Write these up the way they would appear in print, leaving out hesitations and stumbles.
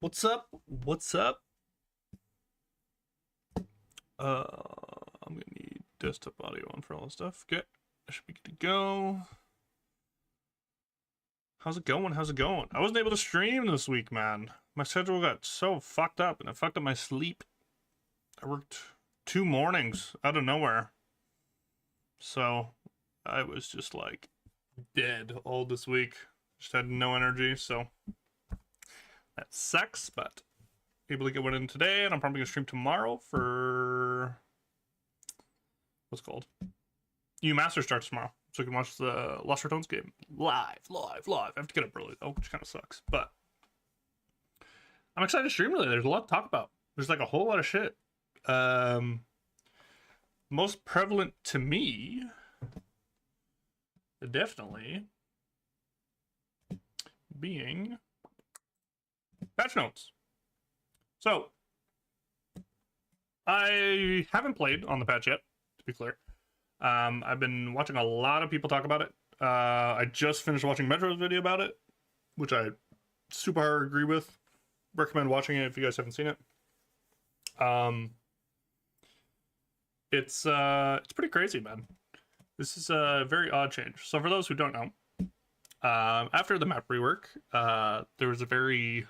What's up? What's up? I'm gonna need desktop audio on for all this stuff. Okay, I should be good to go. How's it going? How's it going? I wasn't able to stream this week, man. My schedule got so fucked up, and it fucked up my sleep. I worked 2 mornings out of nowhere, so I was just like dead all this week. Just had no energy, so that sucks, but able to get one in today, and I'm probably gonna stream tomorrow for what's it called EU Masters starts tomorrow, so I can watch the Lost Tones game live. I have to get up early though, which kind of sucks, but I'm excited to stream today. There's a lot to talk about. There's like a whole lot of shit. Most prevalent to me, definitely being patch notes. So, I haven't played on the patch yet, to be clear. I've been watching a lot of people talk about it. I just finished watching Metro's video about it, which I super hard agree with. Recommend watching it if you guys haven't seen it. It's pretty crazy, man. This is a very odd change. So for those who don't know, after the map rework, there was a very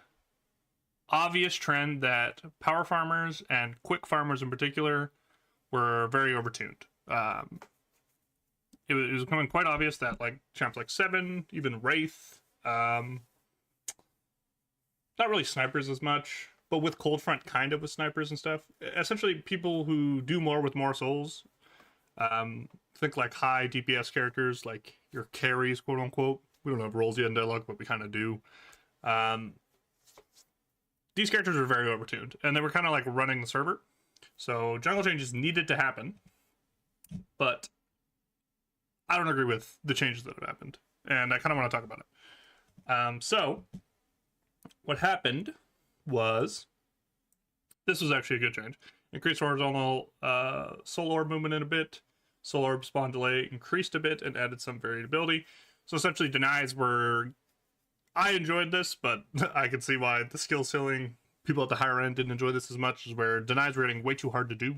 obvious trend that power farmers and quick farmers in particular were very overtuned. It was becoming quite obvious that like champs like Seven, even Wraith, not really snipers as much, but with Cold Front kind of with snipers and stuff. Essentially people who do more with more souls. Think like high DPS characters, like your carries, quote unquote. We don't have roles yet in Deadlock, but we kind of do. These characters were very overtuned, and they were kind of like running the server. So jungle changes needed to happen, but I don't agree with the changes that have happened, and I kind of want to talk about it. So what happened was, this was actually a good change. Increased horizontal soul orb movement in a bit. Soul orb spawn delay increased a bit and added some variability. So essentially denies were, I enjoyed this, but I could see why the skill ceiling, people at the higher end didn't enjoy this as much, is where denies were getting way too hard to do.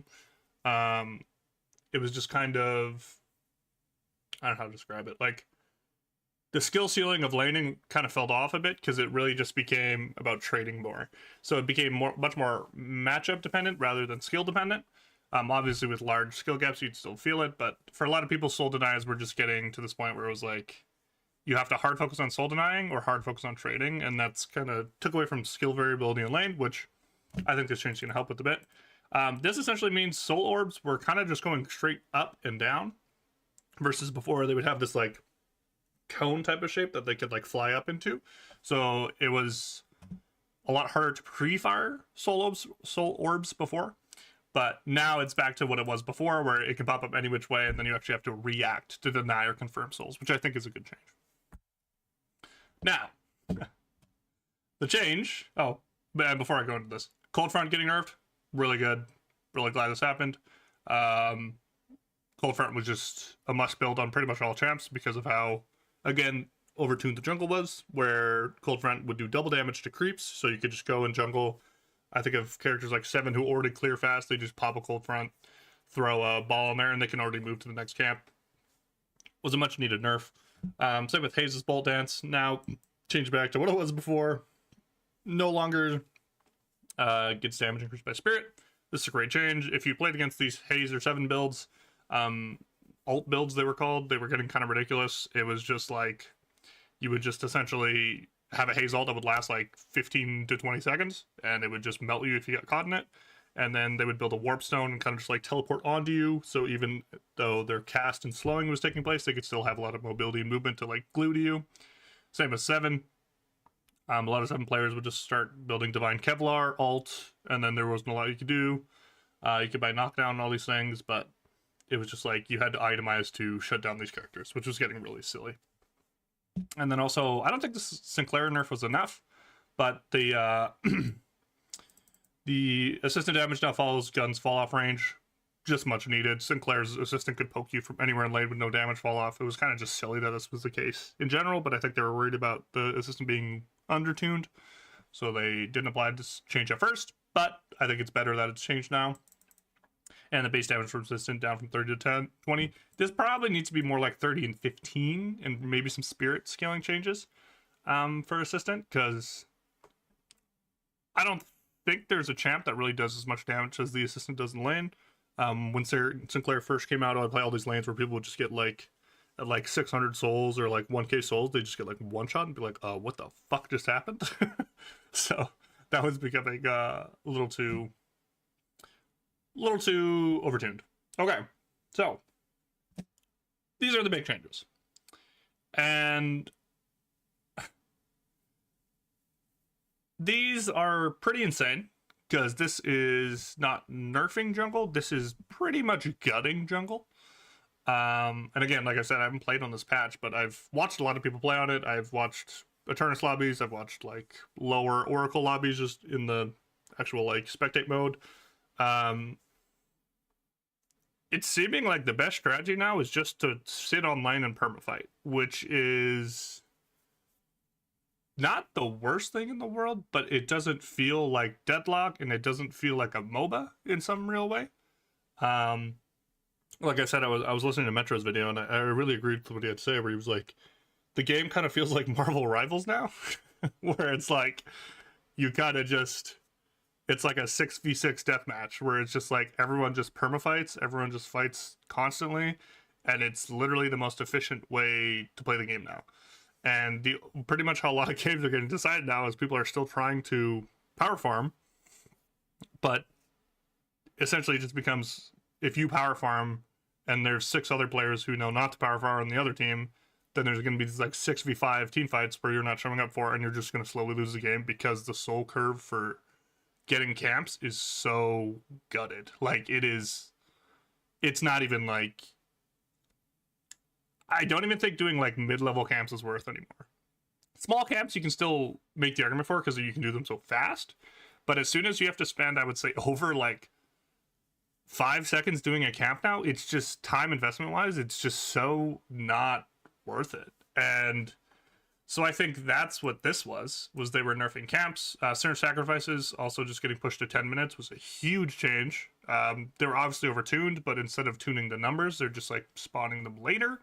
It was just kind of, I don't know how to describe it. Like, the skill ceiling of laning kind of fell off a bit because it really just became about trading more. So it became much more matchup dependent rather than skill dependent. Obviously with large skill gaps, you'd still feel it, but for a lot of people, soul denies were just getting to this point where it was like, you have to hard focus on soul denying or hard focus on trading, and that's kind of took away from skill variability in lane, which I think this change is going to help with a bit. This essentially means soul orbs were kind of just going straight up and down, versus before they would have this like cone type of shape that they could like fly up into. So it was a lot harder to pre-fire soul orbs before, but now it's back to what it was before, where it can pop up any which way, and then you actually have to react to deny or confirm souls, which I think is a good change. Now, the change, but before I go into this, Cold Front getting nerfed, really good. Really glad this happened. Cold Front was just a must build on pretty much all champs because of how, again, overtuned the jungle was, where Cold Front would do double damage to creeps, so you could just go and jungle. I think of characters like Seven who already clear fast, they just pop a Cold Front, throw a ball in there, and they can already move to the next camp. Was a much needed nerf. Same with Haze's Bolt Dance. Now changed back to what it was before. No longer gets damage increased by Spirit. This is a great change. If you played against these Haze or Seven builds, alt builds they were called, they were getting kind of ridiculous. It was just like, you would just essentially have a Haze ult that would last like 15 to 20 seconds, and it would just melt you if you got caught in it. And then they would build a warp stone and kind of just like teleport onto you. So even though their cast and slowing was taking place, they could still have a lot of mobility and movement to like glue to you. Same as Seven. A lot of Seven players would just start building Divine Kevlar alt, and then there wasn't a lot you could do. You could buy knockdown and all these things, but it was just like you had to itemize to shut down these characters, which was getting really silly. And then also, I don't think this Sinclair nerf was enough, but the the assistant damage now follows guns fall off range, just much needed. Sinclair's assistant could poke you from anywhere in lane with no damage fall off. It was kind of just silly that this was the case in general, but I think they were worried about the assistant being undertuned. so they didn't apply this change at first, but I think it's better that it's changed now. And the base damage resistant down from 30 to 20. This probably needs to be more like 30 and 15, and maybe some spirit scaling changes for assistant, because I don't think there's a champ that really does as much damage as the assistant does in lane. When Sinclair first came out, I would play all these lanes where people would just get like at like 600 souls or like 1k souls, they just get like one shot and be like, what the fuck just happened? So that was becoming a little too overtuned. Okay, so these are the big changes, and these are pretty insane because this is not nerfing jungle. This is pretty much gutting jungle. And again, like I said, I haven't played on this patch, but I've watched a lot of people play on it. I've watched Eternus lobbies. I've watched like lower Oracle lobbies just in the actual like spectate mode. It's seeming like the best strategy now is just to sit on lane and permafight, which is not the worst thing in the world, but it doesn't feel like Deadlock and it doesn't feel like a MOBA in some real way. Like I said, I was listening to Metro's video and I really agreed with what he had to say, where he was like, the game kind of feels like Marvel Rivals now, where it's like, you kind of just, it's like a 6v6 deathmatch where it's just like everyone just permafights, everyone just fights constantly, and it's literally the most efficient way to play the game now. And pretty much how a lot of games are getting decided now is people are still trying to power farm, but essentially it just becomes, if you power farm and there's 6 other players who know not to power farm on the other team, then there's going to be these like 6v5 team fights where you're not showing up for, and you're just going to slowly lose the game because the soul curve for getting camps is so gutted. Like it's not even like, I don't even think doing like mid-level camps is worth anymore. Small camps you can still make the argument for because you can do them so fast, but as soon as you have to spend, I would say, over like 5 seconds doing a camp now, it's just time investment wise, it's just so not worth it. And so I think that's what this was they were nerfing camps. Center sacrifices also just getting pushed to 10 minutes was a huge change. They were obviously overtuned, but instead of tuning the numbers, they're just like spawning them later,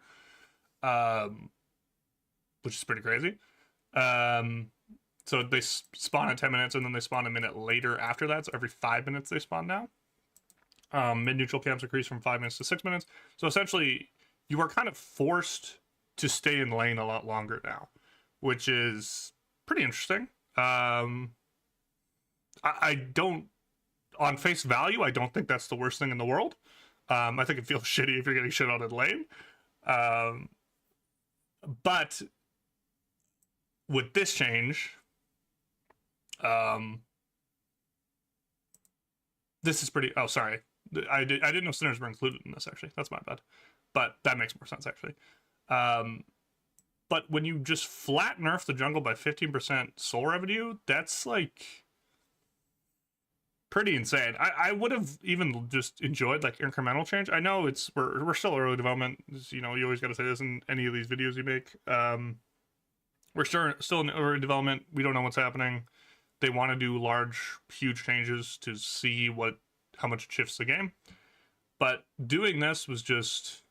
which is pretty crazy. So they spawn at 10 minutes and then they spawn a minute later after that. So every 5 minutes they spawn now. Mid-neutral camps increase from 5 minutes to 6 minutes. So essentially, you are kind of forced to stay in lane a lot longer now, which is pretty interesting. I don't, on face value, I don't think that's the worst thing in the world. I think it feels shitty if you're getting shit on in lane. But with this change, this is pretty, oh, sorry. I didn't know sinners were included in this, actually. That's my bad. But that makes more sense, actually. But when you just flat nerf the jungle by 15% soul revenue, that's like pretty insane. I would have even just enjoyed like incremental change. I know we're still early development. You know, you always got to say this in any of these videos you make. We're still in early development. We don't know what's happening. They want to do large, huge changes to see how much it shifts the game. But doing this was just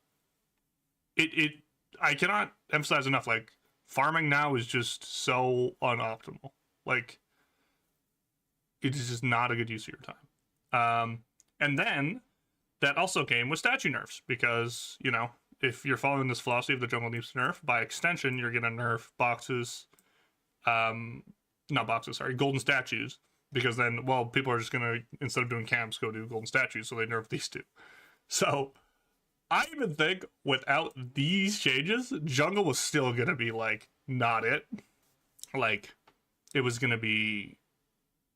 I cannot emphasize enough, like, farming now is just so unoptimal. Like, it is just not a good use of your time. And then, that also came with statue nerfs, because, you know, if you're following this philosophy of the jungle needs to nerf, by extension, you're going to nerf boxes, not boxes, sorry, golden statues, because then, well, people are just going to, instead of doing camps, go do golden statues, so they nerf these two. So I even think without these changes, jungle was still going to be, like, not it. Like, it was going to be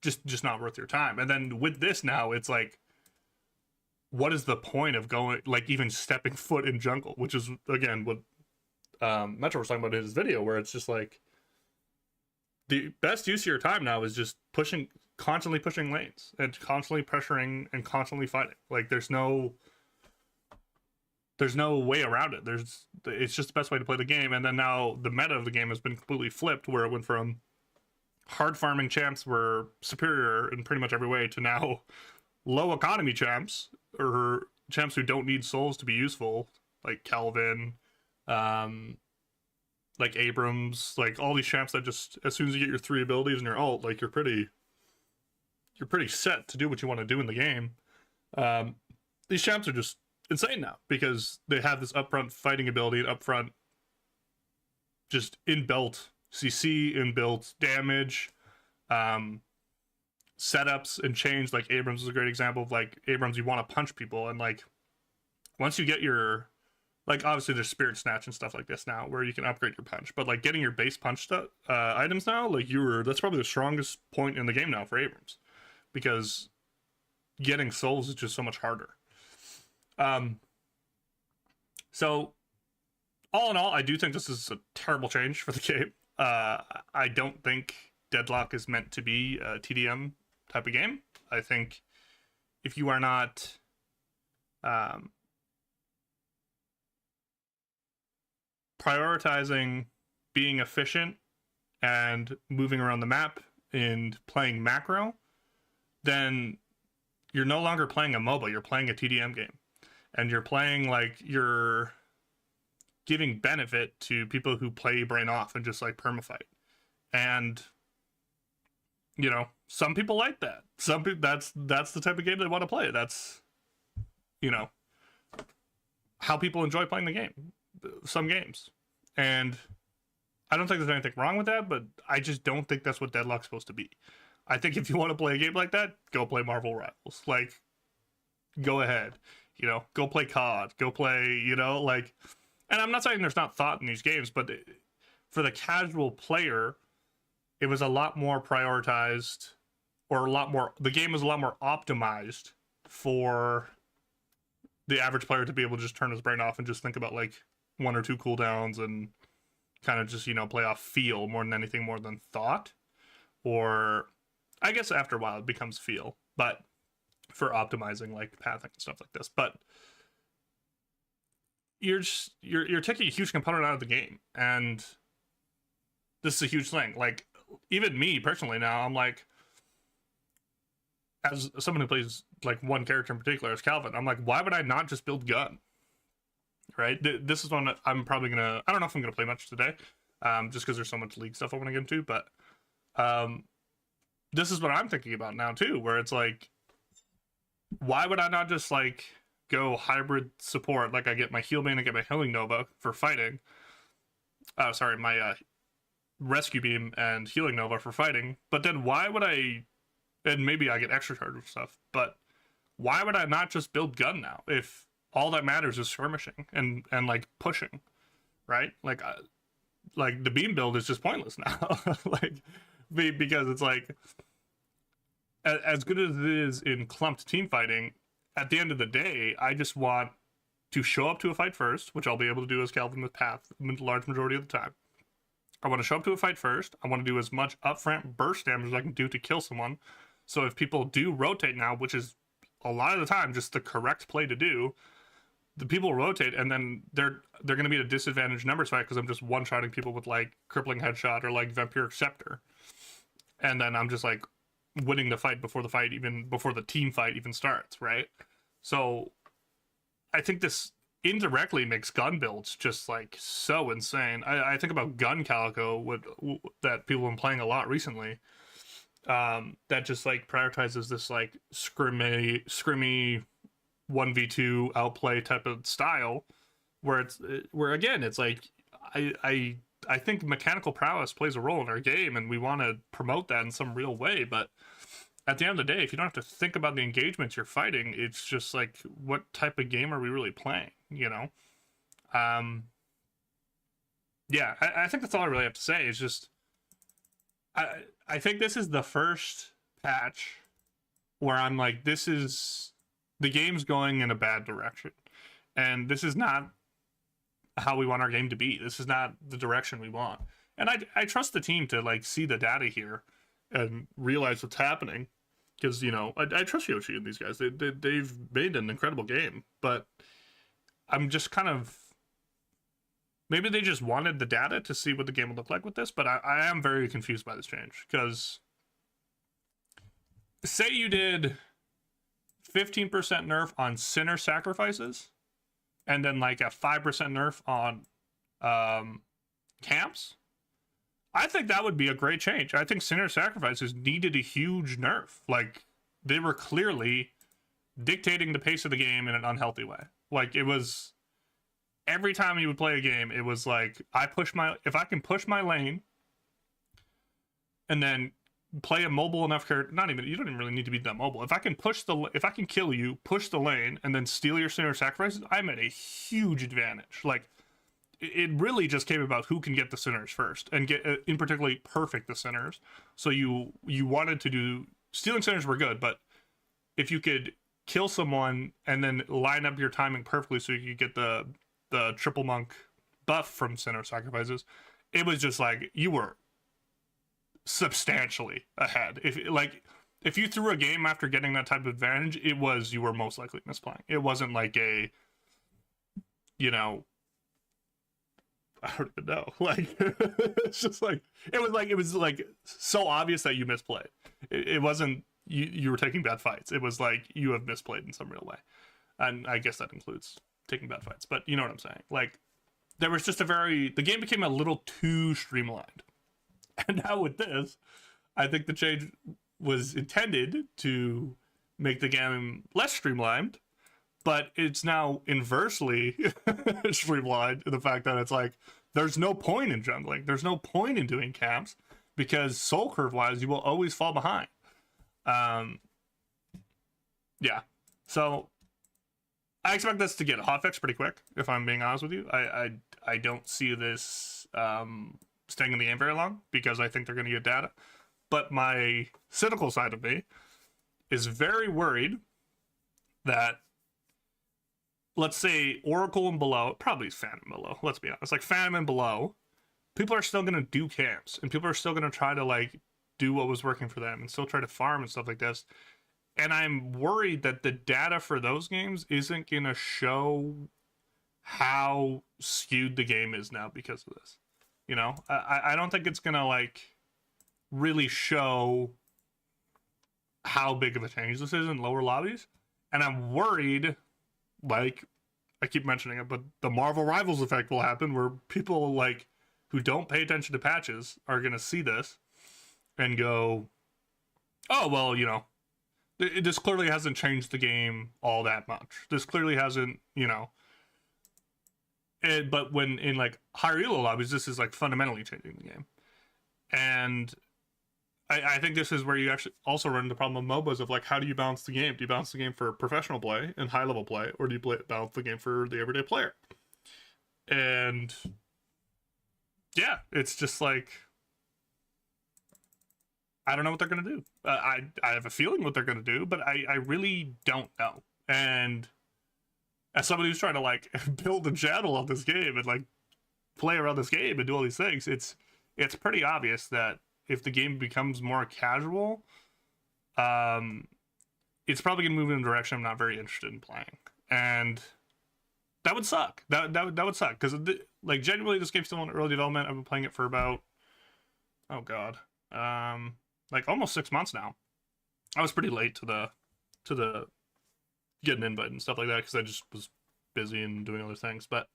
just not worth your time. And then with this now, it's like, what is the point of going, like, even stepping foot in jungle? Which is, again, what Metro was talking about in his video, where it's just like, the best use of your time now is just constantly pushing lanes, and constantly pressuring, and constantly fighting. Like, there's no way around it. It's just the best way to play the game. And then now the meta of the game has been completely flipped, where it went from hard farming champs were superior in pretty much every way to now low economy champs, or champs who don't need souls to be useful, like Calvin, um, like Abrams, like all these champs that just, as soon as you get your 3 abilities and your ult, like you're pretty set to do what you want to do in the game. These champs are just insane now because they have this upfront fighting ability and upfront just inbuilt CC, inbuilt damage, setups and change. Like Abrams is a great example of, like, Abrams, you want to punch people, and like once you get your, like, obviously there's spirit snatch and stuff like this now where you can upgrade your punch, but like getting your base punch items now, like that's probably the strongest point in the game now for Abrams, because getting souls is just so much harder. So all in all, I do think this is a terrible change for the game. I don't think Deadlock is meant to be a TDM type of game. I think if you are not prioritizing being efficient and moving around the map and playing macro, then you're no longer playing a MOBA, you're playing a TDM game. And you're playing, like, you're giving benefit to people who play brain off and just like permafight. And you know, some people like that. Some people, that's the type of game they want to play. That's, you know, how people enjoy playing the game. Some games. And I don't think there's anything wrong with that, but I just don't think that's what Deadlock's supposed to be. I think if you want to play a game like that, go play Marvel Rivals. Like, go ahead. You know, go play COD. Go play, you know, like... And I'm not saying there's not thought in these games, but for the casual player, it was a lot more prioritized, or a lot more... The game was a lot more optimized for the average player to be able to just turn his brain off and just think about, like, 1 or 2 cooldowns and kind of just, you know, play off feel more than anything, more than thought. Or, I guess after a while it becomes feel, but for optimizing, like, pathing and stuff like this. But you're taking a huge component out of the game, and this is a huge thing. Like, even me personally now, I'm like, as someone who plays like one character in particular as Calvin, I'm like, why would I not just build gun? Right? This is one that I'm probably gonna, I don't know if I'm gonna play much today, just because there's so much league stuff I want to get into, but this is what I'm thinking about now too, where it's like, why would I not just like go hybrid support? Like, I get my heal bane and get my healing nova for fighting. Sorry, my rescue beam and healing nova for fighting. But then why would I, and maybe I get extra charge and stuff, but why would I not just build gun now if all that matters is skirmishing and like pushing, right? Like the beam build is just pointless now. Like, because it's like, as good as it is in clumped team fighting, at the end of the day, I just want to show up to a fight first, which I'll be able to do as Calvin with Path the large majority of the time. I want to show up to a fight first. I want to do as much upfront burst damage as I can do to kill someone. So if people do rotate now, which is a lot of the time just the correct play to do, the people rotate, and then they're going to be at a disadvantage numbers fight because I'm just one-shotting people with like crippling headshot or like vampiric scepter, and then I'm just like winning the fight before the team fight even starts, right? So I think this indirectly makes gun builds just like so insane. I think about gun calico that people have been playing a lot recently, that just like prioritizes this like scrimmy 1v2 outplay type of style, where again it's like I think mechanical prowess plays a role in our game, and we want to promote that in some real way. But at the end of the day, if you don't have to think about the engagements you're fighting, it's just like, what type of game are we really playing? You know? Yeah, I think that's all I really have to say. Is just, I think this is the first patch where I'm like, the game's going in a bad direction, and this is not how we want our game to be. This is not the direction we want. And I trust the team to like see the data here and realize what's happening, because, you know, I trust Yoshi and these guys. They've made an incredible game, but I'm just kind of maybe they just wanted the data to see what the game would look like with this, but I am very confused by this change, because say you did 15% nerf on sinner sacrifices, and then like a 5% nerf on camps. I think that would be a great change. I think sinner sacrifices needed a huge nerf. Like, they were clearly dictating the pace of the game in an unhealthy way. Like, it was every time you would play a game, it was like, if I can push my lane and then play a mobile enough character, you don't even really need to be that mobile. If I can kill you, push the lane, and then steal your sinner sacrifices, I'm at a huge advantage. Like, it really just came about who can get the sinners first, and get, in particularly, perfect the sinners. So you wanted to do, stealing sinners were good, but if you could kill someone and then line up your timing perfectly so you could get the triple monk buff from sinner sacrifices, it was just like, you were substantially ahead. If you threw a game after getting that type of advantage, it was, you were most likely misplaying. It wasn't like a, you know, I don't even know. Like, it's just like, it was like so obvious that you misplayed. It wasn't you were taking bad fights. It was like, you have misplayed in some real way. And I guess that includes taking bad fights, but you know what I'm saying. Like, there was just the game became a little too streamlined. And now with this, I think the change was intended to make the game less streamlined, but it's now inversely streamlined in the fact that it's like, there's no point in jungling. There's no point in doing camps, because soul curve wise, you will always fall behind. Yeah. So I expect this to get a hotfix pretty quick, if I'm being honest with you. I don't see this staying in the game very long, because I think they're going to get data. But my cynical side of me is very worried that, let's say, Oracle and below, probably Phantom below, let's be honest, like Phantom and below, people are still going to do camps, and people are still going to try to like do what was working for them and still try to farm and stuff like this. And I'm worried that the data for those games isn't going to show how skewed the game is now because of this. You know, I don't think it's going to like really show how big of a change this is in lower lobbies. And I'm worried, like I keep mentioning it, but the Marvel Rivals effect will happen, where people like who don't pay attention to patches are going to see this and go, oh, well, you know, this clearly hasn't changed the game all that much. This clearly hasn't, you know. But when in like higher elo lobbies, this is like fundamentally changing the game. And I think this is where you actually also run into the problem of MOBAs of like, how do you balance the game? Do you balance the game for professional play and high level play, or do you balance the game for the everyday player? And yeah, it's just like, I don't know what they're going to do. I have a feeling what they're going to do, but I really don't know. And as somebody who's trying to like build a channel on this game and like play around this game and do all these things, it's pretty obvious that if the game becomes more casual, it's probably going to move in a direction I'm not very interested in playing. And that would suck. That would suck, because like genuinely, this game's still in early development. I've been playing it for about, oh god, like almost 6 months now. I was pretty late to the get an invite and stuff like that, because I just was busy and doing other things. But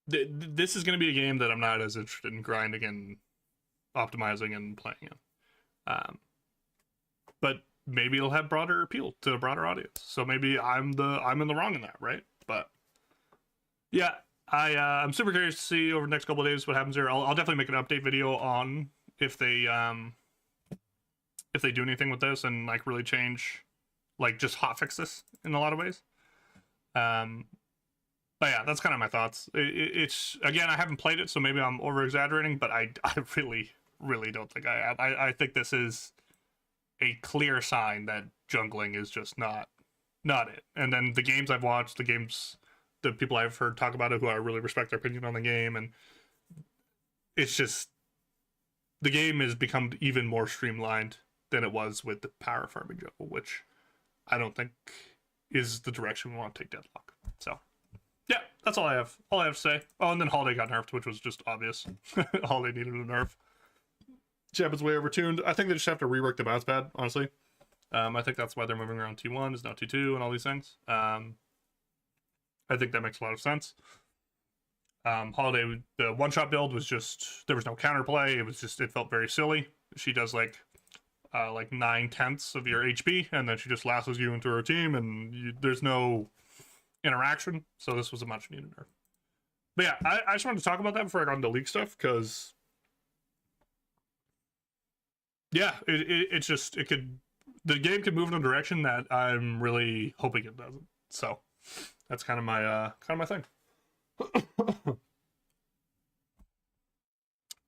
this is going to be a game that I'm not as interested in grinding and optimizing and playing in. But maybe it'll have broader appeal to a broader audience. So maybe I'm in the wrong in that, right? But yeah, I'm super curious to see over the next couple of days what happens here. I'll definitely make an update video on if they do anything with this and like really change, like just hotfix this in a lot of ways. But yeah, that's kind of my thoughts. It's, again, I haven't played it, so maybe I'm over exaggerating, but I really don't think I have. I think this is a clear sign that jungling is just not it. And then the games I've watched, the people I've heard talk about it, who I really respect their opinion on the game, and it's just, the game has become even more streamlined than it was with the power farming jungle, which I don't think is the direction we want to take Deadlock. So that's all I have. All I have to say. Oh, and then Holiday got nerfed, which was just obvious. Holiday needed a nerf. Champion's way overtuned. I think they just have to rework the bounce pad, honestly. I think that's why they're moving around T1 is now T2 and all these things. I think that makes a lot of sense. Holiday, the one-shot build was just, there was no counterplay. It was just, it felt very silly. She does like 9/10 of your HP, and then she just lassos you into her team, and there's no interaction. So this was a much needed nerf. But yeah, I just wanted to talk about that before I got into league stuff, because yeah, it's just, the game could move in a direction that I'm really hoping it doesn't. So that's kind of my thing.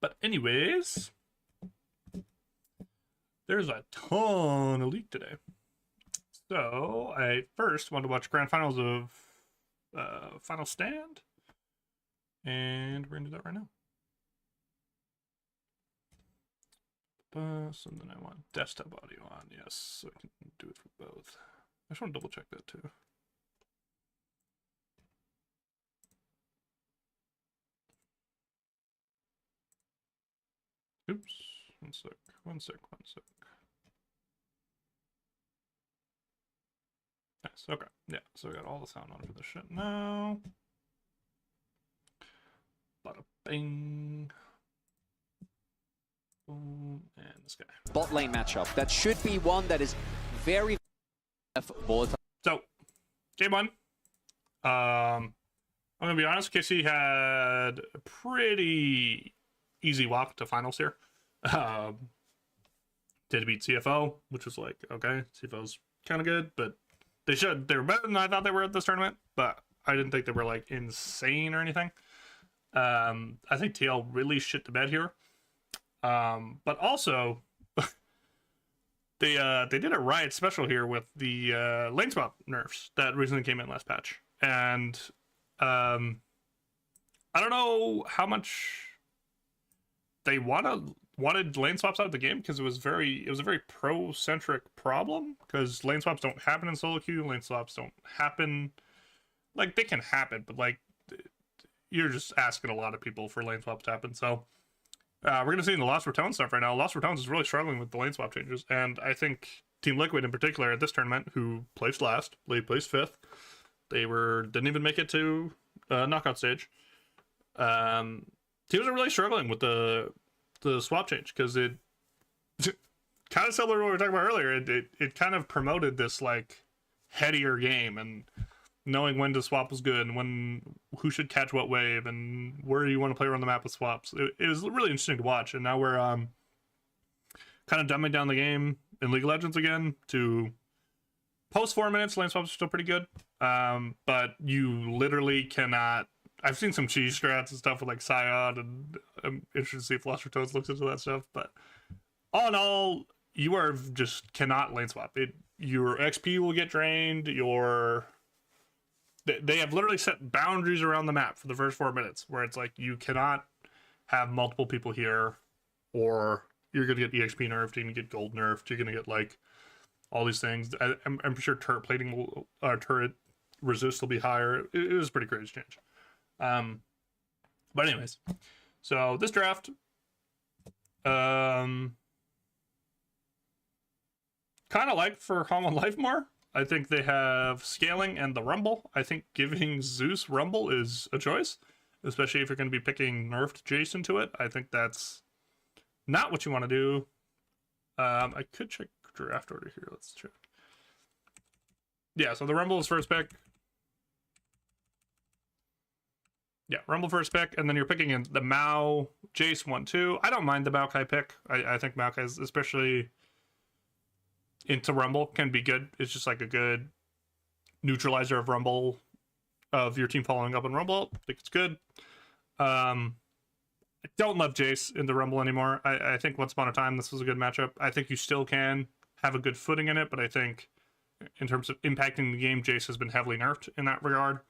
But anyways, there's a ton of league today. So I first wanted to watch grand finals of Final Stand, and we're gonna do that right now. Something I want desktop audio on, yes, so I can do it for both. I just want to double check that too. Oops, one sec. Nice, okay, yeah, so we got all the sound on for this shit now. Bada bing. Boom, and this guy. Bot lane matchup. That should be one that is very volatile. So, game one. I'm gonna be honest, KC had a pretty easy walk to finals here. Did beat CFO, which was like, okay, CFO's kind of good, but they were better than I thought they were at this tournament, but I didn't think they were like insane or anything. I think TL really shit the bed here. But also they did a Riot special here with the lane swap nerfs that recently came in last patch, and I don't know how much they wanted lane swaps out of the game, because it was a very pro centric problem, because lane swaps don't happen in solo queue. Lane swaps don't happen, like, they can happen, but like you're just asking a lot of people for lane swaps to happen. So we're going to see in the Lost Raton stuff right now. Lost Raton is really struggling with the lane swap changes, and I think Team Liquid in particular at this tournament, who placed last, they placed 5th. They didn't even make it to knockout stage. Teams are really struggling with the swap change, because it kind of similar to what we were talking about earlier. It kind of promoted this like headier game, and knowing when to swap was good, and who should catch what wave, and where you want to play around the map with swaps. It was really interesting to watch, and now we're kind of dumbing down the game in League of Legends again to post 4 minutes. Lane swaps are still pretty good, but you literally cannot. I've seen some cheese strats and stuff with like Syod, and I'm interested to see if Lost Toads looks into that stuff. But all in all, you are just cannot lane swap. Your XP will get drained. They have literally set boundaries around the map for the first 4 minutes, where it's like you cannot have multiple people here, or you're gonna get EXP nerfed, you're gonna get gold nerfed, you're gonna get like all these things. I'm sure turret plating turret resist will be higher. It was a pretty crazy change. But anyways, so this draft, kind of like for Common Life more. I think they have scaling and the Rumble. I think giving Zeus Rumble is a choice, especially if you're going to be picking nerfed Jason to it. I think that's not what you want to do. I could check draft order here. Let's check. Yeah, so the Rumble is first pick. Yeah, Rumble first pick, and then you're picking in the Mao, Jace 1-2. I don't mind the Maokai pick. I think Maokai is, especially into Rumble, can be good. It's just like a good neutralizer of Rumble, of your team following up on Rumble. I think it's good. I don't love Jace in the Rumble anymore. I think once upon a time this was a good matchup. I think you still can have a good footing in it, but I think in terms of impacting the game, Jace has been heavily nerfed in that regard.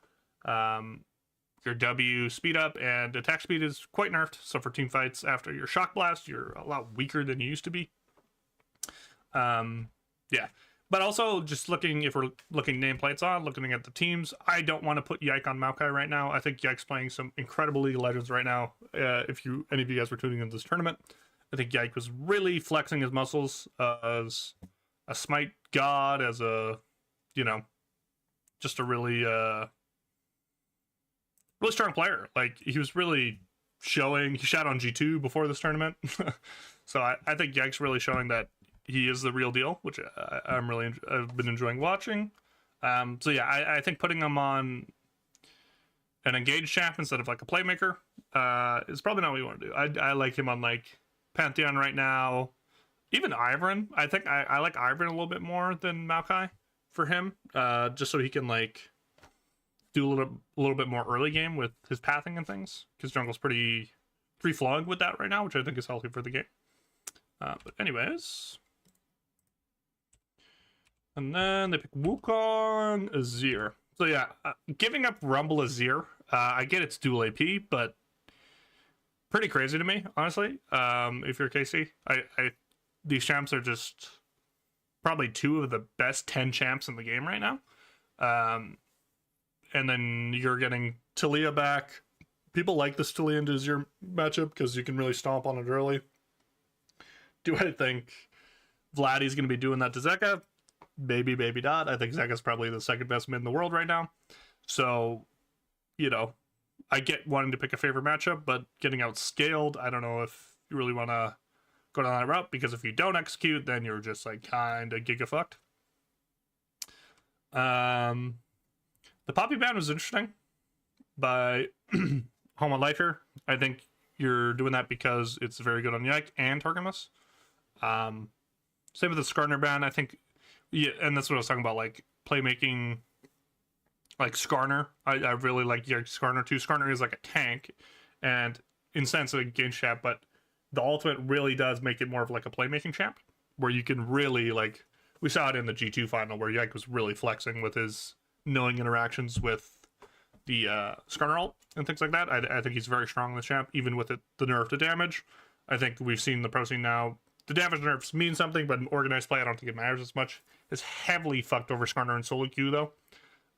Your W speed up and attack speed is quite nerfed. So for team fights after your shock blast, you're a lot weaker than you used to be. Yeah, But also, just looking, if we're looking nameplates on, looking at the teams, I don't want to put Yike on Maokai right now. I think Yike's playing some incredible League of Legends right now. If any of you guys were tuning into this tournament, I think Yike was really flexing his muscles as a smite god, as a, just a really, really strong player. Like, he was really showing, he shot on G2 before this tournament. So I think Yike's really showing that he is the real deal, which I've been enjoying watching. So yeah, I think putting him on an engaged champ instead of like a playmaker is probably not what you want to do. I like him on like Pantheon right now, even Ivern. I think I like Ivern a little bit more than Maokai for him, just so he can like do a little bit more early game with his pathing and things, because jungle's pretty free flowing with that right now, which I think is healthy for the game. But anyways. And then they pick Wukong, Azir. So yeah, giving up Rumble Azir, I get it's dual AP, but pretty crazy to me, honestly. If you're KC, these champs are just probably two of the best 10 champs in the game right now. And then you're getting Talia back. People like this Talia and Azir matchup because you can really stomp on it early. Do I think Vladdy's going to be doing that to Zeka? Maybe not. I think Zeka's probably the second best mid in the world right now. So, I get wanting to pick a favorite matchup, but getting outscaled, I don't know if you really want to go down that route, because if you don't execute, then you're just like kind of giga fucked. The Poppy ban was interesting by Home on Life here. I think you're doing that because it's very good on Yike and Targamas. Same with the Skarner ban, I think. Yeah, and that's what I was talking about, like playmaking, like Skarner. I really like Skarner too. Skarner is like a tank, and in sense of a game champ, but the ultimate really does make it more of like a playmaking champ, where you can really like, we saw it in the G2 final where Yike was really flexing with his knowing interactions with the Skarner ult and things like that. I think he's very strong in the champ, even with the nerf to damage. I think we've seen the pro scene now. The damage nerfs mean something, but in organized play, I don't think it matters as much. It's heavily fucked over Skarner and solo queue, though.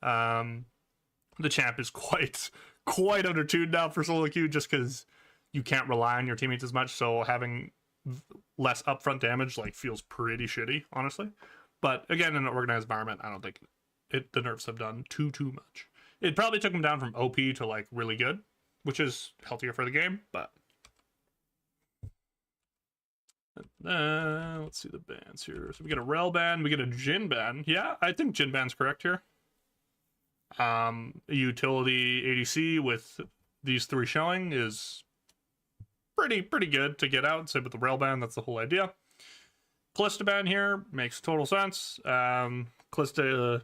The champ is quite undertuned now for solo queue, just because you can't rely on your teammates as much. So having less upfront damage like feels pretty shitty, honestly. But again, in an organized environment, I don't think the nerfs have done too much. It probably took him down from OP to like really good, which is healthier for the game, but. Let's see the bans here. So we get a Rel ban, we get a Jhin ban. Yeah, I think Jhin ban's correct here. A utility ADC with these three showing is pretty good to get out. Same with the Rel ban, that's the whole idea. Kalista ban here makes total sense. Kalista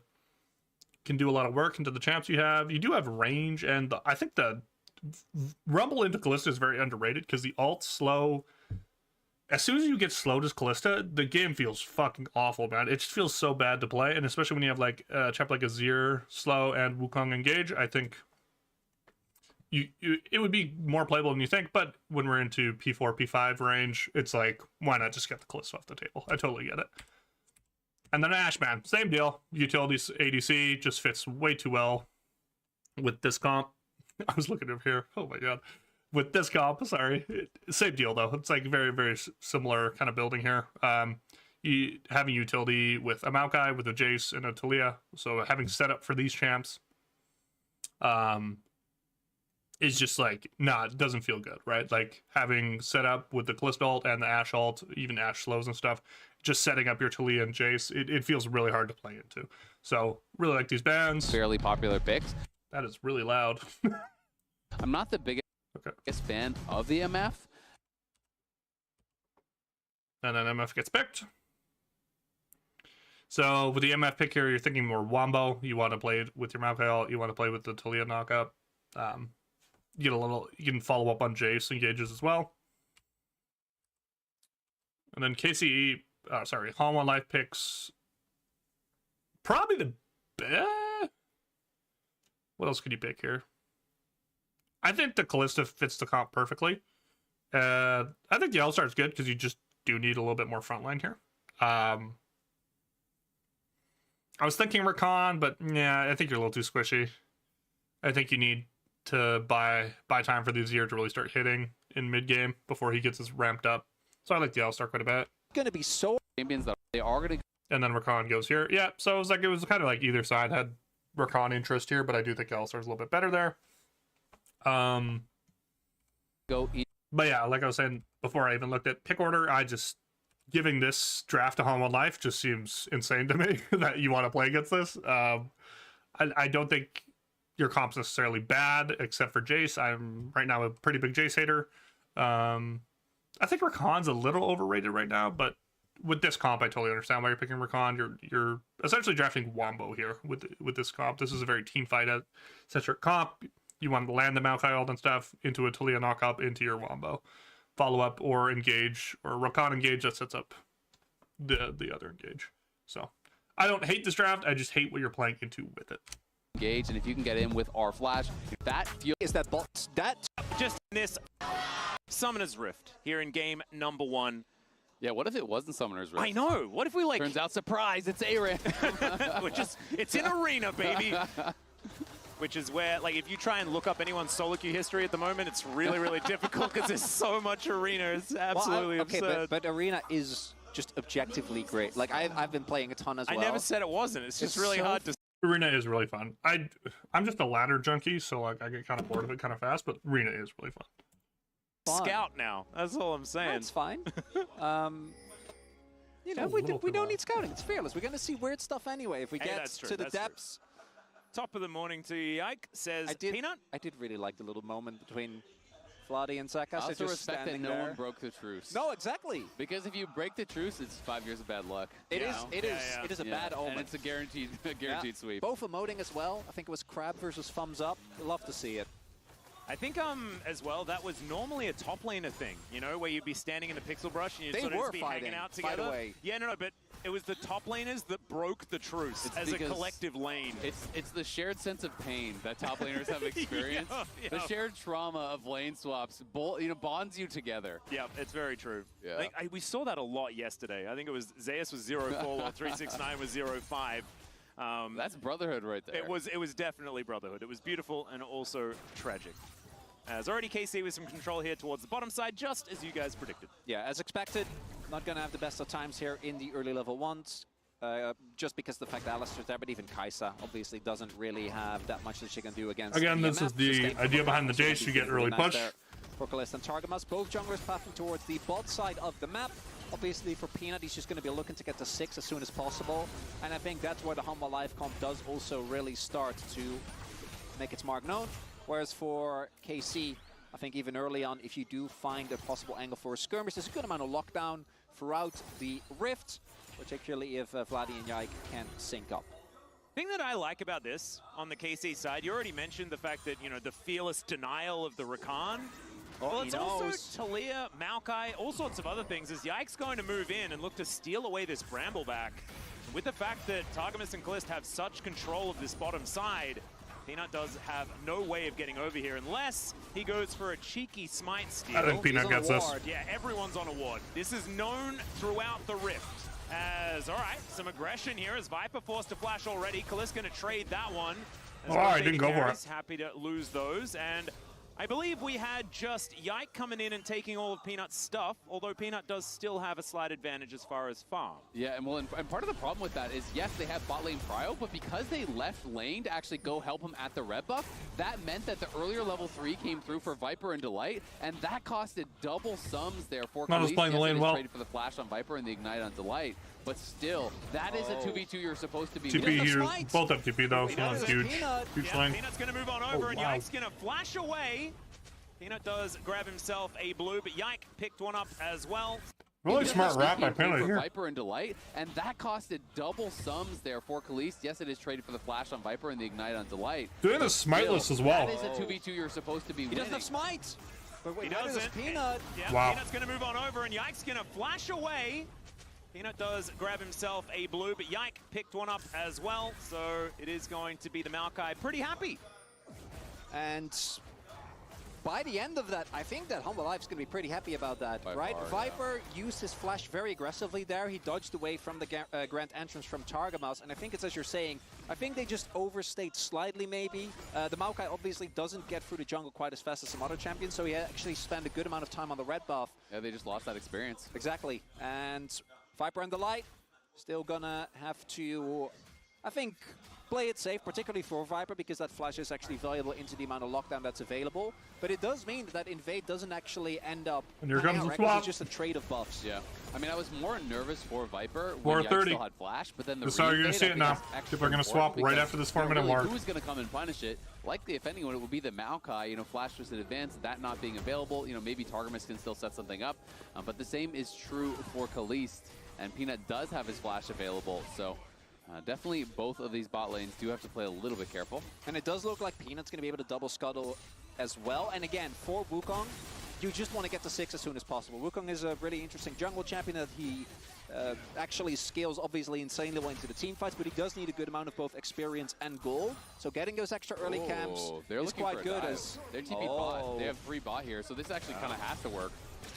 can do a lot of work into the champs you have. You do have range, and I think the Rumble into Kalista is very underrated because the ult slow. As soon as you get slowed as Kalista, the game feels fucking awful, man. It just feels so bad to play, and especially when you have like a champ like Azir slow and Wukong engage, I think it would be more playable than you think. But when we're into P4, P5 range, it's like, why not just get the Kalista off the table? I totally get it. And then Ashe, man, same deal. Utilities ADC just fits way too well with this comp. I was looking over here. Oh my god. With this comp, sorry. Same deal, though. It's like very similar kind of building here. Having utility with a Maokai, with a Jace, and a Talia. So having setup for these champs is just like, it doesn't feel good, right? Like having setup with the Kalista ult and the Ashe ult, even Ashe slows and stuff, just setting up your Talia and Jace, it feels really hard to play into. So really like these bans. Fairly popular picks. That is really loud. I'm not the biggest fan of the MF. And then MF gets picked. So with the MF pick here, you're thinking more Wombo. You want to play it with your Maokai ult. You want to play with the Talia knockup. You can follow up on Jace engages as well. And then KCE, Home on Life picks probably the best. What else could you pick here? I think the Kalista fits the comp perfectly. I think the L-Star is good because you just do need a little bit more frontline here. I was thinking Rakan, but yeah, I think you're a little too squishy. I think you need to buy time for the Azir to really start hitting in mid game before he gets his ramped up. So I like the Alistar quite a bit. Going to be so champions that they are going to. And then Rakan goes here. Yeah, so it was kind of like either side had Rakan interest here, but I do think Alistar's a little bit better there. Go eat. But yeah, like I was saying before I even looked at pick order, I just giving this draft to Home on Life just seems insane to me that you want to play against this. I don't think your comp's necessarily bad, except for Jace. I'm right now a pretty big Jace hater. I think Rakan's a little overrated right now, but with this comp, I totally understand why you're picking Rakan. You're essentially drafting Wombo here with this comp. This is a very team fight centric comp. You want to land the Maokai ult and stuff into a Talia knock-up into your Wombo. Follow up or engage, or Rakan engage that sets up the other engage. So I don't hate this draft, I just hate what you're playing into with it. Engage, and if you can get in with our flash, that is that bot that just this Summoner's Rift here in game number 1. Yeah, what if it wasn't Summoner's Rift? I know. What if we like turns out surprise, it's Aaron. it's in arena, baby. Which is where, like, if you try and look up anyone's solo queue history at the moment, it's really, really difficult because there's so much arena. It's absolutely absurd. Okay, but arena is just objectively great. Like, I've been playing a ton as well. I never said it wasn't. It's just really hard to. Arena is really fun. I'm just a ladder junkie, so like I get kind of bored of it kind of fast. But arena is really fun. Scout now. That's all I'm saying. That's fine. You know, we don't need scouting. It's fearless. We're going to see weird stuff anyway if we get to the depths. Top of the morning to you, Yike, says Peanut. I did really like the little moment between Vladi and Zeka. I also respect that no one broke the truce. No, exactly. Because if you break the truce, it's 5 years of bad luck. It is a bad omen. And it's a guaranteed sweep. Both emoting as well. I think it was Crab versus Thumbs Up. Love to see it. I think as well, that was normally a top laner thing, you know, where you'd be standing in the pixel brush and you'd sort of just be hanging out together. Yeah, no, but it was the top laners that broke the truce as a collective lane. It's the shared sense of pain that top laners have experienced. The shared trauma of lane swaps, bonds you together. Yeah, it's very true. Yeah. Like, we saw that a lot yesterday. I think it was Zeus was 0-4 while 369 was 0-5. That's brotherhood right there. It was definitely brotherhood. It was beautiful and also tragic. As already KC with some control here towards the bottom side, just as you guys predicted. Yeah, as expected, not going to have the best of times here in the early level ones, just because the fact that Alistar's there, but even Kai'Sa obviously doesn't really have that much that she can do against. Again, this is the idea behind the Jace. You get early push. For Kalista and Targamas, both junglers pathing towards the bot side of the map. Obviously for Peanut, he's just going to be looking to get to 6 as soon as possible. And I think that's where the Humble Life comp does also really start to make its mark known. Whereas for KC, I think even early on, if you do find a possible angle for a skirmish, there's a good amount of lockdown throughout the Rift, particularly if Vladi and Yike can sync up. The thing that I like about this on the KC side, you already mentioned the fact that, you know, the fearless denial of the Rakan. Well, it's also Talia, Maokai, all sorts of other things, as Yike's going to move in and look to steal away this Brambleback. With the fact that Targamas and Kalista have such control of this bottom side, Peanut does have no way of getting over here unless he goes for a cheeky smite steal. I think Peanut gets this. Yeah, everyone's on a ward. This is known throughout the Rift. As, all right, some aggression here as Viper forced to flash already. Kalista's going to trade that one. Oh, I didn't go for it. Happy to lose those. And I believe we had just Yike coming in and taking all of Peanut's stuff, although Peanut does still have a slight advantage as far as farm. Yeah, and part of the problem with that is, yes, they have bot lane prio, but because they left lane to actually go help him at the red buff, that meant that the earlier level 3 came through for Viper and Delight, and that costed double sums there for Not just playing the lane well. Traded for the flash on Viper and the ignite on Delight. But still, that is a 2v2 you're supposed to be TP here, both have TP though, so it's huge. Huge lane. Peanut's going to move on over, and Yike's going to flash away. Peanut does grab himself a blue, but Yike picked one up as well. Really smart wrap by Peanut here. Viper and Delight, and that costed double sums there for Kalista. Yes, it is traded for the flash on Viper and the ignite on Delight. Doing a smiteless as well. That is a 2v2 you're supposed to be winning. He doesn't have smite. But wait, he doesn't. Peanut. Yeah, wow. Peanut's going to move on over, and Yike's going to flash away. Peanut does grab himself a blue, but Yike picked one up as well, so it is going to be the Maokai pretty happy. And by the end of that, I think that Humble Life's going to be pretty happy about that, right? Viper used his flash very aggressively there. He dodged away from the Grand Entrance from Targamas, and I think it's as you're saying, I think they just overstayed slightly maybe. The Maokai obviously doesn't get through the jungle quite as fast as some other champions, so he actually spent a good amount of time on the red buff. Yeah, they just lost that experience. Exactly, and Viper and the Light still gonna have to, I think, play it safe, particularly for Viper, because that flash is actually valuable into the amount of lockdown that's available. But it does mean that Invade doesn't actually end up... And here comes the swap. It's just a trade of buffs. Yeah. I mean, I was more nervous for Viper when Yikes still had flash, but then the so you're going to see it now. People are going to swap right after this 4-minute mark. Who is going to come and punish it? Likely, if anyone, it would be the Maokai. You know, flash was in advance, that not being available. You know, maybe Targamas can still set something up. But the same is true for Kalist. And Peanut does have his flash available, so... definitely both of these bot lanes do have to play a little bit careful. And it does look like Peanut's going to be able to double scuttle as well. And again, for Wukong, you just want to get to 6 as soon as possible. Wukong is a really interesting jungle champion that he actually scales obviously insanely well into the team fights, but he does need a good amount of both experience and gold. So getting those extra early camps is quite good. They're TP bot. They have free bot here, so this actually kind of has to work.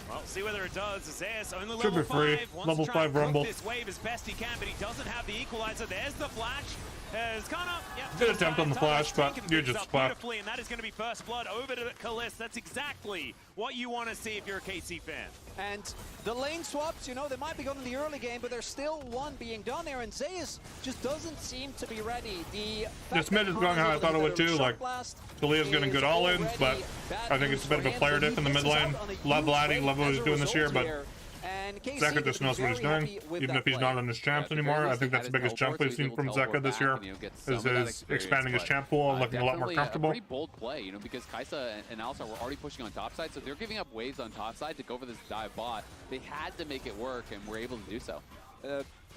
Well, see whether it does. Zeus only Should level be free. 5. Wants Level to try 5 and cook Rumble. this wave as best he can, but he doesn't have the equalizer. There's the flash. It's kind of Good attempt on the flash, but you just swapped. And that is going to be first blood over to Kalist. That's exactly what you want to see if you're a KC fan. And the lane swaps, you know, they might be good in the early game, but there's still one being done here, and Zeus just doesn't seem to be ready. This mid is going how I thought it would too. Like, Talia's getting good all-ins, but I think it's a bit of a player diff in the mid lane. Love Vladdy, love what he's doing this year, but Zeka just knows what he's doing, even if he's not on his champs anymore. I think that's the biggest jump we've seen from Zeka this year, is expanding his champ pool and looking a lot more comfortable. A pretty bold play, you know, because Kaisa and Alistar were already pushing on top side, so they're giving up waves on top side to go for this dive bot. They had to make it work, and were able to do so.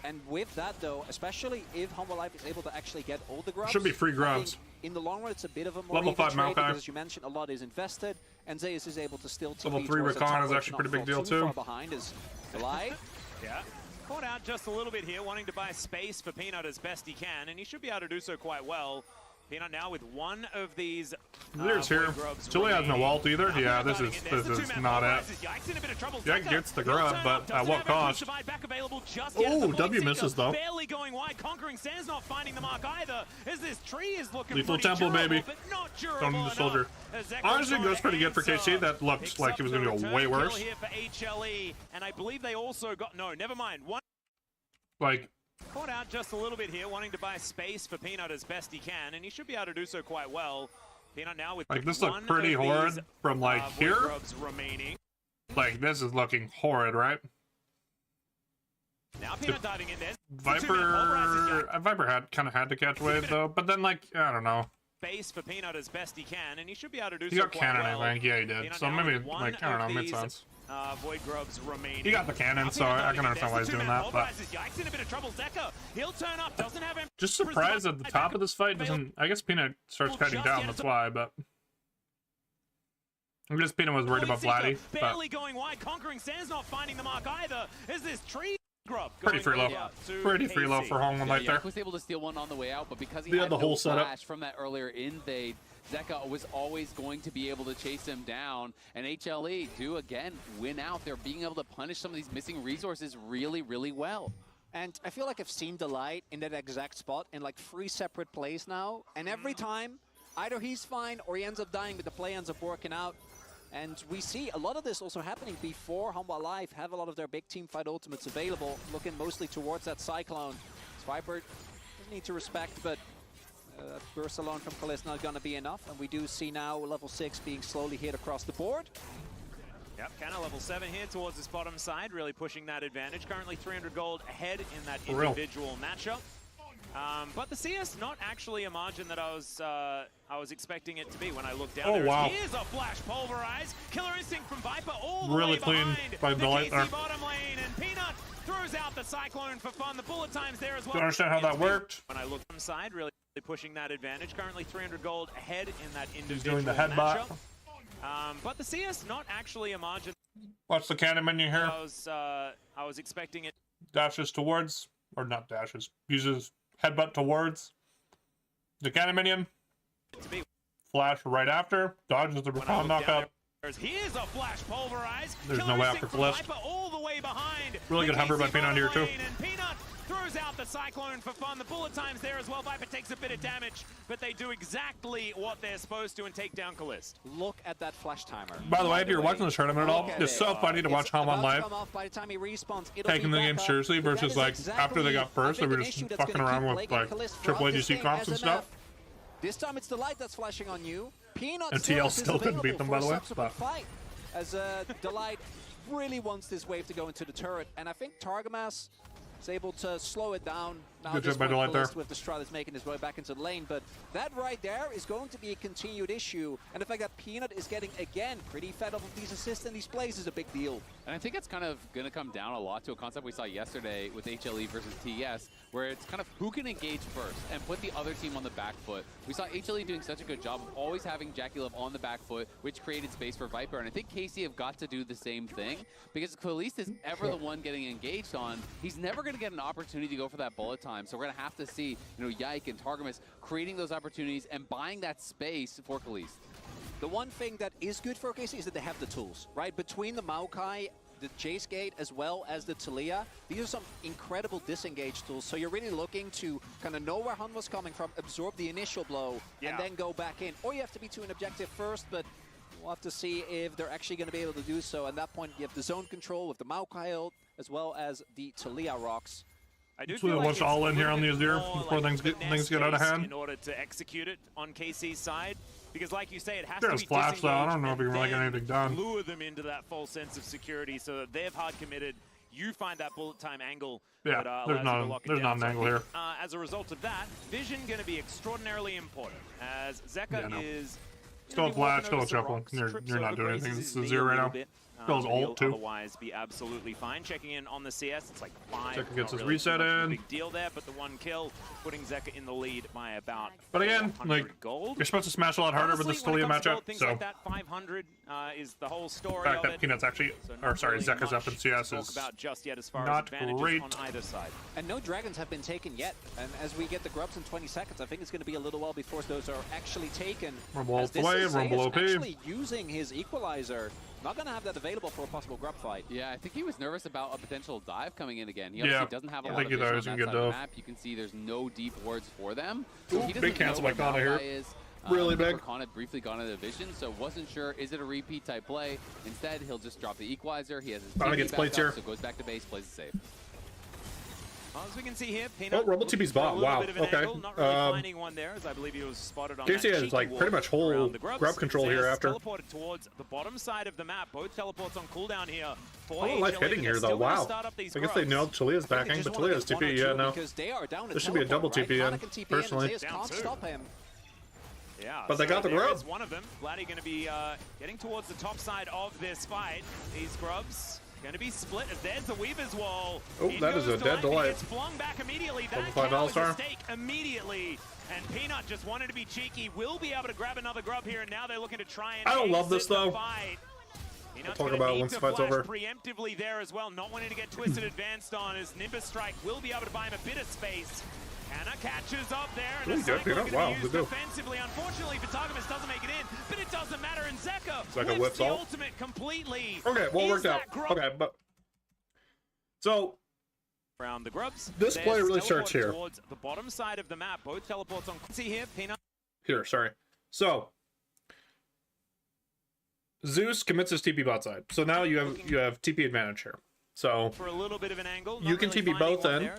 And with that, though, especially if Humble Life is able to actually get all the grubs... Should be free grubs. In the long run, it's a bit of a more level 5 trade Maokai. because, as you mentioned, a lot is invested, and Zeus is able to still... Level 3 Rakan is actually a pretty big deal, too. Far behind is Light. Yeah. Caught out just a little bit here, wanting to buy space for Peanut as best he can, and he should be able to do so quite well. Peanut now with one of these. There's here. Chile has no ult either. Yeah, this is not it. Jack gets the grub, but at what cost? Oh, W misses though. Barely going wide. Conquering Sands not finding the mark either. As this tree is looking lethal temple, baby. Don't need the soldier. Honestly, goes pretty good for KC. That looks like it was going to go way worse. Here for HLE, and I believe they also got never mind. One. Like. Caught out just a little bit here, wanting to buy space for Peanut as best he can, and he should be able to do so quite well. Peanut now with like this looked pretty horrid from like here. Remaining. Like this is looking horrid, right? Now Peanut diving in there. Viper had kind of had to catch wave though, but then like I don't know. Space for Peanut as best he can, and he should be able to do so. He got cannon, I think. Yeah, he did. Peanut so maybe like I don't know, makes sense. Void grubs remaining. He got the cannon, so I can understand why he's doing that. But in a bit of trouble. Zeka, he'll turn up. Doesn't have him. Just surprised at the top of this fight doesn't. I guess Peanut starts cutting down. That's why. But I guess Peanut was worried about Vladdy. Barely going wide. Conquering Sands not finding the mark either. Is this tree? Pretty free low. Pretty free low for Hongwen right there. was able to steal one on the way out, but because he had the whole flash setup from that earlier invade, Zeka was always going to be able to chase him down, and HLE do again win out. They're being able to punish some of these missing resources really, really well. And I feel like I've seen Delight in that exact spot in like 3 separate plays now, and every time either he's fine or he ends up dying, but the play ends up working out. And we see a lot of this also happening before Humble Life have a lot of their big team fight ultimates available, looking mostly towards that Cyclone. Viper doesn't need to respect, but burst alone from Kalist not going to be enough. And we do see now level 6 being slowly hit across the board. Yep, Canna level 7 here towards this bottom side, really pushing that advantage. Currently 300 gold ahead in that individual matchup. But the CS not actually a margin that I was expecting it to be when I looked down there. Wow. Here's a flash pulverize. Killer instinct from Viper all the really way clean behind by the Delight there. KC bottom lane, and Peanut throws out the Cyclone for fun. The bullet times there as well. Don't understand how that worked. When I looked inside, really pushing that advantage. Currently 300 gold ahead in that individual He's doing the headbutt. But the CS not actually a margin. Watch the cannon menu here. I was expecting it. Dashes towards, or not dashes, uses headbutt towards the cannon minion. flash right after. Dodges the Recon knockup. Here's a flash pulverize. There's no way after Calist. All the way behind. Really good hover by Peanut here too. And Peanut throws out the Cyclone for fun. The bullet time's there as well. Viper takes a bit of damage, but they do exactly what they're supposed to and take down Calist. Look at that flash timer. By the way, if you're watching this tournament at all, it's so funny to watch Hom on live. By the time he respawns, Taking the game seriously versus like after they got first, they were just fucking around with like triple ADC comps and stuff. This time it's the light that's flashing on you. Peanut and TL still couldn't beat them, by the way. Fight, as Delight really wants this wave to go into the turret, and I think Targamas is able to slow it down. Now good job by Delight there. With the Strat is making his way back into the lane, but that right there is going to be a continued issue, and the fact that Peanut is getting, again, pretty fed up of these assists and these plays is a big deal. And I think it's kind of going to come down a lot to a concept we saw yesterday with HLE versus TES, where it's kind of who can engage first and put the other team on the back foot. We saw HLE doing such a good job of always having Jackie Love on the back foot, which created space for Viper. And I think KC have got to do the same thing, because if Caliste is ever the one getting engaged on, he's never going to get an opportunity to go for that bullet time. So we're going to have to see, you know, Yike and Targamas creating those opportunities and buying that space for Caliste. The one thing that is good for KC is that they have the tools, right? Between the Maokai, the Jace Gate, as well as the Talia, these are some incredible disengage tools. So you're really looking to kind of know where Hun was coming from, absorb the initial blow, and then go back in. Or you have to be to an objective first, but we'll have to see if they're actually going to be able to do so. At that point, you have the zone control with the Maokai ult, as well as the Talia rocks. I do so feel like watch all in here on the Azir before things get out of hand. In order to execute it on KC's side, because like you say, it has There's to be flash though. I don't know if you can really then get anything done. Lure them into that false sense of security so that they've hard committed. You find that bullet time angle. Yeah, that, there's not an angle here. As a result of that, vision going to be extraordinarily important as Zeka is. Still flash, still a triple. You're not doing anything. This is Azir right now. Goes ult too. Otherwise, be absolutely fine. Checking in on the CS, it's like 5. Zeka gets his really reset in. Big deal there, but the one kill putting Zeka in the lead by about. But again, like gold. You're supposed to smash a lot harder with this Talia matchup. Things so like that 500 is the whole story. The fact of that it. Peanut's actually, or sorry, Zeka's up in CS is about just yet as far not as great. on either side. And no dragons have been taken yet. And as we get the grubs in 20 seconds, I think it's going to be a little while before those are actually taken. Rumble ult away, Rumble OP. Actually using his equalizer. Not going to have that available for a possible grub fight. Yeah, I think he was nervous about a potential dive coming in again. He obviously doesn't have a lot of vision on that side of the map. You can see there's no deep wards for them. So he big cancel by Kana here. Really big. Kana had briefly gone into vision, so wasn't sure, is it a repeat type play? Instead, he'll just drop the equalizer. He has his TP gets back plates up, here. so goes back to base, plays it safe. Well, as we can see here, Peanut Rumble TP's bot. Wow. Okay. Not really finding one there, as I believe he was spotted on KC has like pretty much whole grub control here after. Teleported towards the bottom side of the map. Both teleports on cooldown here. Oh, life hitting here though. Wow. I guess they nailed Talia's backing, but Talia's TP. Yeah, no. This should be a double TP in, personally. Yeah, but they got the grub. One of them. Vladdy going to be getting towards the top side of this fight. These grubs going to be split as there's the Weaver's wall. Oh, that is a dead Delight. It's flung back immediately. That was a mistake immediately. And Peanut just wanted to be cheeky. Will be able to grab another grub here, and now they're looking to try and I don't love this though. We'll talk about it once the fight's over. Preemptively there as well, not wanting to get twisted advanced on as Nimbus Strike will be able to buy him a bit of space. Anna catches up there, and a cycle going to be used defensively. Unfortunately, Targamas doesn't make it in, but it doesn't matter, and Zeka whips the ultimate completely. Okay, well worked out. Okay, but so around the grubs. This play really starts here. Towards the bottom side of the map, both teleports on. See here, Peanut. Here, sorry. So Zeus commits his TP bot side. So now you have TP advantage here. So for a little bit of an angle, you can TP both in.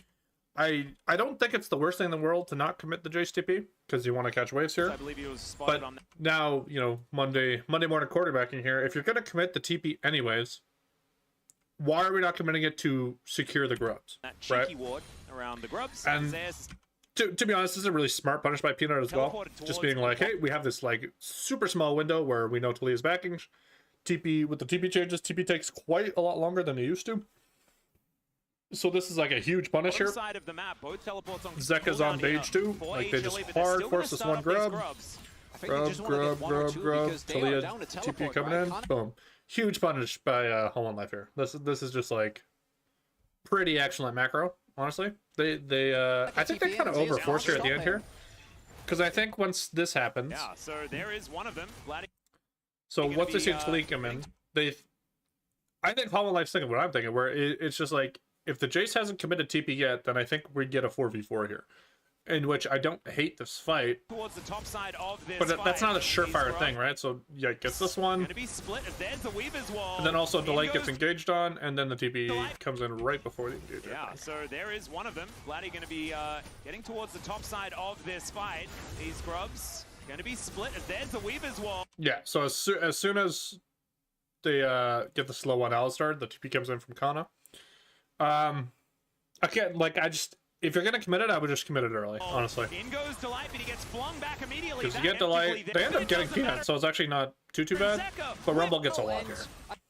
I don't think it's the worst thing in the world to not commit the Jace TP because you want to catch waves here. I believe he was spotted but on that. Now, you know, Monday morning quarterbacking here. If you're going to commit the TP anyways, why are we not committing it to secure the grubs? That cheeky ward around the grubs. And to be honest, this is a really smart punish by Peanut as well. Just being like, hey, we have this like super small window where we know Talia's backing. TP with the TP changes, TP takes quite a lot longer than it used to. So this is like a huge punish here. Side of the map, both teleports on Zeka's on Bage too. Like they just hard force this one grub. Grub. Talia TP coming in. Boom. Huge punish by Home on Life here. This is just like pretty excellent macro, honestly. I think they kind of overforced here at the end here. Because I think once this happens... Yeah, so there is one of them. Vladdy. So once they see Talik come in, I think Hollow Life's thinking what I'm thinking, where it's just like, if the Jace hasn't committed TP yet, then I think we get a 4v4 here. In which I don't hate this fight, Towards the top side of this but that's not a fight. surefire thing, right? So yeah, gets this one, Gonna be split as there's the Weaver's Wall. and then also In Delay goes gets engaged on, and then the TP Delay. comes in right before the engagement. Yeah, so there is one of them. Vladdy going to be getting towards the top side of this fight. These grubs going to be split as there's the Weaver's Wall. Yeah, so as soon as they get the slow one Alistar, the TP comes in from Kana. Again, like, if you're going to commit it, I would just commit it early, honestly. In goes Delight, but he gets flung back immediately. Because you get Delight, they end up getting Peanut, so it's actually not too bad. But Rumble gets a lot here.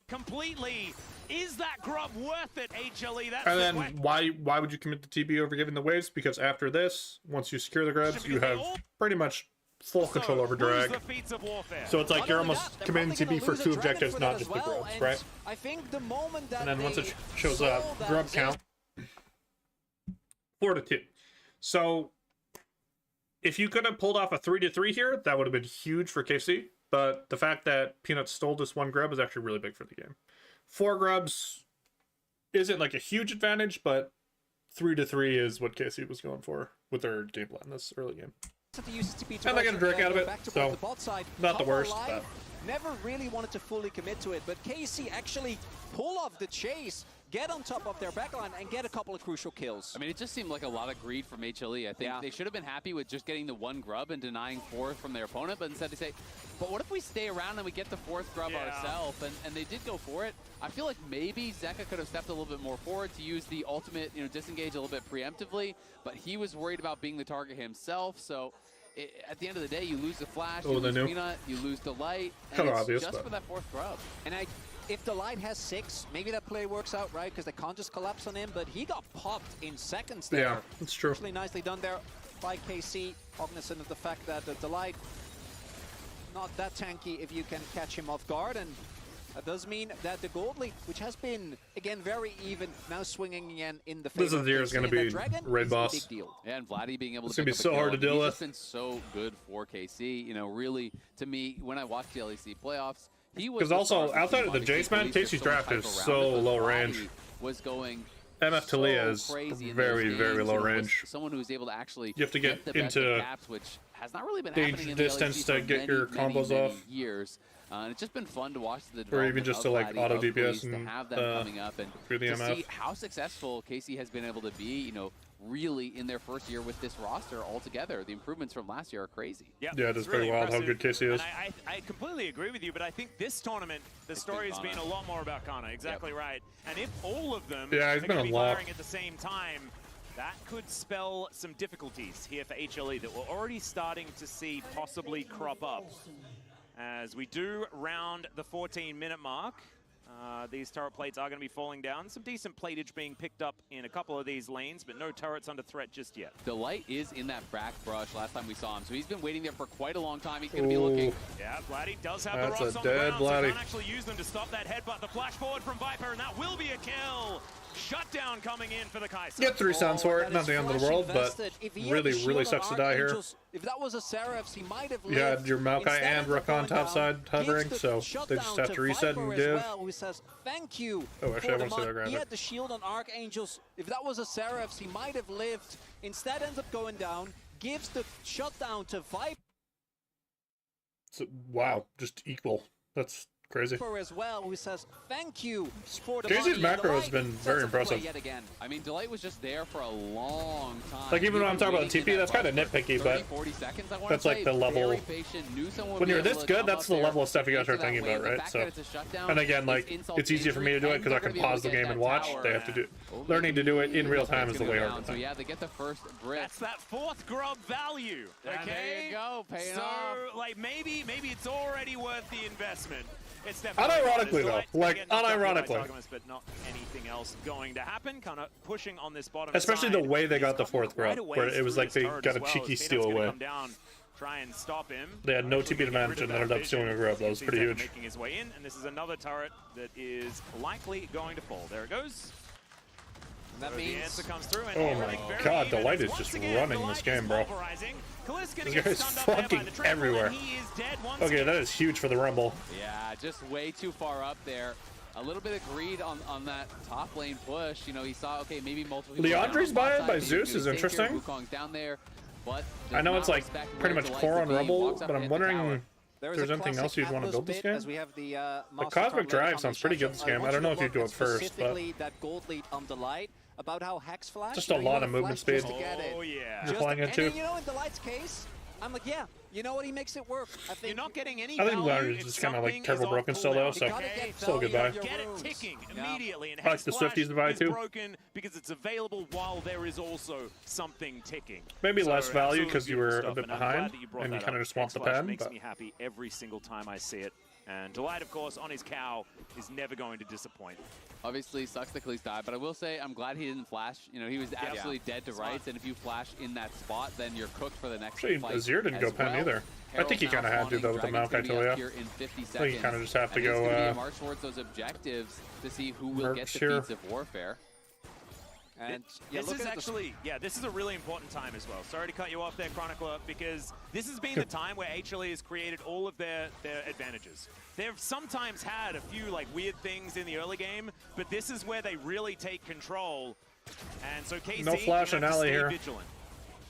Completely. Is that grub worth it, HLE? That's And the then question. why would you commit the TP over giving the waves? Because after this, once you secure the grubs, you have pretty much full control over drag. The feats of warfare. So it's like you're Not only almost that, committing they're TP probably for gonna two lose a dragon objectives, for not that just as the well, grubs, and right? I think the moment that And then once they it shows saw up, that grub Zeus count 4-2. So if you could have pulled off a 3-3 here, that would have been huge for KC. But the fact that Peanut stole this one grub is actually really big for the game. 4 grubs isn't like a huge advantage, but 3-3 is what KC was going for with their game plan this early game. And they get a drink out of it, so not the worst. But... Never really wanted to fully commit to it, but KC actually pull off the chase, get on top of their backline, and get a couple of crucial kills. I mean, it just seemed like a lot of greed from HLE. I think they should have been happy with just getting the one grub and denying 4 from their opponent, but instead they say, but what if we stay around and we get the 4th grub ourselves? And they did go for it. I feel like maybe Zeka could have stepped a little bit more forward to use the ultimate, disengage a little bit preemptively, but he was worried about being the target himself, so at the end of the day, you lose the flash, you lose Peanut, you lose the light, and it's obvious, just for that 4th grub. And if the light has 6, maybe that play works out, right? Because they can't just collapse on him, but he got popped in seconds there. Yeah, that's true. Actually nicely done there by KC, cognizant of the fact that the light not that tanky if you can catch him off guard, and that does mean that the gold lead, which has been, again, very even, now swinging again in the favor. This is going to be Raid Boss. Big deal. Yeah, and Vladdy being able to It's going to be pick up so a hard to kill. deal He's with. just been so good for KC. Really, to me, when I watched the LEC playoffs, he was... Because also, outside of the Jace, man, KC's draft is so low range. Was going MF Talia is crazy in very, those very games, low range. Someone who's able to actually You have to get the best into of caps, which has not really been danger happening in the distance LEC to for get your combos many off. years. And it's just been fun to watch the Or even development just of to, like, Vladdy, auto of DPS Police, to and, have them coming up and through the to MF. see how successful KC has been able to be, really in their first year with this roster altogether. The improvements from last year are crazy. Yeah, it is pretty wild how good KC is. And I completely agree with you, but I think this tournament, the story has been a lot more about Kana. Exactly right. And if all of them Yeah, he's are been going to be a lot. firing at the same time, that could spell some difficulties here for HLE that we're already starting to see possibly crop up. As we do round the 14-minute mark, these turret plates are going to be falling down. Some decent platage being picked up in a couple of these lanes, but no turrets under threat just yet. Delight is in that back brush last time we saw him, so he's been waiting there for quite a long time. He's going to be looking. Yeah, Vladdy does have That's the rocks a on the dead ground, so Vladdy. can't actually use them to stop that headbutt. The flash forward from Viper, and that will be a kill. Shutdown coming in for the Kai'Sa. Get 3 sounds for it, not the end of the world, but really sucks to die here. If that was a Seraphs, he might have You had your Maokai and Rakan topside hovering, so they just have to reset and give. Who says, thank you. Oh, actually, I want to say that He granted. had the shield on Archangels. If that was a Seraphs, he might have lived. Instead, ends up going down, gives the shutdown to Viper So, wow, just equal. That's crazy. as well, who says, thank you for the KC's money. macro has Delight been very sets up the play impressive. Yet again. I mean, Delight was just there for a long time. Like, even when I'm He's talking been about TP, waiting in that's that kind of brush for nitpicky, 30, but 40 seconds, I wanna that's like say. the level. Very patient, knew someone When would you're be this able to good, come that's up the there level of stuff you gotta into start thinking that about, wave. The right? fact So, that it's a shutdown and again, is like, insult it's to easier for me to do it injury, because I and can they're gonna pause the be able game to and get watch. that They tower. have to do. Oh, Learning to do it in real time is the go way down. harder So thing. yeah, they get the first brick. That's that 4th grub value. And Okay, there you go, paying so off. like maybe it's already worth the investment. It's definitely Unironically, not. though, It's like, again, not unironically. by Targamas, but not anything else going to happen. Kind of pushing on this bottom Especially side. the way they He's got the coming 4th grub, right away where it was through like this they turret got a as well, cheeky as steal Peanut's gonna away. come down, try and stop him. They had no Hopefully TP to get manage rid of and that ended up vision. stealing a grub. That was CNC's pretty definitely huge. Making his way in, and this is another turret that is likely going to fall. There it goes. That So means the answer comes through, and Oh everything my very God, even. Delight is Once just again, running Delight this is game, bro. pulverizing. Kalisk gonna This get guy's stunned up there by fucking the triple, everywhere. and he is dead once Okay, again. that is huge for the Rumble. Yeah, just way too far up there. A little bit of greed on that top lane push. You know, he saw, okay, maybe multiple people Leandre's down on by bot by side, Zeus he's is gonna stay here. interesting. Wukong's down there, but I know it's like pretty much core on Rumble, but I'm wondering if there's anything else you'd want to build this game. As we have the Cosmic Drive sounds pretty good this game. I don't know if you'd do it first, but specifically that gold lead on Delight about how Hex Flash. just you a know, you lot wanna of movement flash just speed. to get it. Oh yeah. You're playing it And too. then, you know, in Delight's case, I'm like, yeah, you know what? He makes it work. I think You're not getting any I think value Leandre's if just kind of like something turbo is off broken still though, cooldown, so okay? still goodbye. Get it ticking immediately, and I like Hex the Flash Swifties to buy is too. broken because it's available while there is also something ticking. Maybe So, less value absolutely because you were beautiful a bit stuff, and I'm glad behind that you brought and you that kind of up. just want Hex the Flash pen. makes But me happy every single time I see it. And Delight, of course, on his cow is never going to disappoint. Obviously, sucks that Khalees died, but I will say I'm glad he didn't flash. You know, he was absolutely dead to rights, and if you flash in that spot, then you're cooked for the next actually, fight Azir didn't go as pen well. either. I think he kind of had to though with the Dragon's Maokai gonna be up Talia. here in 50 I think you kind of just have to and it's gonna be go a march towards those objectives to see who will Mercs get the here. feats of warfare. And yeah, This is actually, this is a really important time as well. Sorry to cut you off there, Chronicler, because this has been the time where HLE has created all of their advantages. They've sometimes had a few like weird things in the early game, but this is where they really take control. And so KC, No flash you on have to alley stay here. vigilant.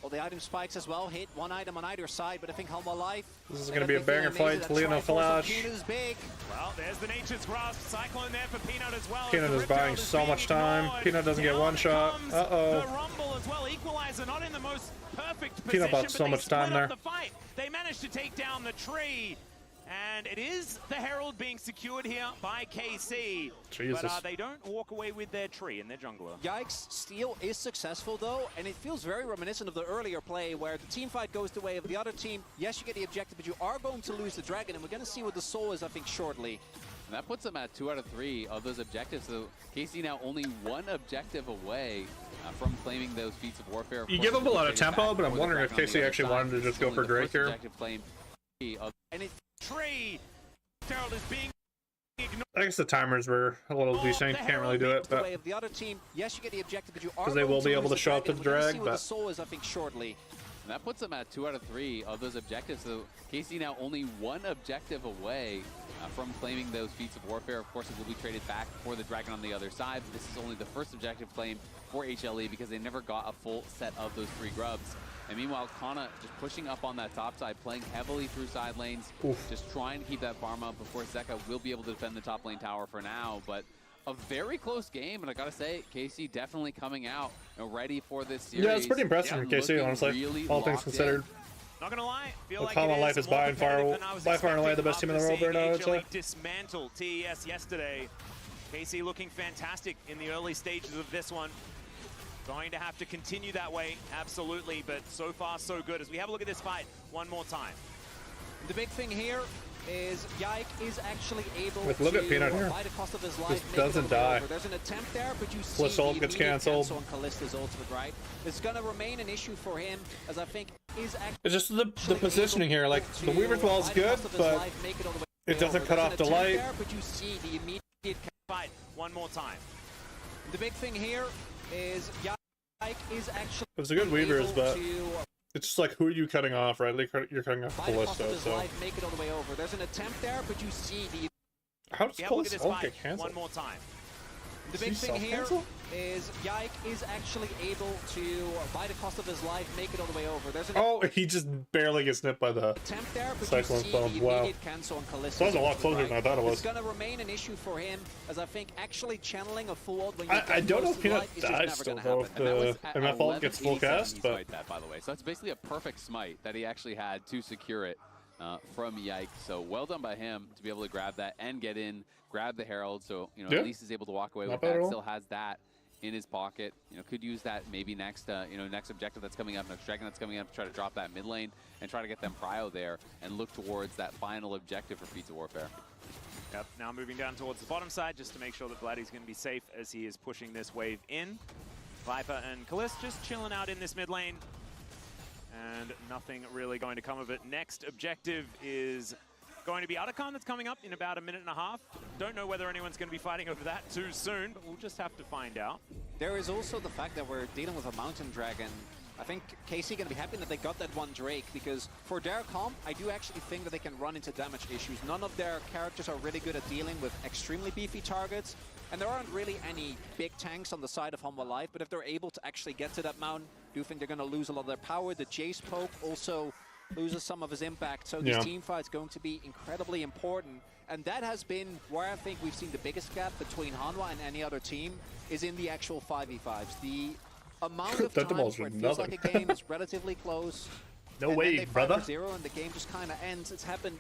well, the item spikes as well. Hit one item on either side, but I think Helma Life. This is going to be a banger fight. Talia no flash. Is big. Well, there's the Nature's Grasp. Cyclone there for Peanut as well. Peanut as the is buying Rip Tail so being much time. ignored. Peanut doesn't get Down one shot. comes Uh-oh. The Rumble as well. Equalizer not in the most perfect position, Peanut bought but so they much time split up there. the fight. They managed to take down the tree. And it is the Herald being secured here by KC. Jesus. But they don't walk away with their tree and their jungler. Yikes, steal is successful though, and it feels very reminiscent of the earlier play where the team fight goes the way of the other team. Yes, you get the objective, but you are going to lose the dragon, and we're going to see what the soul is, I think, shortly. And that puts them at 2 out of 3 of those objectives. So KC now only 1 objective away from claiming those feats of warfare. Of You course, give him a lot of traded tempo, back but I'm for the wondering if dragon on the KC other actually side. wanted to This just is go only for the Drake first here. objective claim of And it's Tree. Herald is being ignored. I guess the timers were a little decent. You can't really do it, the but way of the other team. Yes, you get the objective, but you are 'cause they going will be able lose to show up to dragon. the We're gonna drag, see what the but- soul is, I think, shortly. And that puts them at 2 out of 3 of those objectives. So KC now only 1 objective away from claiming those feats of warfare. Of course, it will be traded back for the dragon on the other side. But this is only the first objective claim for HLE because they never got a full set of those 3 grubs. And meanwhile, Kana just pushing up on that top side, playing heavily through side lanes, just trying to keep that farm up. Of course, Zeka will be able to defend the top lane tower for now, but a very close game, and I gotta say, KC definitely coming out ready for this series. yeah, it's pretty impressive Yeah, from KC, looking honestly. really All things locked in. considered. Not gonna lie, feel like Okama it Life is more by far competitive than I was and away expecting the best team in the after world right now, I'd seeing say. HLE dismantle TES yesterday. KC looking fantastic in the early stages of this one. Going to have to continue that way, absolutely, but so far so good. As we have a look at this fight one more time. The big thing here is Yike is actually able Look to, at Peanut here. by the cost of his life, Just make doesn't it all the way die. over. There's an attempt there, but you see Plus ult the gets immediate cancelled. cancel on Callista's ultimate, right? It's going to remain an issue for him, as I think is actually It's just the positioning here. Like, the Weaver's Wall is good, but it doesn't cut off the light. There, but you see the immediate Fight one more time. The big thing here is Yike is actually It's a good Weavers, able but to, it's just like, who are you cutting off, right? Like, you're cutting off by the cost of Callisto, his so. life, make it all the way over. There's an attempt there, but you see the How does We have a look at this Callisto fight get canceled? one more time. The Is big he thing here self-cancel? is Yike is actually able to, by the cost of his life, make it all the way over. There's an Oh, he just barely gets nipped by the... attempt there, but Cyclone you see Storm, the wow. immediate cancel on Callisto. That was a lot closer than I thought it was. It's going to remain an issue for him, as I think actually channeling a full ult when you I don't know if Peanut life is just dies never still, gonna though, happen. if And that was the at MF gets full 11:87 cast, he but... smite that, by the way. So that's basically a perfect smite that he actually had to secure it from Yike. So well done by him to be able to grab that and get in, grab the Herald. So, you know, Yeah. at least he's able to walk away Not with bad at that. all. Still has that in his pocket. You know, could use that maybe next, you know, next objective that's coming up, next dragon that's coming up, to try to drop that mid lane and try to get them prio there and look towards that final objective for Pizza Warfare. Yep, now moving down towards the bottom side just to make sure that Vladdy's going to be safe as he is pushing this wave in. Viper and Kalist just chilling out in this mid lane. And nothing really going to come of it. Next objective is going to be Otacon that's coming up in about a minute and a half. Don't know whether anyone's going to be fighting over that too soon, but we'll just have to find out. There is also the fact that we're dealing with a Mountain Dragon. I think KC gonna be happy that they got that one Drake, because for their comp, I do actually think that they can run into damage issues. None of their characters are really good at dealing with extremely beefy targets, and there aren't really any big tanks on the side of Humble Life, but if they're able to actually get to that mountain, I do think they're gonna lose a lot of their power. The Jace poke also loses some of his impact, so this team fight's going to be incredibly important. And that has been where I think we've seen the biggest gap between Hanwha and any other team, is in the actual 5v5s. The amount of times where it feels like a game is relatively close. No way, brother. 0 and the game just kind of ends. It's happened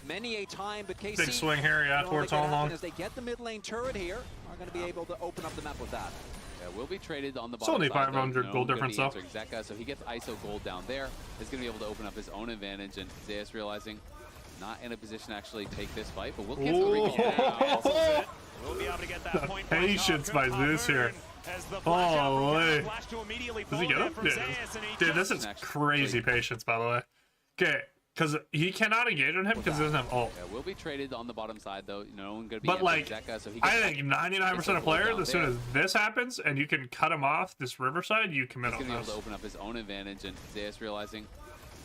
many a time, but KC, big swing here, yeah, towards all along. As they get the mid lane turret here, are going to be able to open up the map with that. Yeah, will be traded on the It's bottom only side, 500 gold difference though. Zeka, so he gets ISO gold down there. He's going to be able to open up his own advantage, and Zeus realizing not in a position to actually take this fight, but we'll get the recall. We'll be able to get that point. Patience by Zeus here. Holy. Does he get him? Yeah. Dude, this is crazy patience, by the way. Okay, because he cannot engage on him because he doesn't have ult. Yeah, will be traded on the bottom side, though. No one going to be. But like, Zeka, so he I think 99% of players, as soon as this happens and you can cut him off this riverside, you commit on this. He's going to be able this. to open up his own advantage, and Zeus realizing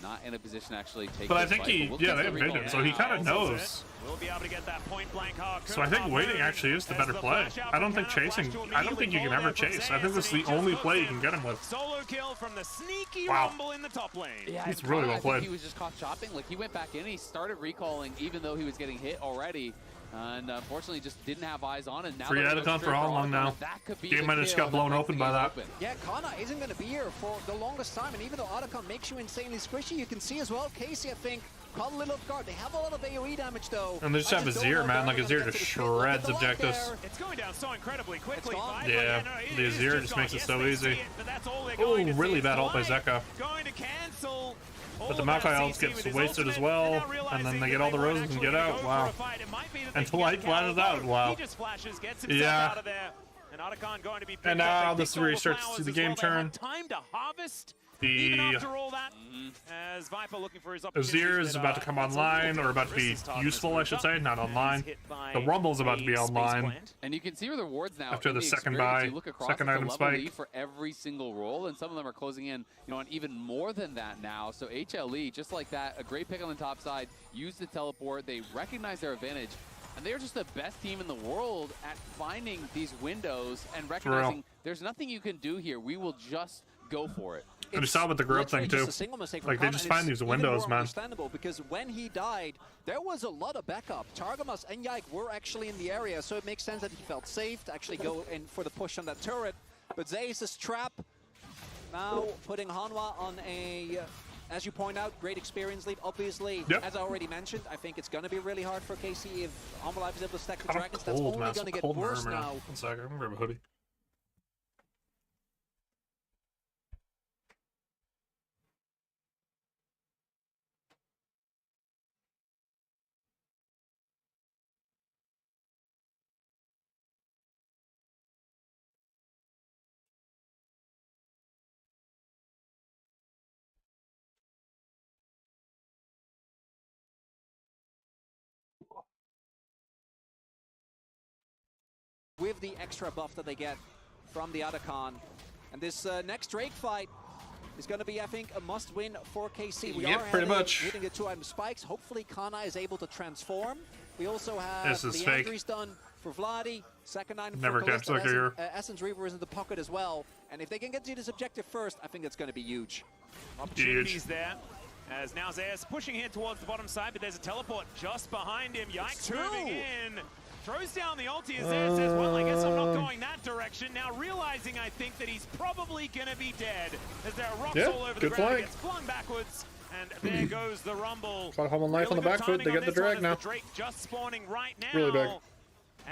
not in a position to actually take. But I this think fight, he, but yeah, they have vision, so he kind of knows. We'll be able to get that point blank hard. So I think waiting actually is the better play. I don't think chasing, I don't think you can ever chase. I think this is the only play you can get him with. Solo kill from the sneaky rumble in the top lane. Yeah, he's really well played. He was just caught shopping. Like, he went back in, he started recalling even though he was getting hit already. And unfortunately just didn't have eyes on it. Now Free Adicon for how long now? Game might just got blown open by that. Yeah, Kana isn't going to be here for the longest time, and even though Adicon makes you insanely squishy, you can see as well, KC, I think, caught a little off guard. They have a lot of AoE damage though. And they just have Azir, man. Like, Azir just shreds objectives. It's going down so incredibly quickly. Yeah, the Azir just makes it so easy. Oh, really bad ult by Zeka. Going to cancel. But the Maokai ult gets wasted as well, and then they get all the roses and get out. Wow. Until Light flashes out. Wow. Yeah. And now this restarts to the game turn. Time to harvest. The Azir is about to come online, or about to be useful, I should say, not online. The Rumble is about to be online. And you can see where the rewards now after the second buy, second item spike for every single role, and some of them are closing in, on even more than that now. So HLE, just like that, a great pick on the top side, use the teleport, they recognize their advantage, and they're just the best team in the world at finding these windows and recognizing there's nothing you can do here. We will just go for it. And you saw with the growth thing too. Like, they just find these windows, man. Understandable, because when he died, there was a lot of backup. Targamas and Yike were actually in the area, so it makes sense that he felt safe to actually go in for the push on that turret. But Zeus' trap now putting Hanwha on a, as you point out, great experience lead. Obviously, as I already mentioned, I think it's going to be really hard for KC if Humble Life is able to stack the dragons. That's only going to get worse now. 1 second, I'm gonna grab a hoodie. With the extra buff that they get from the Adicon. And this next Drake fight is going to be, I think, a must-win for KC. We are pretty much hitting the 2-item spikes. Hopefully, Kana is able to transform. We also have the entries done for Vladi. Second item Never for catch here. Essence Reaver is in the pocket as well. And if they can get to this objective first, I think that's going to be huge. Opportunities there. As now Zeus pushing here towards the bottom side, but there's a teleport just behind him. Yikes, moving in. Throws down the ulti as Zeus says, well, I guess I'm not going that direction. Now realizing, I think, that he's probably going to be dead. As there are rocks all over the ground, gets flung backwards. And there goes the Rumble. Got Humble Knife on the back foot, they get the drag now. The Drake just spawning right now. Really big.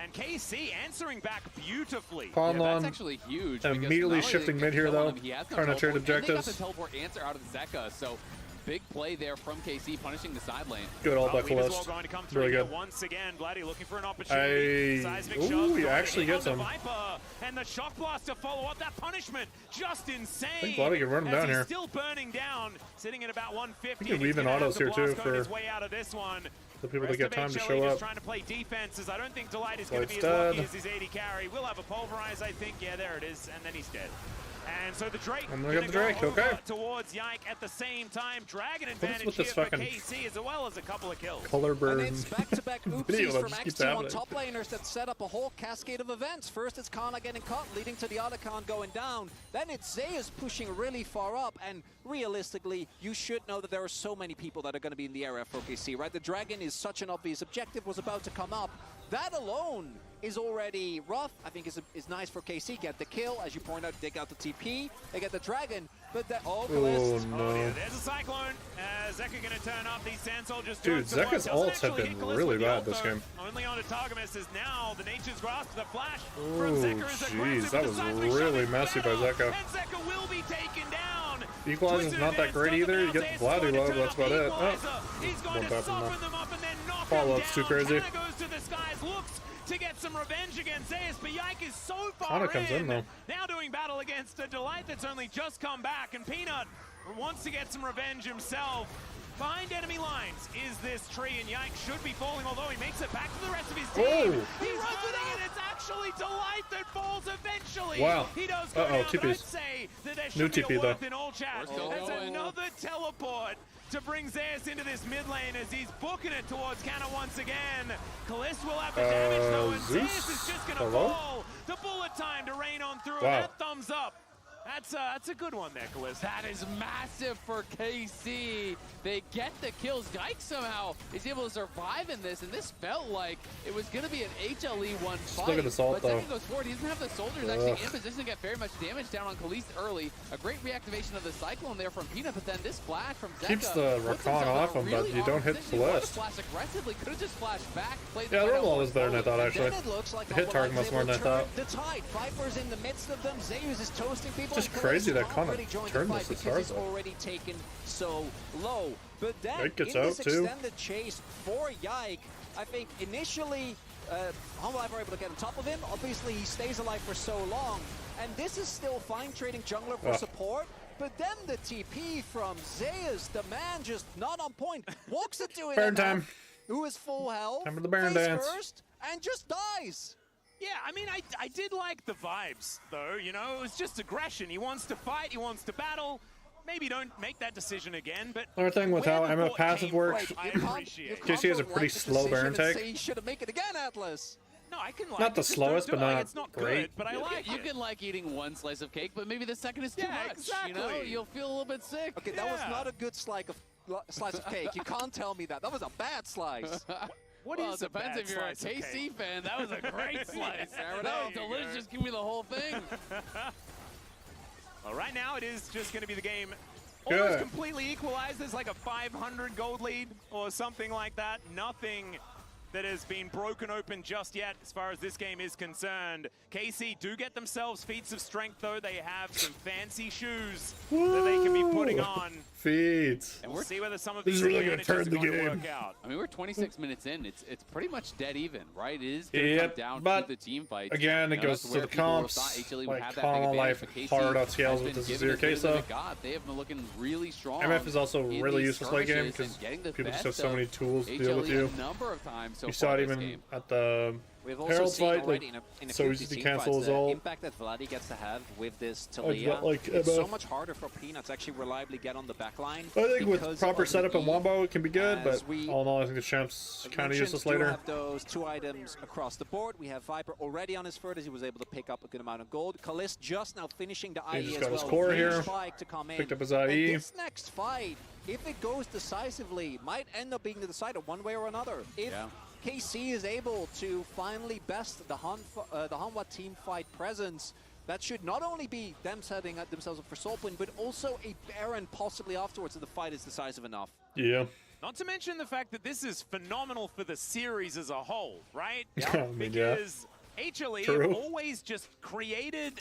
And KC answering back beautifully. That's actually huge. Immediately shifting mid here, though. Trying to trade objectives. They got the teleport answer out of the Zeka, so big play there from KC, punishing the side lane. Good all by Celeste. Really good. Once again, Vladdy looking for an opportunity. Ooh, he actually gets him. And the shock blast to follow up that punishment. Just insane. I think Vladdy can run him down here. Still burning down, sitting at about 150. He can weave in autos here too for his way out of this one. The people that Rest get of time to HLE show just up. trying to play defenses. I don't think Delight is going to be as Dead. lucky as his AD carry. We'll have a pulverize, I think. Yeah, there it is, and then he's dead. And so the Drake And going we to got go the Drake, over okay. towards Yike at the same time. Dragon What is advantage with here this for fucking KC as well as a couple of kills. color And burn it's back-to-back video oopsies that from just keeps X2 on happening. top laners that set up a whole cascade of events. First it's Kana getting caught, leading to the other Khan going down. Then it's Zeus pushing really far up, and realistically, you should know that there are so many people that are going to be in the area for KC, right? The Dragon is such an obvious objective, was about to come up. That alone is already rough. I think is nice for KC. Get the kill, as you point out, dig out the TP, they get the Dragon, but that Oh Calist. no. Oh, yeah, there's a Cyclone. Zeka going to turn up. These Sand Soldiers Dude, doing some work. Zeka's Doesn't ults have actually been hit Calist really with the bad ult, this though. game. Only on Targamas is now the Nature's Grasp, the flash Oh, from Zeka is jeez, aggressive. that The was seismic really shove is messy by better, Zeka. And Zeka will be taken down. Equalizer's Twisted not that advance great doesn't either. You matter. get Zeus the Vlad is going to low, turn that's up about the it. equalizer. Oh. He's going One to tap from soften that. them up and then knock Follow-up's them too down. crazy. Kana goes to the skies, looks to get some revenge against Zeus, but Yike is so far Kana comes in, though. Now doing battle against a Delight that's only just come back, and Peanut wants to get some revenge himself. Behind enemy lines is this tree, and Yike should be falling, although he makes it back to the rest of his team. Oh. He runs it in, and it's actually Delight that falls eventually. Wow. He does go Uh-oh, down, but I'd TPs. say that there New should be TP a though. worth in all chat. We're still That's going. another teleport to bring Zeus into this mid lane as he's booking it towards Kana once again. Calist will have the damage though, and Zeus? Zeus is just going to Hello? fall. The bullet time to rain on through. Wow. That thumbs up. That's a good one there, Calist. That is massive for KC. They get the kills. Dyke somehow is able to survive in this, and this felt like it was going to be an HLE1 fight. Look at this ult, but though. Zeka goes forward. He doesn't have the soldiers actually in position to get very much damage down on Khalees early. A great reactivation of the Cyclone there from Peanut, but then this flash from Zeka Keeps the puts Rakan himself in a off him, but really you don't awkward hit position. He wanted to Celeste. flash aggressively, could have just flashed back. Played Yeah, the the roll was better than I thought, actually. Then it looks like Hit Humble target Life much is more able than I to turn thought. The tide. Viper's in the midst of them. Zeus is toasting people. Just and crazy Calist that can't Kana really join the turned fight this as because hard, he's though. already taken so low. But then Yike gets in out, this too. extended chase for Yike, I think initially Humble Life are able to get on top of him. Obviously, he stays alive for so long. And this is still fine trading jungler for support. But then the TP from Zeus, the man just not on point, walks into it. Burn time. Who is full health, Time for the Baron face dance. first, and just dies. Yeah, I mean, I did like the vibes, though. You know, it was just aggression. He wants to fight. He wants to battle. Maybe don't make that decision again, but Another thing with how where the MF thought passive came works, from, I You can't- appreciate you it. JC has a can't pretty like the slow Baron decision and take. say he should have made it again, Atlas. No, I can like Not it, the just slowest, don't do but it. not It's not great. good, but I like You it. can like eating one slice of cake, but maybe the second is too Yeah, much. exactly. You know, you'll feel a little bit sick. Okay, that was Yeah. not a good slice of cake. You can't tell me that. That was a bad slice. What Well, is it a depends bad if you're a slice of KC cake? fan. That was a great slice. There That was you go. delicious. Give me the whole thing. Well, right now it is just going to be the game Good. almost completely equalized. There's like a 500 gold lead or something like that. Nothing that has been broken open just yet as far as this game is concerned. KC do get themselves feats of strength, though. They have some fancy shoes that they can be putting on. Feet. And We'll see whether some of This these is really gonna advantages turn are the going to game. work out. I mean, we're 26 minutes in. It's pretty much dead even, right? It is going to come Yep, down but to the team fight. again, it goes to the comps, like Kana Life, hard outscales with this Azir case, though. They have been looking really strong. MF is also in really these useless late game skirmishes because and getting the people just best have so many of tools to deal with HLE you. a number of times so You saw far it this even game. at the We've also Herald seen fight, already like, in a so few easy to team cancel fights his the ult. impact that Vladdy gets to have with this I'd Talia. got, like, It's so MF. much harder for Peanut to actually reliably get on the back line. I think with because proper of the setup and E. wombo, it can be good, but As we all in all, I think the champ's kind of mentioned, useless do later. have those two items across the board. We have Viper already on his third as he was able to pick up a good amount of gold. Calist just now finishing the He IE just as got his well. core Huge here. spike to come in. Picked up his And IE. this next fight, if it goes decisively, might end up being the decider one way or another. If Yeah. KC is able to finally best the Hanwha team fight presence, that should not only be them setting themselves up for Soul Win, but also a Baron possibly afterwards if the fight is decisive enough. Yeah. Not to mention the fact that this is phenomenal for the series as a whole, right? I mean, yeah. Because HLE True. have always just created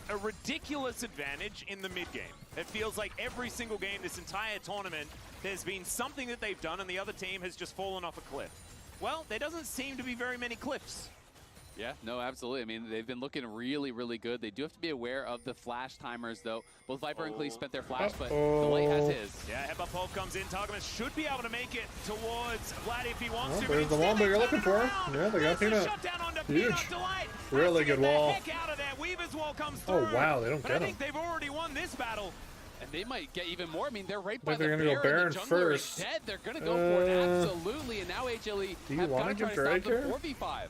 a ridiculous advantage in the mid game. It feels like every single game this entire tournament, there's been something that they've done and the other team has just fallen off a cliff. Well, there doesn't seem to be very many cliffs Yeah, no, absolutely. I mean, they've been looking really, really good. They do have to be aware of the flash timers, though. Both Viper and Klee spent their flash, but Delight has his. Yeah, headbutt pulp comes in. Targamas should be able to make it towards Vlad if he wants to. There's the wombo you're looking for. Yeah, they got Peanut. Huge. Really good wall. Oh, wow, they don't get I him. think they've already won this battle. And they might get even more. I mean, they're right by the they're gonna go Baron. Baron The jungler first. is dead. They're going to go for it, absolutely. And now HLE Do you have want got to to give try to Drake stop them here? 4v5.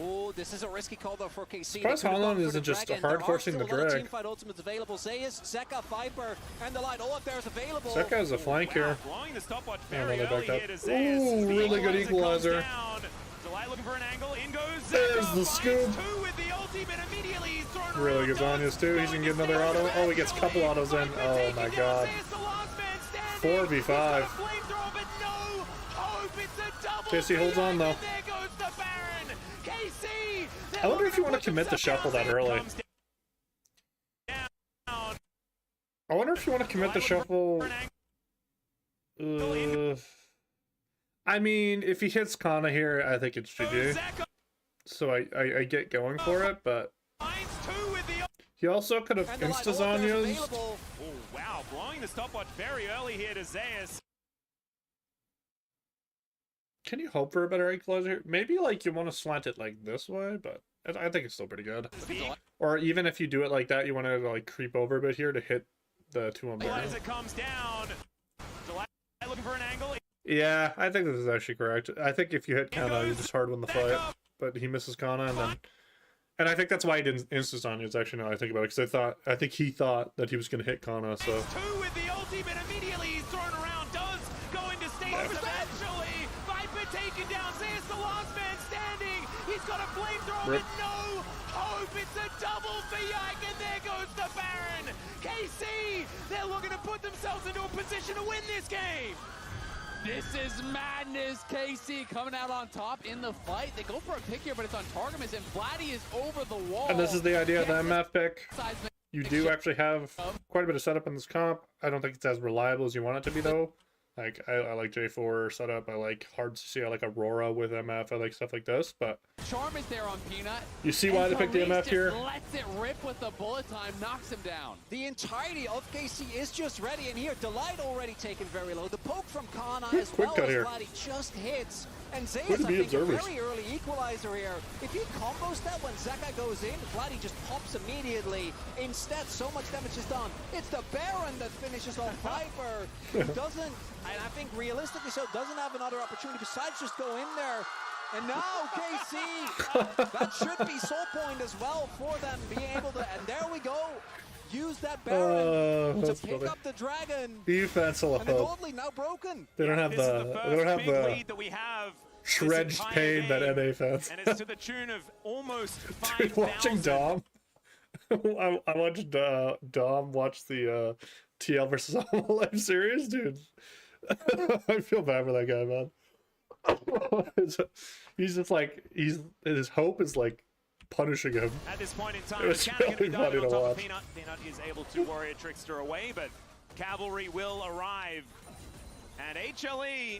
Oh, this is a risky call though for KC. Surprise Holland isn't just hard forcing the drag. Teamfight ultimates available. Zeus, Zeka, Viper, and the Light. All of there is available. Zeka has a flank here. Blowing the stopwatch Yeah, very they early backed up. here to Zeus. Ooh, The really good equalizer. comes down. Delight looking for an angle. In goes Zeka. There's the Finds scoop. two with the ultimate immediately. He's thrown Really around. good Zanyas too. He's gonna get another auto. Oh, he gets a couple autos in. Oh my god. 4v5. KC holds on though. I wonder if you want to commit the shuffle that early. I wonder if you want to commit the shuffle. I mean, if he hits Kana here, I think it's GG. So I get going for it, but he also could have insta-Zanyas. Oh wow, blowing the stopwatch very early here to Zeus. Can you hope for a better equalizer? Maybe like you want to slant it like this way, but I think it's still pretty good. Or even if you do it like that, you want to like creep over a bit here to hit the 2-on Baron. As it comes down, Delight looking for an angle. Yeah, I think this is actually correct. I think if you hit Kana, you just hard win the fight. But he misses Kana, and I think that's why he didn't instance on you. It's actually now I think about it, because I think he thought that he was going to hit Kana. So. Two with the ultimate immediately. He's thrown around. Does go into stage eventually. Viper taken down. Zeus, the last man standing. He's got a flamethrower, but no hope. It's a double for Yike, and there goes the Baron. KC, they're looking to put themselves into a position to win this game. This is madness. KC coming out on top in the fight. They go for a pick here, but it's on Targamas, and Vladdy is over the wall. And this is the idea of the MF pick. You do actually have quite a bit of setup in this comp. I don't think it's as reliable as you want it to be, though. Like, I like J4 setup. I like hard CC. I like Aurora with MF. I like stuff like this, but... Charm is there on Peanut. You see why they picked the MF here? Lets it rip with the bullet time, knocks him down. The entirety of KC is just ready, and here, Delight already taken very low. The poke from Kana as Quick well cut as here. Vladdy just hits. And Zeus, Couldn't I be think, a observers. very early equalizer here. If he combos that when Zeka goes in, Vladdy just pops immediately. Instead, so much damage is done. It's the Baron that finishes off Viper, who doesn't, and I think realistically so, doesn't have another opportunity besides just go in there. And now KC, that should be soul point as well for them being able to, and there we go. Use that Baron to pick funny. up the dragon. Defense will And the hope. gold lead now broken. They don't have This is the first they don't big have the lead that we have this shredged entire pain that game, NA fans. and it's to the tune of almost Dude, watching 5,000. Dom. I watched Dom watch the TL versus Alma live series, dude. I feel bad for that guy, man. He's just like his hope is like punishing him. At this point in It time, was Cannon can be really done funny on to top of watch. Peanut. Peanut is able to warrior Trickster away, but Cavalry will arrive. And HLE,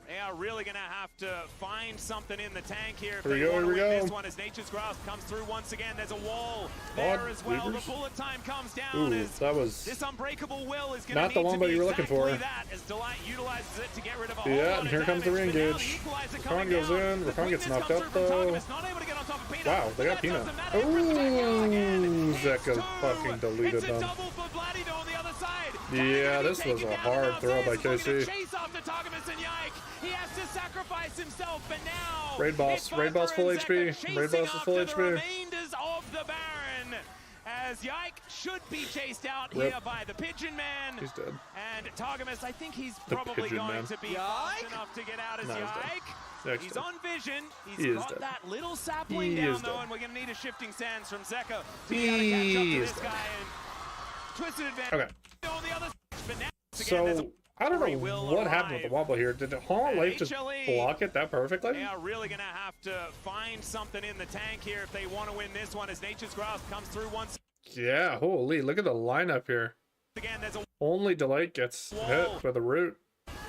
they are really going to have to find something in the tank here if Here we they go, want to here we win go. this one. As Nature's Grasp comes through once again, there's a wall there as well. Weavers. The bullet time comes down. Ooh, as that was this unbreakable will is going not to the need one to that be you were looking exactly for. that, as Delight utilizes it to get rid of a whole Yeah, lot and of here comes the damage, but now re-engage. the equalizer Rakan coming goes down. in. The Rakan gets quickness knocked comes up, through from though. Targamas, not able to get on top of Peanut. Wow, they got That Peanut. doesn't matter. Empress attacking again. Ooh, It's Zeka two. fucking deleted It's a them. double for Vladdy on the other side. Yeah, Targamas this was taken a down, hard now throw by Zeus is looking to KC. chase after Targamas and Yike. He has to sacrifice himself, but now Raid boss. it's Raid boss Viper full and HP. Zeka Raid chasing boss is full after the HP. remainders of the Baron. As Yike should be chased out Rip. here by the Pigeon Man. He's dead. And Targamas, I think he's The probably Pigeon going Man. to be fast enough to get out as No, he's dead. Yike. Yike's He's dead. on vision. He He's is got dead. that little sapling He down is though, dead. and we're going to need a shifting sands from Zeka to be able to catch up He to is this dead. guy. And twisted advantage Okay. on the other side. But now, again, there's So I don't know will what happened with the arrive. wobble here. Did Holland Life just HLE, block it that perfectly? They are really going to have to find something in the tank here if they want to win this one, as Nature's Grasp comes through once Yeah, holy, look at the lineup here. again. There's a Only Delight gets hit by the root.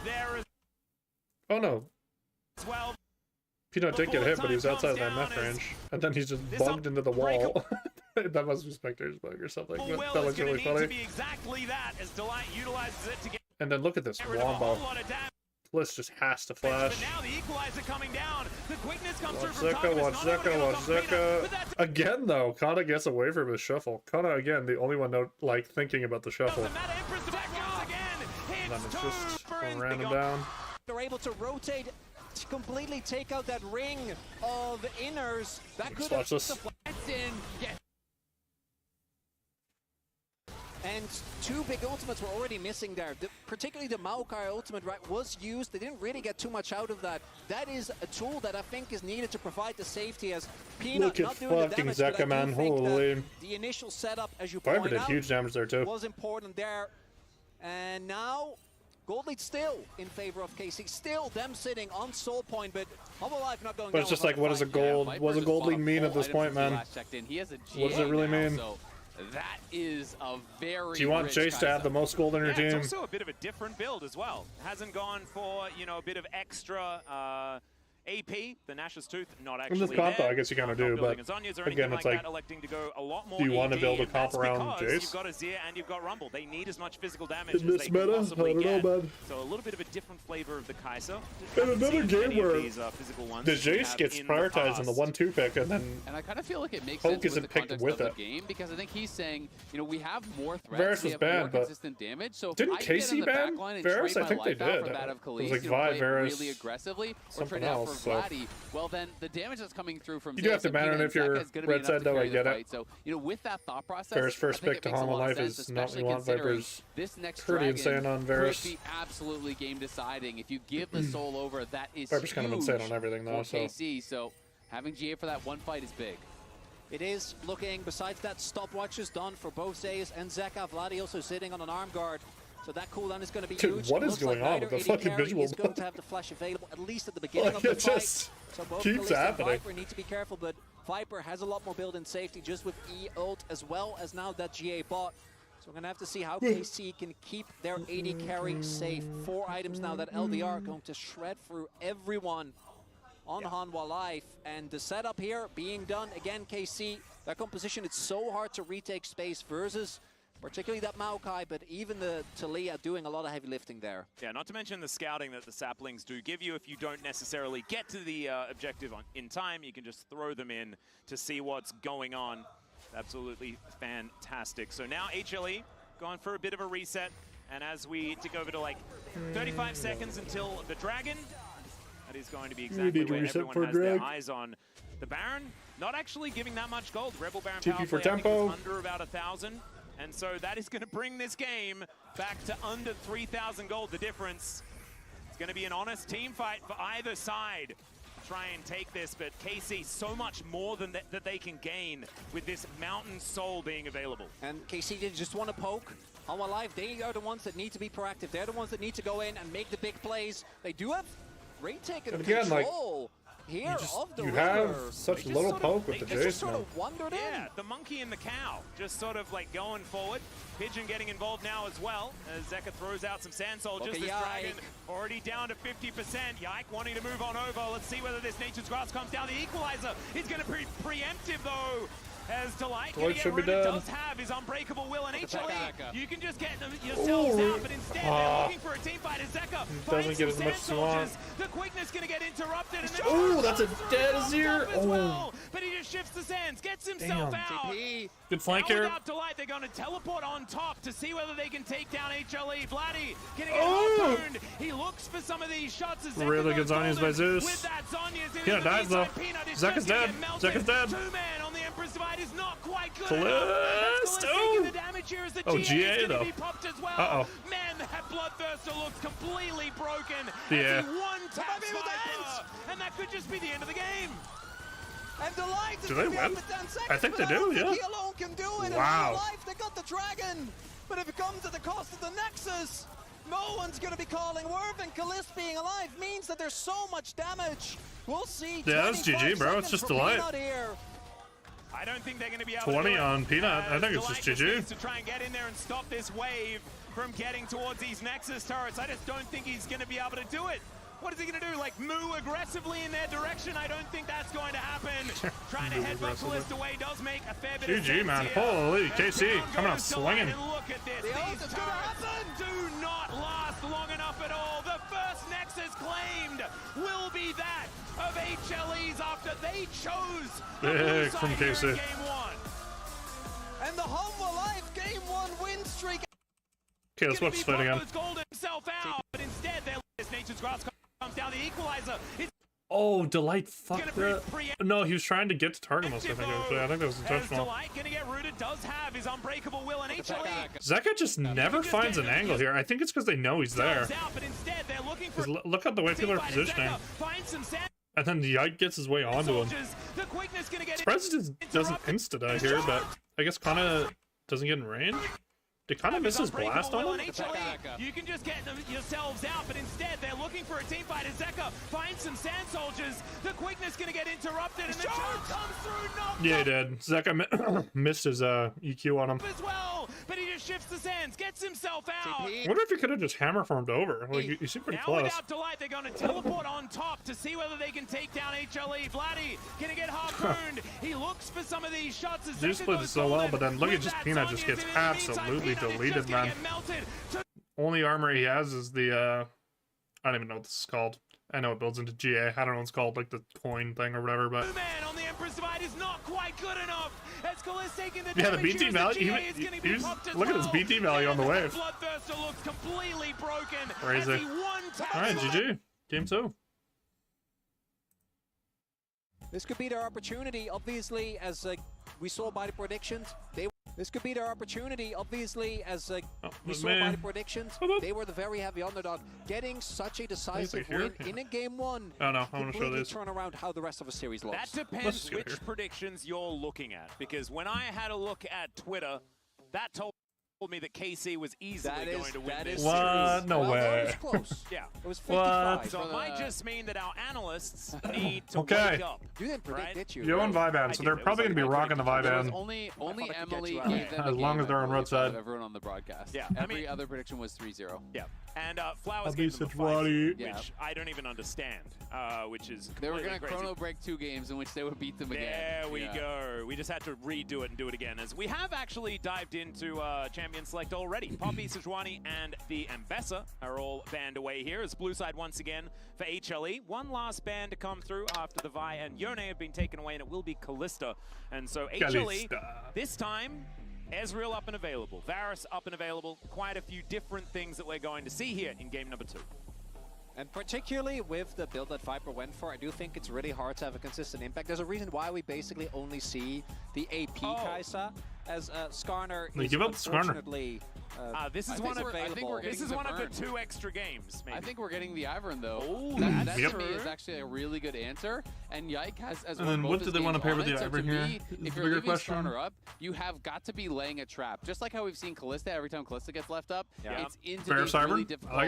there as Oh no, well. Peanut did get hit, but he was outside of that meth range. And then he's just bugged into the wall. That must be Spectre's bug or something. But that looks really funny. Exactly that, as Delight utilizes it to get And then look at this wombo. Bliss just has to flash. But now the equalizer coming down. The quickness comes Watch through Zeka, watch Zeka, watch Zeka. Again, though, Kana gets away from his shuffle. Kana, again, the only one like thinking about the shuffle. And then it's just ran him down. They're able to rotate to completely take out that ring of inners. That could watch this. And two big ultimates were already missing there. Particularly the Maokai ultimate, right, was used. They didn't really get too much out of that. That is a tool that I think is needed to provide the safety as Peanut not doing the damage, Zeka, but I do think holy. the initial setup, as you Viper point did out, huge damage there too. was important there. And now Gold Lead still in favor of KC. Still them sitting on Soul Point, but Humble Life not going. But it's just like, what does a gold? What does a gold lead mean at this point, man? What does it really mean? That is a very. Do you want Jace to have the most gold in your team? It's also a bit of a different build as well. Hasn't gone for, you know, a bit of extra AP. The Nash's Tooth not actually in this comp, there. I guess you kind of do, but again, it's like, electing to go a lot more do you want to ED, build a comp around Jace? You've got Azir and you've got Rumble. They need as much physical damage in as this they meta, can possibly I don't get. know, man. So a little bit of a different flavor of the Kai'Sa. In another game where the Jace gets prioritized in the 1-2 pick, and then I kind of feel like it makes Poke sense isn't with the picked context with of it. the game, because I think he's saying, you know, we have more threats, Varus we was have banned, more but consistent damage. So didn't if I get in KC the ban back line and Varus? trade I think my they life out did. for that of It was Khalees, like you know, Vi, play Varus, really aggressively, or something trade out else, for so. Vladdy, well then the damage that's coming through from You do have to ban it if you're red side, though. I get it. So you know, with that thought process, Varus first I think pick to it makes a Hollow lot of Life sense, is not what especially you want. considering Viper's this next pretty dragon insane on Varus. could be absolutely game deciding. If you give the soul over, that is Viper's kind of insane on everything though. for KC. So having GA for that one fight is big. It is looking, besides that, stopwatch is done for both Zays and Zeka. Vladdy also sitting on an arm guard. So that cooldown is going to be Dude, huge. what is Looks going like on with the AD fucking carry visual? is going to have the flash available, at least at the beginning of Like, the it fight. just So both keeps Khalees and happening. Viper need to be careful, but Viper has a lot more build-in safety just with E ult, as well as now that GA bot. So we're going to have to see how KC can keep their AD carry safe. 4 items now that LDR are going to shred through everyone on Hanwha Life. And the setup here being done, again, KC, their composition, it's so hard to retake space versus particularly that Maokai, but even the Taliyah doing a lot of heavy lifting there. Yeah, not to mention the scouting that the saplings do give you. If you don't necessarily get to the objective in time, you can just throw them in to see what's going on. Absolutely fantastic. So now HLE going for a bit of a reset. And as we tick over to like 35 seconds until the Dragon, that is going to be exactly where everyone has their eyes on. The Baron, not actually giving that much gold. Rebel Baron TP power for play, I think, tempo. was under about 1,000. And so that is going to bring this game back to under 3,000 gold. The difference. It's going to be an honest team fight for either side to try and take this, but KC, so much more than that they can gain with this Mountain Soul being available. And KC did just want to poke. Hanwha Life, they are the ones that need to be proactive. They're the ones that need to go in and make the big plays. They do have great taken control here of the you river. have such little poke with the They just Jace, sort man. of wandered in. Yeah, the monkey and the cow just sort of like going forward. Pigeon getting involved now as well as Zeka throws out some sand soldiers. This Dragon already down to 50%. Yike wanting to move on over. Let's see whether this Nature's Grass comes down. The equalizer is going to be preemptive though. As Delight should be done. does have his unbreakable will and HLE. You can just get yourselves out, but instead they're looking for a team fight as Zeka doesn't get as much as you want. The quickness going to get interrupted. And Oh, that's a dead Azir. Well, but he just shifts the sands, gets himself out. Good flank Now here. without Delight, they're going to teleport on top to see whether they can take down HLE. Vladdy getting it harpooned. He looks for some of these shots. As Really good Zhonya's by Zeus. With that Zhonya's Peanut dies though. Zeka's dead. Zeka's dead. Two-man on the Empress Divide is not quite good Calist. enough. Oh. The damage here is the Oh, GA GA is going though. to be popped as well. Uh-oh. Man, that Bloodthirster looks completely broken. Yeah. As he one-taps Viper, and that could just be the end of the game. And Delight is Do they gonna be up win? to 10 seconds, I think they but I do, don't think yeah. he alone can do it. Wow. And Life, they got the Dragon. But if it comes at the cost of the Nexus, no one's going to be calling Worth, and Kalist being alive means that there's so much damage. We'll see. Yeah, that's GG, bro. It's just Delight. I don't think they're going to be able to 20 do it. on Peanut. I think it's just Delight GG. needs to try and get in there and stop this wave from getting towards these Nexus turrets. I just don't think he's going to be able to do it. What is he going to do? Like, moo aggressively in their direction? I don't think that's going to happen. Trying to headbutt Callista away does make a fair bit of sense GG, man. here. Holy, KC coming out Goes to swinging. line, and look at this. These turrets do not last long enough at all. The first Nexus claimed will be that of HLEs after they chose the blue Big side from here in KC. game 1. And the Humble Life game 1 win streak. Okay, let's watch this fight again. Gold himself out, but instead, this Nature's Grass comes down. The equalizer is Oh, Delight fucked gonna that. pre- No, he was trying to get to target most, I think, actually. I think that was as intentional. Delight gonna get rooted, does have his unbreakable will and HLE. Zeka just never finds an angle here. I think it's because they know he's there. Out, but instead, they're looking for 'Cause look at the way people are positioning. Find some sand And then the Yike gets his way onto him. soldiers. The quickness gonna get Surprised he doesn't insta-die here, but I guess Kana doesn't get in range. Did Kana miss his blast on him? You can just get them yourselves out, but instead they're looking for a team fight. As Zeka finds some sand soldiers, the quickness gonna get interrupted, and the charge comes through. Knocked Yeah, he up did. Zeka missed his EQ on him. as well, but he just shifts the sands, gets himself out. I wonder if he could have just hammer farmed over. Like, you seem pretty Now close. without Delight, they're going to teleport on top to see whether they can take down HLE. Vladdy gonna get harpooned. He looks for some of these shots. As Zeus Zeka played goes so well, golden but then look at with just that Peanut just Zhonya's gets in. In the meantime, absolutely Peanut is deleted, just gonna man. get melted. Only armor he has is the I don't even know what this is called. I know it builds into GA. I don't know what it's called, like the coin thing or whatever, but Blue man on the Empress Divide is not quite good enough. As Callista taking the yeah, the damage, BT here's value. GA is gonna be He was, popped as look at his well. BT value on the And wave. Bloodthirster looks completely broken. Crazy. As he one-taps All right, GG. Game 2. This could be their opportunity, obviously, as we saw by the predictions. This could be their opportunity, obviously, as we was saw by me. the predictions. Boop, boop. They were the very heavy underdog, getting such a decisive here? win Yeah. in a game 1. Oh no, I want to show Completely this. turn around how the rest of the series That looks. Let's depends just go which here. predictions you're looking at, because when I had a look at Twitter, that told me that KC was easily going to win this What? series. No Well, way. It was close. Yeah. It was What? 55. So it might just mean that our analysts need to Okay. wake up. You didn't predict, Right? did you? You own Viband, so I they're did. It probably was going to be like rocking the There was Viband. only thought I could get Emily you out. gave them As the long game, as they're I on believe, red side. out of everyone on the broadcast. Yeah, I Every mean- other prediction was 3-0. Yeah. And Flowers I'll be gave them a such fight, Roddy. which Yeah. I don't even understand, which is They were completely going to crazy. chrono break 2 games in which they would beat them again. There we Yeah. go. We just had to redo it and do it again. As we have actually dived into Champion Select already. Poppy, Sejuani, and the Ambessa are all banned away here. As blue side once again for HLE. One last ban to come through after the Vi and Yone have been taken away, and it will be Callista. And so HLE, Callista. this time, Ezreal up and available. Varus up and available. Quite a few different things that we're going to see here in game number 2. And particularly with the build that Viper went for, I do think it's really hard to have a consistent impact. There's a reason why we basically only see the AP Kai'Sa, as Skarner They is give up Skarner. unfortunately This I is think one of we're- I think we're this getting is the one of the burn. 2 extra games. Maybe. I think we're getting the Ivern though. Oh, that that's to me true. is actually a really good answer. And Yike has as And won then both what his do they want to games pair with on the it. So Ivern to here? me, Is if the you're bigger leaving question. Skarner up, you have got to be laying a trap. Just like how we've seen Callista every time Callista gets left up, Yeah. it's into Varus these really Ivern? difficult I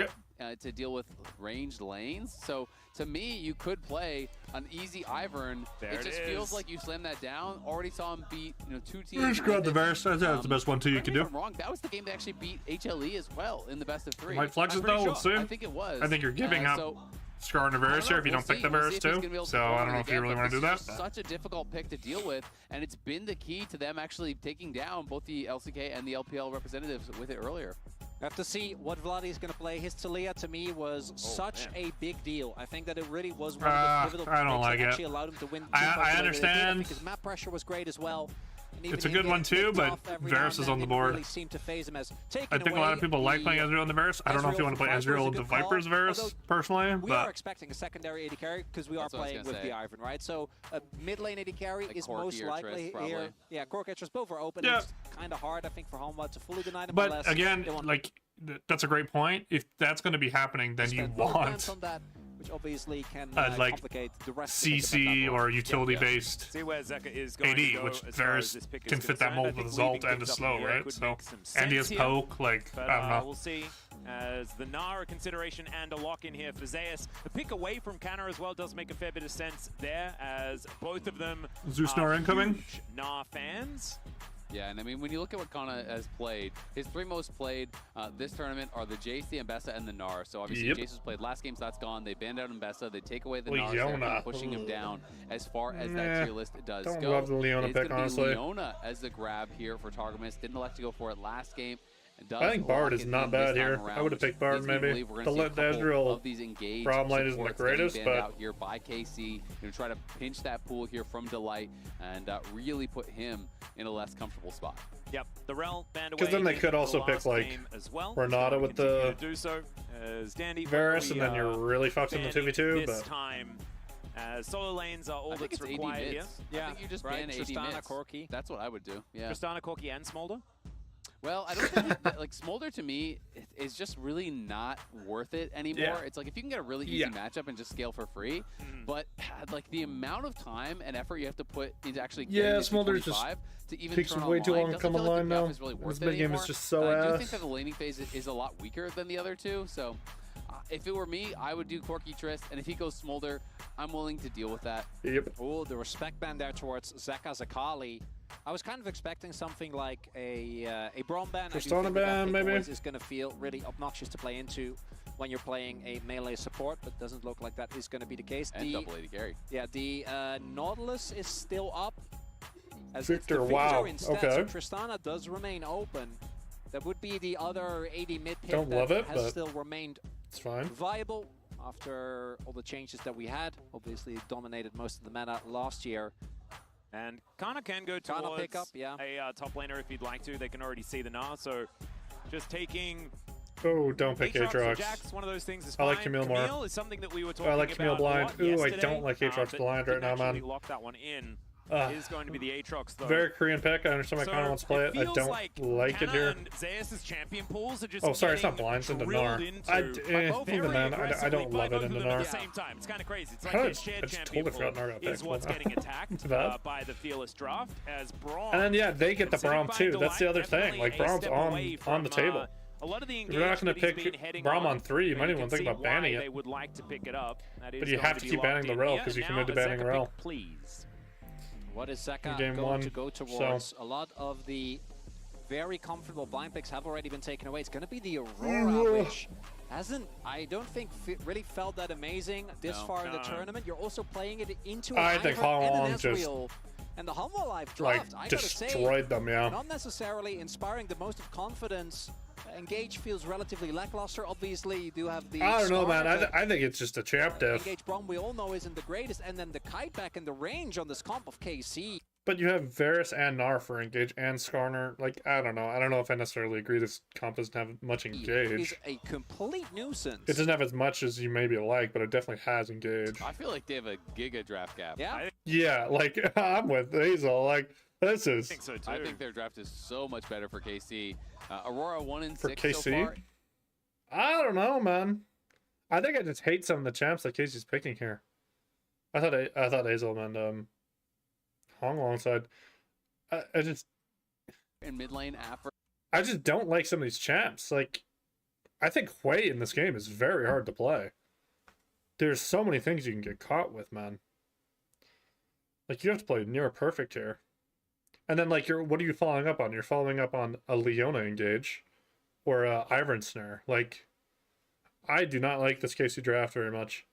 like to deal with ranged lanes. So to me, you could play an easy Ivern. There It it just feels is. like you slam that down. Already saw him beat 2 teams. Just grab the with it. Varus. That's the best one too you Correct can me if do. I'm wrong. That was the game that actually beat HLE as well in the best of 3. Might flex I'm it pretty though. We'll sure. see. I think it was. I think you're giving up So, Scar and a Varus here if you we'll don't pick see. the We'll Varus see if he's too. gonna be able to So I perform don't know it if you again, really but want to do this that. is but- Such a difficult pick to deal with, and it's been the key to them actually taking down both the LCK and the LPL representatives with it earlier. We have to see what Vladdy's going to play. His Talia, to me, was such a big deal. I think that it really was one of the pivotal I don't picks like that it. actually allowed him to win. I understand. Because map pressure was great as well. And even It's a him good one getting too, picked but off every Varus now is and on the then board. didn't really seem to phase him as taking I think a lot of away people like the, playing Ezreal on the Varus. I don't know if you Ezreal want to play from Viper is a Ezreal good into call, Viper's Varus although personally, We are but expecting a secondary AD carry because we are That's what I was playing gonna with the say. Ivern, right? So a mid lane AD carry Like is Corki most or likely Triss, here. probably. Yeah, Cork and Triss both are open. Yeah. It's kind of hard, I think, for Homeward to fully deny them. but unless again, they want like that's a great point. If that's going to be happening, then you spend both want plans on that, which obviously can like, complicate the rest of the CC meta or utility-based See where Zeka is going to AD, go which as far Varus as this pick is can fit that concerned. mold I think with his ult leaving and his things up in slow, the air right? could So make some and he has sense here. poke. Like But I don't know. we'll see as the Nara consideration and a lock in here for Zeus. The pick away from Canna as well does make a fair bit of sense there, as both of them Zeus are Nara incoming. huge Nara fans. Yeah, and I mean, when you look at what Kana has played, his 3 most played this tournament are the Jace, the Mbessa, and the Gnar. So obviously Jace was played last game, so that's gone. They banned out Mbessa. They take away the Gnar, so they're pushing him down as far as that tier list does Don't go. love the Leona It's pick, gonna be honestly. Leona as the grab here for Targamas. Didn't elect to go for it last game. I think Bard is not bad here. I would have picked Bard maybe. The Ezreal Braum lane isn't the greatest, but out here by KC, try to pinch that pool here from Delight and really put him in a less comfortable spot. Yep, the Rel banned away. Because then they could also pick like Renata with the Varus, and then you're really fucked in the 2v2. This but time, solo lanes are all that's required here. Yeah, I think you just ban AD Tristana, mids. Corki. That's what I would do. Yeah. Tristana, Corki, and Smolder. Well, I don't think that, like Smolder to me is just really not worth it anymore. Yeah. It's like if you can get a really easy matchup and just scale for free, but like the amount of time and effort you have to put into actually getting Smolder's just to even takes turn way too long online, to come doesn't feel like online the now. buff is really worth This it mid game anymore. is just so I do ass. think that the laning phase is a lot weaker than the other two, so if it were me, I would do Corki Trist, and if he goes Smolder, I'm willing to deal with that. Yep. Oh, the respect band there towards Zeka Zakali. I was kind of expecting something like a Braum ban. Tristana ban, maybe? Is going to feel really obnoxious to play into when you're playing a melee support, but doesn't look like that is going to be the case. And double AD carry. Yeah, the Nautilus is still up. As Victor, it's the wow, instead, okay. So Tristana does remain open. That would be the other AD mid pick Don't that love it, has but still remained it's fine. viable after all the changes that we had. Obviously, it dominated most of the meta last year. And Kana can go Kana towards pick up, yeah. a top laner if he'd like to. They can already see the Gnar, so just taking Oh, don't pick Aatrox or Aatrox. Jax, one of those things is I like fine. Camille more. Camille is something that we were talking I like Camille about a blind. lot Ooh, I yesterday, don't like Aatrox but blind right now, didn't actually man. lock that one in. Is going to be the Aatrox though. Very Korean pick. I understand why So Kana wants to play it. I feels don't like it Kana here. and Zeus' champion pools are just Oh, sorry, it's not getting blind, it's into drilled Gnar. into Even then, I don't love it in into the Gnar. same time. It's kind of crazy. It's I like don't- his I shared just champion totally forgot pool Gnar got is picked. what's getting attacked bad. by the Fearless Draft as Braum. And then yeah, they get the considered Braum by too. That's the Delight, other thing. definitely Like a Braum's step away on the from, table. a lot of the If you're not going to engagement he's pick been heading Braum on 3, you but might you even can think see about why banning they it. would like to pick it up. That is But you going have to to be keep banning locked the in Rel, here. 'cause you And committed to now a banning Zeka Rel. pick, please. What is Zeka Game going one, to go towards? A lot of the very comfortable blind picks have already been taken away. It's going to be the Aurora, which hasn't, I don't think, really felt that amazing this far in the tournament. You're also playing it into an I think Oh, Hydra and an Hong just, Ezreal. And the Humble Life like, draft, I gotta say, destroyed them, yeah. not necessarily inspiring the most of confidence. Engage feels relatively lackluster. Obviously, you do have the I don't know, Scar, man. but I think it's just a champ diff. Engage Braum, we all know, isn't the greatest. And then the kite back and the range on this comp of KC. But you have Varus and Gnar for engage and Skarner. Like, I don't know. I don't know if I necessarily agree this comp doesn't have much Is engage. a complete nuisance. It doesn't have as much as you maybe like, but it definitely has engage. I feel like they have a giga draft gap. Yeah. Yeah, like, I'm with Hazel. Like, this I is... think so too. I think their draft is so much better for KC. Aurora 1 and For 6 KC? so far. I don't know, man. I think I just hate some of the champs that Casey's picking here. I thought Hazel and Hong alongside. I just In mid lane after. I just don't like some of these champs. Like, I think Hui in this game is very hard to play. There's so many things you can get caught with, man. Like, you have to play near perfect here. And then, like, what are you following up on? You're following up on a Leona engage or a Ivern snare. Like, I do not like this KC draft very much.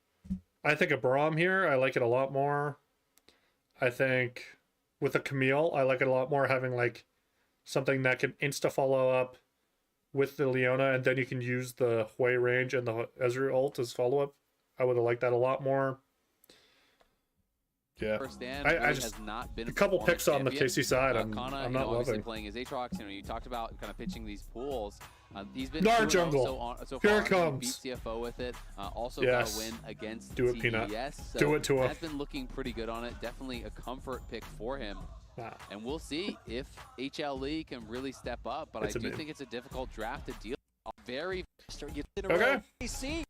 I think a Braum here, I like it a lot more. I think with a Camille, I like it a lot more having, like, something that can insta-follow up with the Leona, and then you can use the Hui range and the Ezreal ult as follow-up. I would have liked that a lot more. Yeah, First stand I really just has not been a couple performance picks on the champion. KC side. I'm Kana, not obviously loving. playing his Aatrox. You talked about kind of pitching these pools. He's been Gnar 2-0 jungle. so Here far. it He beat comes. CFO with it. Also Yes. got a win against Do it, Peanut. TES. So Do it to him. has been looking pretty good on it. Definitely a comfort pick for him. Nah. And we'll see if HLE can really step up. But It's I a do bit. think it's a difficult draft to deal with. Very Okay. KC.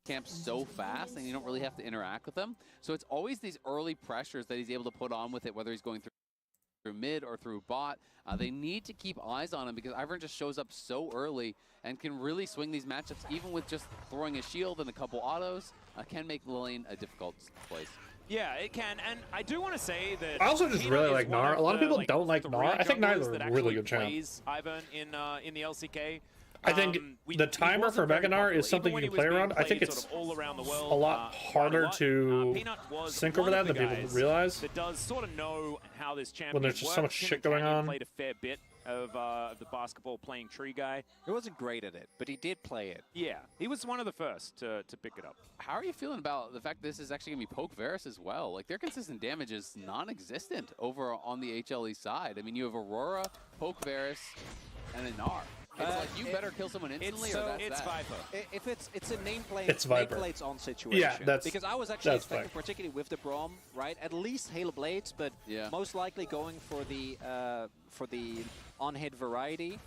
camp so fast, and you don't really have to interact with them. So it's always these early pressures that he's able to put on with it, whether he's going through through mid or through bot. They need to keep eyes on him because Ivern just shows up so early and can really swing these matchups, even with just throwing a shield and a couple autos, can make the lane a difficult place. Yeah, it can, and I do want to say that I also just Peanut really is like one Gnar. A lot of people the, don't like three Gnar. I think Gnar is junglers that a really actually good champ. plays Ivern in the LCK. I think the timer for Mega Gnar is something you can play around. I think it's sort of all around the world, a lot harder to Peanut was sync one over of that the than people guys realize. that does sort of know how this champion When there's just so works. much Him shit and going Canyon on. Played a fair bit of the basketball playing tree guy. He wasn't great at it, but he did play it. Yeah, he was one of the first to pick it up. How are you feeling about the fact this is actually going to be Poke Varus as well? Like, their consistent damage is non-existent over on the HLE side. I mean, you have Aurora, Poke Varus, and a Gnar. It's like, you better kill someone instantly or that's it's that. Viper. If it's a nameplate, It's Viper. nameplates on situation. Yeah, that's because I was actually expecting, fair. particularly with the Braum, right? At least Hail Blades, but Yeah. most likely going for the on-hit variety.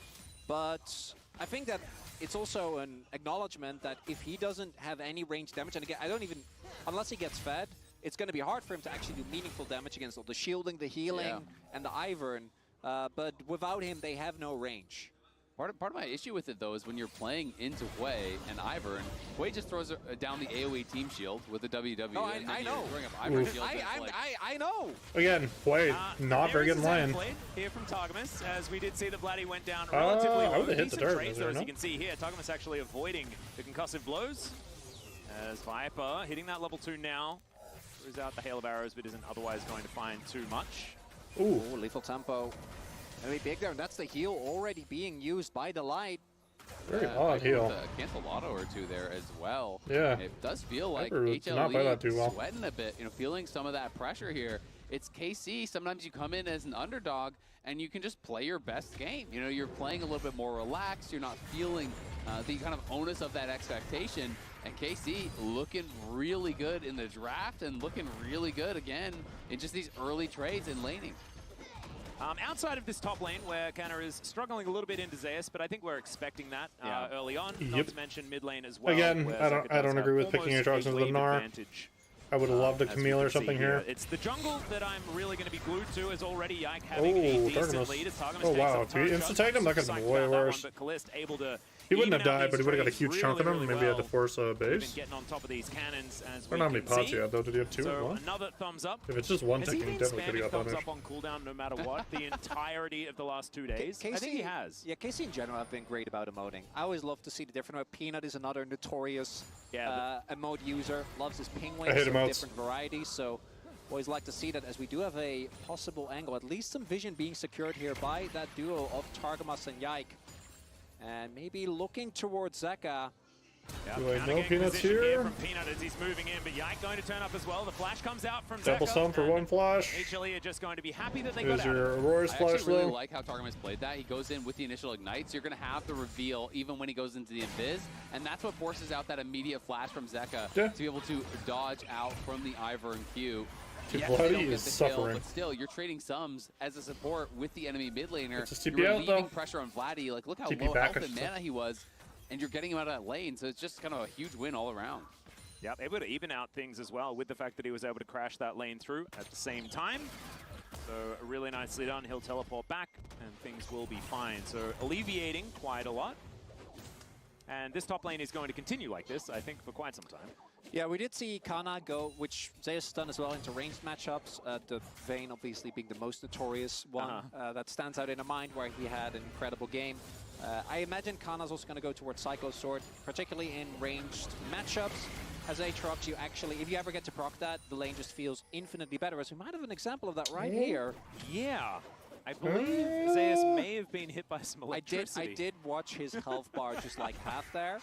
But I think that it's also an acknowledgement that if he doesn't have any range damage, and again, I don't even, unless he gets fed, it's going to be hard for him to actually do meaningful damage against all the shielding, the healing, and the Ivern. But without him, they have no range. Part of my issue with it, though, is when you're playing into Hwei and Ivern, Hwei just throws down the AoE team shield with the WW. Oh, and then I you're know. throwing up Ivern shield. I know. Again, Wade, not very good in lane. Here from Targamas, as we did see that Vladdy went down relatively I low. would've hit the Decent turret, trades is there, there as no? you can see here. Targamas actually avoiding the concussive blows. As Viper hitting that level 2 now. Throws out the hail of arrows, but isn't otherwise going to find too much. Ooh. Oh, lethal tempo. Gonna be big there, and that's the heal already being used by the light. Very odd heal. With a cancel auto or two there as well. Yeah. It does feel like Viper did not play that too well. HLE sweating a bit, feeling some of that pressure here. It's KC. Sometimes you come in as an underdog and you can just play your best game. You're playing a little bit more relaxed. You're not feeling the kind of onus of that expectation. And KC looking really good in the draft and looking really good again in just these early trades and laning. Outside of this top lane, where Kanna is struggling a little bit into Zeus, but I think we're expecting that early on. Yep. Not to mention mid lane as well. Again, where I Zeka don't does agree have with picking your almost choices a with wave Gnar. advantage. I would have loved a As we Camille can or see something here. It's the jungle that I'm really going to be glued to, as already Yike having Oh, a decent Targamas. lead. As Targamas Oh, takes wow. up If he turret insta-tagged him, that could've shots. been way Psyched about that worse. one, but Kalist able to He wouldn't even have out died, these but he would have got a trades huge really, chunk of them. really Maybe he had to well. force a Even base. getting on top of these cannons, as I we don't know how many can pots see. he had, though. Did he have two? So One? another thumbs up. If it's just one Has tick, he he been definitely could spamming have got thumbs punished. up on cooldown no matter what the entirety of the last 2 days? Casey, I think he has. Yeah, Casey in general have been great about emoting. I always love to see the different. Peanut is another notorious emote user. Loves his ping I hate waves of emotes. different varieties. So always like to see that, as we do have a possible angle, at least some vision being secured here by that duo of Targamas and Yike. And maybe looking towards Zeka. Yeah, Do I counter know game Peanut's position here? From Peanut as he's moving in, but Yike going to turn up as well. The flash comes out from Double Zeka, sum for and one flash. HLE are just going to be happy that they There's got out. your Aurora's I flash, actually really though. like how Targamas played that. He goes in with the initial ignites. You're going to have the reveal even when he goes into the invis, and that's what forces out that immediate flash from Zeka Yeah. to be able to dodge out from the Ivern Q. Dude, Yes, Vladdy they don't get is the kill, suffering. but still, you're trading sums as a support with the enemy mid laner. It's a CP You're out, relieving though. pressure on Vladdy. Like, look how TP low back, health I and should say. mana he was, and you're getting him out of that lane. So it's just kind of a huge win all around. Yep, able to even out things as well with the fact that he was able to crash that lane through at the same time. So really nicely done. He'll teleport back and things will be fine. So alleviating quite a lot. And this top lane is going to continue like this, I think, for quite some time. Yeah, we did see Kana go, which Zeus has done as well, into ranged matchups. The Vayne obviously being the most notorious one. That stands out in a mind where he had an incredible game. I imagine Kana's also going to go towards Psycho Sword, particularly in ranged matchups. As Aatrox, you actually, if you ever get to proc that, the lane just feels infinitely better. As we might have an example of that right here. Yeah. I believe Zeus may have been hit by some electricity. I did watch his health bar just like half there.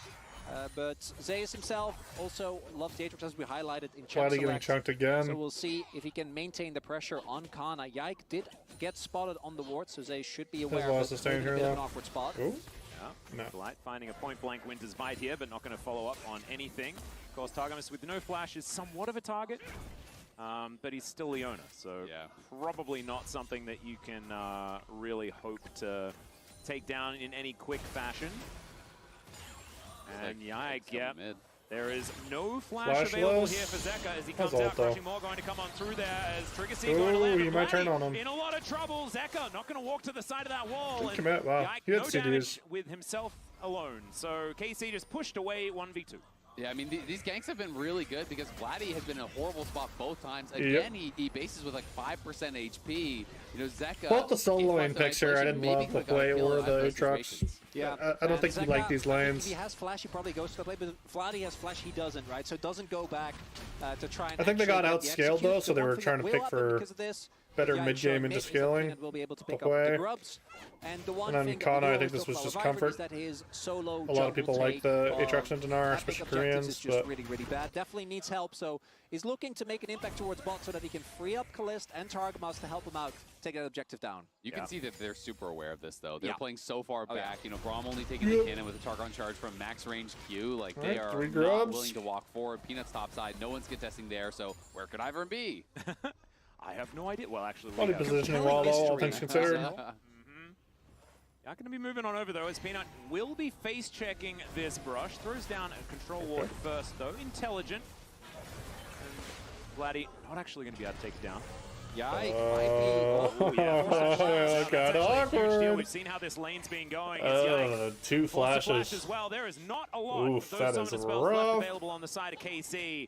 But Zeus himself also loves the Aatrox, as we highlighted in chat. Vladdy getting chunked again. So we'll see if he can maintain the pressure on Kana. Yike did get spotted on the ward, so Zeus should be aware well of as to stay in a here, bit of though. an awkward spot. Ooh. Yeah. No. Blight finding a point-blank Winter's Bite here, but not going to follow up on anything. Of course, Targamas with no flash is somewhat of a target, but he's still Leona, so probably not something that you can really hope to take down in any quick fashion. And Yike, There is no flash available here for Zeka as he comes out. Crushing Maw going to come on through there as Trigger C going to land. You might turn on him. In a lot of trouble. Zeka not going to walk to the side of that wall. Good commit. Wow. Yike, He had no CDs. damage with himself alone. So KC just pushed away 1v2. Yeah, I mean, these ganks have been really good because Vladdy has been in a horrible spot both times. Again, he bases with like 5% HP. You know, Zeka... Both the solo lane picks here, I didn't love the play or the trucks. Yeah, I don't think Zeka, he liked these lanes. If he has flash, he probably goes to the play, but Vladdy has flash, he doesn't, right? So it doesn't go back to try and I think they got actually get the outscaled though, execute. so they The were one trying to thing pick that for because of this, better yeah, mid-game into scaling. Will be able to pick up away. the grubs. And the one And then thing Kana, that I think this was just comfort. is that his solo A lot of people like the Aatrox and Dinar, epic especially objectives Koreans, is just but really, really bad. Definitely needs help, so he's looking to make an impact towards bot so that he can free up Kalist and Targamas to help him out, take that objective down. You can see that they're super aware of this, though. They're Yeah. playing so far back. yeah. You know, Braum only taking the cannon with a Targon charge from max range Q. Like, they Alright, are 3 not grubs. willing to walk forward. Peanuts topside. No one's contesting there, so where could Ivern be? I have no idea. Well, actually, Probably we have positioning well, though, all history. things considered. Not going to be moving on over, though, as Peanut will be face-checking this brush. Throws down a control ward first, though. Intelligent. And Vladdy not actually going to be able to take it down. Yeah, Oh, yeah. Got That's actually a huge deal. awkward. We've seen how this lane's been going. It's 2 Flash flashes. as well. There is not a lot Oof, of that those is summoner spells rough. left available on the side of KC.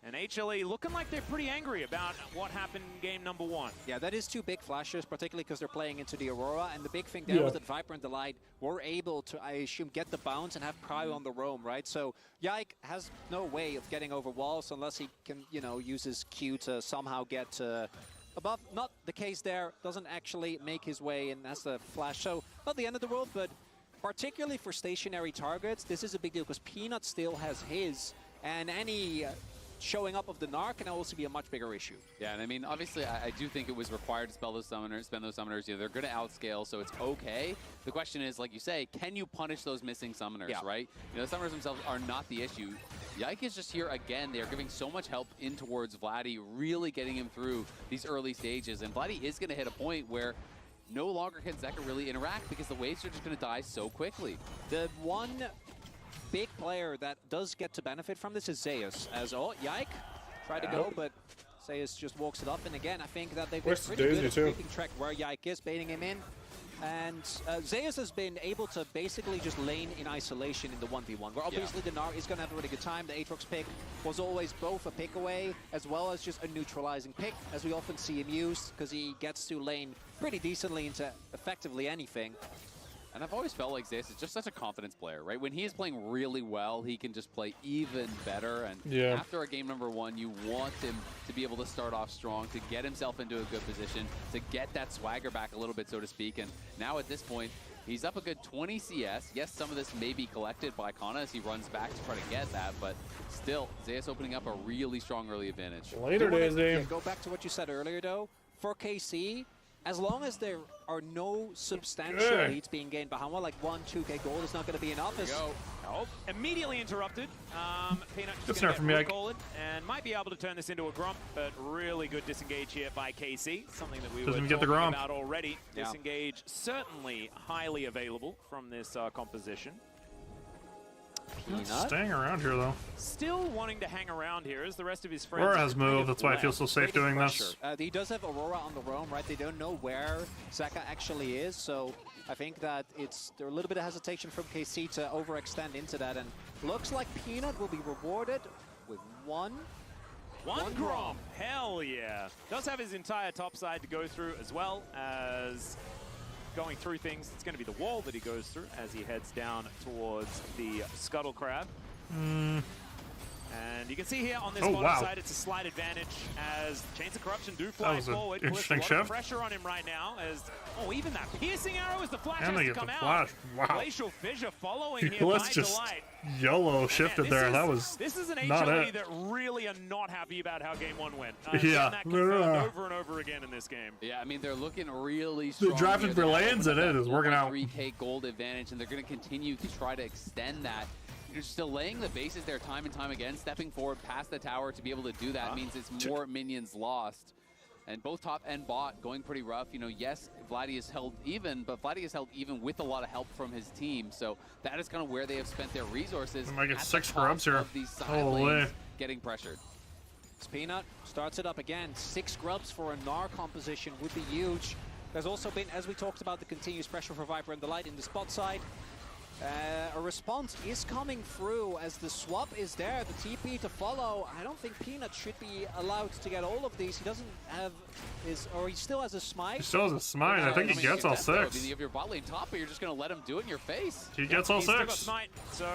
And HLE looking like they're pretty angry about what happened in game number 1. Yeah, that is 2 big flashes, particularly because they're playing into the Aurora. And the big thing there was that Viper and Delight were able to, I assume, get the bounce and have Cryo on the roam, right? So Yike has no way of getting over walls unless he can, you know, use his Q to somehow get above. Not the case there. Doesn't actually make his way, and that's the flash. So not the end of the world, but particularly for stationary targets, this is a big deal because Peanut still has his, and any showing up of the Nar can also be a much bigger issue. Yeah, and I mean, obviously, I do think it was required to spend those summoners. You know, they're going to outscale, so it's okay. The question is, like you say, can you punish those missing summoners, right? You know, the summoners themselves are not the issue. Yike is just here again. They are giving so much help in towards Vladdy, really getting him through these early stages. And Vladdy is going to hit a point where no longer can Zeka really interact because the waves are just going to die so quickly. The one big player that does get to benefit from this is Zeus, as Yike tried to go, but Zeus just walks it up. And again, I think that they've been pretty good at keeping track where Yike is, baiting him in. And Zeus has been able to basically just lane in isolation in the 1v1, where obviously the Gnar is going to have a really good time. The Aatrox pick was always both a pick away, as well as just a neutralizing pick, as we often see him use, because he gets to lane pretty decently into effectively anything. And I've always felt like Zeus is just such a confidence player, right? When he is playing really well, he can just play even better. And after a game number 1, you want him to be able to start off strong, to get himself into a good position, to get that swagger back a little bit, so to speak. And now at this point, he's up a good 20 CS. Yes, some of this may be collected by Kana as he runs back to try to get that, but still, Zeus opening up a really strong early advantage. Later days, Dave. Go back to what you said earlier, though. For KC, as long as there are no substantial leads being gained behind one, like 1-2k gold is not going to be enough. Oh, immediately interrupted. Peanut just Good going to get and might be able to turn this into a Grump, but really good disengage here by KC. Something that we were talking about already. Disengage certainly highly available from this composition. Staying around here, though. Still wanting to hang around here as the rest of his friends. Aurora has moved, that's why I feel so safe doing this. He does have Aurora on the roam, right? They don't know where Zeka actually is, so I think that there's a little bit of hesitation from KC to overextend into that, and looks like Peanut will be rewarded with one Gromp. Hell yeah. Does have his entire top side to go through as well as going through things. It's going to be the wall that he goes through as he heads down towards the Scuttle Crab. And you can see here on this bottom side, it's a slight advantage as Chains of Corruption do fly forward. Puts a lot of pressure on him right now as, even that piercing arrow as the flash has to come out. Glacial Fissure following here by Delight. YOLO shifted there. This is an HLE that really are not happy about how game 1 went. That confirmed over and over again in this game. Yeah, I mean, they're looking really strong. They're drafting for lanes, and it is working out. 3k gold advantage, and they're going to continue to try to extend that. You're just delaying the bases there time and time again, stepping forward past the tower to be able to do that means it's more minions lost. And both top and bot going pretty rough. You know, yes, Vladdy is held even, but Vladdy is held even with a lot of help from his team. So that is kind of where they have spent their resources. I might get at 6 the top scrubs here. of these side Holy. lanes getting pressured. Peanut starts it up again. 6 grubs for a Gnar composition would be huge. There's also been, as we talked about, the continuous pressure for Viper and Delight in the spot side. A response is coming through as the swap is there, the TP to follow. I don't think Peanut should be allowed to get all of these. He doesn't have his, or he still has a smite. He still has a smite. I think he gets all 6. I mean, you have your bot lane top, but you're just going to let him do it in your face. He gets all He's still got 6. smite, so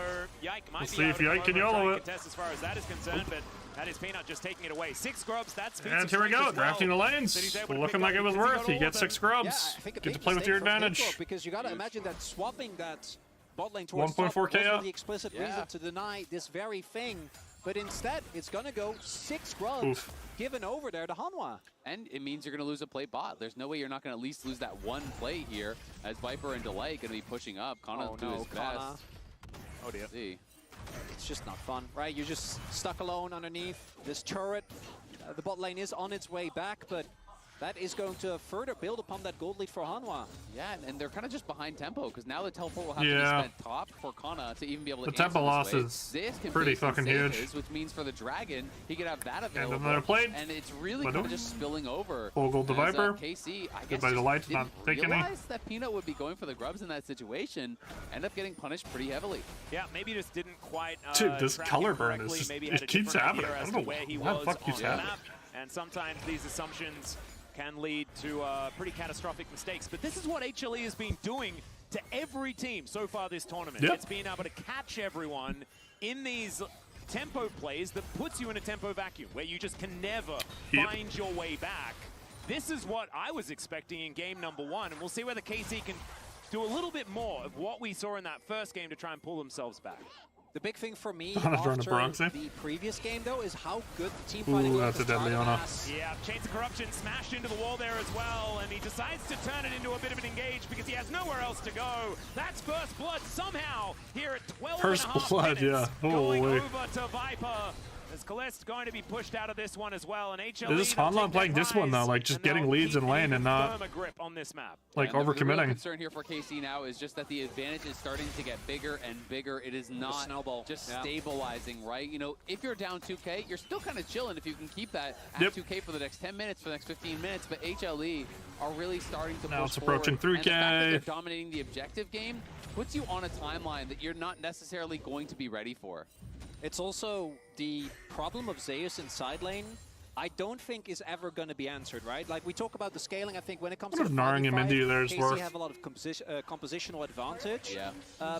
Yike might Let's be see able if to Yike come can over and try YOLO and it. contest as far as that is concerned, but that is Peanut just taking it away. 6 grubs, that's feats And of here we strength go, as well drafting the lanes. that he's able to Looking pick like up it was because he worth. got He all gets of 6 them. scrubs. Yeah, I think a Get to big play with mistake your from advantage. Pitbull, because you got to imagine that swapping that bot lane towards 1.4K top wasn't up. the explicit Yeah. reason to deny this very thing, but instead it's going to go 6 grubs Oof. given over there to Hanwha. And it means you're going to lose a play bot. There's no way you're not going to at least lose that one play here, as Viper and Delight going to be pushing up. Kana Oh do no, his Kana. best. Oh dear. See. It's just not fun, right? You're just stuck alone underneath this turret. The bot lane is on its way back, but that is going to further build upon that gold lead for Hanwha. Yeah, and they're kind of just behind tempo, because now the teleport will have to Yeah. be spent top for Kana to even be able to The tempo answer this loss wave. is Zeus can pretty base and fucking save huge. his, which means for the Dragon, he could have that available. another plate. And it's really But kind of no. just spilling over. Full gold to as, Viper. KC, I guess, Goodbye to just Light's didn't not taking any. realize that Peanut would be going for the grubs in that situation. End up getting punished pretty heavily. Yeah, maybe just didn't quite Dude, this track color it burn is correctly. just- Maybe it had a keeps different happening. idea I as don't to know where he why the was fuck keeps on the happening. map. And sometimes these assumptions can lead to pretty catastrophic mistakes. But this is what HLE has been doing to every team so far this tournament. Yep. It's been able to catch everyone in these tempo plays that puts you in a tempo vacuum where you just can never Yep. find your way back. This is what I was expecting in game number 1, and we'll see whether KC can do a little bit more of what we saw in that first game to try and pull themselves back. The big thing for me Trying to after Bronx, eh? the previous game, though, is how good the team fighting Ooh, was that's to a deadly start honor. as. Yeah, Chains of Corruption smashed into the wall there as well, and he decides to turn it into a bit of an engage because he has nowhere else to go. That's First Blood somehow here at 12 First and a half Blood, minutes, yeah. going Holy. over to Viper. As Calist going to be pushed out of this one as well, and HLE This is they'll Hanwha take playing their this one, though, prize, like, just and they'll getting leads keep in lane an and not, even firmer grip on this map. like, And the real overcommitting. concern here for KC now is just that the advantage is starting to get bigger and bigger. It is not snowball. just Yeah. stabilizing, right? You know, if you're down 2K, you're still kind of chilling if you can keep that at Yep. 2K for the next 10 minutes, for the next 15 minutes. But HLE are really starting to Now push it's approaching forward. And the fact that 3K. they're dominating the objective game puts you on a timeline that you're not necessarily going to be ready for. It's also the problem of Zeus in side lane. I don't think is ever going to be answered, right? Like we talk about the scaling, I think when it comes What to if the narring him 5v5, into there is KC worth? have a lot of compositional advantage. Yeah.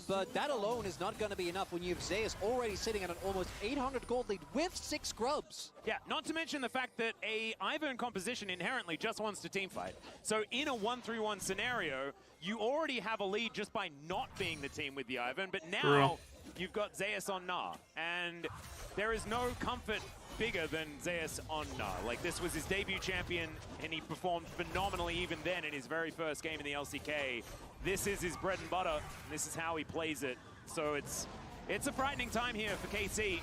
But that alone is not going to be enough when you have Zeus already sitting at an almost 800 gold lead with 6 grubs. Yeah, not to mention the fact that a Ivern composition inherently just wants to teamfight. So in a 1-3-1 scenario, you already have a lead just by not being the team with the Ivern, but now True. you've got Zeus on Gnar, and there is no comfort bigger than Zeus on Gnar. Like, this was his debut champion, and he performed phenomenally even then in his very first game in the LCK. This is his bread and butter, and this is how he plays it. So it's a frightening time here for KC,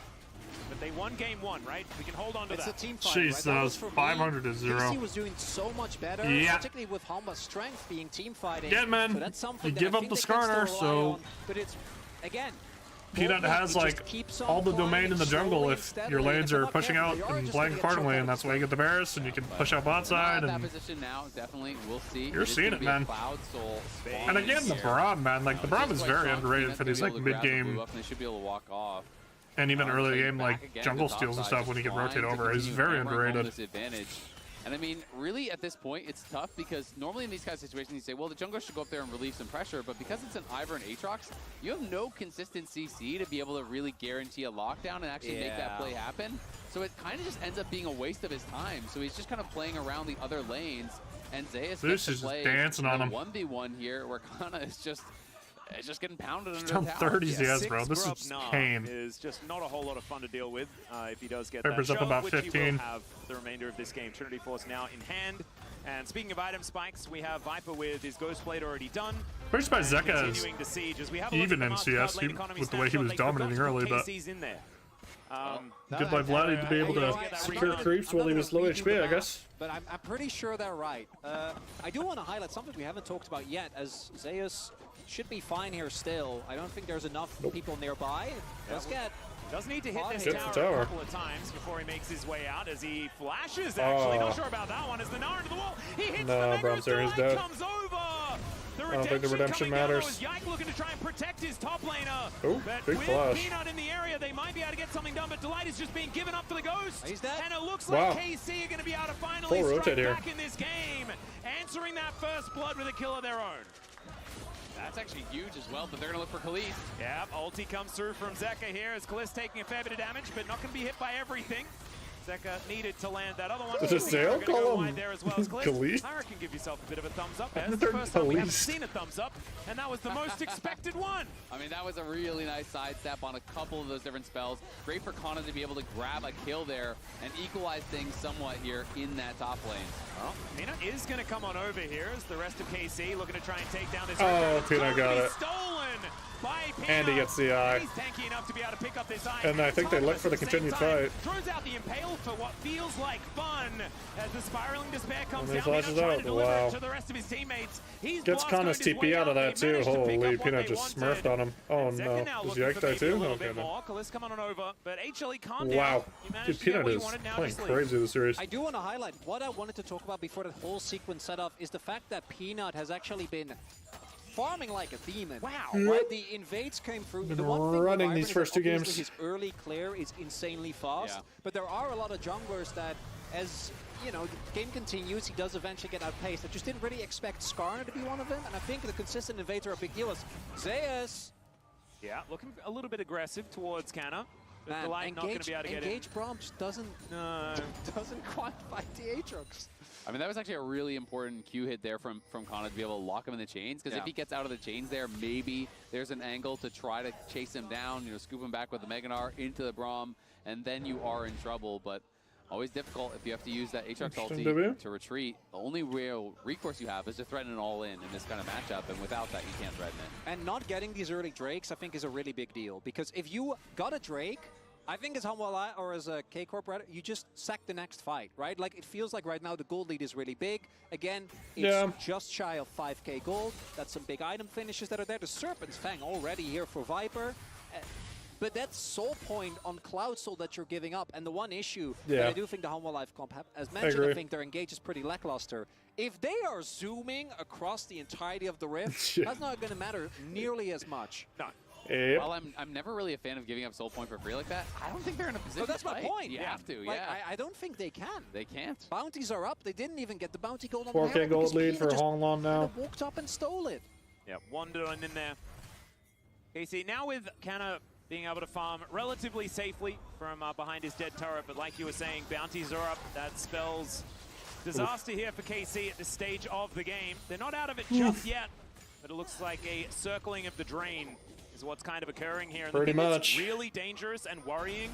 but they won game 1, right? We can hold on to It's a that. team fight, Jeez, right? that was was for 500 to me, 0. KC was doing so much better, Yeah. particularly with Hanwha's strength being team fighting. Yeah, man. So that's something You that give I up think the they can Skarner, still so- rely on. But it's, again, Peanut Boldly, has, it just like, keeps on all the climbing domain in the jungle slowly if and steadily, your and lanes if they're are not pushing out careful, they are and just playing gonna get accordingly, choked and out. that's why you get the Varus, and you can push out bot Not side, at that and position now, definitely. We'll see. You're It is seeing gonna it, be a man. Cloud Soul And again, the here. Braum, man, like, the Which Braum is quite very strong. underrated Peanut's for gonna these, be like, able to grab the mid-game, blue buff, and they should be able to walk off. and even early Playing game, back like, again jungle to top steals and side, stuff just when he can trying rotate to over. He's continue very hammering home underrated. this advantage. And I mean, really, at this point, it's tough because normally in these kind of situations, you say, well, the jungler should go up there and relieve some pressure, but because it's an Ivern Aatrox, you have no consistent CC to be able to really guarantee a lockdown and actually make that play happen. So it kind of just ends up being a waste of his time. So he's just kind of playing around the other lanes, and Zeus Zeus gets to is just play dancing on him. 1v1 here, where Kana is just getting pounded under Down the tower. 30s, he has, Six bro. This grub is Gnar pain. is just not a whole lot of fun to deal with if he does get Pepper's that up shot, about which he 15. will have the remainder of this game. Trinity Force now in hand. And speaking of item spikes, we have Viper with his Ghost Blade already done. Pretty surprised And Zeka is continuing to siege as we have a look even at in the CS Mastercard lane economy with the way he snapshot. was They forgot dominating to put early, but KC's in there. Good by Vladdy to be able to secure creeps while he was low HP, I guess. But I'm pretty sure they're right. I do want to highlight something we haven't talked about yet, as Zeus should be fine here still. I don't think there's enough people nearby. Let's get... Does need to hit this Hit the tower, tower a couple of times before he makes his way out as he flashes, actually. Not sure about that one as the Nara into the wall. He hits the Mega's Bronzer's dead. comes over. The I don't think the redemption matters. Yike looking to try and protect his top laner. Oh, but big with flash. Peanut in the area, they might be able to get something done, but Delight is just being given up for the Ghost. He's dead. And it looks Wow. like KC are going to be able to finally Full strike rotate here. back in this game, answering that first blood with a kill of their own. That's actually huge as well, but they're going to look for Khalid. Yeah, ulti comes through from Zeka here as Khalid taking a fair bit of damage, but not going to be hit by everything. Zeka needed to land that other one. Does Zale call him there as well as Khalid? I reckon give yourself a bit of a thumbs up. I've That's the never first time we haven't Khalid. seen a thumbs up, and that was the most expected one. I mean, that was a really nice sidestep on a couple of those different spells. Great for Kana to be able to grab a kill there and equalize things somewhat here in that top lane. Well, Peanut is going to come on over here as the rest of KC looking to try and take down this. Oh, Peanut got it. Stolen by Peanut. And he gets the eye. He's tanky enough to be able to pick up this eye. And I think they look for the At same continued time, fight. Throws out the impale for what feels like fun as the spiraling despair comes And he down. Peanut flashes trying out. to deliver Wow. it to the rest of his teammates. He's Gets Kana's TP out of that too. Holy, Peanut just smurfed on him. Oh no. Does Yike die too? Okay, no. Khalid's coming on over, but HLE calm Wow. down. He managed Dude, to get Peanut what he is wanted, now playing just leave. crazy this series. I do want to highlight what I wanted to talk about before the whole sequence set up is the fact that Peanut has actually been farming like a demon. Wow. Right? The invades came through. Been The one thing with running Byron these is first two obviously games. His early clear is insanely fast, Yeah. but there are a lot of junglers that, as you know, the game continues, he does eventually get outpaced. I just didn't really expect Skarner to be one of them, and I think the consistent invades are a big deal. As Zeus, Yeah, looking a little bit aggressive towards Canna. But man, the line not going to be able to get in. Engage Braum just doesn't quite fight the Aatrox. I mean, that was actually a really important Q hit there from Kana to be able to lock him in the chains, because if he gets out of the chains there, maybe there's an angle to try to chase him down, scoop him back with the Meganar into the Braum, and then you are in trouble. But always difficult if you have to use that Aatrox ulti to retreat. The only real recourse you have is to threaten an all-in this kind of matchup, and without that, you can't threaten it. And not getting these early Drakes, I think, is a really big deal. Because if you got a Drake, I think as Humble or as a K-Corp, you just sack the next fight, right? Like, it feels like right now the gold lead is really big. Again, it's just shy of 5k gold. That's some big item finishes that are there. The Serpent's Fang already here for Viper. But that's Soul Point on Cloud Soul that you're giving up. And the one issue that I do think the Humble Life comp, as mentioned, I think their engage is pretty lackluster. If they are zooming across the entirety of the Rift, that's not going to matter nearly as much. No. Yep. Well, I'm never really a fan of giving up soul point for free like that. I don't think they're in a position that's to my fight. point. You have to, Like, yeah. I don't think they can. They can't. Bounties are up. They didn't even get the bounty gold on 4K the gold lead for Honglon now. Walked up and stole it. Yeah, wandered on in there. KC now with Canna being able to farm relatively safely from behind his dead turret, but like you were saying, bounties are up. That spells disaster here for KC at this stage of the game. They're not out of it just yet, but it looks like a circling of the drain is what's kind of occurring here. And Pretty the thing much. that's really dangerous and worrying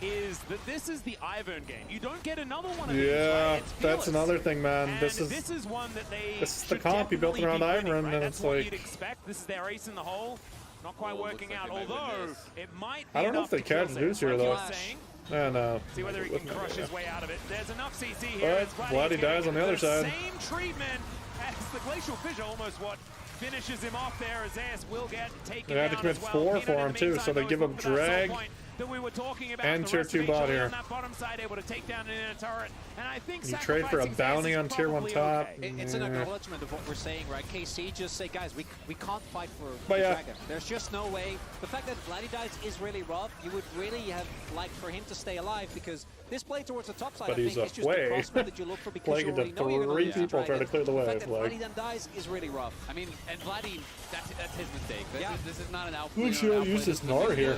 is that this is the Ivern game. You don't get another one of these, Yeah, right? It's that's Fearless. another thing, man. And This is one that they this is the should comp you built definitely around be winning, Ivern, right? and That's it's what like- you'd expect. This is their ace in the hole. Not quite Oh, looks working like out, they might win although this. it might be I don't know enough if they to kill can Zed, lose here, like you were though. saying. I know. See whether he can crush his way out of it. There's enough CC here. But as Vladdy Vladdy getting dies on the other side. Same treatment as the Glacial Fissure, almost what finishes him off there, as Zeus will get taken They had to down commit as well. 4 Peanut for in him, the too, meantime, so they though, give is up looking for that drag soul point that we were talking about. and The tier rest 2 of bot HLE here. on that bottom side able to take down an inner turret, and I think You trade for a sacrificing bounty Zeus on is tier 1 probably top. okay. It's an acknowledgement of what we're saying, right? KC just say, guys, we can't fight for But the yeah. Dragon. There's just no way. The fact that Vladdy dies is really rough. You would really have liked for him to stay alive, because this play towards the top side, But I he's think, is just the away. crossbow that you look for, because Playing you into already know you're going 3 to lose the people trying to Dragon. clear the way, The fact that like- Vladdy then dies is really rough. I mean, and Vladdy, that's his mistake. Yeah. This is not an outplay. Who's gonna use this Gnar here?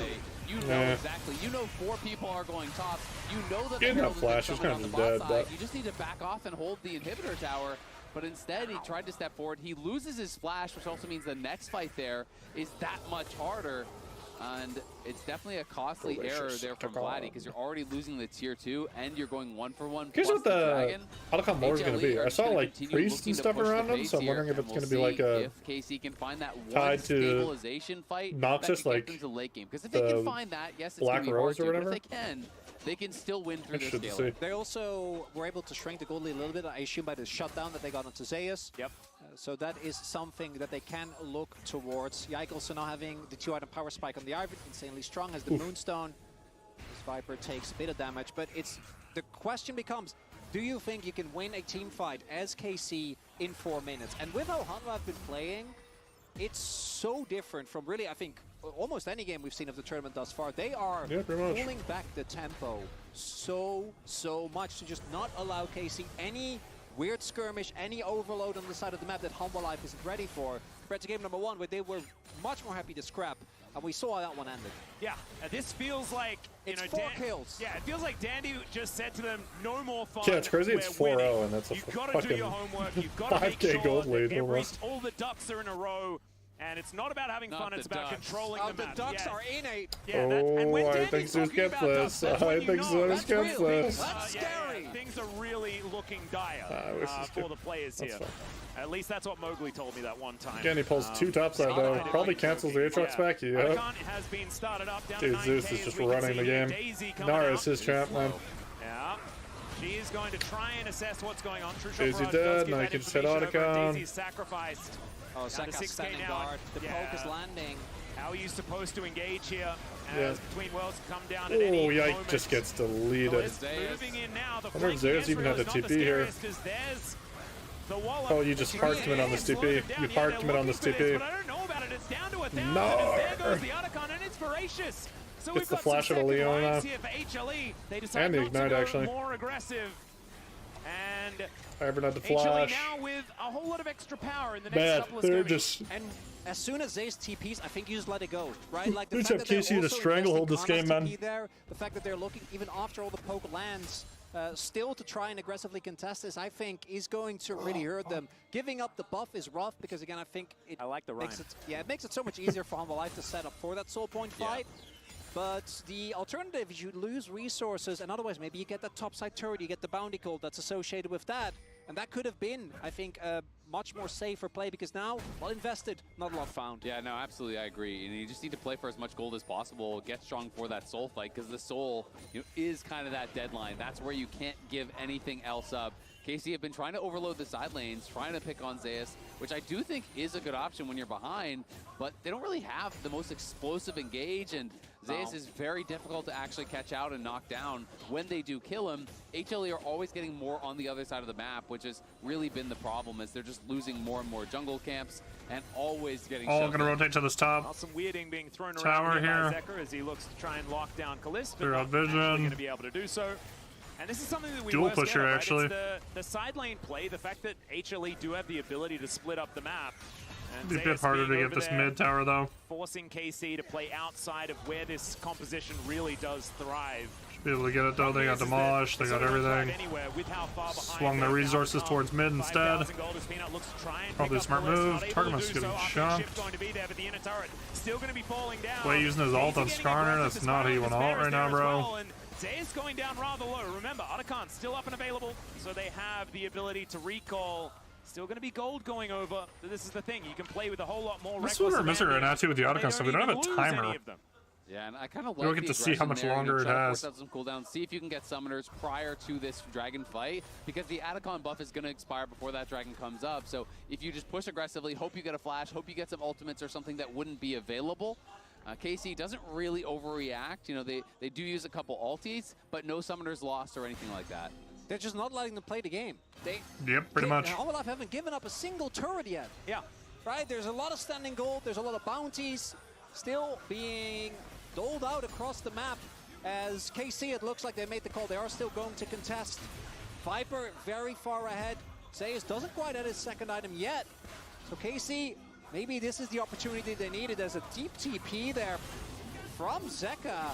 You know Nah. exactly. You know 4 people are going top. You know that He didn't they're have able to flash, get he's someone kind on of the bot dead, side. but- You just need to back off and hold the inhibitor tower. But instead, he tried to step forward. He loses his flash, which also means the next fight there is that much harder. And it's definitely a costly error there from Vladdy because you're already losing the tier 2 and you're going 1-for-1 Here's plus what the the dragon. outcome more is going to be. HLE I are saw gonna like continue priests looking and to stuff push the around them, pace so I'm here, wondering if and it's going to we'll be like see a if KC can find that one tied to stabilization fight Noxus, that could like get them to late game. Because if they can find that, yes, it's Black going to be Rose hard or to, but whatever. if they can still win through this Interested to scaling. see. They also were able to shrink the gold lead a little bit, I assume, by the shutdown that they got onto Zeus. Yep. So that is something that they can look towards. Yike also now having the 2-item power spike on the Ivern, insanely strong as the Moonstone. This Viper takes a bit of damage, but the question becomes, do you think you can win a team fight as KC in 4 minutes? And with how Hanwha have been playing, it's so different from really, I think, almost any game we've seen of the tournament thus far. They are pulling back the tempo so much to just not allow KC any weird skirmish, any overload on the side of the map that Hanwha Life isn't ready for. Compared to game number 1, where they were much more happy to scrap, and we saw how that one ended. Yeah, this feels like, it's 4 kills. Yeah, it feels like Dandy just said to them, no more fun. Yeah, it's crazy it's 4-0 and that's a You've got to do fucking your homework. You've got to make 5K sure gold lead that almost. all the ducks are in a row. And it's not about having fun, it's about controlling the map. The ducks are innate. Yeah, and when I Dandy's think Zeus talking gets about ducks, this. that's I when you think know Zeus gets this. That's scary. Things are really looking dire for the players here. At least that's what Mowgli told me that one time. Again, he pulls 2 topside though. Probably cancels the Aatrox back. Yep. Has been started up down Dude, to Zeus 9K is just as we can running see the here. game. Daisy coming Nara's out. his champ, man. Yeah. She is going to try and assess what's going on. True Daisy Shot dead, does now give you can that just hit information over. Otacon. Daisy's sacrificed. Oh, Down to Saka's 6K standing now. guard. The poke is landing. How are you supposed to engage here? Yeah. As Between Worlds come down Oh, at any Yike moment. just gets deleted. Moving in now. The I wonder if Zeus even had the TP here. Oh, you just parked him in on this TP. You parked him in on this TP. But I don't know about it. It's down to 1,000. No. There goes the Otacon, and it's voracious. So Gets we've the got flash some of a second Leona. lives here for HLE. They decide And the not ignite, to go actually. more aggressive. And Ivern had the HLE flash. now with a whole lot of extra power in the next Man, couple of they're skirmishes. just... And as soon as Zeus TPs, I think you just let it go, right? Like the Dudes fact have that they're KC to also stranglehold this investing game, Kana's man. TP there, the fact that they're looking, even after all the poke lands, still to try and aggressively contest this, I think is going to really hurt them. Giving up the buff is rough because, again, I think it I like the makes rhyme. it makes it so much easier for Hanwha Life to set up for that soul point fight. But the alternative is you lose resources, and otherwise maybe you get that topside turret, you get the bounty gold that's associated with that. And that could have been, I think, a much more safer play because now, well invested, not a lot found. Yeah, no, absolutely, I agree. And you just need to play for as much gold as possible, get strong for that soul fight, because the soul is kind of that deadline. That's where you can't give anything else up. KC have been trying to overload the side lanes, trying to pick on Zeus, which I do think is a good option when you're behind, but they don't really have the most explosive engage, and Zeus is very difficult to actually catch out and knock down. When they do kill him, HLE are always getting more on the other side of the map, which has really been the problem, as they're just losing more and more jungle camps and always getting All shoved gonna in. rotate to this top. Some weirding being thrown Tower around here. by Zeker as he looks to try and lock down Kalista. Clear out vision. Going to be able to do so. And this is something that we Dual were scared pusher, of, right? actually. It's the side lane play, the fact that HLE do have the ability to split up the map. And Be a bit Zeus harder to being get over this there, mid tower though. forcing KC to play outside of where this composition really does thrive. Should be able to get it though. They got demolished. They got everything. Swung their resources towards mid instead. Probably a smart move. Targamas getting jumped. Still going to be falling down. Way using his ult on Skarner. That's not how you want to ult right now, bro. Zeus going down rather low. Remember, Otacon still up and available, so they have the ability to recall. Still going to be gold going over. So this is the thing. You can play with a whole lot more. This is what we're missing right now too with the Otacon Otacon stuff. We don't have a timer. Yeah, and I kind of don't like get the to see how aggression much there, longer it try to has. force out some cooldowns, see if you can get summoners prior to this dragon fight, because the Atacon buff is going to expire before that dragon comes up. So if you just push aggressively, hope you get a flash, hope you get some ultimates or something that wouldn't be available. KC doesn't really overreact. You know, they do use a couple ultis, but no summoners lost or anything like that. They're just not letting them play the game. Yep, pretty much. Hanwha Life haven't given up a single turret yet. Yeah. Right? There's a lot of standing gold. There's a lot of bounties still being doled out across the map. As KC, it looks like they made the call. They are still going to contest. Viper very far ahead. Zeus doesn't quite have his second item yet. So KC, maybe this is the opportunity they needed. There's a deep TP there from Zeka.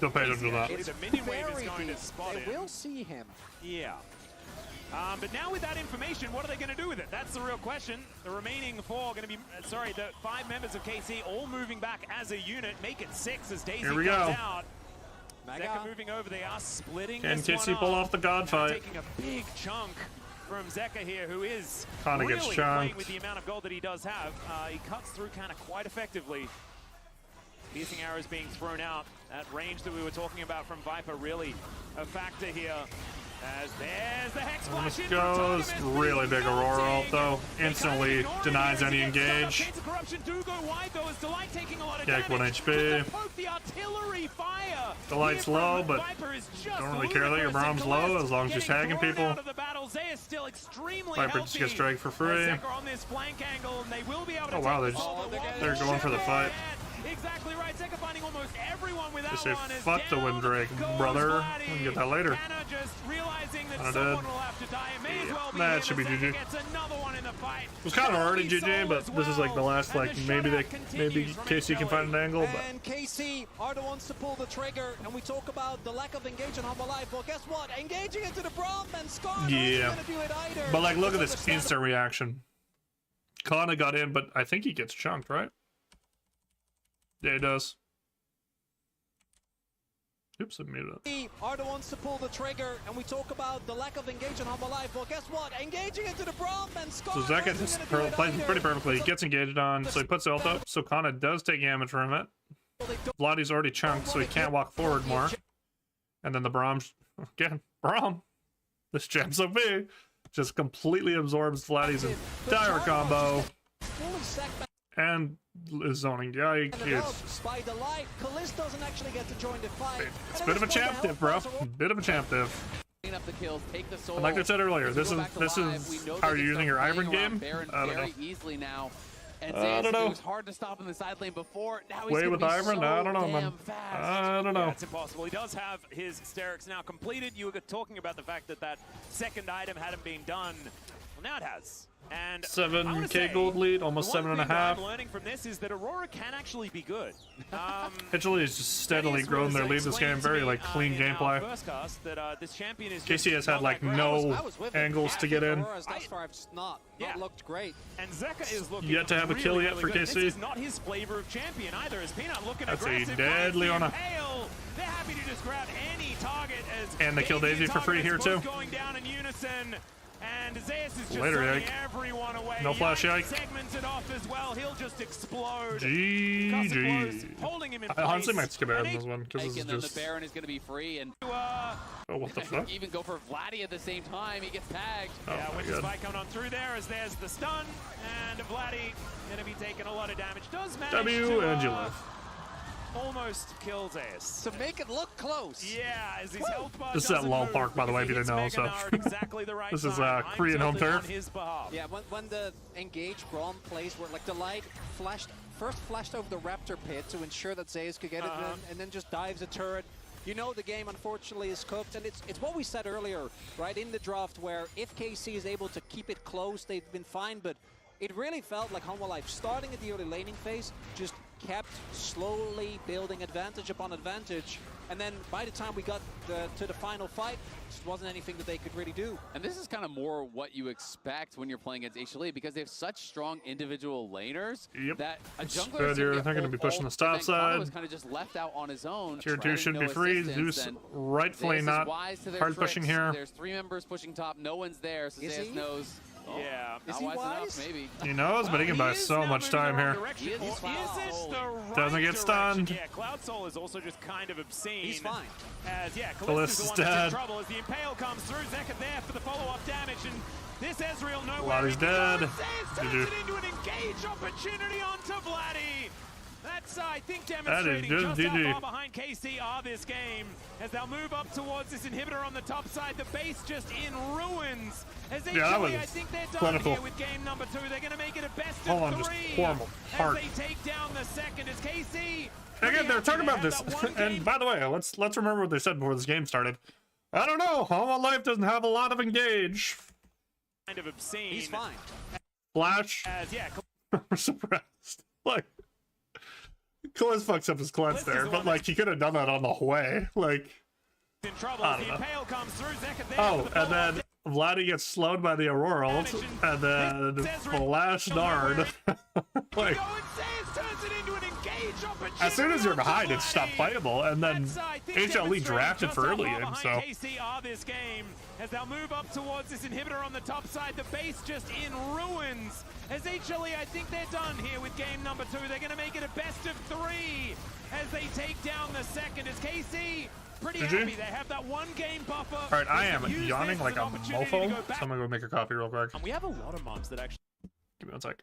Don't pay attention to that. The minion wave is going to spot They him. will see him. Yeah. But now with that information, what are they going to do with it? That's the real question. The remaining four going to be, the 5 members of KC all moving back as a unit. Make it 6 as Daisy comes out. Zeka moving over, they are splitting Can this KC one pull off. off the God fight? Taking a big chunk from Zeka here, who is Kinda really gets playing chunked. with the amount of gold that he does have. He cuts through kind of quite effectively. Piercing arrows being thrown out. That range that we were talking about from Viper, really a factor here. As there's the Hex Flash This in goes from Totemis, really big Aurora ult though. Instantly denies any engage. Chains of Corruption do go wide though, as Delight taking a lot of Yak damage. 1 HP. Just to poke the artillery fire. Delight's Here low, from but Viper is just don't really care that your ludicrous. Brahm's And low Kalist as long as you're getting tagging thrown people. out of the battle. Zay is still extremely Viper just gets healthy. dragged for free. As Zeka on this flank angle, and they will be able to Oh wow, take they're going for the fight. Exactly right. Zeka finding almost everyone with that They say one. As fuck the down Windrake, goes brother. Vladdy. We can get that later. Canna just realizing that Kinda someone dead. will have to die. It may as well be That him, should be as Zeka GG. gets another one in the fight. It was kind of already GG, but this is like the last, like, maybe KC can find an angle, but And KC are the ones to pull the trigger, and we talk about the lack of engagement on Humble Life. Well, guess what? Engaging into the Braum and Scar yeah. gonna do it either. But like, look at It's this instant reaction. Kana got in, but I think he gets chunked, right? Yeah, he does. Oops, I muted it. KC are the ones to pull the trigger, and we talk about the lack of engagement on Humble Life. Well, guess what? Engaging into the Braum and Scar. So Zeka just plays pretty perfectly. He gets engaged on, so he puts the ult up. So Kana does take damage from it. Vladdy's already chunked, so he can't walk forward more. And then the Braum, again, Braum, this champ's OP, just completely absorbs Vladdy's entire combo and is zoning. Yeah, it's by the light. Kalist doesn't actually get to join the fight. a bit of a champ diff, bro. Bit of a champ diff. Clean up the kills, take the soul. And like I said earlier, As this we go is back to this live, we is know how they you're can using your start Ivern playing around game. Baron I don't know. very easily now. And I Zayas, don't know. it was hard to stop in the side lane before. Now he's Way gonna with be Ivern? so I don't know, man. damn fast. I don't know. That's impossible. He does have his hysterics now completed. You were talking about the fact that that second item hadn't been done. Well, now it has. And I wanna 7k say, gold lead, almost the one 7.5. thing that I'm learning from this is that Aurora can actually be good. Italy has just steadily grown their lead this game. Very like clean gameplay. KC has had like no angles to get in. Aurora's thus far have just not looked great. And Zeka is looking Yet to have a really, kill yet really for good. KC. This is not his flavor of champion either. As Peanut looking That's a aggressive. dead Leona. Impale. They're happy to just grab any target as And they kill Daisy for free here, too. Going down in unison. And Zayas is just Later, throwing Yike. everyone away. No flash, Yike. Segments it off as well. He'll just explode. GG. Holding him in I place. honestly might skip ahead And in this one because Ike, this is and then the just. Baron is going to be free, and Oh, what the fuck? even go for Vladdy at the same time. He gets tagged. Oh Yeah, my Winter god. Spike coming on through there as there's the stun. And Vladdy going to be taking a lot of damage. Does manage W to, and you live. almost kills Ace. To make it look close. Yeah, as his health bar This is at doesn't Lol move, Park, by the way, because if you he didn't hits know, Mega so. Nard exactly the right This is, time. Korean home tilting on turf. his behalf. Yeah, when the engaged Braum plays where like the light first flashed over the Raptor pit to ensure that Zayas could get it in, and then just dives a turret. You know the game unfortunately is cooked, and it's what we said earlier, right, in the draft, where if KC is able to keep it close, they've been fine, but it really felt like Humble Life, starting at the early laning phase, just kept slowly building advantage upon advantage, and then by the time we got to the final fight, it just wasn't anything that they could really do. And this is kind of more what you expect when you're playing against HLE, because they have such strong individual laners that a jungler They're going to be pushing the stop side. was kind of just left out on his own. Tier 2 treading should no be free. assistance, Zeus and rightfully Zayas is not wise to their hard pushing tricks. here. There's 3 members pushing top. No one's there, so Is Zayas he? knows. Yeah. Is Not he wise wise? enough, maybe. He knows, but he can buy so much time here. He is fine. Doesn't get stunned. Yeah, Cloud Soul is also just kind of obscene. He's fine. As Kalist Kalist is is the one that's in dead. trouble as the Impale comes through. Zeka there for the follow-up damage, and this Ezreal nowhere. Vladdy's dead. Zayas turns GG. it into an engage opportunity onto Vladdy. That's, I think, That is demonstrating good, just how GG. far behind KC are this game. As they'll move up towards this inhibitor on the top side, the base just in ruins. As they Yeah, that was I think they're done plentiful. here with game number 2. They're going to make it a best Hold on, of just 3. pour 'em apart. As they take down the second, as KC. Again, they're talking about this, They have that one and game by the way, let's remember what they said before this game started. I don't know. Humble Life doesn't have a lot of engage. kind of obscene. He's fine. As, Flash. yeah, We're surprised. Like, Kalist fucks up his cleanse there, but like he could have done that on the way. Like, in trouble. I As don't the know. Impale comes through. Zeka there oh, for the and follow-up then Vladdy gets slowed by the Aurora ult, and then Flash Nard. Like, as soon as you're behind, it's not playable, and then HLE drafted for early game, so. KC are this game as they'll move up towards this inhibitor on the top side. The base just in ruins. As HLE, I think they're done here with game number 2. They're going to make it a best of 3 as they take down the second. As KC pretty happy. They have that 1 game buffer. All right, I am yawning like a mofo, so I'm gonna go make a coffee real quick. And we have a lot of mobs that actually. Give me 1 sec.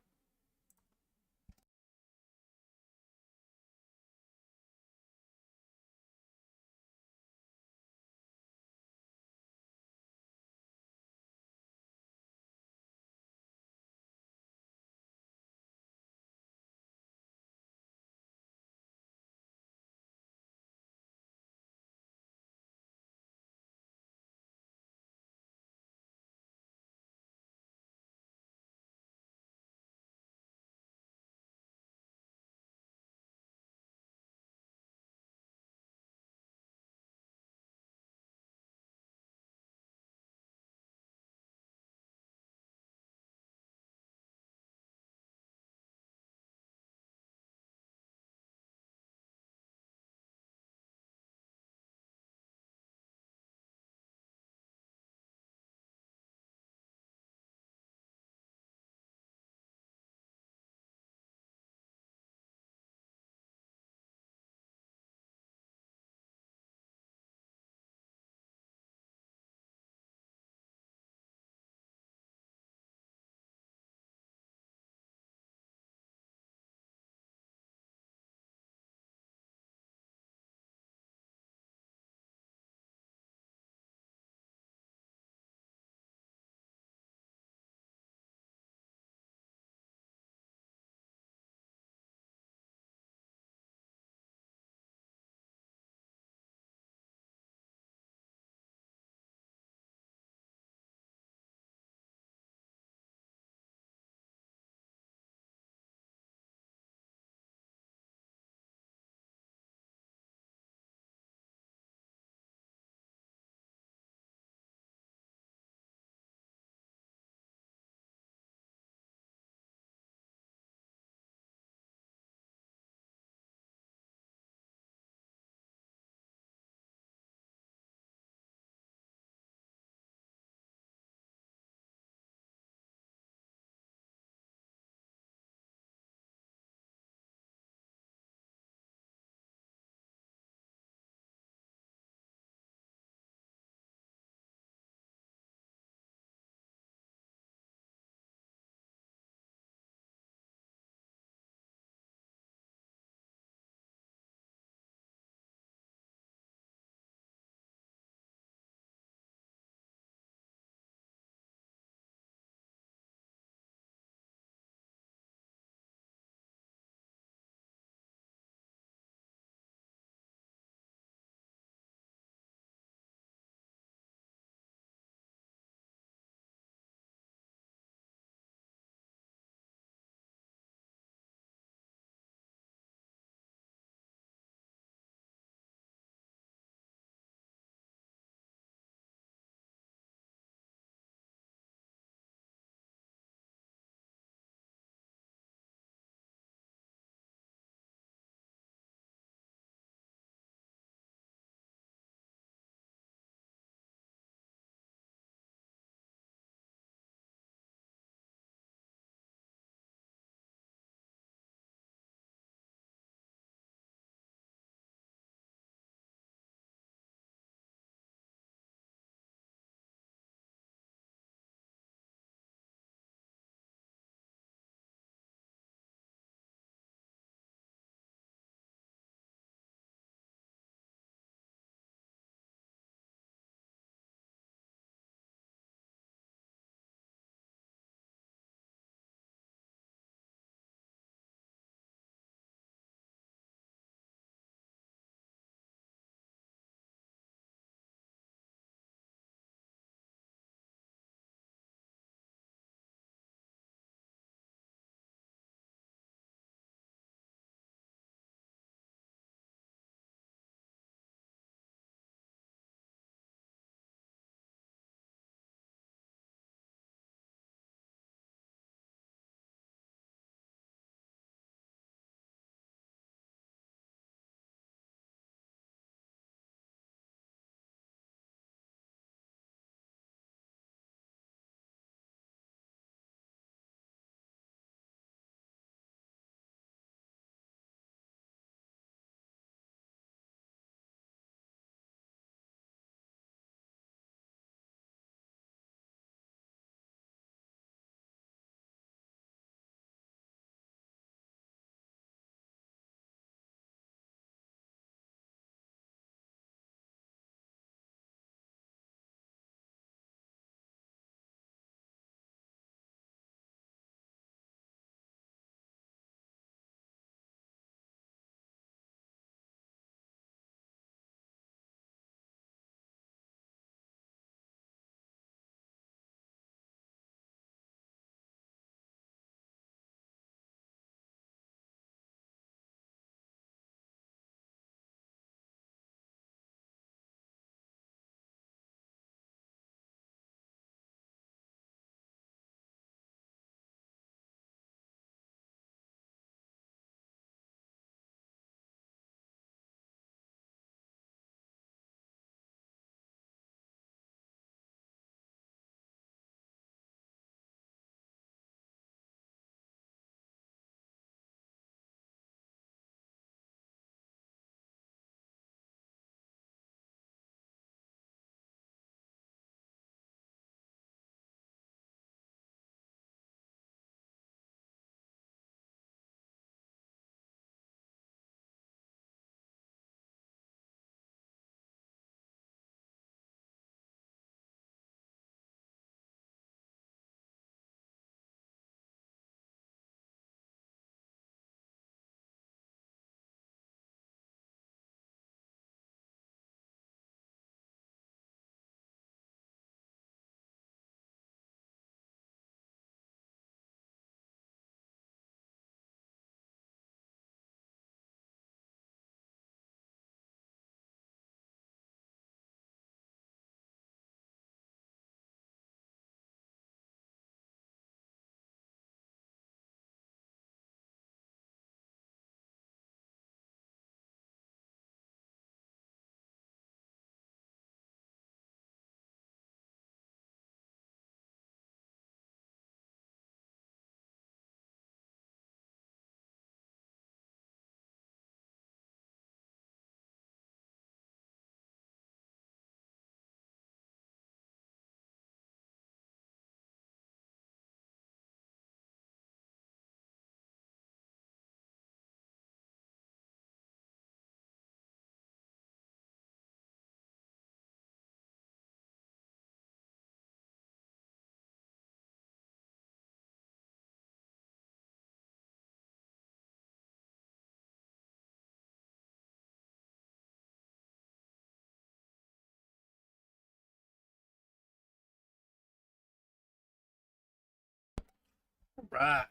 right.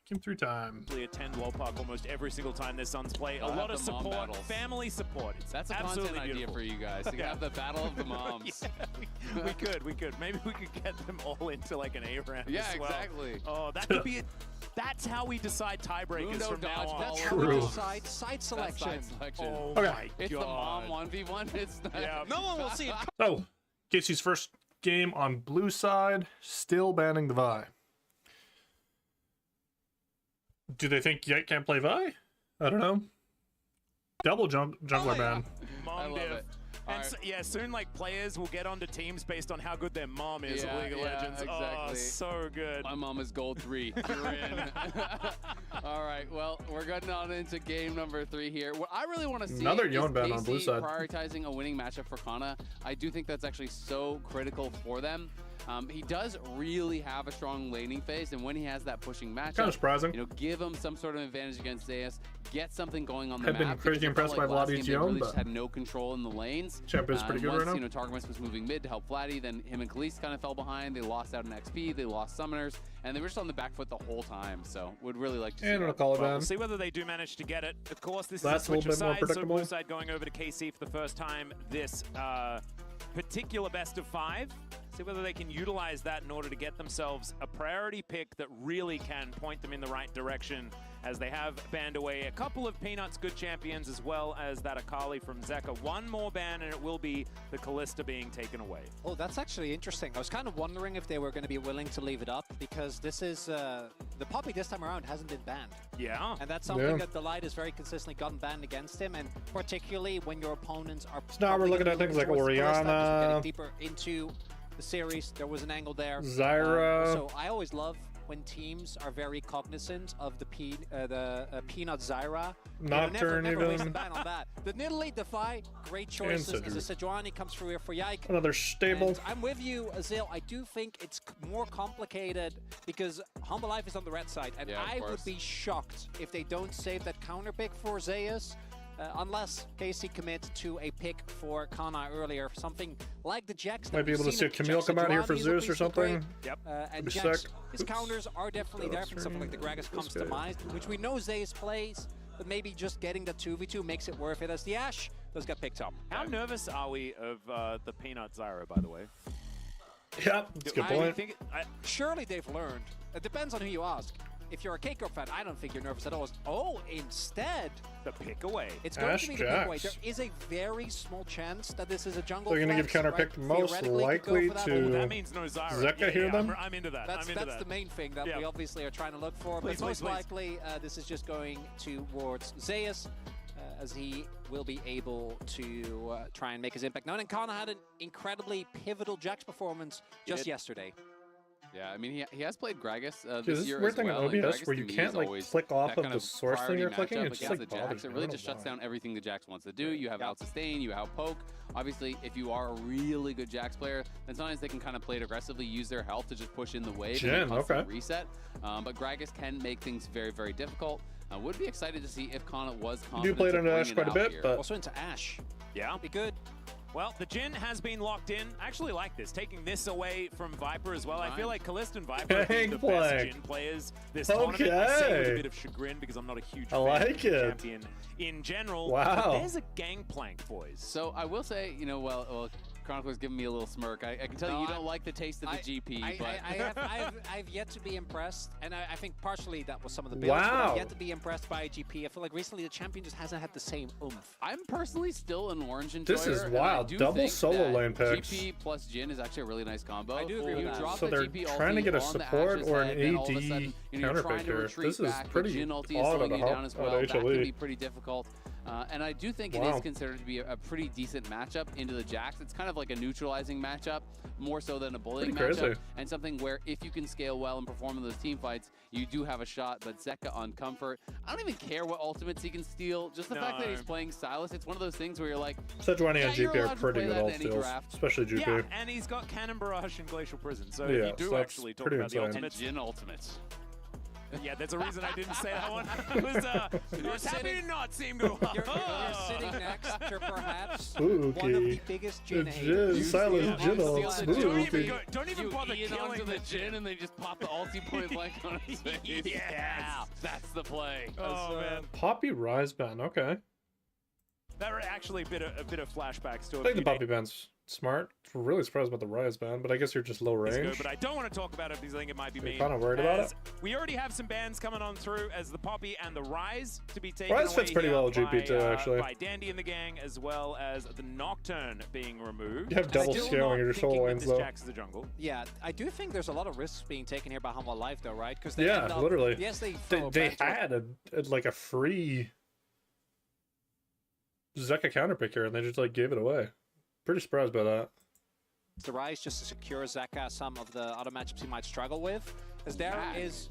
Game 3 time. We attend Wallpark almost every single time their sons play. A I'll lot have of the mom support, battles. family support. It's That's a absolutely content idea beautiful. for you guys. You can have the battle of the moms. Yeah, we could. Maybe we could get them all into like an A-round Yeah, as well. exactly. Oh, that could be it. That's how we decide tiebreakers Mundo from now on. dodgeball. That's True. how we True. decide side That's selection. side selection. Oh Okay. my It's the god. mom 1v1. It's not. Yeah. No one will see it. So, Casey's first game on blue side, still banning the Vi. Do they think Yike can't play Vi? I don't know. Double jungler ban. I Mom love div. it. All And right. yeah, soon like players will get onto teams based on how good their mom is Yeah, at League of yeah, Legends. Oh, exactly. so good. My mom is gold 3. You're in. All right, well, we're getting on into game number 3 here. What I really want to see Another is Yon ban on blue KC side. prioritizing a winning matchup for Kana. I do think that's actually so critical for them. He does really have a strong laning phase, and when he has that pushing matchup, Kind of surprising. you know, give him some sort of advantage against Zeus, get something going on the I've been map. crazy because it felt impressed by last Vladdy's game they Yon, really just but- had no control in the lanes. Champ is pretty good once, right now. You know, Targamas was moving mid to help Vladdy, then him and Khalees kind of fell behind. They lost out in XP, they lost summoners, and they were just on the back foot the whole time. So would really like to see And that. I'll call it Well, ban. we'll see whether they do manage to get it. Of course, this That's is a a switch little of bit more sides, so predictable. blue side going over to KC for the first time this particular best of 5. See whether they can utilize that in order to get themselves a priority pick that really can point them in the right direction, as they have banned away a couple of Peanuts good champions, as well as that Akali from Zeka. One more ban, and it will be the Callista being taken away. Oh, that's actually interesting. I was kind of wondering if they were going to be willing to leave it up, because this is the Poppy this time around hasn't been banned, Yeah. and that's something Yeah. that Delight has very consistently gotten banned against him, and particularly when your opponents are. now we're probably looking gonna at things lean like towards the Callista, because we're Orianna. getting deeper into the series. There was an angle there. Zyra. So I always love when teams are very cognizant of the Peanut Zyra. Nocturne never waste a even. ban on that. The Nidalee Defy, great choices. As a Sejuani comes through here for Yike. Another stable. And I'm with you, Azil. I do think it's more complicated because Humble Life is on the red side, and Yeah, of I course. would be shocked if they don't save that counter pick for Zeus. Unless KC commits to a pick for Kana earlier, something like the Jax. that Might be we've able to seen see a at Camille Jax come out here for Sejuani is Zeus or obviously great. something. Yep. And Wait a Jax, sec. his Oops. counters are definitely there from something like the Gragas comes to mind, which we know Zeus plays, but maybe just getting the 2v2 makes it worth it, as the Ashe does get picked up. How nervous are we of the Peanut Zyra, by the way? Yeah, that's a good I point. think Surely they've learned. It depends on who you ask. If you're a Keiko fan, I don't think you're nervous at all. Oh, instead, the pick away. it's going Ashe to be the pick away. Jax. There is a very small chance that this is a jungle They're gonna give flex, counter right? pick most Theoretically, could go likely for that. to- That means no Zyra. Zeka here then? I'm into that. That's I'm into the that. main thing that Yeah. we obviously are trying to look for. Please, but most please, please. likely, this is just going towards Zeus, as he will be able to try and make his impact known. And Kana had an incredibly pivotal Jax performance just did. yesterday. Yeah, I mean, he has played Gragas Dude, this this year weird as thing in well, and OBS Gragas where to you me can't is like always click off that of kind the source thing priority you're clicking. matchup It just against like the bothers Jax. me. It I really don't just know shuts why. down everything the Jax wants to do. You have out sustain, you have poke. Obviously, if you are a really good Jax player, then sometimes they can kind of play it aggressively, use their health to just push in the wave and then Jhin, constantly okay. reset. But Gragas can make things very, very difficult. I would be excited to see if Kana was You confident do play it to under bring Ashe it quite a out bit, here. but Also into Ashe. Yeah. Be good. Well, the Jhin has been locked in. I actually like this, taking this away from Viper as well. I feel like Callista and Viper are the best Gameplay. Jhin players this tournament. I say with a Okay. bit of chagrin because I'm not a huge I fan like of the it. champion in general. Wow. But there's a gangplank, boys. So I will say, you know, well Chronicler's giving me a little smirk. I can tell No, you I- don't like the taste of the GP, but I've yet to be impressed, and I think partially that was some of the builds, but Wow. I've yet to be impressed by a GP. I feel like recently the champion just hasn't had the same oomph. I'm personally still an orange enjoyer. This is and I wild. do Double think solo that lane picks. GP plus Jhin is actually a really nice combo. I do agree with You that. drop So the they're GP trying to ulti get a on the support Ashe's or an head, then all of a AD sudden, you're counter trying to picker. retreat This is back. The pretty Jhin ulti is odd slowing at you a down as at well. That can HLE. be pretty difficult. And I do think it Wow. is considered to be a pretty decent matchup into the Jax. It's kind of like a neutralizing matchup, more so than a bullying Pretty matchup. crazy. And something where if you can scale well and perform in those team fights, you do have a shot. But Zeka on comfort, I don't even care what ultimates he can steal. Just the fact that No. he's playing Silas, it's one of those things where you're like, Sejuani Yeah, and you're GP allowed are to pretty play good that all in any steals, draft. especially GP. Yeah, and he's got Cannon Barrage and Glacial Prison. So Yeah, you do so that's actually talk pretty about the insane. and ultimates. Jhin ultimates. Yeah, there's a reason I didn't say that one. I was happy to not seem to. You're sitting next to perhaps Spooky. one of the biggest Jin The haters. Jin, silent Yeah. Jin, Steal all the spooky. Don't even You bother eat killing onto the the Jin and they just pop the ulti point blank on his face. Yes. That's the play. Oh man, Poppy Rise ban, okay. that were actually a bit of flashbacks to I a think few the Poppy ban's smart. I'm really surprised about the Rise ban, but I guess you're just low days ago, range. but I don't want to talk about it because I think it might be You're mean. kinda worried about as it? We already have some bans coming on through as the Poppy and the Rise to be taken Rise away fits pretty here well with GP too, actually. by Dandy and the gang, as well as the Nocturne being removed. You have double Still scaling not your thinking solo that lanes this though. Jax is the jungle. Yeah, I do think there's a lot of risks being taken here by Humble Life, though, right? Because Yeah, literally. Yes, they They had like a free Zeka counterpick here, and they just like gave it away. Pretty surprised by that. the Rise just to secure Zeka some of the other matchups he might struggle with. As there is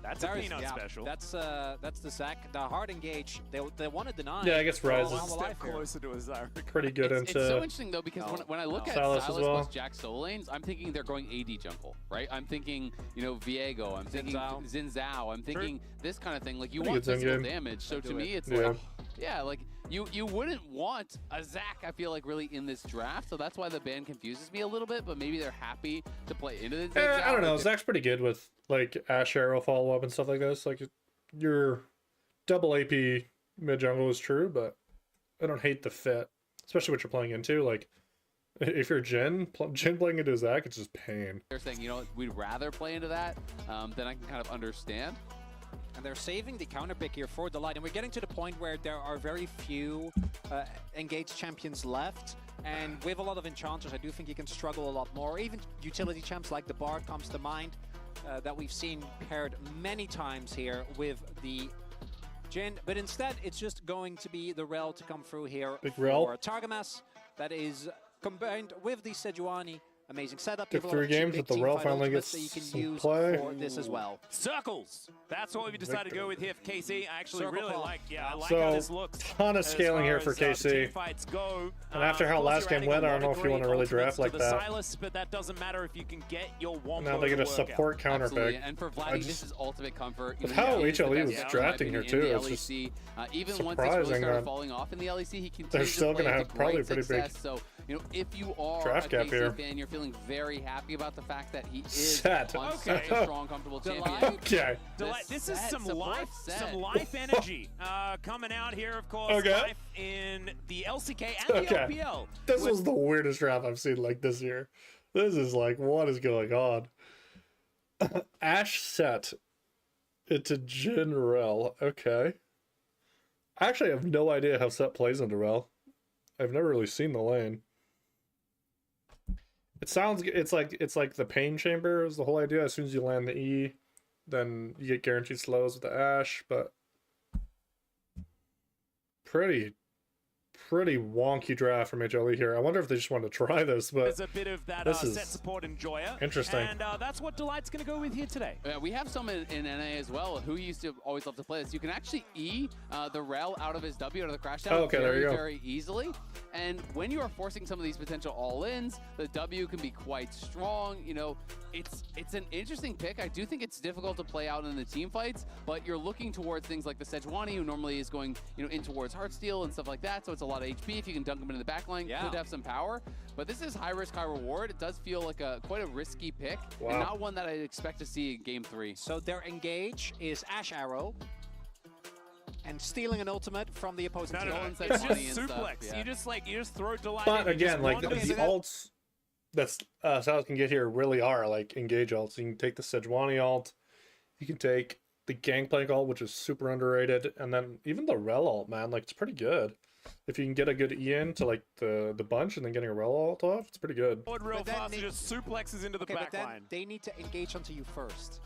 That's a There is- peanut yeah, special. That's the Zach. The hard engage. They want to deny. Yeah, I guess Rise for is Humble Life here. closer to a Zyric. pretty good It's into. so interesting though because when I look at Silas Silas as well. plus Jack solo lanes, I'm thinking they're going AD jungle, right? I'm thinking Viego, I'm thinking Xin Zhao, I'm thinking this kind of thing. Like you Pretty want good Zen physical game. damage. So to do me, it. it's Yeah. like like you wouldn't want a Zac. I feel like really in this draft, so that's why the ban confuses me a little bit. But maybe they're happy to play into the. Xin I don't Zhao. know. Zach's pretty good with like Ash Arrow follow up and stuff like this. Like your double AP mid jungle is true, but I don't hate the fit, especially what you're playing into. Like if you're Jin playing into Zach, it's just pain. They're saying we'd rather play into that. Then I can kind of understand. And they're saving the counter pick here for Delight. And we're getting to the point where there are very few engaged champions left. And with a lot of enchanters, I do think you can struggle a lot more. Even utility champs like the Bard comes to mind that we've seen paired many times here with the Jin. But instead, it's just going to be the Rel to come through here Big Rel. for Targamas. That is combined with the Sejuani. Amazing setup. Took You have a lot 3 of games, big but the Rel teamfight finally ultimates gets that you can some use play. for this as well. Circles. That's what we've decided to go with here for KC. I actually Circle really call. like, I like So, how this looks. ton of as scaling far here for as, the KC. teamfights go. And after how Of course, last you're game adding went, a I don't lot know of if you want to really great draft ultimates like to the that. Silas, but that doesn't matter if you can get your Wompo Now they get a to work out. support counter Absolutely. pick. And for I Vladdy, just- this is ultimate comfort. With how he is the HLE best was player, drafting in here, my too, opinion, it's in just the LEC. Even once this really surprising started that falling off in the LEC, he continues they're still to play gonna with have probably great pretty big success. So, if you are draft a gap KC here. fan, you're feeling very happy about the fact that he is Set. on Okay. such a strong, comfortable champion. Okay. Delight, this is set, some support life, set. some life energy coming out here. Of course, Okay. life in the LCK and the Okay. LPL. This was the weirdest draft I've seen like this year. This is like, what is going on? Ash set into Jin Rel. Okay. I actually have no idea how set plays into Rel. I've never really seen the lane. It sounds it's like the pain chamber is the whole idea. As soon as you land the E, then you get guaranteed slows with the Ash, but pretty wonky draft from HLE here. I wonder if they just wanted to try this, but There's a bit of that this is set support enjoyer. interesting. And that's what Delight's going to go with here today. Yeah, we have some in NA as well who used to always love to play this. You can actually E the Rel out of his W, out of the crash down Oh, okay, there very, you go. very easily. And when you are forcing some of these potential all-ins, the W can be quite strong. It's an interesting pick. I do think it's difficult to play out in the team fights, but you're looking towards things like the Sejuani, who normally is going in towards Heartsteel and stuff like that. So it's a lot of HP. If you can dunk him into the backline, Yeah. could have some power. But this is high risk, high reward. It does feel like quite a risky pick, Wow. and not one that I'd expect to see in Game 3. So their engage is Ash Arrow and stealing an ultimate from the opposing No, team. no, no. It's It's like money just and stuff, suplex. yeah. You just throw Delight But in. You just again, like one the piece of it. alts that's Silas can get here really are like engage alts. You can take the Sejuani alt, you can take the Gangplank alt, which is super underrated, and then even the Rel alt, man, like it's pretty good. If you can get a good E in to like the bunch and then getting a Rel alt off, it's pretty good. Forward real But then fast they- and just suplexes into the Okay, back but then line. they need to engage onto you first.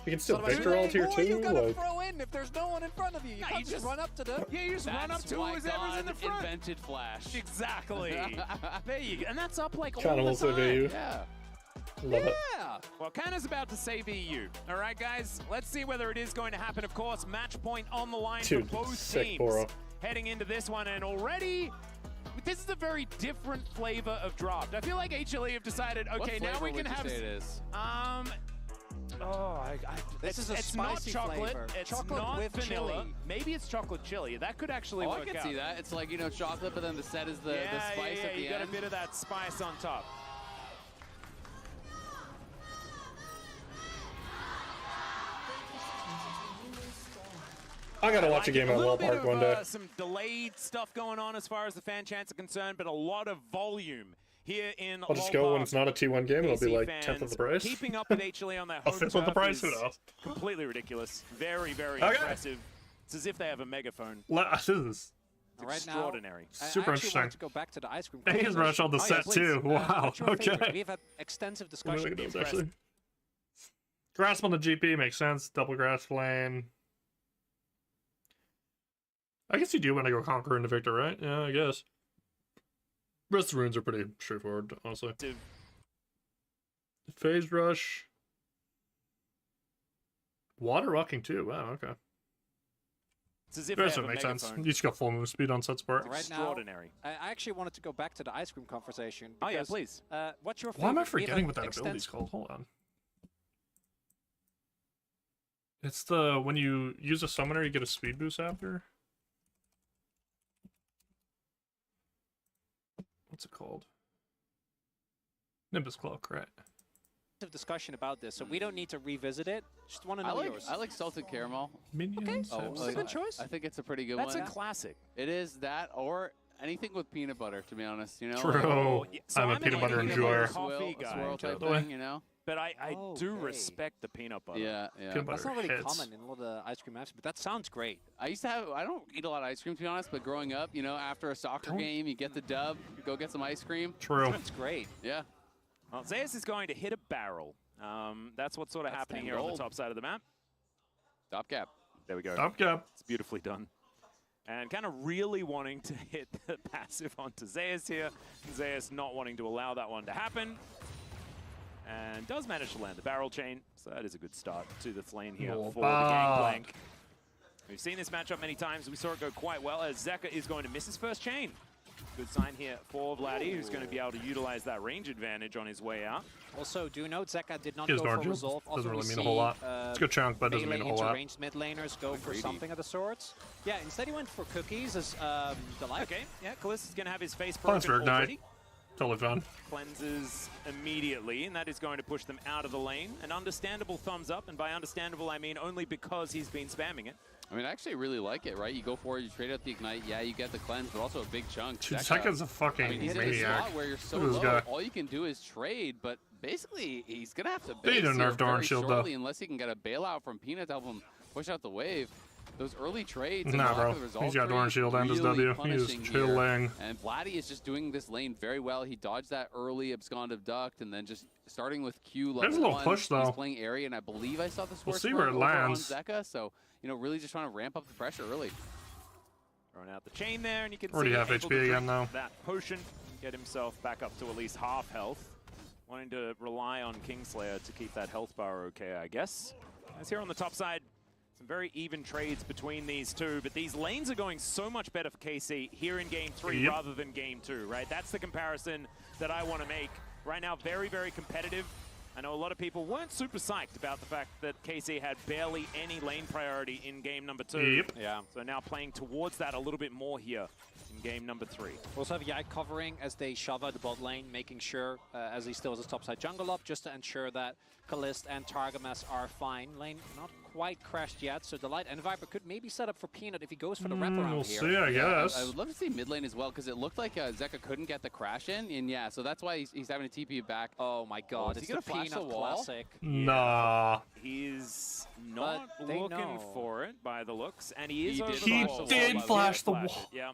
You can still Otherwise, Victor alt here or you too. gotta Like throw in if there's no one in front of you. You No, can't you just just- run up to them. Yeah, you just run up That's to why whoever's in the God front. invented Flash. Exactly. There you go. And that's up like Kinda all the will save time. you. Yeah. love it. Yeah. Well, Kanna's about to save EU. All right, guys, let's see whether it is going to happen. Of course, match point on the line Dude, for both sick teams. Boro. Heading into this one, and already, this is a very different flavor of draft. I feel like HLE have decided, okay, What now we flavor can would you have. say it is? Oh, This is a it's not spicy chocolate. flavor. It's Chocolate not with vanilla. chili. Maybe it's chocolate chili. That could actually Oh, work I can out. see that. It's like, you know, chocolate, but then the set is the spice at the you end. got a bit of that spice on top. I gotta watch a game at Wall Park one day. Some delayed stuff going on as far as the fan chants are concerned, but a lot of volume here in I'll just go when it's not a T1 game. It'll be like 10th of the price. Keeping up with HLE on their A home 5th of the turf price. Who is knows? completely ridiculous. Very, very Okay. impressive. It's as if they have a megaphone. This is Right now, Extraordinary. super I actually interesting. wanted to go back to the ice cream. Haze Rush on the Oh, yeah, set please. too. Wow. What's your favorite? Okay. We've had extensive Let me discussion. look at those, actually. Grasp on the GP makes sense. Double grasp lane. I guess you do want to go Conqueror into Victor, right? Yeah, I guess. Rest of the runes are pretty straightforward, honestly. Phase Rush. Water Rocking too. Wow, okay. It's as if That they doesn't have a make sense. megaphone. You just got full move speed on set support. Right now, Extraordinary. I actually wanted to go back to the ice cream conversation. Oh yeah, because, please. What's your favorite? Why am I We've forgetting had what that ability's extensive- called? Hold on. It's the when you use a summoner, you get a speed boost after. What's it called? Nimbus Cloak, right? Discussion about this, so we don't need to revisit it. Just want to know yours. I like salted caramel. Minions. Oh, That's a good choice. I think it's a pretty good That's one. a classic. It is that or anything with peanut butter, to be honest. You know, True. yeah, so I'm a I'm peanut an butter peanut enjoyer. butter coffee guy. swirl type By the way. thing, you know. But I do Okay. respect the peanut butter. Yeah, yeah. Peanut That's butter not really hits. common in a lot of ice cream apps, but that sounds great. I used to have. I don't eat a lot of ice cream, to be honest. But growing up, you know, after a soccer game, you get the dub, you go get some ice cream. True. That's great. Yeah. Well, Zeus is going to hit a barrel. That's what's sort of That's happening 10 here on the gold. top side of the map. Top cap. There we go. Top cap. It's beautifully done. And kind of really wanting to hit the passive onto Zeus here. Zeus not wanting to allow that one to happen. And does manage to land the barrel chain. So that is a good start to the lane here Oh, for the fuck. Gangplank. We've seen this matchup many times. We saw it go quite well as Zeka is going to miss his first chain. Good sign here for Vladdy, who's going to be able to utilize that range advantage on his way out. Also, do note Zeka did not He has go for Guardian. resolve. Doesn't Also, really we mean a whole see, lot. It's a good chunk, but it doesn't melee mean a whole lot. ranged mid laners go for Greedy. something of the sorts. Yeah, instead he went for cookies as the life. Okay, yeah, Callista's going to have his face Plans broken for Ignite. already. Totally fun. Cleanses immediately, and that is going to push them out of the lane. An understandable thumbs up, and by understandable I mean only because he's been spamming it. I mean, I actually really like it, right? You go for it, you trade out the ignite. Yeah, you get the cleanse, but also a big chunk. Dude, Zeka, Zeka's a fucking I mean, he's in a maniac. spot where you're so Look at this low. guy. All you can do is trade, but basically he's gonna have to They base need a here nerfed orange very shield, shortly though. unless he can get a bailout from Peanut to help him push out the wave. Those early trades. Nah, and bro. the resolve He's got tree orange shield and his really W. He is punishing chilling. here. And Vladdy is just doing this lane very well. He dodged that early absconded duct, and then just starting with Q level There's a little 1. push, though. He's playing area, and I believe I saw the We'll Scorch see where it Mark over on lands. Zeka, so you know, really just trying to ramp up the pressure early. Throwing out the chain there, and you can Already see half able HP to again, drink though. that potion, get himself back up to at least half health. Wanting to rely on Kingslayer to keep that health bar okay, I guess. As here on the top side, some very even trades between these two, but these lanes are going so much better for KC here in Game 3 Yep. rather than Game 2, right? That's the comparison that I want to make. Right now, very, very competitive. I know a lot of people weren't super psyched about the fact that KC had barely any lane priority in game number 2. Yep. Yeah. So now playing towards that a little bit more here in game number 3. Also have Yike covering as they shove out the bot lane, making sure, as he still has his topside jungle up, just to ensure that Kalist and Targamas are fine. Lane not quite crashed yet, so Delight and Viper could maybe set up for Peanut if he goes for the wraparound We'll here. see, I guess. I would love to see mid lane as well, because it looked like Zeka couldn't get the crash in, and yeah, so that's why he's having to TP back. Oh my god, is it's he the gonna flash Peanut the wall? classic. Nah. He's not But they looking know. for it by the looks, and he is He over did the flash wall. the wall, by the flash the Flash wall. it, Yeah.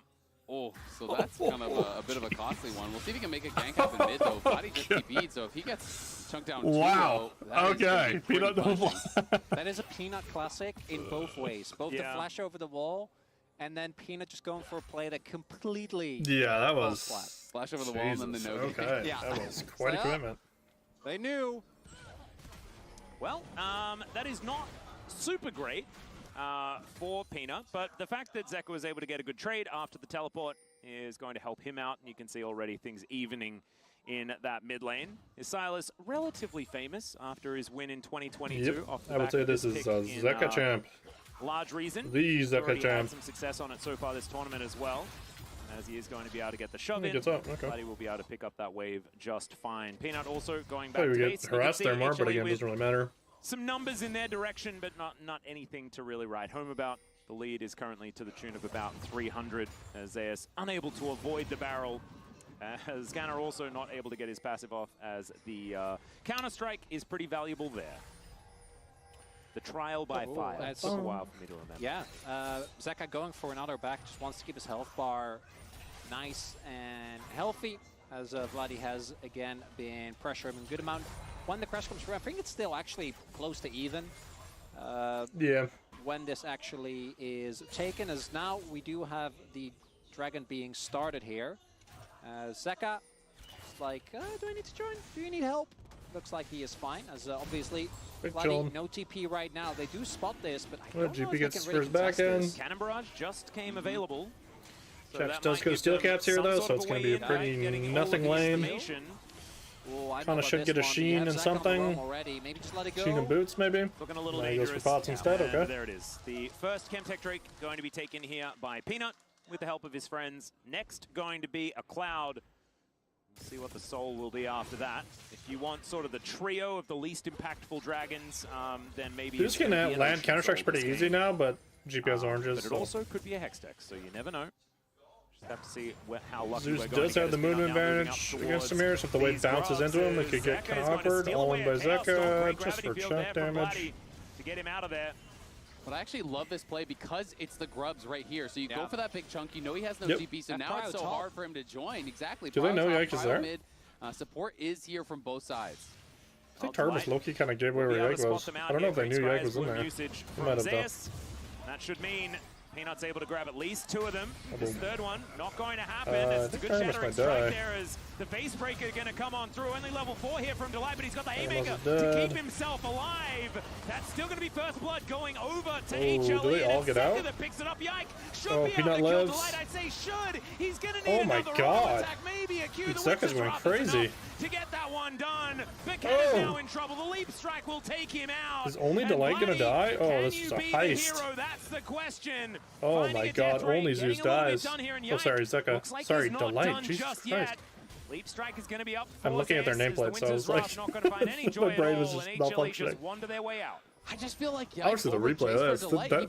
Oh, so that's kind of a bit of a costly one. We'll see if he can make a gank up in mid, though. Body just TP'd, so if he gets chunked down Wow. 2-0, that is gonna Okay. be pretty Peanut double. punishing. That is a Peanut classic in both ways. Both the Yeah. flash over the wall, and then Peanut just going for a play that completely... Yeah, that falls was. flat. Flash over the wall and then the Jesus, no-gank. Okay. Yeah. That was quite a So- commitment. They knew. Well, that is not super great for Peanut, but the fact that Zeka was able to get a good trade after the teleport is going to help him out, and you can see already things evening in that mid lane. Is Silas relatively famous after his win in 2022? Yep. Off the I would back say of this his is pick a in, Zeka champ. large reason. The He's Zeka already had champ. some success on it so far this tournament as well, as he is going to be able to get the shove He in. gets up, okay. But he will be able to pick up that wave just fine. Peanut also going back Probably to we base. get You can harassed see there more, but HLE again, with doesn't really matter. some numbers in their direction, but not anything to really write home about. The lead is currently to the tune of about 300, as Zeus unable to avoid the barrel. As Scanner also not able to get his passive off, as the counter-strike is pretty valuable there. The trial by fire. That took a while for me to remember. Yeah, Zeka going for another back, just wants to keep his health bar nice and healthy, as Vladdy has again been pressuring him a good amount. When the crash comes through, I think it's still actually close to even. Yeah. When this actually is taken, as now we do have the dragon being started here. Zeka is like, do I need to join? Do you need help? Looks like he is fine, as obviously Vladdy, no TP right now. They do spot this, but I don't know GP if gets they can really first back contest in. this. Cannon Barrage just came available. So Chaps that does might go give steel them caps here, some though, sort so of it's a going to way be a in, right? pretty Getting all nothing of the lane. information. Oh, I know Kinda about should this get a one. We Sheen have and Zeka on the something. roam already. Maybe just let it go. Sheen and boots, maybe. Looking a little Now he goes for dangerous. pots instead, And okay. there it is. The first Chemtech Drake going to be taken here by Peanut with the help of his friends. Next going to be a Cloud. We'll see what the soul will be after that. If you want sort of the trio of the least impactful dragons, then maybe... You're just going to land Counter-Strike's pretty easy now, but GP has oranges. But it also could be a Hextech, so you never know. Just have to see how lucky Zeus we're going does to get have the as Peanut movement now moving advantage up against towards Samir, so if the wave these bounces grubs, into him, it as could get Zeka kind is of going to awkward. steal All away in by a Chaos Storm. Zeka, Great just gravity for field chunk there from damage. Vladdy to get him out of there. But I actually love this play because it's the grubs right here. So you go Yeah. for that big chunk. You know he has no Yep. GP, so And now it's Cryo so top. hard for him to join. Exactly. Do they Cryo know top, Yike is Cryo there? mid. Support is here from both sides. I think Tarbus Loki kind of gave away where Yike was. I don't know if they knew Yike was in there. They might have done. That should mean Peanut's able to grab at least two of them. Oh, This boom. third one, not going to happen. I It's a think good Tarbus shattering might strike die. there as the base breaker going to come on through. Only level 4 here from Delight, but he's got the Haymaker Tarbus to dead. keep himself alive. That's still going to be first blood going over to Oh, HLE. do they all and get it's Zeka out? that picks it up. Yike should Oh, be able Peanut to kill lives. Delight. I'd say should. He's going to Oh need my another God. auto attack. Maybe a Q. Dude, The Zeka's Witch's going Wrath is crazy. enough to get that one done. But Ken's Oh. now in trouble. The leap strike will take him out. Is only And Delight gonna Vladdy, die? Oh, can this you is a be the heist. hero? That's the question. Oh Finding my a god, death rate, only getting Zeus a little bit dies. done here, and Oh, Yike sorry, Zeka. looks like Sorry, he's not Delight. done Jesus just Christ. yet. Leap strike is going to be up I'm for looking at their Zeus, as the nameplate, so I was Winter's Wrath like- not going to find any joy my brain at was all, just and HLE malfunctioning. just wander their way out. I just feel like I watched the replay.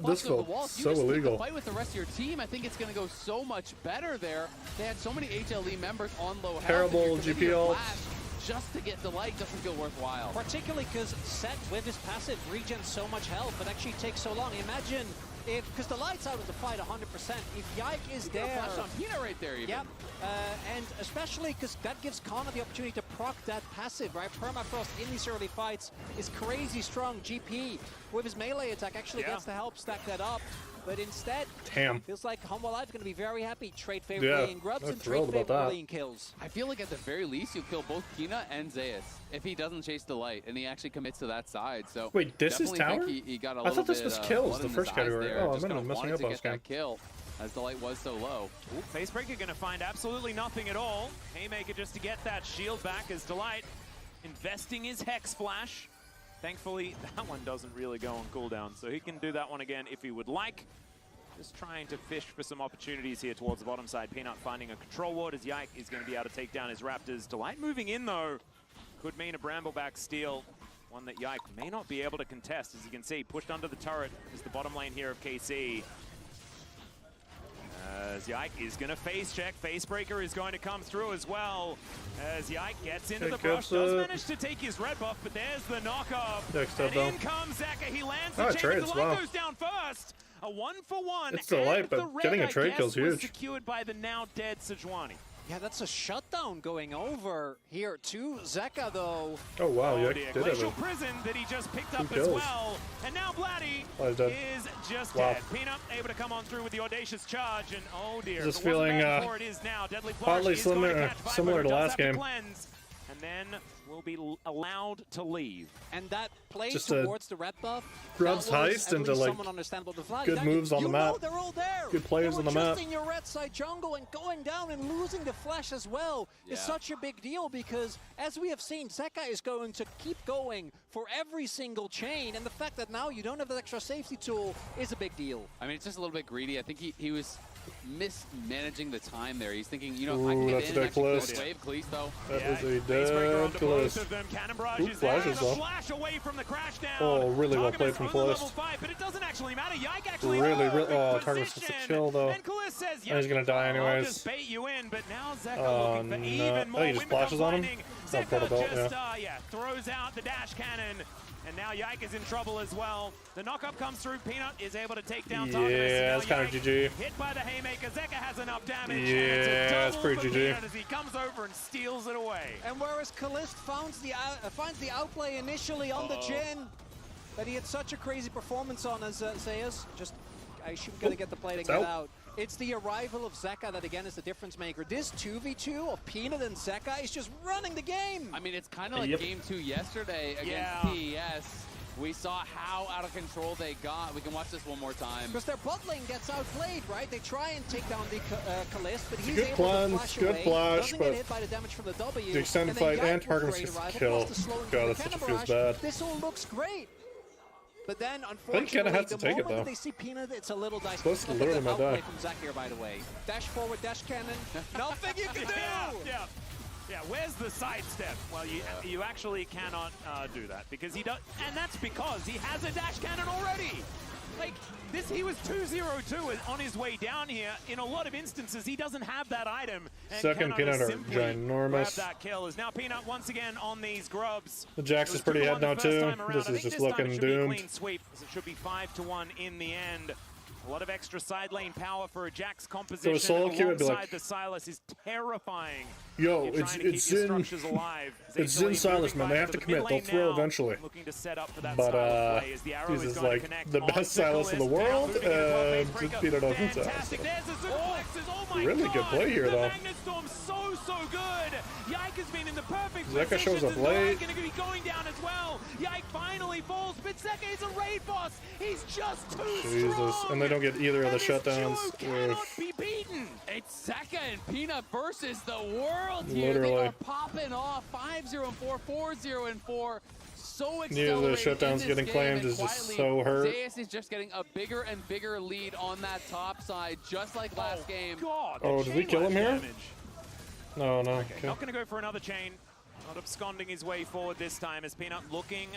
This felt so illegal. Fight with the rest of your team. I think it's going to go so much better there. They had so many HLE members on low health. Terrible and you're committing GP your ult. flash just to get Delight doesn't feel worthwhile. Particularly because Set with his passive regens so much health, but actually takes so long. Imagine if, because the Light's out of the fight 100%, if Yike is You got a there. flash on Peanut right there even. Yep, and especially because that gives Kana the opportunity to proc that passive, right? Permafrost in these early fights is crazy strong. GP with his melee attack actually gets to help stack that up. But instead, Damn. feels like Humble Life is going to be very happy. Trade favorably Yeah, in grubs they're and trade thrilled about that. favorably in kills. I feel like at the very least you'll kill both Peanut and Zeus if he doesn't chase Delight and he actually commits to that side. So Wait, this is definitely tower? think he got a I little thought this bit, was kills, blood the in his first eyes category. there. Oh, I Just might have kinda been messing wanted up to last get game. that kill as Delight was so low. Ooh, Facebreaker going to find absolutely nothing at all. Haymaker just to get that shield back as Delight investing his Hex Flash. Thankfully, that one doesn't really go on cooldown, so he can do that one again if he would like. Just trying to fish for some opportunities here towards the bottom side. Peanut finding a control ward as Yike is going to be able to take down his Raptors. Delight moving in, though, could mean a Brambleback steal. One that Yike may not be able to contest. As you can see, pushed under the turret is the bottom lane here of KC. As Yike is going to face check. Facebreaker is going to come through as well. As Yike gets into the brush. Does manage to take his red buff, but there's the knockoff. Next And up, though. in comes Zeka. He lands the Oh, chain. trades, Delight wow. goes down first. A 1-for-1. It's Delight, and but the red, getting a I trade guess, kill's was huge. secured by the now dead Sejuani. Yeah, that's a shutdown going over here to Zeka, though. Oh wow, Oh Yike dear, did have Glacial a... Prison that he just picked up Two as kills. well. And now Vladdy Oh, he's dead. is just Wow. dead. Peanut able to come on through with the audacious charge, and oh dear. Just if it wasn't feeling, bad before, it is now. Deadly Flourish oddly is going to similar- catch Viper, similar who to does last have to game. cleanse. And then will be allowed to leave. And that play Just towards the red buff, grubs that was heist at into, least like, someone understandable. The flag. good That- moves on the you map. know they're all there. Good players they on were the map. just in your red side jungle and going down and losing the flash as well is such a big deal because, as we have seen, Zeka is going to keep going for every single chain, and the fact that now you don't have that extra safety tool is a big deal. I mean, it's just a little bit greedy. I think he was mismanaging the time there. He's thinking, you know, I Ooh, can get that's in a and actually dead go wave Khalees, though. That is a Icebreaker onto dead both close. of them. Cannon barrage Ooh, is there. flashes, The though. flash away from the crash down. Oh, really well Targamas played from on the level Kalist. 5, but it doesn't actually matter. Yike actually Really, in oh, Targamas position. gets a kill, though. And Kalist says, And he's gonna die I'll anyways. just bait you in, but now Zeka Oh, looking for no. even more. Oh, he just Wind flashes on him? blinding. No, Zeka protocol, just throws out the dash cannon. And now Yike is in trouble as well. The knockup comes through. Peanut is able to take down Targamas. Yeah, it's kind of GG. Hit by the haymaker. Zeka has enough damage. Yeah, and it's a that's double pretty for GG. Peanut as he comes over and steals it away. And whereas Kalist finds the outplay initially on the Jhin, that he had such a crazy performance on as Zayas, I should gonna get the play to get out. It's the arrival of Zeka that again is the difference maker. This 2v2 of Peanut and Zeka is just running the game. I mean, it's kind of like game 2 yesterday against PES. We saw how out of control they got. We can watch this one more time. Because their bot lane gets outplayed, right? They try and take down the Kalist, but he's good able plan, to flash good away. flash, Doesn't but get hit by the damage from the W. the extended and then fight and Yike with Targamas great gets arrival, killed. plus the slowing God, from that the such cannon feels barrage. bad. This all looks great. But then, kinda unfortunately, have to the take it, moment though. that they see Peanut, it's a little dicey. Close to Look at literally the my outplay die. from Zach here, by the way. Dash forward, dash cannon. Nothing you can do! Yeah, where's the sidestep? Well, you actually cannot do that because he does, and that's because he has a dash cannon already. Like this, he was 2-0-2 on his way down here. In a lot of instances, he doesn't have that item. And Second Peanut are simply grab ginormous. that kill. Is now Peanut once again on these grubs. The Jax is pretty head now too. This is just looking doomed. Clean sweep. It should be 5-1 in the end. A lot of extra side lane power for a Jax composition. So a solo queue would be alongside like, the Silas is terrifying. yo, You're it's trying to keep your in structures alive. it's in Zaytali Silas, moving man. They right have to the commit. mid They'll lane throw now, eventually. Looking to set up for that But Silas play as the arrow this is going to like connect the onto best Silas in the Kalist, world, now moving into a and Facebreaker. Peanut doesn't have. Fantastic. So. There's the suplexes. Oh my Really God. good play here, the though. Magnetstorm so good. Yike has been in the perfect Zeka position. shows up late. going to be going down as well. Yike finally falls, but Zeka is a raid boss. He's just too Jesus, strong. and they don't get either of the And this shutdowns. duo cannot Oof. be beaten. It's Zeka and Peanut versus the world here. They Literally. are popping off 5-0 and 4, 4-0 and 4. So Neither of the accelerated in shutdowns this getting game, claimed and is just quietly, so hurt. Zayas is just getting a bigger and bigger lead on that top side, just like last game. God, Oh, did we kill him here? damage. No, no. Okay, Okay. not going to go for another chain. Not absconding his way forward this time as Peanut looking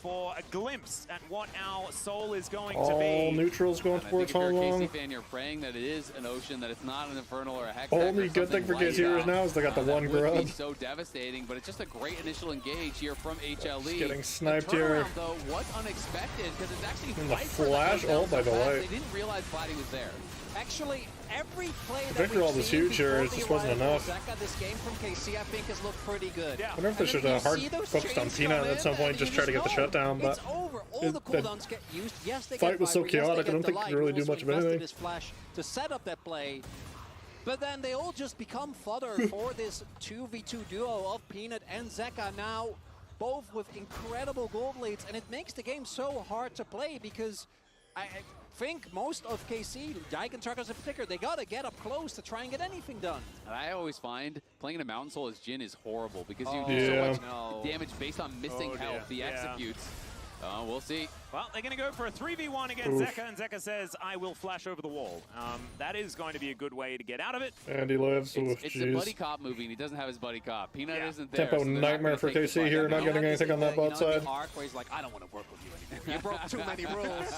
for a glimpse at what our soul is going to All be. neutrals going And I towards think if you're a Hong KC fan, you're praying that it is an ocean, that it's not an infernal or a hex. Only good thing for KCers now is they got the one That would grub. be so devastating, but it's just a great initial engage here from HLE. Getting sniped the here. turnaround, though, was unexpected because it's actually And the right for that flash takedown ult by so fast, Delight. They didn't realize Vladdy was there. Actually, every play that Victor we've ult is seen huge here, before it the just wasn't arrival of enough. Zeka this game from KC, I think, has looked pretty good. Yeah. I wonder if they And should then you hard see those focused on chains Peanut come at some in, point, and just you try to get the know shutdown, but it's over. All the cooldowns get used. Yes, they fight get was so Viper. Yes, chaotic, they I don't get think you Delight, can really who do also much of invested anything. his flash to set up that play. But then they all just become fodder for this 2v2 duo of Peanut and Zeka now, both with incredible gold leads, and it makes the game so hard to play because I think most of KC, Yike and Targamas in particular, they gotta get up close to try and get anything done. And I always find playing a Mountain Soul as Jhin is horrible because you do Yeah. so much damage based on missing health. The executes. We'll see. Well, they're going to go for a 3v1 against Zeka, and Zeka says, I will flash over the wall. That is going to be a good way to get out of it. And he lives. Oof, It's a buddy jeez. cop movie, and he doesn't have his buddy cop. Peanut isn't there. Tempo so they're not nightmare gonna for take the KC fight. here, I not mean, getting anything on that bot side. The arc where he's like, I don't want to work with you anymore. You broke too many rules.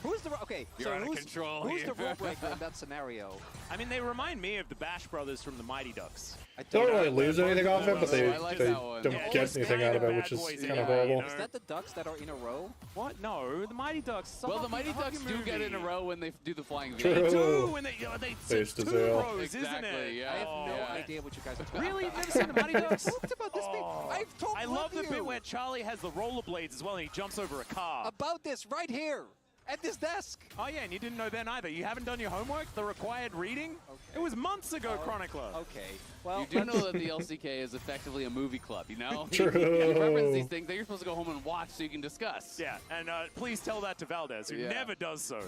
Who's the okay? You're out of who's control who's here. the rule breaker in that scenario? I mean, they remind me of the Bash brothers from the Mighty Ducks. I Don't know. really lose anything off it, but I like they that one. don't Yeah, get it's anything kind out of of it, bad which is boys, kind yeah, of horrible. you know. Is that the ducks that are in a row? What? No, the Mighty Ducks. Well, the Mighty Ducks do get in a row when they do the flying V. True. They do, and they Face to two Zale. rows, Exactly, isn't it? yeah. I have no Yeah. idea what you guys are talking Really? about. You've never seen the Mighty Ducks? I've talked about this bit. I've talked I with love the you bit where Charlie has the rollerblades as well, and he jumps over a car. about this right here. at this desk. Oh yeah, and you didn't know then either. You haven't done your homework, the required reading? Okay. It was months ago, Chronicler. Okay, well... You do know that the LCK is effectively a movie club, you know? True. You reference these things that you're supposed to go home and watch so you can discuss. Yeah, and please tell that to Valdez, who Yeah. never does so.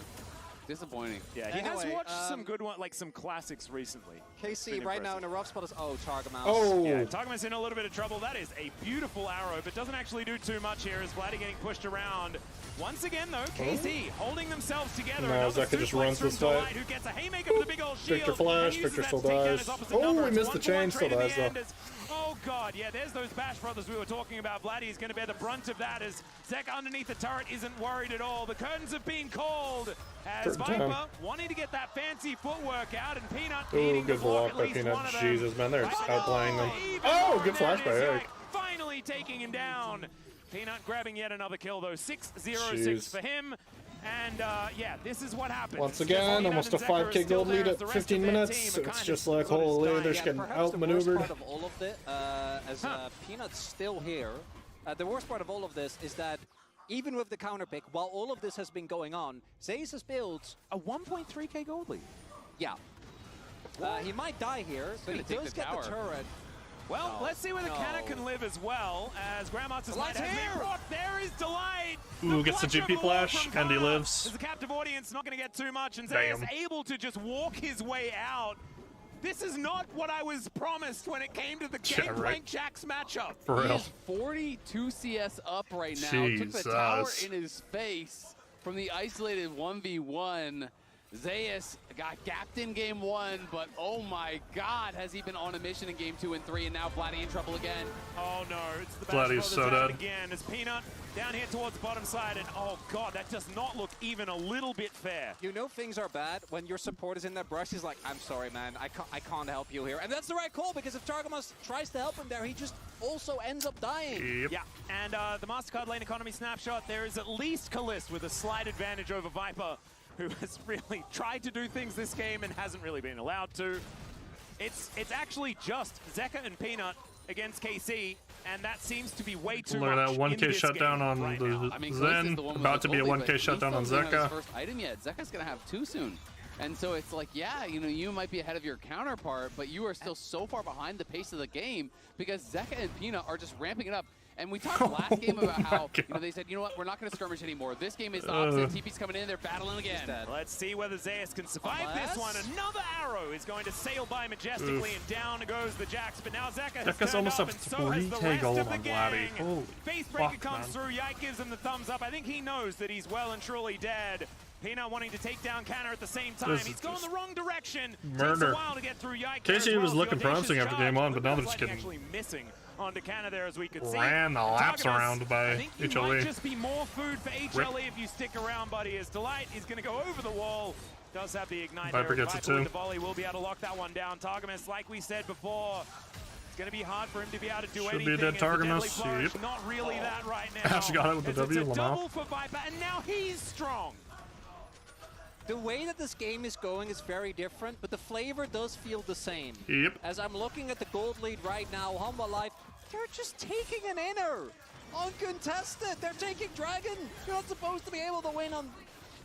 Disappointing. Yeah, he has Anyway, watched some good one, like some classics recently. KC Been right now in impressive. a rough spot is... Oh, Targamouse. Oh, Yeah, Tagama's in a little bit of trouble. That is a beautiful arrow, but doesn't actually do too much here as Vladdy getting pushed around. Once again, though, KC holding themselves together. No, Another Zeka just suplex runs from this fight. Delight, who gets a haymaker with a big old shield. Victor flash, and uses Victor that still to take down dies. his opposite Oh, number. we It's missed the 1-for-1 chain, still trade at dies, the end though. as- Oh god, yeah, there's those bash brothers we were talking about. Vladdy is going to bear the brunt of that as Zeka underneath the turret isn't worried at all. The curtains have been called as Curtain time. Viper wanting to get that fancy footwork out and Peanut Ooh, needing good to block block at by least Peanut. one of them. Jesus, man, they're just outplaying them. Even Oh, more, good and flash by there it is, Eric. Yike finally taking him down. Peanut grabbing yet another kill though, 6-0-6 Jeez. for him. And yeah, this is what happens. Once Because again, Peanut almost a and Zeka are 5k still gold there lead as at the rest 15 of their minutes. team are It's kind just of like, sort of holy, dying. they're just getting perhaps the worst outmaneuvered. part of all of it, as Peanut's still here, the worst part of all of this is that even with the counter pick, while all of this has been going on, Zayas has built A 1.3k gold lead. yeah. He might die here, but he gonna take does the get tower. the turret. Well, No, let's see where the no. Canna can live as well, as Grandmaster's Light Delight's has been here! brought. There is Delight! Ooh, gets the flash GP of love flash, from and he Kana. lives. As the captive audience not going to get too much, and Damn. Zayas able to just walk his way out. This is not what I was promised when it came to the Yeah, Gangplank right. Jax matchup. For He real. is 42 CS up right now. Took the tower Jesus. in his face from the isolated 1v1. Zayas got gapped in game 1, but oh my god, has he been on a mission in game 2 and 3, and now Vladdy in trouble again. Oh no, it's the Vladdy's Bash Brothers so out dead. again as Peanut down here towards the bottom side, and oh god, that does not look even a little bit fair. You know things are bad when your support is in that brush. He's like, I'm sorry, man. I can't help you here. And that's the right call, because if Targamas tries to help him there, he just also ends up dying. Yep. Yeah, and the MasterCard lane economy snapshot, there is at least Kalist with a slight advantage over Viper, who has really tried to do things this game and hasn't really been allowed to. It's actually just Zeka and Peanut against KC, and that seems to be way too Look at much that in 1k this shutdown game on right the now. I mean, Kalista Zen. is the one with About the to be a gold lead, 1k but he shutdown on still doesn't have Zeka. his first item yet. Zeka's gonna have too soon. And so it's like, yeah, you know, you might be ahead of your counterpart, but you are still so far behind the pace of the game because Zeka and Peanut are just ramping it up. And we talked last game about how, you know, they said, you know what, we're not going to skirmish anymore. This game is the opposite. TP's coming in, they're battling again. Let's see whether Zayas can survive this one. Another arrow is going to sail by majestically, and down goes the Jax. But now Zeka has Zeka's turned almost up, up and so has the 3k rest gold of the on Vladdy. gang. Holy Facebreaker fuck, comes man. through. Yike gives him the thumbs up. I think he knows that he's well and truly dead. Peanut wanting to take down Canna at the same time. This is He's going just the wrong direction. Takes murder. a while to get through Yike. Casey as well. was looking The audacious promising after charge, game 1, but now they're Vladdy just getting actually missing onto Canna there, as we could see. ran the laps Targamas, around by I think you HLE. might just be more food for HLE if you stick around, buddy. As Delight is going to go over the wall. Does have the ignite Viper there. gets it Viper with too. the volley will be able to lock that one down. Targamas, like we said before, it's going to be hard for him to be able to do Should be anything. a dead as the deadly Targamas. flourish, Yep. not really that right now. Actually got it with the As W, It's a Lamau. double for Viper, and now he's strong. The way that this game is going is very different, but the flavor does feel the same. Yep. As I'm looking at the gold lead right now, Humble Life, they're just taking an inner. Uncontested. They're taking Dragon. You're not supposed to be able to win on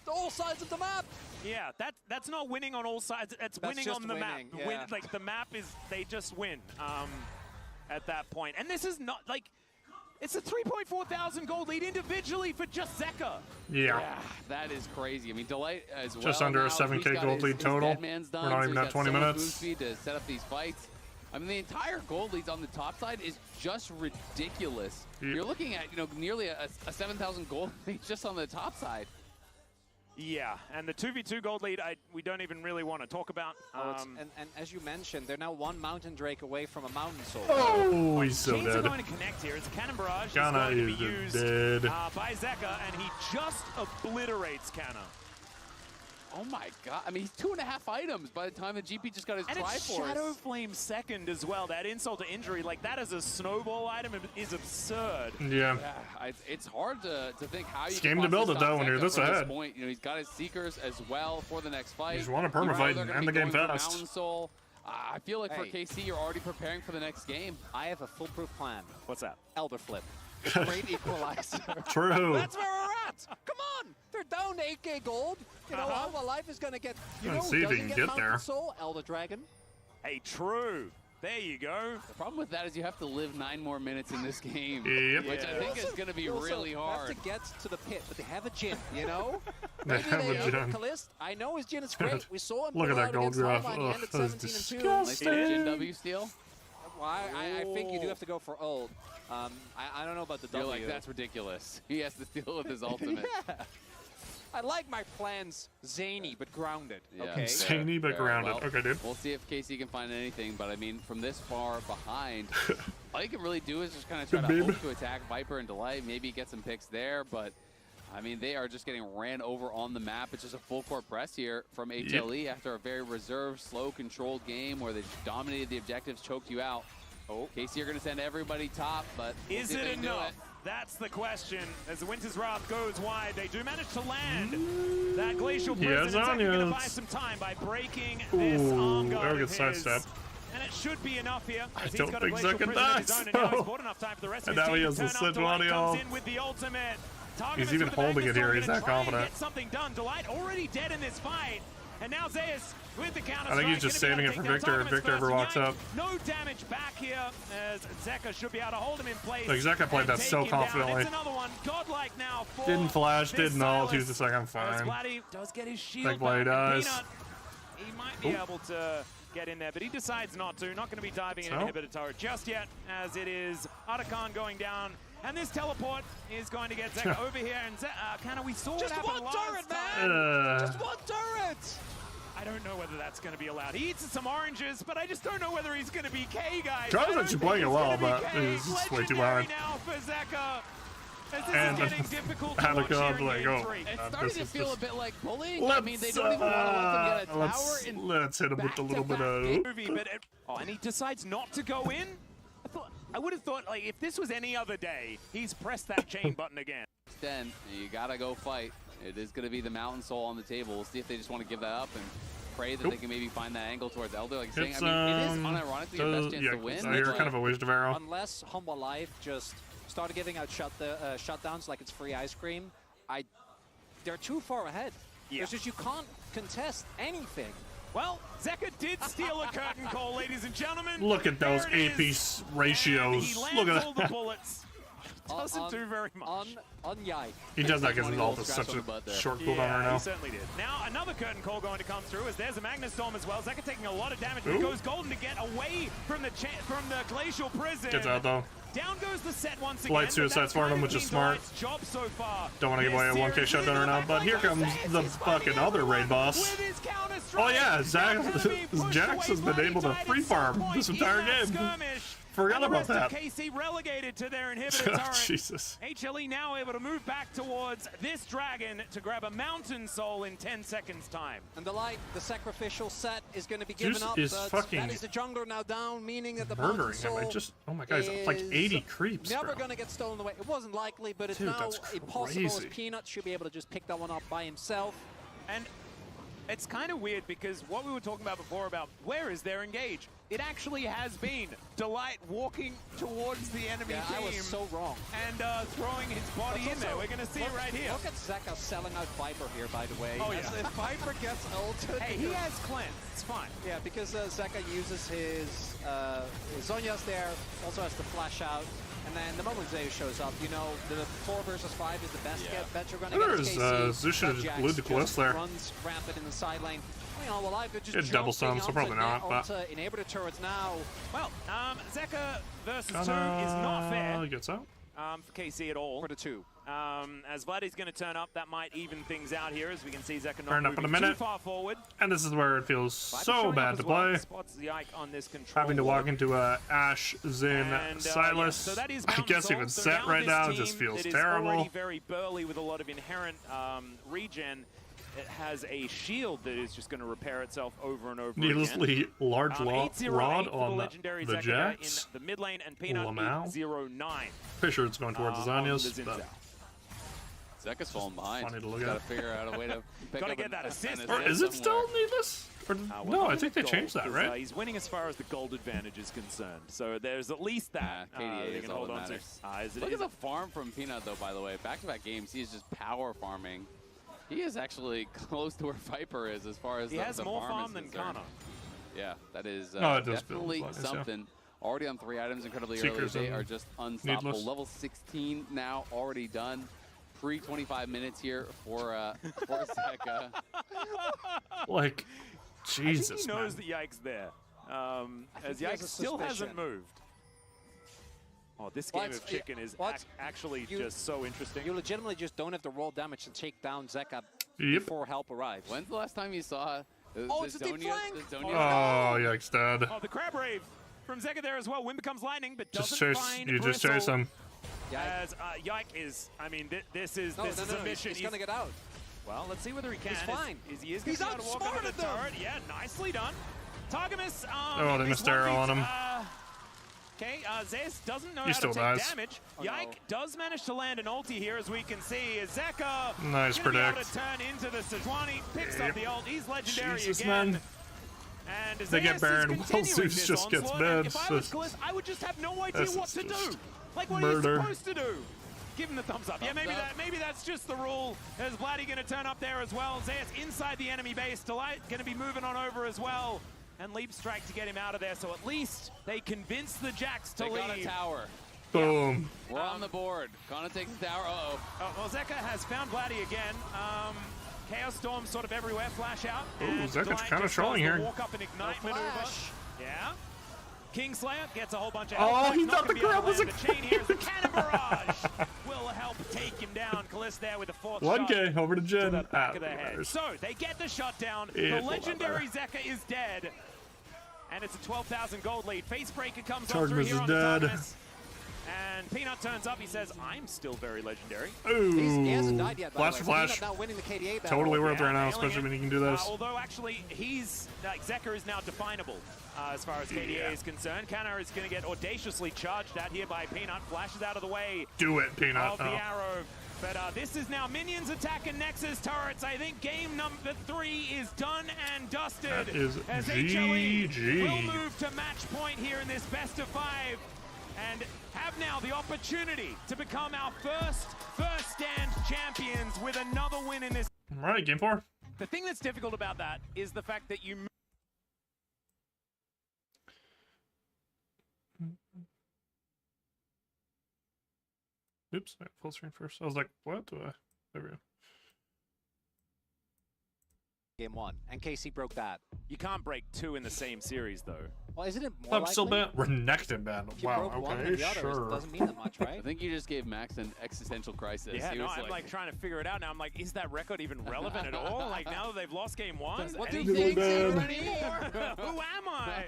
all sides of the map. Yeah, that's not winning on all sides. That's winning just on the winning, map. yeah. Like the map is, they just win at that point. And this is not like, it's a 3.4 thousand gold lead individually for just Zeka. Yeah. Yeah, that is crazy. I mean, Delight as well. Just under a now. 7K He's got gold his- lead his total. dead man's done, We're not so even he's at got 20 so much minutes. move speed to set up these fights. I mean, the entire gold leads on the top side is just ridiculous. Yep. You're looking at, you know, nearly a 7,000 gold lead just on the top side. Yeah, and the 2v2 gold lead, we don't even really want to talk about. And as you mentioned, they're now one Mountain Drake away from a Mountain Soul. Oh, he's so Chains are dead. going to connect here. It's a Cannon Barrage. Kana It's going to is be used dead. by Zeka, and he just obliterates Kana. Oh my god. I mean, he's 2.5 items by the time the GP just got his And it's Triforce. Shadow Flame second as well. That insult to injury, like that as a snowball item is absurd. Yeah. Yeah, it's hard to think how you It's can game to build possibly it, though, stop when you're Zeka this from ahead. Point. You know, he's got his Seekers as well for the next fight. You just want a You know permafight they're and gonna end the be game going for fast. Mountain Soul. I feel like for Hey. KC, you're already preparing for the next game. I have a foolproof plan. What's that? Elder Flip. The great equalizer. True. That's where we're at. Come on. They're down to 8k gold. You know, Alma Life is going to get, you know, Let's see if he doesn't can get get there. Mountain Soul, Elder Dragon. Hey, true. There you go. The problem with that is you have to live 9 more minutes in this game, Yep. which I think is going to be You also really hard. have to get to the pit, but they have a gin, you know? They Maybe have a they gin. Calist. I know his gin is great. We saw him Look pull at out that gold against graph. Alma, and he Ugh, ended that is 17 and 2. Nice disgusting. Jin W steal. Well, I think you do have to go for ult. I don't know about the You're W. like, that's ridiculous. He has to steal with his ultimate. Yeah. I like my plans zany but grounded. Yeah. Okay. Zany but grounded. Well, Okay, dude. We'll see if KC can find anything, but I mean, from this far behind, all you can really do is just kind of try to hope to attack Viper and Delight, maybe get some picks there, but I mean, they are just getting ran over on the map. It's just a full court press here from HLE after a very reserved, slow, controlled game where they dominated the objectives, choked you out. Oh, KC are going to send everybody top, but we'll Is see if it they can do enough? it. That's the question. As the Winter's Wrath goes wide, they do manage to land that Glacial He Prison. has And Zeka going to onions. buy some time by breaking this arm guard very of good his. sidestep. And it should be enough here. I as he's don't got a think Glacial Zeka Prison of his dies, own, and now no. he's bought enough time for the rest of And his now team he to has the turn up. Delight Sejuani comes ult. in with the ultimate. He's Target's even with the holding it here. Magnus He's Storm that gonna try and confident. Get something done. Delight already dead in this fight. And now Zeus with the counter. I think he's just saving it for Victor if Victor ever walks up. No damage back here as Zeka should be able to hold him in place. Like, Zeka played and that take so him down. confidently. It's another one. Godlike now for Didn't flash, this didn't ult. He was Silas. just like, I'm As fine. Vladdy does get his shield Like Vladdy back. And does. Peanut, he might be able to get in there, but he decides not to. Not going to be diving in So? inhibitor turret just yet, as it is Atakan going down. And this teleport is going to get Zeka over here. And Kana, we saw Just what happened one last turret, time. man! Just one turret! I don't know whether that's going to be allowed. He eats some oranges, but I just don't know whether he's going to be K, guys. Travis actually playing it well, but it's he's just way too hard. Now for Zeka. As this And is getting difficult to Hanukkah, watch here in like, game oh. 3. It's This starting to is feel just- a bit like bullying. I mean, they Let's, don't even want to let them get a tower. let's hit him with a little bit of... Movie, but and he decides not to go in. I would have thought, like, if this was any other day, he's pressed that chain button again. Then you gotta go fight. It is gonna be the Mountain Soul on the table. We'll see if they just want to give that up and pray that they can maybe find that angle towards Elder. Like saying, It's, I mean, it is unironically your best chance yeah, to win. I hear but kind of a waste of arrow. Unless Humble Life just started giving out shutdowns like it's free ice cream, they're too far ahead. Yeah. It's just you can't contest anything. Well, Zeka did steal a curtain call, ladies and gentlemen. Look at those There it AP is. ratios. And he lands Look at all the that. bullets. Doesn't do very much. On Yike. He does that because his ult is Scratch such on the butt a there. short cooldown Yeah, right he now. certainly did. Now another curtain call going to come through as there's a Magnus Storm as well. Zeka taking a lot of damage, but he Ooh. goes golden to get away from the glacial prison. Gets out though. Down goes the set once again. Light but suicide's that's for him, kind of which is been smart. Delight's job so far. Don't want to give away a This 1K series shutdown leading right now, the but back here line comes Zeus the is finding fucking other raid boss. with his counter Oh strike. yeah, He's now gonna be pushed Jax away has been by able to Tide at free some farm point this in entire that game. skirmish. Forgot And the about rest that. of KC relegated to their inhibitor turret. Jesus. HLE now able to move back towards this dragon to grab a Mountain Soul in 10 seconds time. And the sacrificial set is going to be Zeus given up, is but fucking that is the jungler now down, meaning that the Mountain Murdering him. Soul I just, oh my god, he's like is 80 creeps, never bro. going to get stolen away. It wasn't likely, but it's Dude, now that's impossible as crazy. Peanut should be able to just pick that one up by himself. And it's kind of weird because what we were talking about before about where is their engage, it actually has been Delight walking towards the enemy Yeah, I team was so wrong. and throwing his body in there. We're going to see it right here. Look at Zeka selling out Viper here, by the way. Oh, yeah. If Viper gets ulted, Hey, he has cleanse. It's fine. yeah, because Zeka uses his Zhonya's there, also has to flash out. And then the moment Zeus shows up, you know, the 4 versus 5 is the best bet you're going to get. There's, Zeus should have Jax glued the Calist there. runs rampant in the side lane. You know, well, I've just It's double jumping stun, so onto probably not, but- onto inhibitor turrets now. Well, Zeka versus 2 is not fair Gets out. for KC at all. For the 2. As Vladdy's going to turn up, that might even things out here as we can see Zeka not Turn up in a moving too minute. far forward. And this is where it feels Viper so showing up bad as to well. play. Spots the Ike on this control. Having to walk board. into a Ash, Zin, And, Silas. so that is I Mountain guess Soul. even So set right this now team just feels that is terrible. already very burly with a lot of inherent regen. It has a shield that is just going to repair itself over and over again. Needlessly large 808 rod for the on legendary the Zeka Jax. in the mid lane, and Peanut Lamau. 809. Fisher it's going towards his on the Zanyas, Xin but Zhao. Zeka's falling behind. funny to look Gotta at. figure out a way to pick Gotta up get an- that assist. an or is it still somewhere. needless? Or, Well, no, I not think they with changed gold, that, 'cause, right? he's winning as far as the gold advantage is concerned. So there's at least that KDA they is can all hold that on to. matters. Is it, Look is at the farm from Peanut, though, by the way. Back-to-back games, he's just power farming. He is actually close to where Viper is as far as He has the more farm is than concerned. Kana. Yeah, that is it does feel definitely like this, something. Already on 3 items, incredibly Seekers early. They and are just unstoppable. needless. Level 16 now, already done. Pre 25 minutes here for Zeka. Like, Jesus, I think he knows man. that Yike's there. As he has Yike a still hasn't suspicion. moved. Oh, this game What's- of chicken is what's- actually you- just so interesting. You legitimately just don't have the raw damage to take down Zeka Yep. before help arrives. When's the last time you saw the Oh, it's a deep flank! the Zonia Oh, yikes, Dad. Oh, the Crab Rave from Zeka there as well. Wind becomes lightning, but Just doesn't chase. find You just chase Bristle. him. As Yike is, I mean, this is a mission. He's gonna get out. Well, let's see whether he can. He's fine. He is He's gonna be able to walk under outsmarted the them. turret. Yeah, nicely done. Targamas. Oh, they is missed arrow on him. Okay, Zeus doesn't know He how still to take dies. damage. Oh, Yike no. does manage to land an ulti here, as we can see. Zeka Nice gonna be able predict. to turn into the Sejuani, picks up Yep. the ult. He's legendary Jesus, again. man. And They get Zeus Baron is while continuing Zeus this just gets onslaught, and banned. If I was Callis, I would just have no idea This what is to do. just Like, what murder. are you supposed to do? Give him the thumbs up. Yeah, Thumbs up. maybe that's just the rule. Is Vladdy going to turn up there as well? Zeus inside the enemy base. Delight going to be moving on over as well. And Leap Strike to get him out of there. So at least they convince the Jacks to They leave. got a tower. Boom. We're on the board. Kana takes the tower. Uh-oh. Well, Zeka has found Vladdy again. Chaos Storm sort of everywhere. Flash out. Ooh, and Zeka's Delight kinda just showing does the here. Walk up and ignite No maneuver. flash. Yeah. Kingslayer gets a whole bunch of Oh, health. he Not thought gonna the be able to grab was land a the chain here as the Cannon Barrage will help take him down. Callis there with the 4th shot. 1K over to To Jen. the back of the who head. matters? So they get the shutdown. It The will legendary matter. Zeka is dead. And it's a 12,000 gold lead. Facebreaker comes on Targamas through here is on dead. the Targamas. And Peanut turns up. He says, I'm still very legendary. He hasn't Ooh. died yet, by Flash the for way. flash. Peanut now winning the KDA battle. Totally worth Yeah, right now, nailing especially it. when you can do this. Although actually, he's like Zeka is now definable as far as KDA Yeah. is concerned. Kana is going to get audaciously charged at here by Peanut. Flashes out of the way Do it, Peanut. of the Oh. arrow. But this is now minions attacking Nexus turrets. I think game number 3 is done and dusted. That is as HLE GG. will move to match point here in this best of 5. And have now the opportunity to become our first stand champions with another win in this. All right, game 4. The thing that's difficult about that is the fact that you Oops, I got full screen first. I was like, what? There we go. Game 1. And KC broke that. You can't break 2 in the same series, though. Well, isn't it more I'm still likely? banned. Renekton banned. If you Wow, broke one okay, and the other, sure. it doesn't mean that much, I right? think you just gave Max an existential crisis. Yeah, He no, was I'm like trying to figure it out now. I'm like, is that record even relevant at all? Like now that they've lost game 1? what do any- you think man. anymore? Who am I?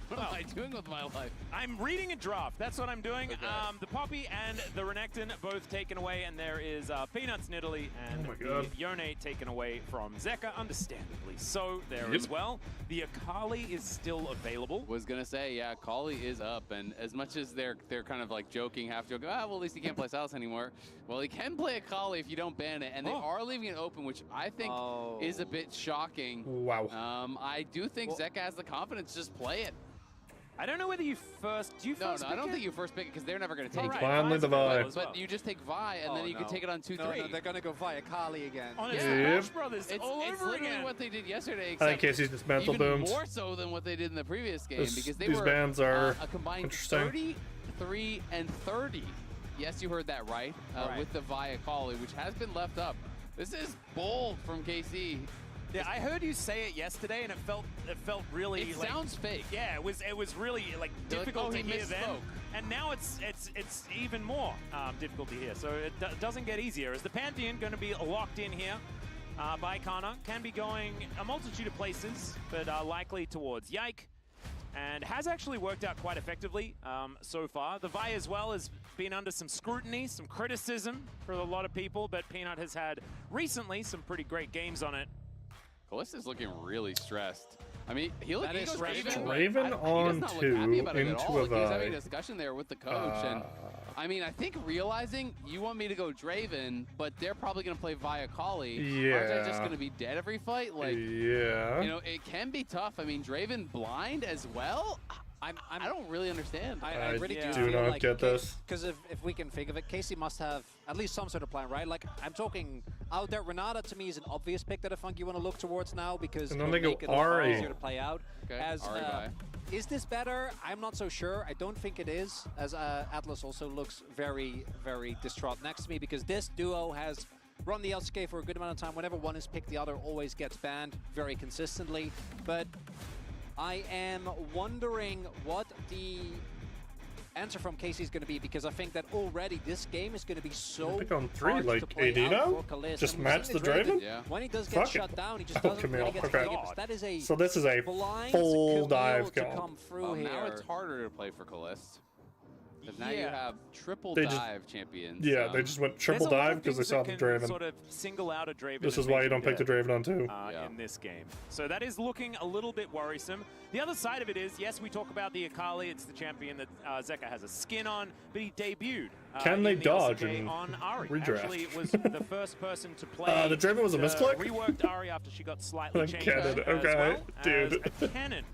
What am I doing with my life? I'm reading a draft. That's what I'm doing. Okay. The Poppy and the Renekton both taken away, and there is Peanuts Nidalee and Oh my God. the Yone taken away from Zeka, understandably so there Yep. as well. The Akali is still available. Was gonna say, yeah, Kali is up, and as much as they're kind of like joking, half joking, well, at least he can't play Silas anymore. Well, he can play a Kali if you don't ban it, and they Oh. are leaving it open, which I think is a bit shocking. Wow. I do think Well- Zeka has the confidence, just play it. I don't know whether you first. Do you No, first I pick don't it? think you first pick it because they're never gonna take All right, it. Finally Vi's the available Vi. as well. But you just take Vi, and then you can take it on 2-3. No, they're going to go via Kali again. On its Yeah. Smash Brothers It's all over literally again. what they did yesterday, I think except Casey's dismantled even doomed. more so than what they did in the previous game, because they These were bans are a combined interesting. 33 and 30. Yes, you heard that right, Right. with the Via Kali, which has been left up. This is bold from KC. Yeah, I heard you say it yesterday, and it felt really It like. sounds fake. Yeah, it was really like You're like, difficult oh, to he hear then, misspoke. and now it's even more difficult to hear. So it doesn't get easier. Is the Pantheon going to be locked in here by Kana? Can be going a multitude of places, but likely towards Yike, and has actually worked out quite effectively so far. The Vi as well has been under some scrutiny, some criticism for a lot of people, but Peanut has had recently some pretty great games on it. Callista's looking really stressed. I mean, he That is goes stressful. Draven, but Draven he does on not look 2 happy about it at into all. a Like, he was having a Vi. discussion there with the coach, and I mean, I think realizing you want me to go Draven, but they're probably going to play Via Kali. Aren't I just Yeah. going to be dead every fight? Like, yeah. you know, it can be tough. I mean, Draven blind as well. I don't really understand. I really do feel not like get this. Because if we can think of it, Casey must have at least some sort of plan, right? Like, I'm talking out there. Renata, to me, is an obvious pick that I think you want to look towards now because And it'll then they go make it a lot Ari. easier to play out. Okay, As, Ari bye. is this better? I'm not so sure. I don't think it is, as Atlas also looks very, very distraught next to me because this duo has run the LCK for a good amount of time. Whenever one is picked, the other always gets banned very consistently. But I am wondering what the answer from Casey is going to be because I think that already this game is going to be so Pick on 3, hard like to play AD out now? for Kalist. Just And we've match seen the Draven? Yeah. when he does get Fuck it. shut down, he just Oh, doesn't Camille, really get okay. to play it. That is a So this is a blind full Camille dive to call. come through Well, here. now it's harder to play for Kalist. Because now you Yeah. have triple They just- dive champions. Yeah, they just went triple There's a lot dive of because they things saw that the can Draven. Sort of single out a Draven. This and is why make you don't him pick the dead, Draven on 2. Yeah. in this game. So that is looking a little bit worrisome. The other side of it is, yes, we talk about the Akali. It's the champion that Zeka has a skin on, but he debuted. Can they in the dodge LCK and on Ari? redraft? Actually, it was the first person to play. The Draven was a misclick? Reworked Ari after she got slightly Like changed cannon, as okay, well dude. as a cannon.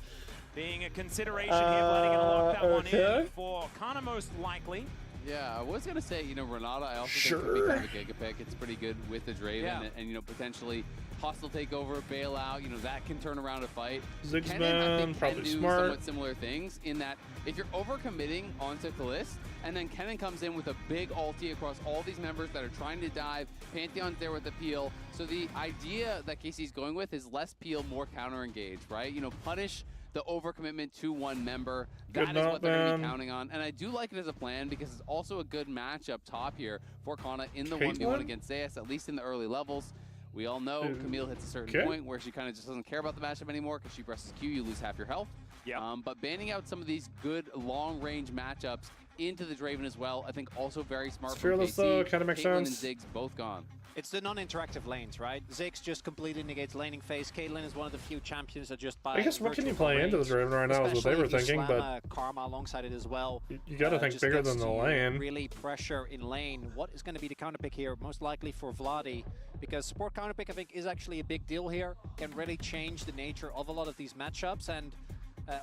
Being a consideration here, Vladdy gonna lock that one in okay. for Kana most likely. Yeah, I was gonna say, Renata, I also think could be Sure. kind of a giga pick. It's pretty good with the Draven, Yeah. and potentially hostile takeover, bailout. that can turn around a fight. Ziggs Kennen, I man, think, probably can do smart. somewhat similar things in that if you're overcommitting onto Kalist, and then Kennen comes in with a big ulti across all these members that are trying to dive. Pantheon's there with the peel. So the idea that Casey's going with is less peel, more counter engage, right? Punish the overcommitment to one member. That is what they're going to be counting on. And I do like it as a plan because it's also a good match up top here for Kana in the 1v1 against Zeus, at least in the early levels. We all know Camille hits a certain point where she kind of just doesn't care about the matchup anymore because she presses Q, you lose half your health. Yeah. But banning out some of these good long-range matchups into the Draven as well, I think also very smart from Fearless, KC. though, kinda makes Caitlyn sense. and Ziggs both gone. It's the non-interactive lanes, right? Ziggs just completely negates laning phase. Caitlyn is one of the few champions that just by I guess what can you virtual play into the range, Draven right now is what they were especially if you thinking, slam, but Karma alongside it as well. you gotta think just bigger gets than the to lane. Really pressure in lane. What is going to be the counter pick here? Most likely for Vladdy, because support counter pick I think is actually a big deal here. Can really change the nature of a lot of these matchups and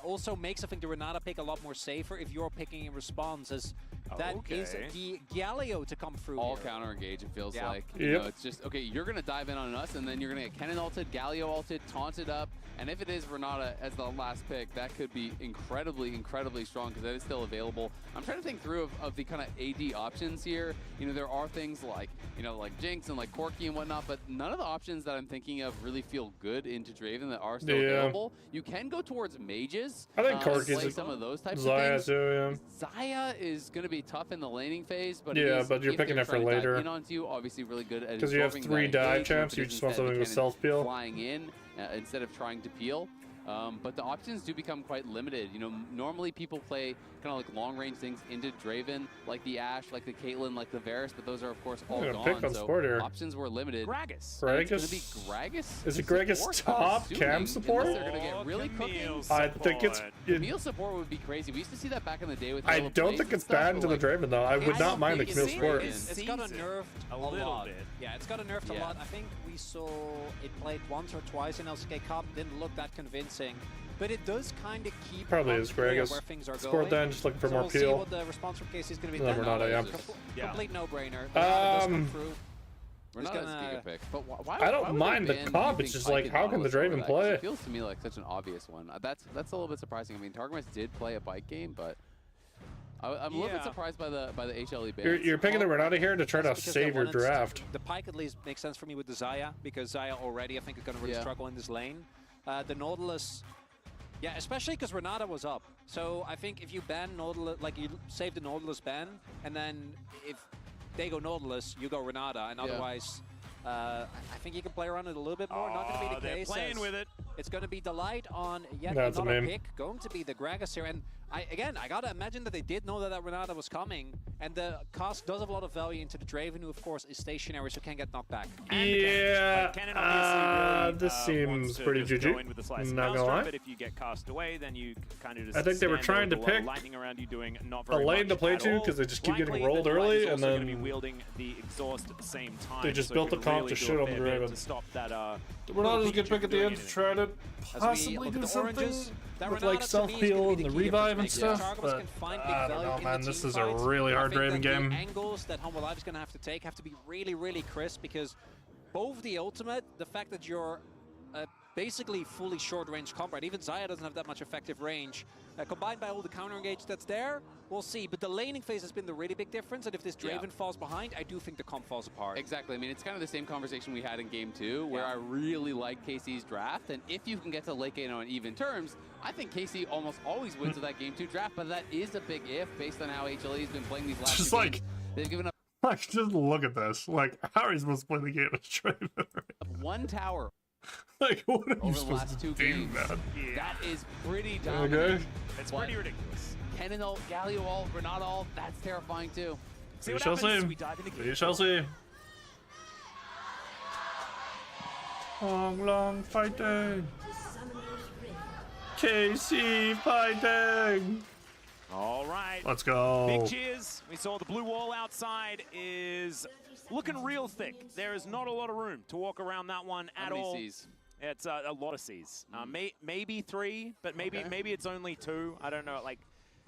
also makes I think the Renata pick a lot more safer if you're picking in response, as that is Okay. the Galio to come through. All here. counter engage, it feels Yeah. like. Yep. It's just, okay, you're going to dive in on us, and then you're going to get Kennen ulted, Galio ulted, taunted up, and if it is Renata as the last pick, that could be incredibly, incredibly strong because that is still available. I'm trying to think through of the kind of AD options here. There are things like, like Jinx and like Corki and whatnot, but none of the options that I'm thinking of really feel good into Draven that are still available. You can go towards mages. I think and Corki's play a- some of those types Zaya of things. too, Zaya is going to be tough in the laning phase, but Yeah, it is, but you're if picking they're it for trying to dive later. In onto you, obviously really good at Because you have absorbing 3 that dive engage, champs, but you it just is want something with instead self peel. flying in instead of trying to peel. But the options do become quite limited. Normally people play kind of like long-range things into Draven, like the Ashe, like the Caitlyn, like the Varus, but those are of course all I'm gone. gonna pick on So sport here. options were limited. Gragas. And it's gonna Gragas? be Gragas. Is it support, Gragas I'm top assuming, cam support? Unless they're gonna get really Camille cooking. I think it's. Camille support would be crazy. We used to see that back in the day with I Yellow don't Blaze think and it's stuff, bad but, to the like, Draven though. I would I not don't mind the think Camille it's support. seems- It's got a Seems it nerfed a a little lot. bit. Yeah, it's got a nerfed a Yeah. lot. I think we saw it played once or twice in LCK Cup. Didn't look that convincing, but it does kind of keep Probably on is clear Gragas. where things are Support going. then, just looking for So more we'll see peel. what the response from Casey is going to be. No, then. Renata, yeah. Yeah. Complete no-brainer. Um, Does come through. Renata's gonna- giga pick. But why I don't why would mind they the ban comp, using it's just Pyke like, and how can the Nautilus over Draven that? 'Cause play? It feels to me like such an obvious one. That's a little bit surprising. I mean, Targamas did play a bike game, but I'm a little bit Yeah. surprised by the HLE bans. You're picking the Renata here to try to That's because they save your wanted to- draft. The Pyke at least makes sense for me with the Zaya, because Zaya already I think is going to really Yeah. struggle in this lane. The Nautilus, yeah, especially because Renata was up. So I think if you ban Nautilus, like you save the Nautilus ban, and then if they go Nautilus, you go Renata, and Yeah. otherwise, I think you can play around it a little bit more. Not going to be the They're case. playing as with it. It's going to be Delight on yet That's a another meme. pick. Going to be the Gragas here. And I got to imagine that they did know that Renata was coming. And the cost does have a lot of value into the Draven, who of course is stationary, so can get knocked back. Yeah, Kennen obviously really, this wants seems to pretty just GG. go in with the slice Not and gonna mouse lie. But if you get cast away, then you kind of just I think they were stand trying there to with a lot of pick lightning around you doing not a very lane to much play at to, all. 'cause they just keep getting Likely rolled that Delight early, is and also gonna be then wielding the exhaust at the same time. they just so built it the could comp really to do shit a on the fair bit Draven. to stop that. Renata's a good beat pick at the doing end to anything. try to As we possibly look do at the something. oranges, That with Renata like to self me is gonna heal be and the the key revive and difference maker. stuff. Targums But can find big I don't value know, in man. the This team is a fights. really hard I think Draven that game. the angles that Humble Life is going to have to take have to be really, really crisp, because both the ultimate, the fact that you're basically fully short-range combat, even Xayah doesn't have that much effective range, combined by all the counter-engage that's there, we'll see. But the laning phase has been the really big difference, and if this Draven falls behind, I do think the comp falls apart. Exactly. I mean, it's kind of the same conversation we had in Game 2, where I really like KC's draft, and if you can get to late game on even terms, I think KC almost always wins with that Game 2 draft, but that is a big if based on how HLE has been playing these last Just two like- games. They've given up Like, just look at this. Like, how are you supposed to play the game as Draven? one tower Like, what are you over the supposed last to 2 do, games. man? That is pretty dominant. Okay. It's But pretty ridiculous. Kennen ult, Galio ult, Renata ult, that's terrifying too. See We what shall happens as see. we dive into We game. shall see. Long fighting. KC fighting. All right. Let's go. Big cheers. We saw the blue wall outside is looking real thick. There is not a lot of room to walk around that one at How many all. Cs? It's a lot of C's. Maybe 3, but maybe it's only 2. I don't know. Like,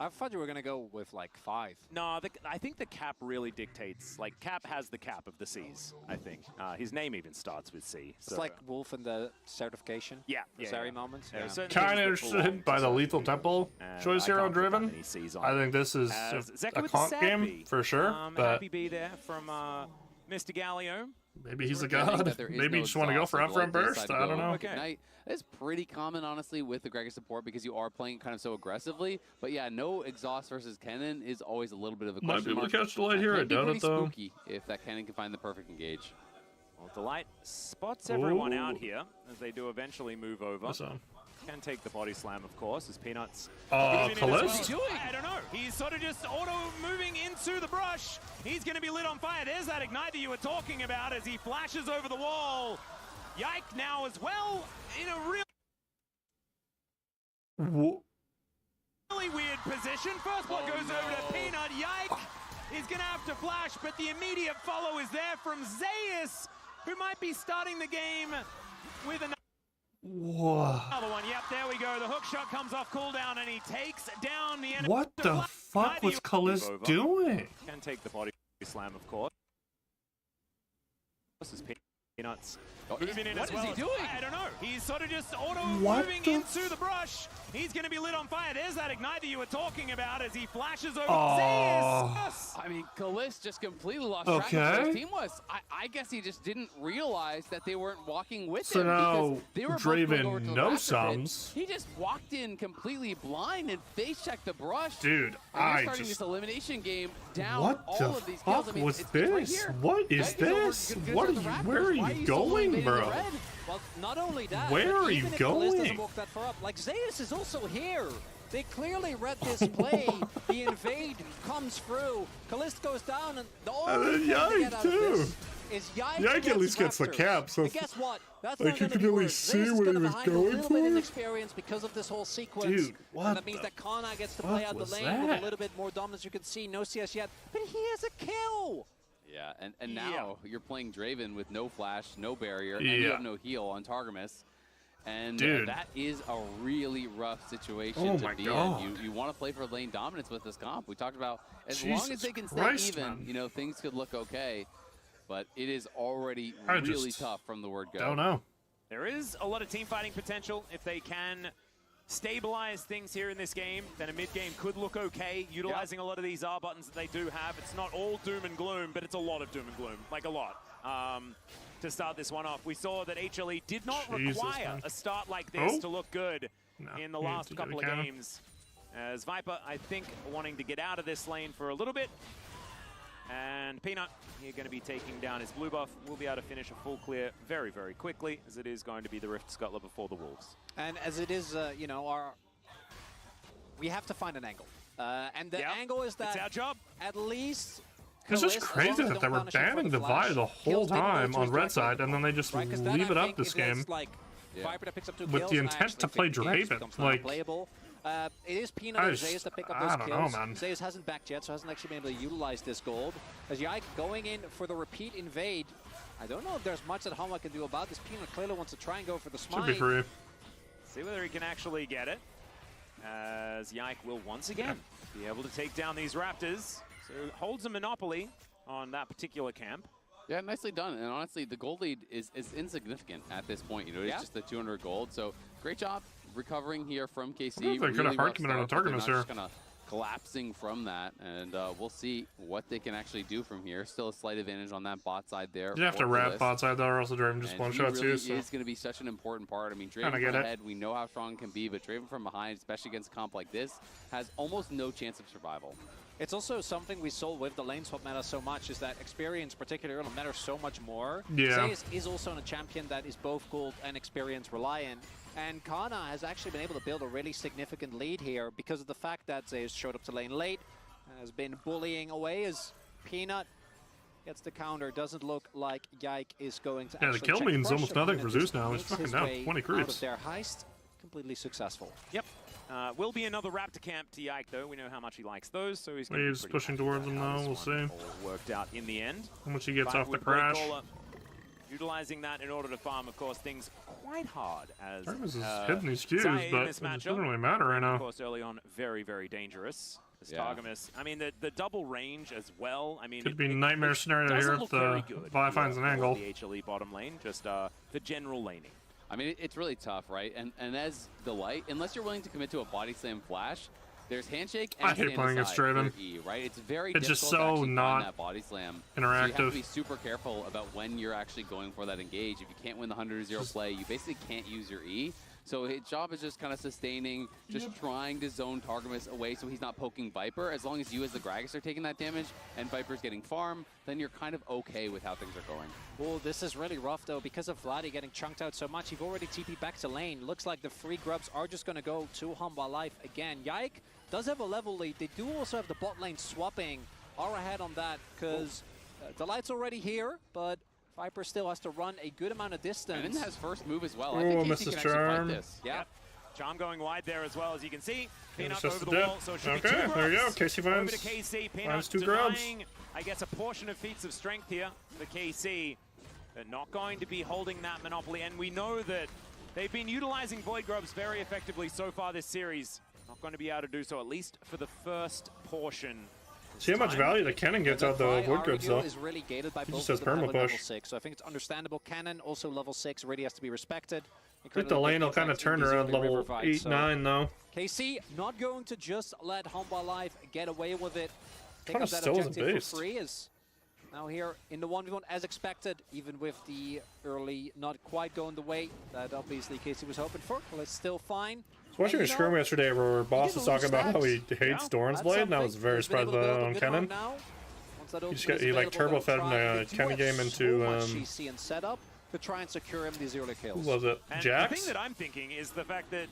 I thought you were going to go with like 5. no, I think the cap really dictates. Like, Cap has the cap of the C's, I think. His name even starts with C. It's like Wolf in the certification. Yeah, The yeah, Zeri yeah. moments. There are Yeah. certain Kind of things that belong interested by to the certain Lethal people, Temple and choice I hero can't put that driven. many C's on I it. think this is Zeka a with the comp sad game B. for sure, but Happy B there from Mr. Galio. maybe he's a Forgetting god. that there is Maybe no you just want to go exhaust, for so upfront they'll burst. decide to I go don't know. Okay. Ignite. It's pretty common, honestly, with the Gregor support because you are playing kind of so aggressively. But yeah, no exhaust versus Kennen is always a little bit of a Might be question able mark. to catch the light here. I Can be doubt pretty it though. spooky if that Kennen can find the perfect engage. Well, Delight spots everyone out Ooh. here as they do eventually move over. So, Can take the body slam, of course, as Peanuts. Kalist? What's he doing? I don't know. He's sort of just auto moving into the brush. He's going to be lit on fire. There's that ignite that you were talking about as he flashes over the wall. Yike now as well in a really weird position. First blood goes over to Peanut. Yike is going to have to flash, but the immediate follow is there from Zeus, who might be starting the game with another. Whoa. Another one, yep, there we go. The hook shot comes off cooldown and he takes down the enemy. What the fuck was Kalist doing? Can take the body slam, of course. This is Peanuts. Moving in What as is he well. doing? I don't know. He's sort of just auto What moving the into the brush. He's going to be lit on fire. There's that ignite that you were talking about as he flashes over Oh. Zeus. I mean, Kalist just completely lost track of where Okay. his team was. I guess he just didn't realize that they weren't walking with So him. now because they were both going Draven over to the no Raptor pit. sums. He just walked in completely blind and face checked the brush. Dude, And you're I starting just... this elimination game down What all the of these kills. fuck I mean, was it's right this? here. What is That over this? good What are against you? the Where are Raptors. Why you still going, invading the bro? red? Well, not only that, Where but are you even if Kalist doesn't going? walk that far up, like Zeus is also here. They clearly read this play. The invade comes through. Kalist goes down, and the only thing to Yike, get out of too. this is Yike Yike at least gets the Raptors. cap, so And guess what? That's like, not you gonna could be at worse. least see Zeus is what he gonna was behind going a little for. bit inexperience because of this whole sequence. Dude, what and that means the that Kana gets to play fuck out the was lane with that? a little bit more dominance. You can see no CS yet, but he has a kill. Yeah, and now you're playing Draven with no flash, no barrier, and you Yeah. have no heal on Targamas. And Dude. that is a really rough situation Oh to my be God. in. You want to play for lane dominance with this comp. We talked about as Jesus long as they can stay Christ, even, man. you know, things could look okay. But it is already I really just tough from the word go. Don't know. There is a lot of team fighting potential. If they can stabilize things here in this game, then a mid game could look okay, utilizing a lot of these R buttons that they do have. It's not all doom and gloom, but it's a lot of doom and gloom, like a lot. To start this one off, we saw that HLE did not Jesus, require man. a start like this Oh. to look good No, in the you last need to couple get of a counter. games. As Viper, I think, wanting to get out of this lane for a little bit. And Peanut, you're going to be taking down his blue buff. We'll be able to finish a full clear very, very quickly, as it is going to be the Rift Scuttler before the Wolves. And as it is, you know, we have to find an angle. And the Yep, angle is that it's our job. at least It's just Kalist, as crazy long as that they don't were punish him for banning the flash, Vi the whole kills didn't go time to on his red direct side, and then they just right? 'Cause then leave I it up think this if game. it's like Viper that picks up 2 With kills, the I intent actually to play think the game Draven, becomes like- non-playable. It is Peanut I and just- Zeus that pick up I those don't know, kills. man. Zeus hasn't backed yet, so hasn't actually been able to utilize this gold. As Yike going in for the repeat invade, I don't know if there's much that Hama can do about this. Peanut clearly wants to try and go for the Should smite. be free. See whether he can actually get it. as Yike will once again be able to take down these Raptors. So holds a monopoly on that particular camp. Yeah, nicely done. And honestly, the gold lead is insignificant at this point. You know, it's just the 200 gold. So great job recovering here from KC. I could have Harkman on a Targamas here. Kind of collapsing from that, and we'll see what they can actually do from here. Still a slight advantage on that bot side there. You have to wrap bot side though, or else Draven just one shot too. So is going to be such an important part. I mean, Draven from ahead, we know how strong it can be, but Draven from behind, especially against a comp like this, has almost no chance of survival. It's also something we saw with the lane swap meta so much, is that experience, particularly early, matters so much more. Yeah. Zeus is also a champion that is both gold and experience reliant. And Kana has actually been able to build a really significant lead here because of the fact that Zeus showed up to lane late, has been bullying away as Peanut gets the counter. Doesn't look like Yike is going to the kill means almost nothing for Zeus now. He's fucking down 20 creeps. Their heist, completely successful. Yep. Will be another Raptor camp to Yike, though. We know how much he likes those, so he's Waves pushing towards him now. We'll see. All worked out in the end. How much he gets off the crash. Utilizing that in order to farm, of course, things quite hard as Targamas is hitting these Qs, but it doesn't really matter right now. Of course, early on, very, very dangerous. Targamas, I mean, the double range as well. I mean, could be a nightmare scenario here if the Vi finds an angle. The HLE bottom lane, just for general laning. I mean, it's really tough, right? And as Delight, unless you're willing to commit to a body slam flash, there's handshake and I hate playing against Draven. E, right? It's very it's difficult just so to actually not find that body slam. interactive. So you have to be super careful about when you're actually going for that engage. If you can't win the 100-0 play, you basically can't use your E. So his job is just kind of sustaining, just trying to zone Targamas away so he's not poking Viper. As long as you as the Gragas are taking that damage and Viper's getting farm, then you're kind of okay with how things are going. Well, this is really rough though because of Vladdy getting chunked out so much. You've already TP'd back to lane. Looks like the free grubs are just going to go to Humba Life again. Yike does have a level lead. They do also have the bot lane swapping. Are ahead on that because Delight's already here, but Viper still has to run a good amount of distance. And has first move as well. Oh, I think KC misses can Charm. actually fight this. Yeah. Charm going wide there as well, as you can see. Peanut Just over the dead. wall, so it should Okay, be two there you go. grubs. KC Over finds, to KC. Peanut finds two grubs. denying, I guess, a portion of feats of strength here for KC. They're not going to be holding that monopoly, and we know that they've been utilizing Void Grubs very effectively so far this series. Not going to be able to do so, at least for the first portion. See how much value the cannon gets out the wood grips though. Is really gated by He both just has of them perma level push. 6, so I think it's understandable. Cannon also level 6 really has to be respected. I think the lane will kind of turn around level 8, 9 though. KC not going to just let Humba Life get away with it. Pick Kinda up that still is a objective beast. for free is now here in the 1v1 as expected, even with the early not quite going the way that obviously KC was hoping for. But it's still fine. I was watching a scrim yesterday where Boss was talking about how he hates Yeah, Doran's Blade, and I was very surprised by that on Kennen. He like turbo fed in Kennen game into GC and setup to try and secure him these early kills. who was it? And Jax? the thing that I'm thinking is the fact that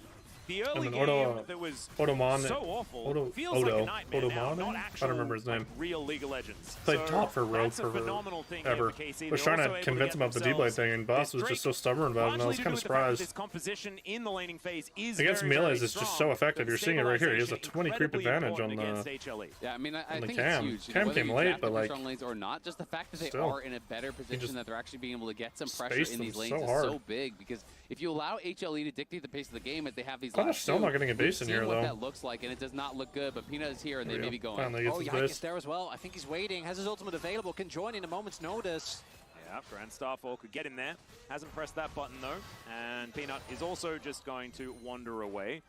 the early And game then that was Odomon- so awful Odo- feels like Odo- a nightmare now, Odomon? not I actual, don't remember his name. like, real League of Legends. Played So top for Rogue that's a for phenomenal thing ever. here for KC. I was They're trying also to able convince get him of the D-Blade themselves thing, and Boss was just so stubborn about it, and I was largely kind of to do with the fact that surprised. This composition in the laning phase is Against very, melees, very it's just strong, so effective. but You're seeing it right here. He has a stabilization 20 creep incredibly advantage on important the... against HLE. Yeah, I mean, I the think Cam. it's huge. Cam Whether came you late, draft but, them like, strong lanes or not, just the fact that they still, are in a better position, just that they're actually being able to get some pressure spaced in these them lanes so is hard. so big. Because if you allow HLE to dictate the pace of the game as they have these Kind of last still two, not getting a base in we've here, seen what though. that looks like, and it does not look good. But Peanut is here, and they may be going. Finally gets Oh, his Yike is base. there as well. I think he's waiting. Has his ultimate available. Can join in a moment's notice. Yeah, Grand Starfall could get in there. Hasn't pressed that button though. And Peanut is also just going to wander away.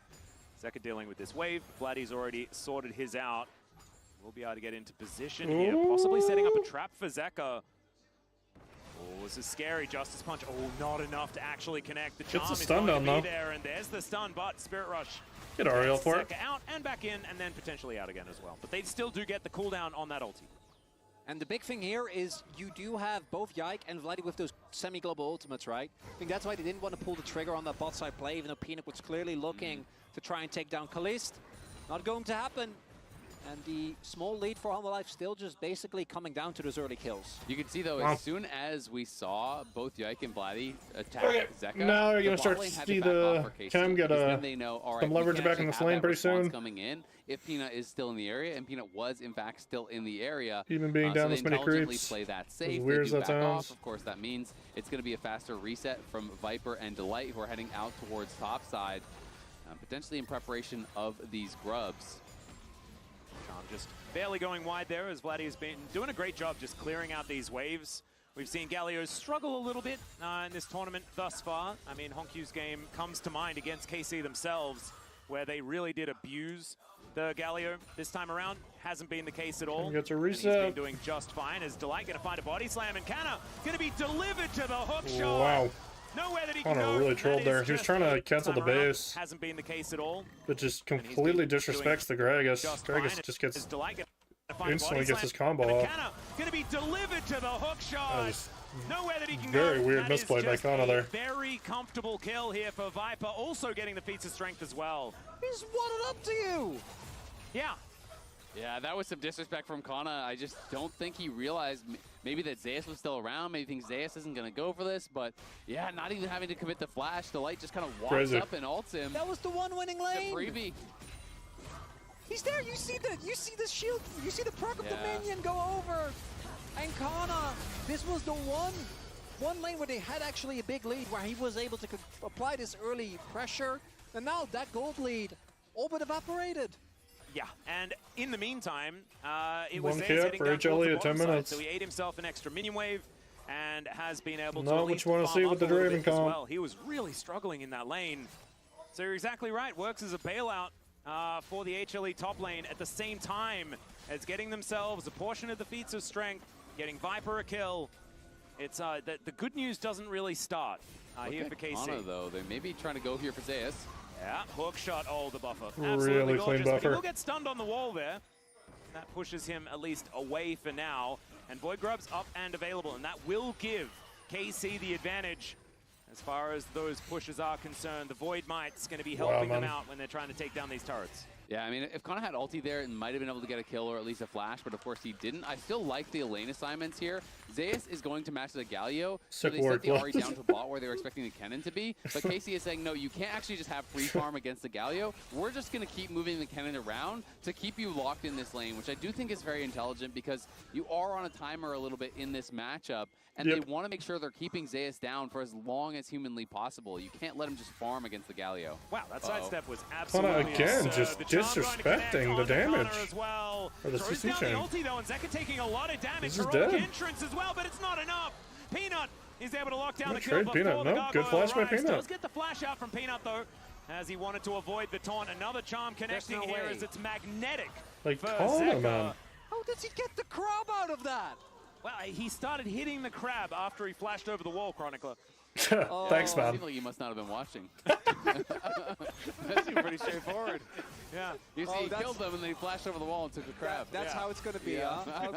Zeka dealing with this wave. Vladdy's already sorted his out. We'll be able to get into position here. Possibly setting up a trap for Zeka. Oh, this is scary. Justice Punch. Oh, not enough to actually connect. The charm the is stun going to down, be though. there. And there's the stun, but Spirit Rush. Get Ariel gets for it. Zeka out and back in, and then potentially out again as well. But they still do get the cooldown on that ulti. And the big thing here is you do have both Yike and Vladdy with those semi-global ultimates, right? I think that's why they didn't want to pull the trigger on that bot side play, even though Peanut was clearly looking to try and take down Kalist. Not going to happen. And the small lead for Humble Life still just basically coming down to those early kills. You can see, though, Wow. as soon as we saw both Yike and Vladdy attack Okay, Zeka, now you're the gonna bot start lane to had see back the off for KC, Cam get because a- then they know, all right, some we leverage can back in actually this have lane that pretty response soon. coming in if Peanut is still in the area, and Peanut was, in fact, still in the area. Even being so down they this many intelligently creeps, play that as safe. weird They as do that back off. sounds. Of course, that means it's going to be a faster reset from Viper and Delight, who are heading out towards top side. potentially in preparation of these grubs. Sean just barely going wide there as Vladdy has been doing a great job just clearing out these waves. We've seen Galio struggle a little bit in this tournament thus far. I mean, Honkyu's game comes to mind against KC themselves, where they really did abuse the Galio this time around. Hasn't been the case at all. Gets a And reset. he's been doing just fine. Is Delight going to find a body slam? And Kana going to be delivered to the hook shot. Wow. Nowhere that he can Kana go. really That trolled is there. He was just trying to a cancel the time around. base. Hasn't been the case at all. But just And he's completely been disrespects the doing Gragas. just Gragas fine. just gets Is Delight gonna find a instantly body gets his slam? combo And off. Kana going to be delivered to the hook shot. That was Nowhere that he can very go. weird That is misplay by just Kana a there. Very comfortable kill here for Viper, also getting the feats of strength as well. He's one up to you. Yeah. Yeah, that was some disrespect from Kana. I just don't think he realized maybe that Zeus was still around. Maybe thinks Zeus isn't going to go for this. But yeah, not even having to commit the flash. Delight just kind of walks Crazy. up and ults him. That was the one winning lane. The freebie. He's there. You see the shield. You see the proc of the Yeah. minion go over. And Kana, this was the one lane where they had actually a big lead, where he was able to apply this early pressure. And now that gold lead all but evaporated. Yeah, and in the meantime, it was One Zeus kit heading for down HLE towards the at 10 bottom side, minutes. so he ate himself an extra minion wave and has been able to Not at what least you wanna farm see up with the a little Draven bit as comp. well. He was really struggling in that lane. So you're exactly right, works as a bailout for the HLE top lane at the same time as getting themselves a portion of the feats of strength, getting Viper a kill. It's the good news doesn't really start here for KC. Kana, though, they may be trying to go here for Zeus. Yeah, hook shot. Oh, the buffer. Really Absolutely clean gorgeous, but buffer. he will get stunned on the wall there. That pushes him at least away for now. And Void Grub's up and available, and that will give KC the advantage as far as those pushes are concerned. The Void Might's going to be helping them man. out when they're trying to take down these turrets. Yeah, I mean, if Kana had ulti there, it might have been able to get a kill or at least a flash, but of course he didn't. I still like the lane assignments here. Zeus is going to match the Galio, so Sick they work, set the Ahri Lux. down to bot where they were expecting the Kennen to be, but Casey is saying, no, you can't actually just have free farm against the Galio. We're just going to keep moving the Kennen around to keep you locked in this lane, which I do think is very intelligent because you are on a timer a little bit in this matchup, and Yep. they want to make sure they're keeping Zeus down for as long as humanly possible. You can't let him just farm against the Galio. Wow, that Uh-oh. sidestep was absolutely again, absurd. just The charm going to disrespecting connect the onto Connor damage. as well. Or the Throws CC down chain. the ulti though, and Zeka taking a lot of damage. This is Heroic dead. entrance as well, but it's not enough. Peanut is able to lock down No the kill trade, before Peanut. the Nope, good gargoyle flash by arrives. Peanut. Does get the flash out from Peanut though, as he wanted to avoid the taunt. Another charm connecting no here way. as it's magnetic Like for Kana, Zeka. man. How does he get the crab out of that? Well, he started hitting the crab after he flashed over the wall, Chronicler. Thanks, It man. seemed like you must not have been watching. That seemed pretty straightforward. Yeah. You see, Oh, he that's- killed them and then he flashed over the wall and took the crab. That's Yeah. how it's going to be, Yeah. huh?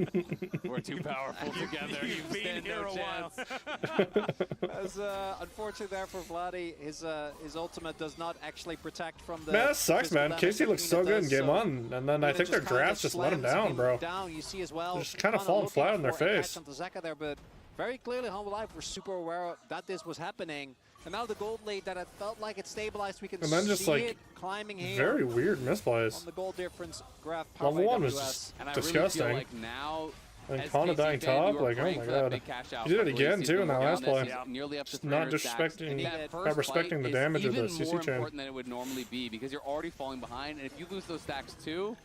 Okay. We're too powerful together. You Been stand here no a while. chance. As unfortunately there for Vladdy, his ultimate does not actually protect from the. Man, that sucks, physical man. damage Casey that looks so Peanut good in does, game so one, and then I Peanut think their kind of drafts just let him slams down, bro. Down. You see as well. Just kinda Kana falling looking flat on their for a catch face. onto Zeka there, but very clearly, Humble Life were super aware that this was happening. And now the gold lead that it felt like it stabilized. We can And then just, see like, it climbing here Very weird on misplays. the goal difference graph. Level one was AWS. just And I disgusting. really feel like now, And as Kana KC dying fan, you top, are like, oh praying my for that god. big cash out He did it for again, Khaleesi. too, in that Working on last this. play. He's Yeah. nearly up to Just not 300 stacks. disrespecting- And not that first respecting fight the is damage of the even CC more chain. important than it would normally be because you're already falling behind, and if you lose those stacks too,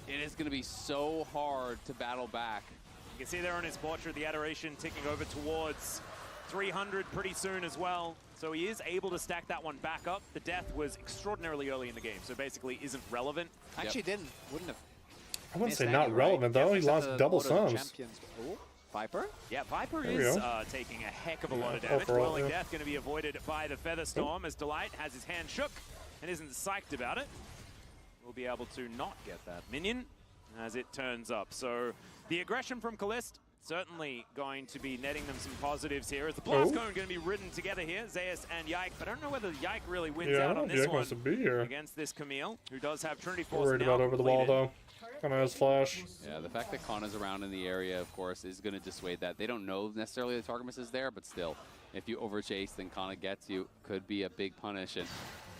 it is going to be so hard to battle back. You can see there on his portrait the adoration ticking over towards 300 pretty soon as well. So he is able to stack that one back up. The death was extraordinarily early in the game, so basically isn't relevant. Actually wouldn't have. I wouldn't say missed not any, right? relevant, though. He Except lost the double Order of sums. Champions. Oh, Viper? Yeah, Viper There we is go. taking a heck of a lot of Yeah, damage. overall, Whirling yeah. Death going to be avoided by the Feather Storm as Delight has his hand shook and isn't psyched about it. We'll be able to not get that minion as it turns up. So the aggression from Callist certainly going to be netting them some positives here as the Blast Cone going to be ridden together here, Zeus and Yike. But I don't know whether Yike really wins Yeah, I out don't on know if this Yike wants to one be here. against this Camille, who does have Trinity Force Worried now about over the wall, completed. though. Kana has flash. Yeah, the fact that Kana's around in the area, of course, is going to dissuade that. They don't know necessarily the target miss is there, but still, if you overchase, then Kana gets you. Could be a big punish. And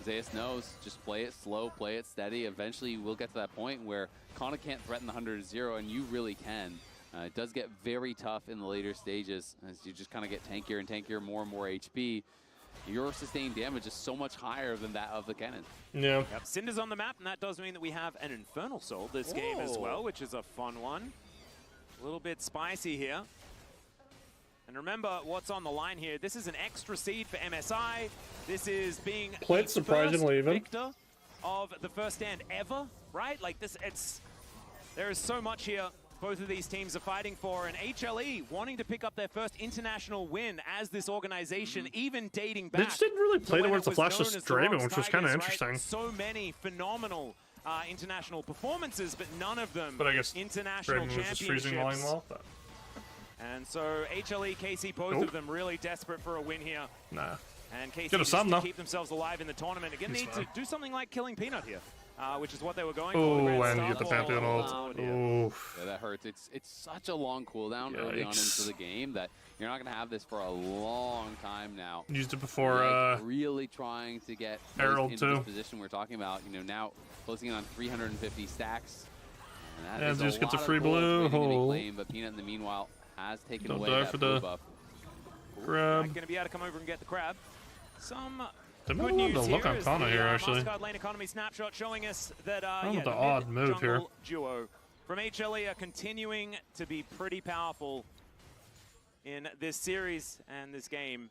Zeus knows, just play it slow, play it steady. Eventually, we'll get to that point where Kana can't threaten the 100-0, and you really can. It does get very tough in the later stages as you just kind of get tankier and tankier, more and more HP. your sustained damage is so much higher than that of the cannon. Yeah. Yep, Cinder's on the map, and that does mean that we have an Infernal Soul this game as well, which is a fun one. A little bit spicy here. And remember what's on the line here. This is an extra seed for MSI. This is being Played surprisingly even. victor of the first stand ever, right? Like this, there is so much here both of these teams are fighting for, and HLE wanting to pick up their first international win as this organization, even dating back. They just didn't really play to when towards it the was Flashless known as the Draven, Rocks which was kind of Tigers, interesting. right? So many phenomenal international performances, but none of them But I guess international Draven was just freezing championships. line well. But And so HLE, KC, both Nope. of them really desperate for a win here. nah. And KC Get a just sum, to though. keep themselves alive in the tournament. Again, He's need fine. to do something like killing Peanut here, which is what they were going for. Oh, The grand and you get the start. Pantheon ult. Oh, dear. Oof. Yeah, that hurts. It's such a long cooldown early on Yikes. into the game that you're not going to have this for a long time now. Used it before. Like, really trying to get Herald into too. this position we're talking about. You know, now closing in on 350 stacks. And that Yeah, is Zeus gets a lot of free gold blue. waiting to be Oh. claimed, but Peanut in the meanwhile has taken Don't away die that for blue the buff. grab. Going to be able to come over and get the crab. Some They might good have news wanted to look here on is Kana the here, actually. Mastercard lane economy snapshot showing us that Oh, yeah, the the odd move here. mid-jungle duo from HLE are continuing to be pretty powerful in this series and this game.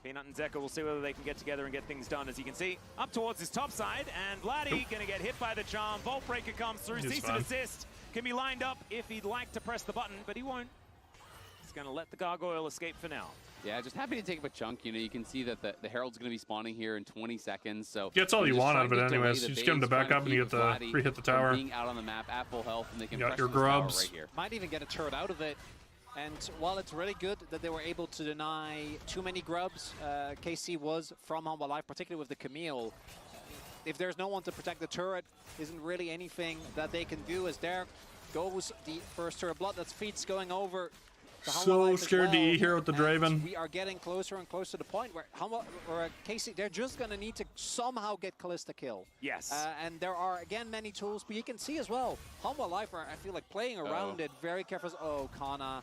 Peanut and Zeka will see whether they can get together and get things done. As you can see, up towards his top side, and Vladdy going to get hit by the charm. Vault Breaker comes through, He's cease fine. and desist. Can be lined up if he'd like to press the button, but he won't. He's going to let the Gargoyle escape for now. Yeah, just happy to take up a chunk. You know, you can see that the Herald's going to be spawning here in 20 seconds. So Gets all they're you just want out of trying it to delay anyways. the You just get him to base, back trying up and you keep get the Vladdy re-hit the from tower. being out on the map at full health, and they can You got press your this tower grubs. right here. Might even get a turret out of it. And while it's really good that they were able to deny too many grubs, KC was from Humble Life, particularly with the Camille. If there's no one to protect the turret, isn't really anything that they can do, as there goes the first turret blood. That's Feats going over. to Humble So Life as scared to well. eat here with the And Draven. we are getting closer and closer to the point where KC, they're just going to need to somehow get Callista kill. Yes. And there are, again, many tools, but you can see as well, Humble Life are, I feel like, playing around it very careful. Oh, Kana.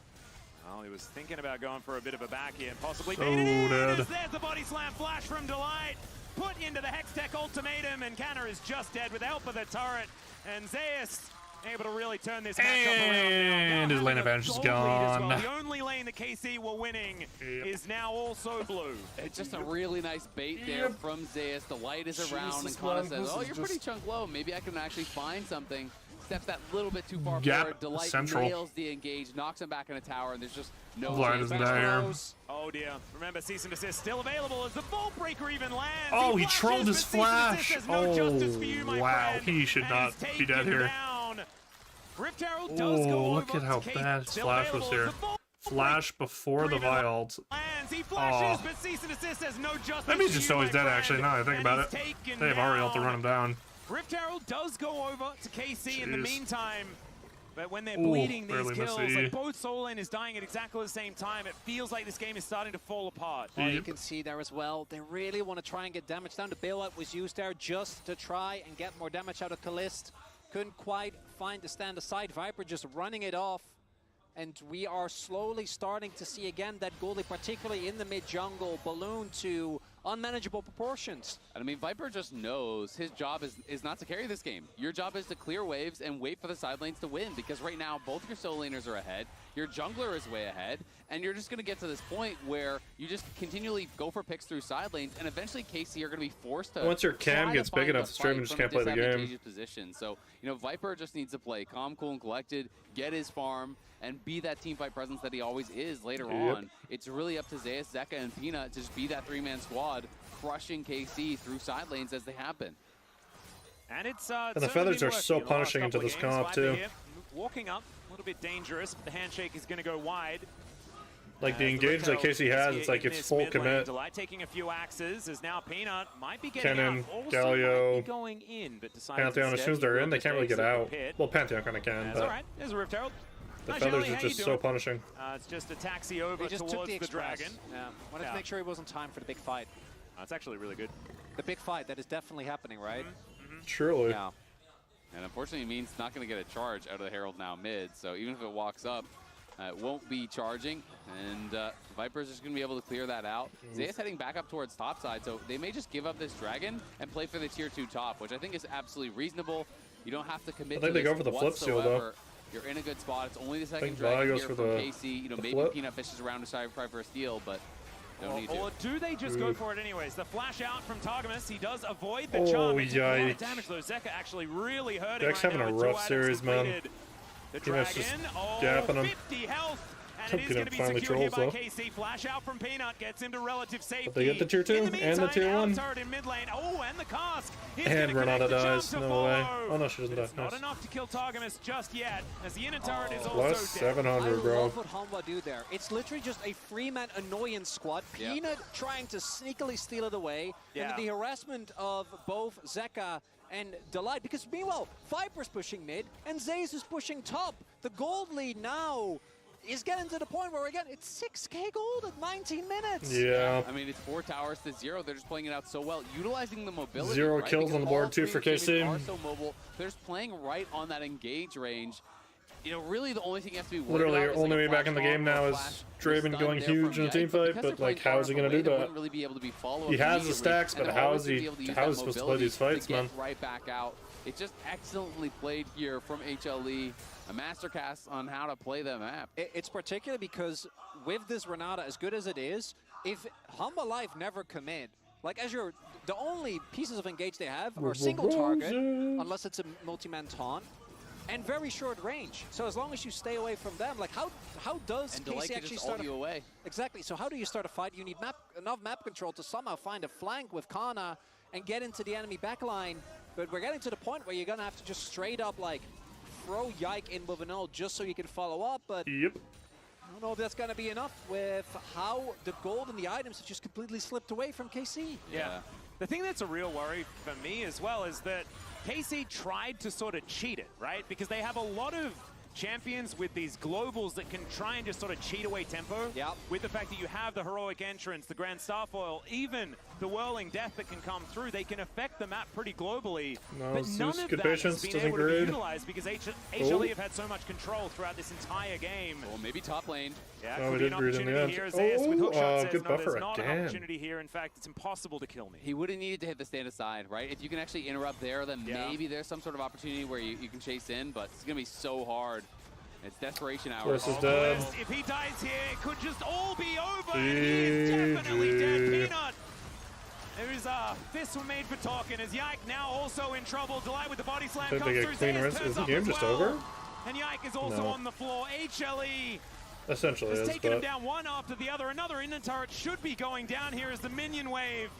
Well, he was thinking about going for a bit of a back here and possibly So beat it in. dead. As there's the body slam flash from Delight. Put into the Hextech ultimatum, and Canner is just dead with the help of the turret. And Zeus able to really turn this matchup around now. And his lane having a advantage is gold lead as well. gone. The only lane that KC were winning Yep. is now also blue. It's just a really nice bait there Yep. from Zeus. The light is around, Jesus, and Kana man, says, this oh, is you're pretty just- chunk low. Maybe I can actually find something. Steps that little bit too far Gap forward. Delight central. nails the engage, knocks him back in a tower, and there's just no Blind chance. isn't Back there. close. Oh dear. Remember, cease and desist still available as the Vault Breaker even lands. Oh, he flashes, trolled his but cease and desist flash. has no justice for you, my Oh, wow. friend, He should and not he's be dead taken here. down. Rift Herald does go Oh, look over at how to bad his Still flash was available here. as the Vault Flash before the Breaker Vi ult. lands. He flashes, Oh. but cease and desist has no justice Maybe he's for just you, always my dead, friend, actually, now that I think and about he's it. taken They have Ariel to down. run him down. Rift Herald does go over to KC in the Jeez. meantime. But when they're Ooh, bleeding these barely missed kills, the E. like both solo lane is dying at exactly the same time, it feels like this game is starting to fall apart. Oh, you Yep. can see there as well. They really want to try and get damage down. The bailout was used there just to try and get more damage out of Callista. Couldn't quite find the stand aside. Viper just running it off. And we are slowly starting to see again that goalie, particularly in the mid-jungle, balloon to unmanageable proportions. And I mean, Viper just knows his job is not to carry this game. Your job is to clear waves and wait for the side lanes to win, because right now both your solo laners are ahead, your jungler is way ahead, and you're just going to get to this point where you just continually go for picks through side lanes, and eventually KC are going to be forced to Once your cam try gets to big find enough, the the streamer fight just from a can't play the game. disadvantageous position. So, you know, Viper just needs to play calm, cool, and collected, get his farm, and be that teamfight presence that he always is later Yep. on. It's really up to Zeus, Zeka, and Peanut to just be that three-man squad, crushing KC through side lanes as they happen. And it's the certainly feathers been are so working the last punishing into couple of this games. comp, Viper too. here, walking up, a little bit dangerous, but the handshake is going to go wide. Like the As engage that Rift KC Herald has, is it's like here in it's this full mid lane. commit. Delight taking a few axes, as now Peanut might be getting Kennen, out. Also Galio, might be going in, but decides Pantheon, as instead soon as he they're will in, they just can't really get exit the out. pit. Well, Pantheon kind of can, That's all but right. There's a Rift Herald. the Hi, feathers Jelly, are how you just so doing? punishing. It's just a taxi over They just towards took the the express. dragon. Yeah. Wanted Yeah. to make sure it wasn't time for the big fight. That's actually really good. The big fight that is definitely happening, right? Truly. Yeah. And unfortunately, it means not going to get a charge out of the Herald now mid, so even if it walks up, Won't be charging, and Viper's just going to be able to clear that out. Zeus heading back up towards top side, so they may just give up this dragon and play for the tier 2 top, which I think is absolutely reasonable. You don't have to commit to they this go for the flip steal, though. whatsoever. You're in a good spot. It's only the second dragon goes here for from the KC. You know, maybe flip. Peanut fishes around to try for a steal, but don't need to. Or do they just go for it anyways? The flash out from Targamas, he does avoid the Oh, charm. It's a lot of yikes. damage though. Zeka actually really hurting Deck's right having now a with 2 rough items series, man. depleted. The Peanut's just dragon, gapping him. 50 health. And it is Peanut going to be finally secured here trolls, by though. KC. Flash out from Peanut gets him to relative safety. But they get the tier 2 In the and the meantime, tier 1. turret in mid lane. Oh, and the cask. He's And gonna connect Renata the jump dies. to No way. follow. Oh no, she doesn't But it's die. not Nice. enough to kill Targamas just yet, as the inner turret is also Plus dead. 700, I bro. love what Hanwha do there. It's literally just a three-man annoyance squad. Yep. Peanut trying to sneakily steal it away. Yeah. And the harassment of both Zeka and Delight. Because meanwhile, Viper's pushing mid and Zayas is pushing top. The gold lead now is getting to the point where, again, it's 6k gold at 19 minutes. Yeah. I mean, it's 4 towers to 0. They're just playing it out so well, utilizing the mobility. 0 right? kills Because on the board, all 2 three for of the teammates KC. are so mobile. They're just playing right on that engage range. You know, really the only thing you have to be worried Literally, about is only like a way back in the flash game bomb now or a is flash Draven stun going there from huge in a Yike. team fight, Because but they're like, playing how is he far gonna away, do they that? wouldn't really be able to be followed He has the immediately, stacks, and but they're how always is gonna he- be able to use how that is he supposed to play mobility these fights, to get man? right back out. It's just excellently played here from HLE. A masterclass on how to play the map. It's particular because with this Renata, as good as it is, if Hanwha Life never commit, like as the only pieces of engage they have are single target, unless it's a multi-man taunt, and very short range. So as long as you stay away from them, like how does And Delight KC can actually just start ult you away. Exactly. So how do you start a fight? You need enough map control to somehow find a flank with Kana and get into the enemy backline. But we're getting to the point where you're gonna have to just straight up like throw Yike in with an ult just so you can follow up. But Yep. I don't know if that's gonna be enough with how the gold and the items have just completely slipped away from KC. Yeah. The thing that's a real worry for me as well is that KC tried to sort of cheat it, right? Because they have a lot of champions with these globals that can try and just sort of cheat away tempo. Yep. With the fact that you have the heroic entrance, the Grand Starfoil, even the whirling death that can come through, they can affect the map pretty globally. No, but none Zeus, of good that has patience, been doesn't able to be grade. utilized because HLE have had so much control throughout this entire game. Or maybe top lane. Yeah, Oh, could we be an did read in the opportunity end. here. Zeus with hook shot says, good no, buffer there's not an again. opportunity here. In fact, it's impossible to kill me. He would have needed to hit the stand aside, right? If you can actually interrupt there, then Yeah. maybe there's some sort of opportunity where you can chase in, but it's going to be so hard. It's desperation hours. This is dead. If he dies here, it could just all be over. And he is definitely dead. GG. Peanut. There's fists were made for talking. As Yike now also in trouble. Delight with the body slam Did they comes get through. clean Zayas rinse? turns Is the up game as just well. over? And Yike is also No. on the floor. HLE Essentially has is, taken him but down one after the other. Another inner turret should be going down here as the minion wave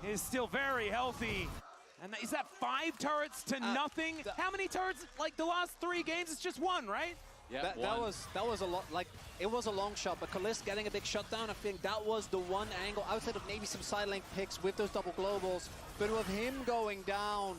is still very healthy. And is that 5 turrets to nothing? How many turrets? Like the last 3 games, it's just 1, right? Yeah, That was a lot. Like it was a long shot, but Kalist getting a big shutdown. I think that was the one angle outside of maybe some side lane picks with those double globals. But with him going down,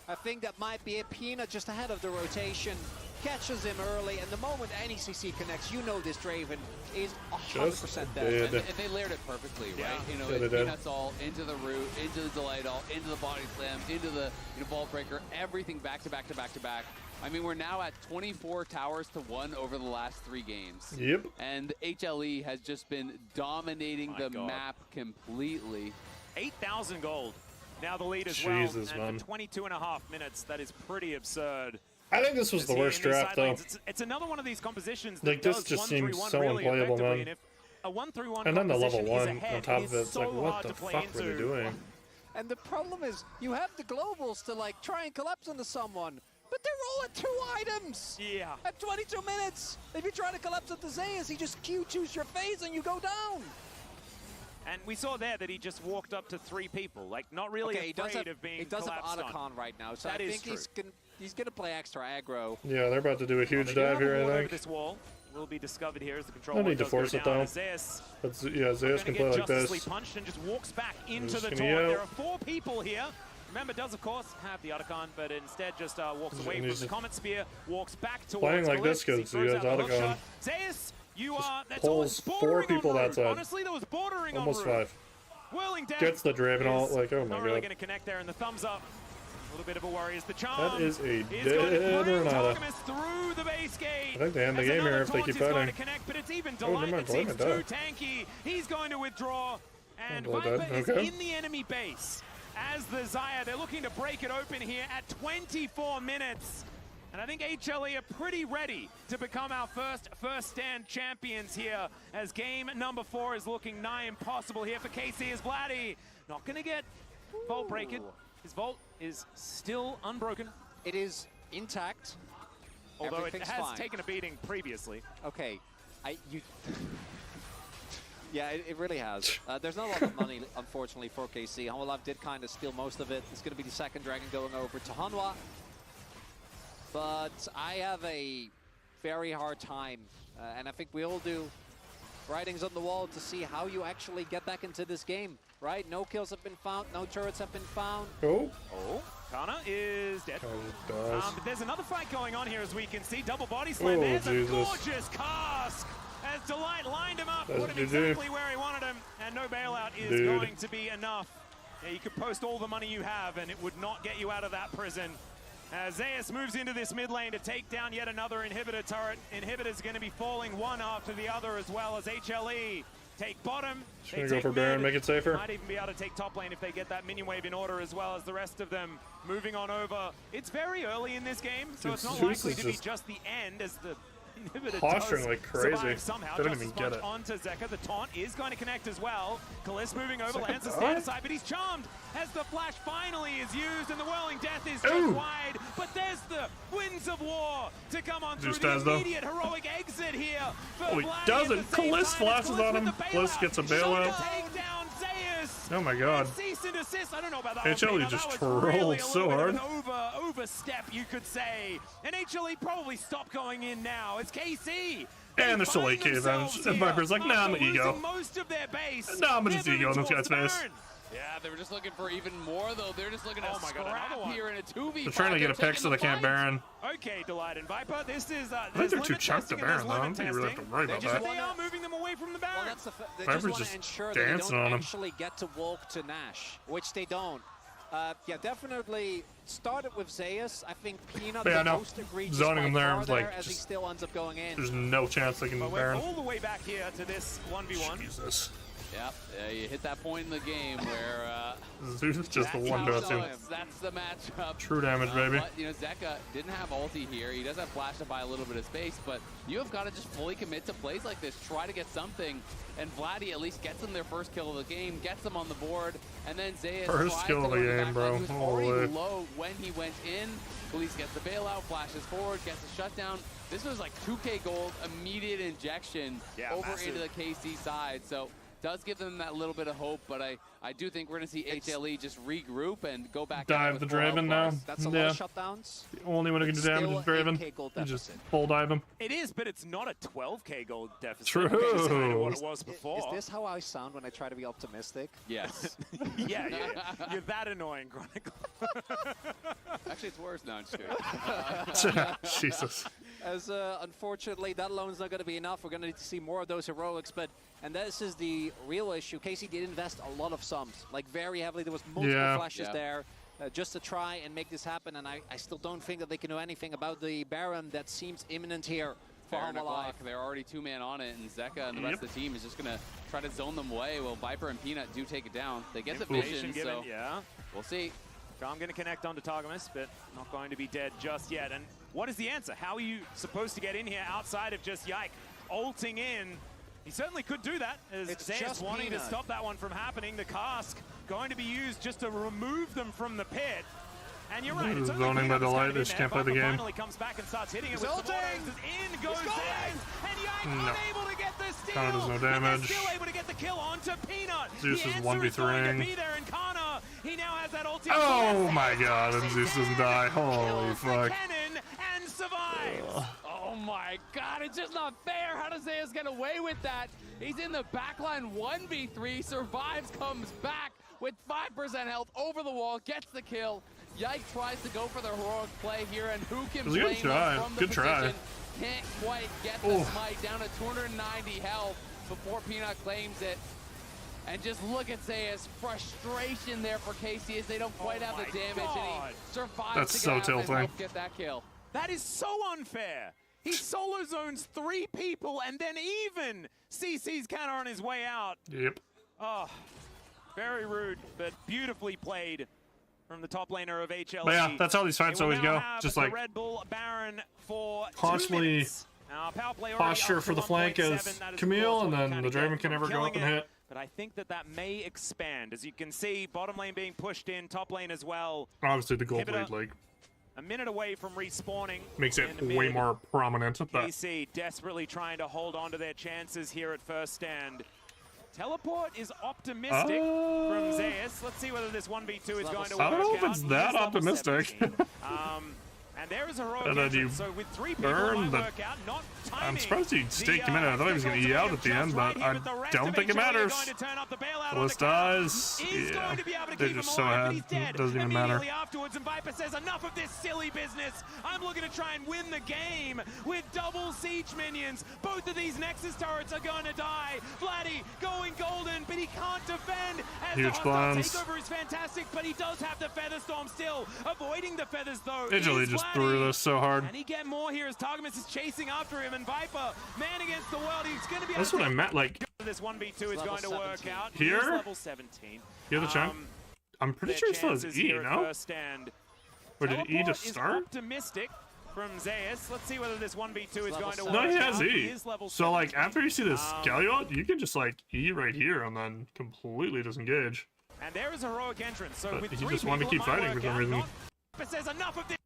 I think that might be it. Peanut just ahead of the rotation catches him early, and the moment any CC connects, you know this Draven is 100% dead. dead. And they layered it perfectly, right? Yeah. You know, Yeah, they it's did. Peanuts all into the root, into the Delight all, into the body slam, into the vault breaker, everything back to back to back to back. I mean, we're now at 24 towers to 1 over the last 3 games. Yep. And HLE has just been dominating My the God. map completely. 8,000 gold. Now the lead as Jesus, well. And man. for 22.5 minutes, that is pretty absurd. I think this was As the he- worst in these draft, though. sidelines, it's another one of these compositions that Like, this does just seems 1-3-1 so really unplayable, effectively. man. And if a 1-3-1 And then the level composition is 1 ahead, on top it of is it, it's so like, what hard the to play fuck were they into. doing? And the problem is, you have the globals to like try and collapse into someone, but they're all at 2 items. Yeah. At 22 minutes, if you try to collapse into Zayas, he just Q2s your face and you go down. And we saw there that he just walked up to 3 people, like not really Okay, afraid of being he does have collapsed on. Otacon right now, so That I is think he's gonna play extra aggro. Yeah, they're about to do a huge They do dive have a here, ward I over think. this wall will be discovered here as the control No ward need to does go force it, down. though. Zeus But yeah, Zeus can gonna play get like justicely this. punched and just walks back into just the gonna taunt. yell. There are 4 people here. Remember, does of course have the Otacon, but instead just walks away And from he's the just Comet Spear, walks back towards playing like this Kalist. He 'cause he throws has out the hook Otacon. shot. Zeus, you are. That's pulls all 4 bordering people on that route. side. Honestly, that was bordering Almost on route. 5. Whirling death Gets the Draven all, is like, oh my not really god. going to connect there, and the thumbs up little bit of a worry as the charm That is a is going to dead bring Renata. Targamas through the base gate. I think they end the As game here another if they taunt keep is going fighting. to connect, but it's even Oh, Delight never mind, that seems too Delight tanky. He's going to withdraw, and Delight Viper dead, is okay. in the enemy base. As the Xayah, they're looking to break it open here at 24 minutes. And I think HLE are pretty ready to become our first stand champions here, as game number 4 is looking nigh impossible here for KC as Vladdy. Not gonna get vault breaking. His vault is still unbroken. It is intact. Although it Everything's has fine. taken a beating previously. Okay, yeah, it really has. There's not a lot of money, unfortunately, for KC. Hanwha did kind of steal most of it. It's going to be the second dragon going over to Hanwha. But I have a very hard time, and I think we all do, writings on the wall to see how you actually get back into this game, right? No kills have been found, no turrets have been found. Oh, Kana is dead. dies. But there's another fight going on here, as we can see. Double body slam. Oh, There's Jesus. a gorgeous cask. As Delight lined him up, That's put him GG. exactly where he wanted him, and no bailout is Dude. going to be enough. Yeah, you could post all the money you have, and it would not get you out of that prison. As Zeus moves into this mid lane to take down yet another inhibitor turret. Inhibitor's going to be falling one after the other, as well as HLE take bottom. Just gonna go for Baron, make it safer. Might even be able to take top lane if they get that minion wave in order, as well as the rest of them moving on over. It's very early in this game, so Dude, it's not Zeus likely is to be just just the end, as the inhibitor posturing does like crazy. survive somehow. They don't Justice even get Punch it. onto Zeka. The taunt is going to connect as well. Kaliss moving over, Zeka lands the died? stand aside, but he's charmed as the flash finally is used, and the Whirling Death is just Ooh. wide. But there's the Winds of War to come on Zeus through. does, The though. immediate heroic exit here for Oh, he Vladdy. doesn't. At the same Kaliss time, flashes Kaliss on with him. the Kaliss bailout. gets a Trying bailout. to take down Zeus. Oh my god. Cease and desist. I don't know about that. HLE one, Peanut. just That was really trolled a so little bit of hard. an overstep, you could say. And HLE probably stop going in now. It's KC. And they're still Find 8K themselves advantage. And here Viper's like, nah, I'm after an ego. losing most of their base. Nah, I'm just They're ego in moving this guy's towards face. the burn. Yeah, they were just looking for even more, though. They're just looking to Oh my God, another scrap one. here in a 2v5. They're trying to get a pick so they can't Baron. Okay, Delight and Viper, this is I think they're too chunked to Baron, though. I don't think you really have to worry They about just that. They are moving them away from the Baron. Well, that's they Viper's just want just to ensure that they dancing don't on him. actually get to walk to Nash, which they don't. Yeah, definitely started with Zeus. I think Peanut Yeah, the no. most egregious Zoning by him there far was like, as he just- still ends up going in. There's no chance they can But we're Baron. all the way back here to this 1v1. Jesus. Yep, you hit that point in the game where Zeus is just the that's one how dot it two. goes. That's the matchup. True damage, baby. But, you know, Zeka didn't have ulti here. He does have flash to buy a little bit of space, but you have got to just fully commit to plays like this. Try to get something, and Vladdy at least gets them their first kill of the game, gets them on the board, and then Zeus First tries kill to of the go to game, back bro. line. He was Holy. already low when he went in. Police gets the bailout, flashes forward, gets a shutdown. This was like 2K gold, immediate injection over massive. into the KC side. So does give them that little bit of hope, but I do think we're going to see HLE just regroup and go back. Dive the Draven now. That's a lot Yeah. of shutdowns. The only one who can do damage Still is Draven. 8K gold You just deficit. full dive him. It is, but it's not a 12k gold deficit. True. Which is kind of what Is- it was before. Is this how I sound when I try to be optimistic? Yes. yeah, you're that annoying, Chronicle. Actually, it's worse now. I'm just kidding. Jesus. As unfortunately, that alone's not going to be enough. We're going to need to see more of those heroics, and this is the real issue. Casey did invest a lot of sums, like very heavily. There was multiple Yeah. flashes Yeah. there just to try and make this happen, and I still don't think that they can do anything about the Baron that seems imminent here for Fair Home enough. Alive. They're already 2-man on it, and Zeka and the rest of the team is just going to try to zone them away. Well, Viper and Peanut do take it down. They get the Information vision, given, so yeah. we'll see. I'm going to connect onto Targamas, but not going to be dead just yet. And what is the answer? How are you supposed to get in here outside of just Yike ulting in? He certainly could do that, as It's Zeus just wanting to Peanut. stop that one from happening. The cask going to be used just to remove them from the pit. And you're right, it's only Zoning by Peanut that's Delight, kind of they in just there. can't play the Viper game. finally comes back and starts hitting it He's with some ulting! autos. In goes Zeus, and Yike No. unable to get the steal. Kana does no but they're damage. still able to get the kill onto Peanut. Zeus the is answer 1v3. is going to be there in Kana. He now has that ulti. Oh my god, and Zeus doesn't die. Holy Kills the fuck. cannon and survives. Oh my god, it's just not fair. How does Zeus get away with that? He's in the backline 1v3, survives, comes back with 5% health over the wall, gets the kill. Yike tries to go for the heroic play here, and who can It was a good blame try. him from the Good try. position? Can't quite get the Oh. smite, down to 290 health before Peanut claims it. And just look at Zeus' frustration there for KC as they don't quite have the damage, and he survives. That's to so get out and tilting. get that kill. That is so unfair. He solo zones 3 people and then even CC's counter on his way out. Yep. Oh, very rude, but beautifully played from the top laner of HLE. But yeah, that's how these fights They will always now go. have Just the like Red Bull Baron for 2 constantly minutes. Power play already posture up for to the flank 1.7. as That is, of Camille, course, and what you then kinda the Draven get can from never go up killing and it. hit. But I think that may expand. As you can see, bottom lane being pushed in, top lane as well. Obviously, the gold Inhibitor lead like a minute away from respawning. makes it in way mid. more prominent. But KC desperately trying to hold on to their chances here at first stand. Teleport is optimistic from Zeus. Let's see whether this 1v2 is going to work I don't know if out. it's He that is level optimistic. 17. And there is a heroic And then you entrance, so with 3 people, burn, it might but work out. Not timing. I'm surprised he stayed The, committed. I thought he was going to eat out at the end, but I don't think it matters. Willis dies. Yeah, they're just so ahead. It doesn't even matter. Afterwards, and Viper says, enough of this silly business. I'm looking to try and win the game with double siege minions. Both of these Nexus turrets are going to die. Vladdy going golden, but he can't defend. As Huge the hostile plans. takeover is fantastic, but he does have the Feather Storm still. Avoiding the Feathers, though, Italy is just Vladdy. threw this so hard. And he get more here as Targamas is chasing after him, and Viper, man against the world, he's going to be able That's to what I meant. Like this 1v2 is going to work 17. out. Here? He is level 17. Here the champ. I'm pretty Their sure he still has chances E, here at no? first stand. Or did E Teleport just is start? optimistic from Zeus. Let's see whether this 1v2 is going to work No, he out. has He E. is level So like 17. after you see this Galliot, you can just like E right here and then completely disengage. And there is a heroic entrance. So But with he 3 just wanted to people, keep it might fighting for work some out. reason. Not- But says enough of this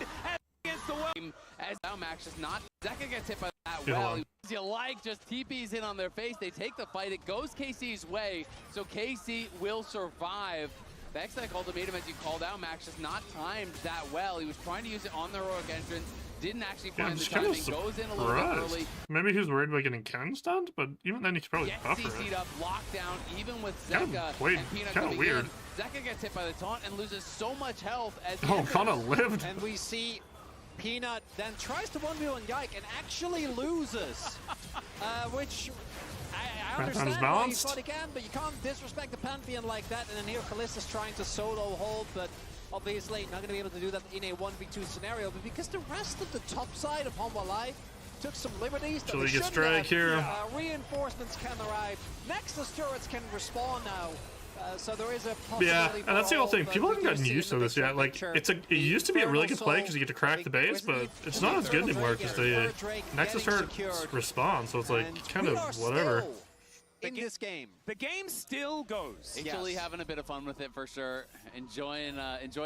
against the world. As now Max just not Zeka gets hit by that Yeah, hold well. on. You like just TP's in on their face. They take the fight. It goes KC's way, so KC will survive. The X-Tech ultimatum, as you called out, Max, just not timed that well. He was trying to use it on the heroic entrance, didn't actually Yeah, I'm find the just kind of timing. Goes in a little bit surprised. early. Maybe he was worried about getting Ken stunned, but even then he could probably Gets buffer CC'd it. up, lockdown, even with Kinda Zeka played and Peanut kinda coming weird. in. Zeka gets hit by the taunt and loses so much health as he Oh, enters. Kana lived. And we see Peanut then tries to 1v1 Yike and actually loses, which I understand why he balanced. thought he can, but you can't disrespect the Pantheon like that. And then here Callista's trying to solo hold, but obviously not going to be able to do that in a 1v2 scenario. But because the rest of the top side of Honma Life took some liberties that So they he gets shouldn't dragged have. here. Reinforcements can arrive. Nexus turrets can respawn now. So there is a possibility. Yeah, for and that's the all whole thing. of, People haven't we do gotten see used to in the this yet. big Like, picture, it used to be a really good play because you get to crack the base, Infernal but Soul, it's not as good anymore because the Third Drake Nexus getting hurt secured. respawn, so it's like And kind we of are whatever. still in this game. The game still goes. HLE Yes. having a bit of fun with it for sure. Enjoying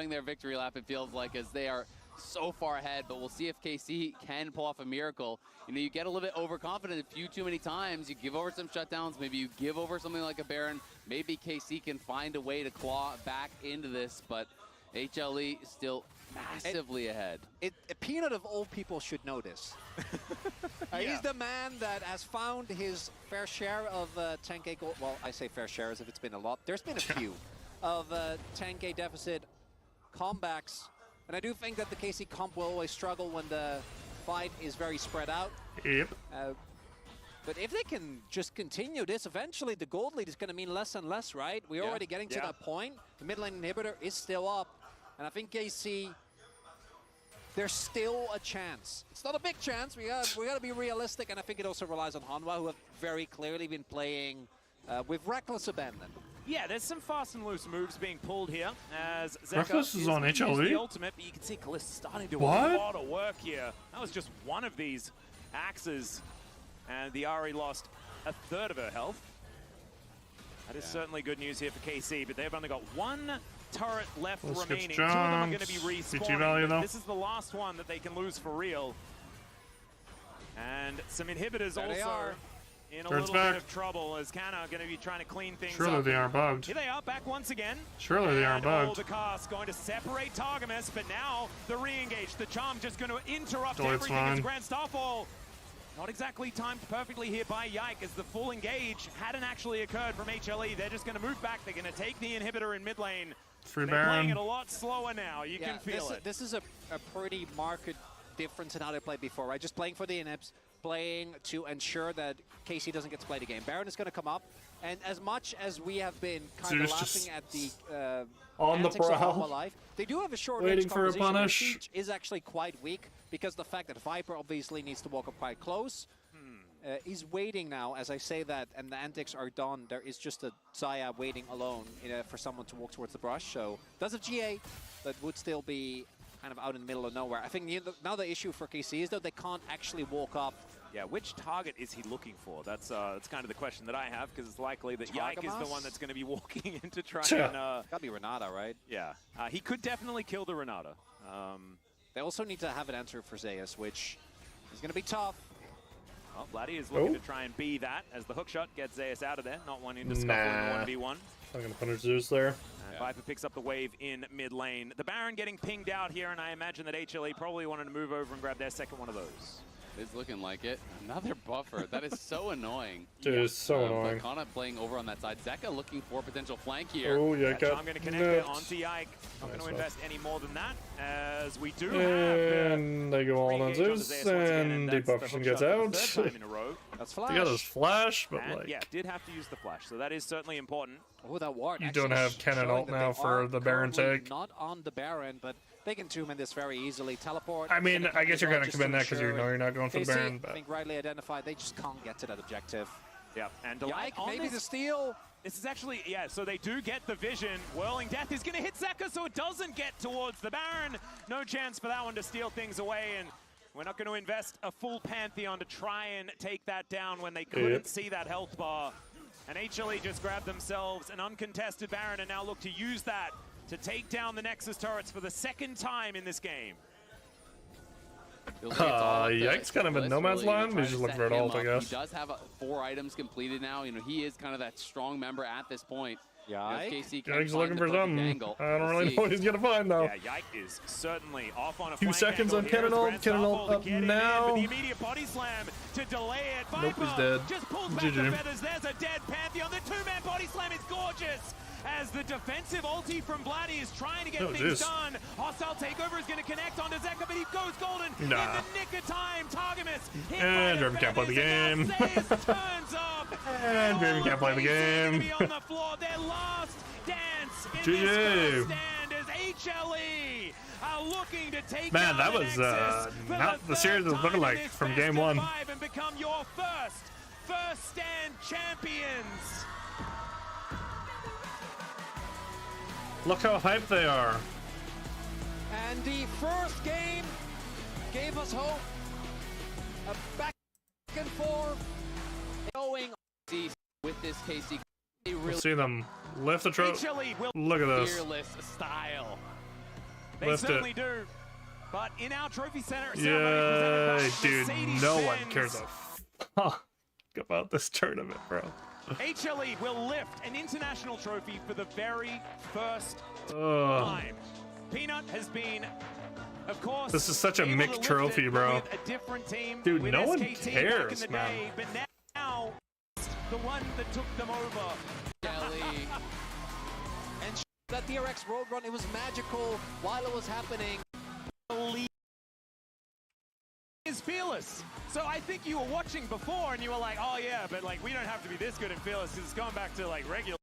their victory lap, it feels like, as they are so far ahead, but we'll see if KC can pull off a miracle. You know, you get a little bit overconfident a few too many times. You give over some shutdowns, maybe you give over something like a Baron. Maybe KC can find a way to claw back into this, but HLE still massively ahead. A Peanut of all people should know this. He's the man that has found his fair share of 10k gold. Well, I say fair share as if it's been a lot. There's been a few of 10k deficit comebacks. And I do think that the KC comp will always struggle when the fight is very spread out. Yep. But if they can just continue this, eventually the gold lead is going to mean less and less, right? We're already getting to that point. The mid lane inhibitor is still up. And I think KC, there's still a chance. It's not a big chance. We got to be realistic. And I think it also relies on Hanwha, who have very clearly been playing with reckless abandon. Yeah, there's some fast and loose moves being pulled here as Zeka Reckless is on gonna use HLE? the ultimate, but you can see Calista starting to do What? a lot of work here. That was just one of these axes, and the Ahri lost a third of her health. That is certainly good news here for KC, but they've only got one turret left Let's get remaining. Two of them are going to be jumps. BT respawning, value, but though. this is the last one that they can lose for real. And some inhibitors There they also are. in a Turret's little back. bit of trouble as Kana going to be trying to clean things Surely up. they aren't bugged. Here they are, back once again. Surely they aren't And, bugged. the cast going to separate Targamas, but now the re-engage. The charm just going to interrupt Oh, it's everything as fine. Grand Starfall. Not exactly timed perfectly here by Yike as the full engage hadn't actually occurred from HLE. They're just going to move back. They're going to take the inhibitor in mid lane. Free They're playing Baron. it a lot slower now. You can feel it. This is a pretty marked difference in how they played before, right? Just playing for the inhibs, playing to ensure that KC doesn't get to play the game. Baron is going to come up, and as much as we have been kind of Zeus laughing just at the on the antics of prowl. Hanwha Life, they do have a short Waiting range for a composition, and punish. Siege is actually quite weak because the fact that Viper obviously needs to walk up quite close. He's waiting now, as I say that, and the antics are done. There is just a Zaya waiting alone for someone to walk towards the brush. So does have GA, but would still be kind of out in the middle of nowhere. I think now the issue for KC is, though, they can't actually walk up. Yeah, which target is he looking for? That's kind of the question that I have, because it's likely that Yike is the one that's going to be walking in to try and... Gotta be Renata, right? Yeah, he could definitely kill the Renata. They also need to have an answer for Zeus, which is going to be tough. Well, Vladdy is looking to try and be that, as the hookshot gets Zeus out of there, not wanting to scuffle in the 1v1. I'm gonna punish Zeus there. Viper picks up the wave in mid lane. The Baron getting pinged out here, and I imagine that HLE probably wanted to move over and grab their second one of those. It's looking like it. Another buffer. That is so annoying. Dude, it's so annoying. Kana playing over on that side. Zeka looking for a potential flank here. Oh, yeah, I'm going to connect it onto Yike. Not going to invest any more than that, as we do have... And they go all on Zeus, and the bufferson gets out. That's Flash. They got his flash, but And, like... yeah, did have to use the flash, so that is certainly important. Oh, that ward. You don't have cannon ult now for the Baron take. Not on the Baron, but they can tomb in this very easily. Teleport. I mean, I guess you're gonna come in that because you know you're not going for the KC, Baron, I but... think rightly identified, they just can't get to that objective. Yeah, and Yike, maybe the steal. This is actually, yeah, so they do get the vision. Whirling Death is going to hit Zeka, so it doesn't get towards the Baron. No chance for that one to steal things away, and we're not going to invest a full Pantheon to try and take that down when they couldn't see that health bar. And HLE just grabbed themselves an uncontested Baron and now look to use that to take down the Nexus turrets for the second time in this game. Yike's kind of in no man's land. He's just looking for an ult, I guess. He does have 4 items completed now. You know, he is kind of that strong member at this point. Yike's looking for something. I don't really know what he's gonna find though. Yeah, Yike is certainly off on a 2 seconds on cannon ult up now. The immediate body slam to delay it. Nope, he's dead. Just pulls back the feathers. There's a dead Pantheon. The 2-man body slam is gorgeous. As the defensive ulti from Vladdy is trying to get things done. Hostile takeover is going to connect onto Zeka, but he goes golden in the nick of time. Targamas hit and Draven can't play the game. turns up. And Draven can't play the game. On the floor, their last dance in GG. this stand as HLE are looking to take Man, that down was not the series was looking like from game 1. And become your first stand champions. Look how hyped they are. And the first game gave us hope. A back and forth going with this KC. We'll see them lift the trophy. Look at this. Fearless style. They certainly do. But in our trophy center, yeah, dude, no one cares a fuck about this tournament, bro. HLE will lift an international trophy for the very first time. Peanut has been, of course, this is such a Mick trophy, bro. With a different team, dude, with no one SKT cares, back in the man. day, but now the one that took them over. And that DRX road run, it was magical while it was happening. Is fearless. So I think you were watching before and you were like, oh yeah, but like we don't have to be this good in fearless because it's going back to like regular.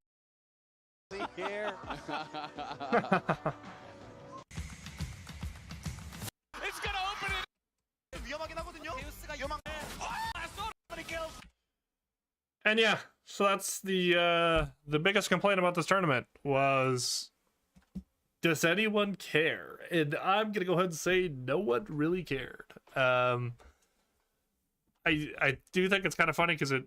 Here. It's gonna open it. And yeah, so that's the biggest complaint about this tournament was, does anyone care? And I'm gonna go ahead and say no one really cared. I do think it's kind of funny because it,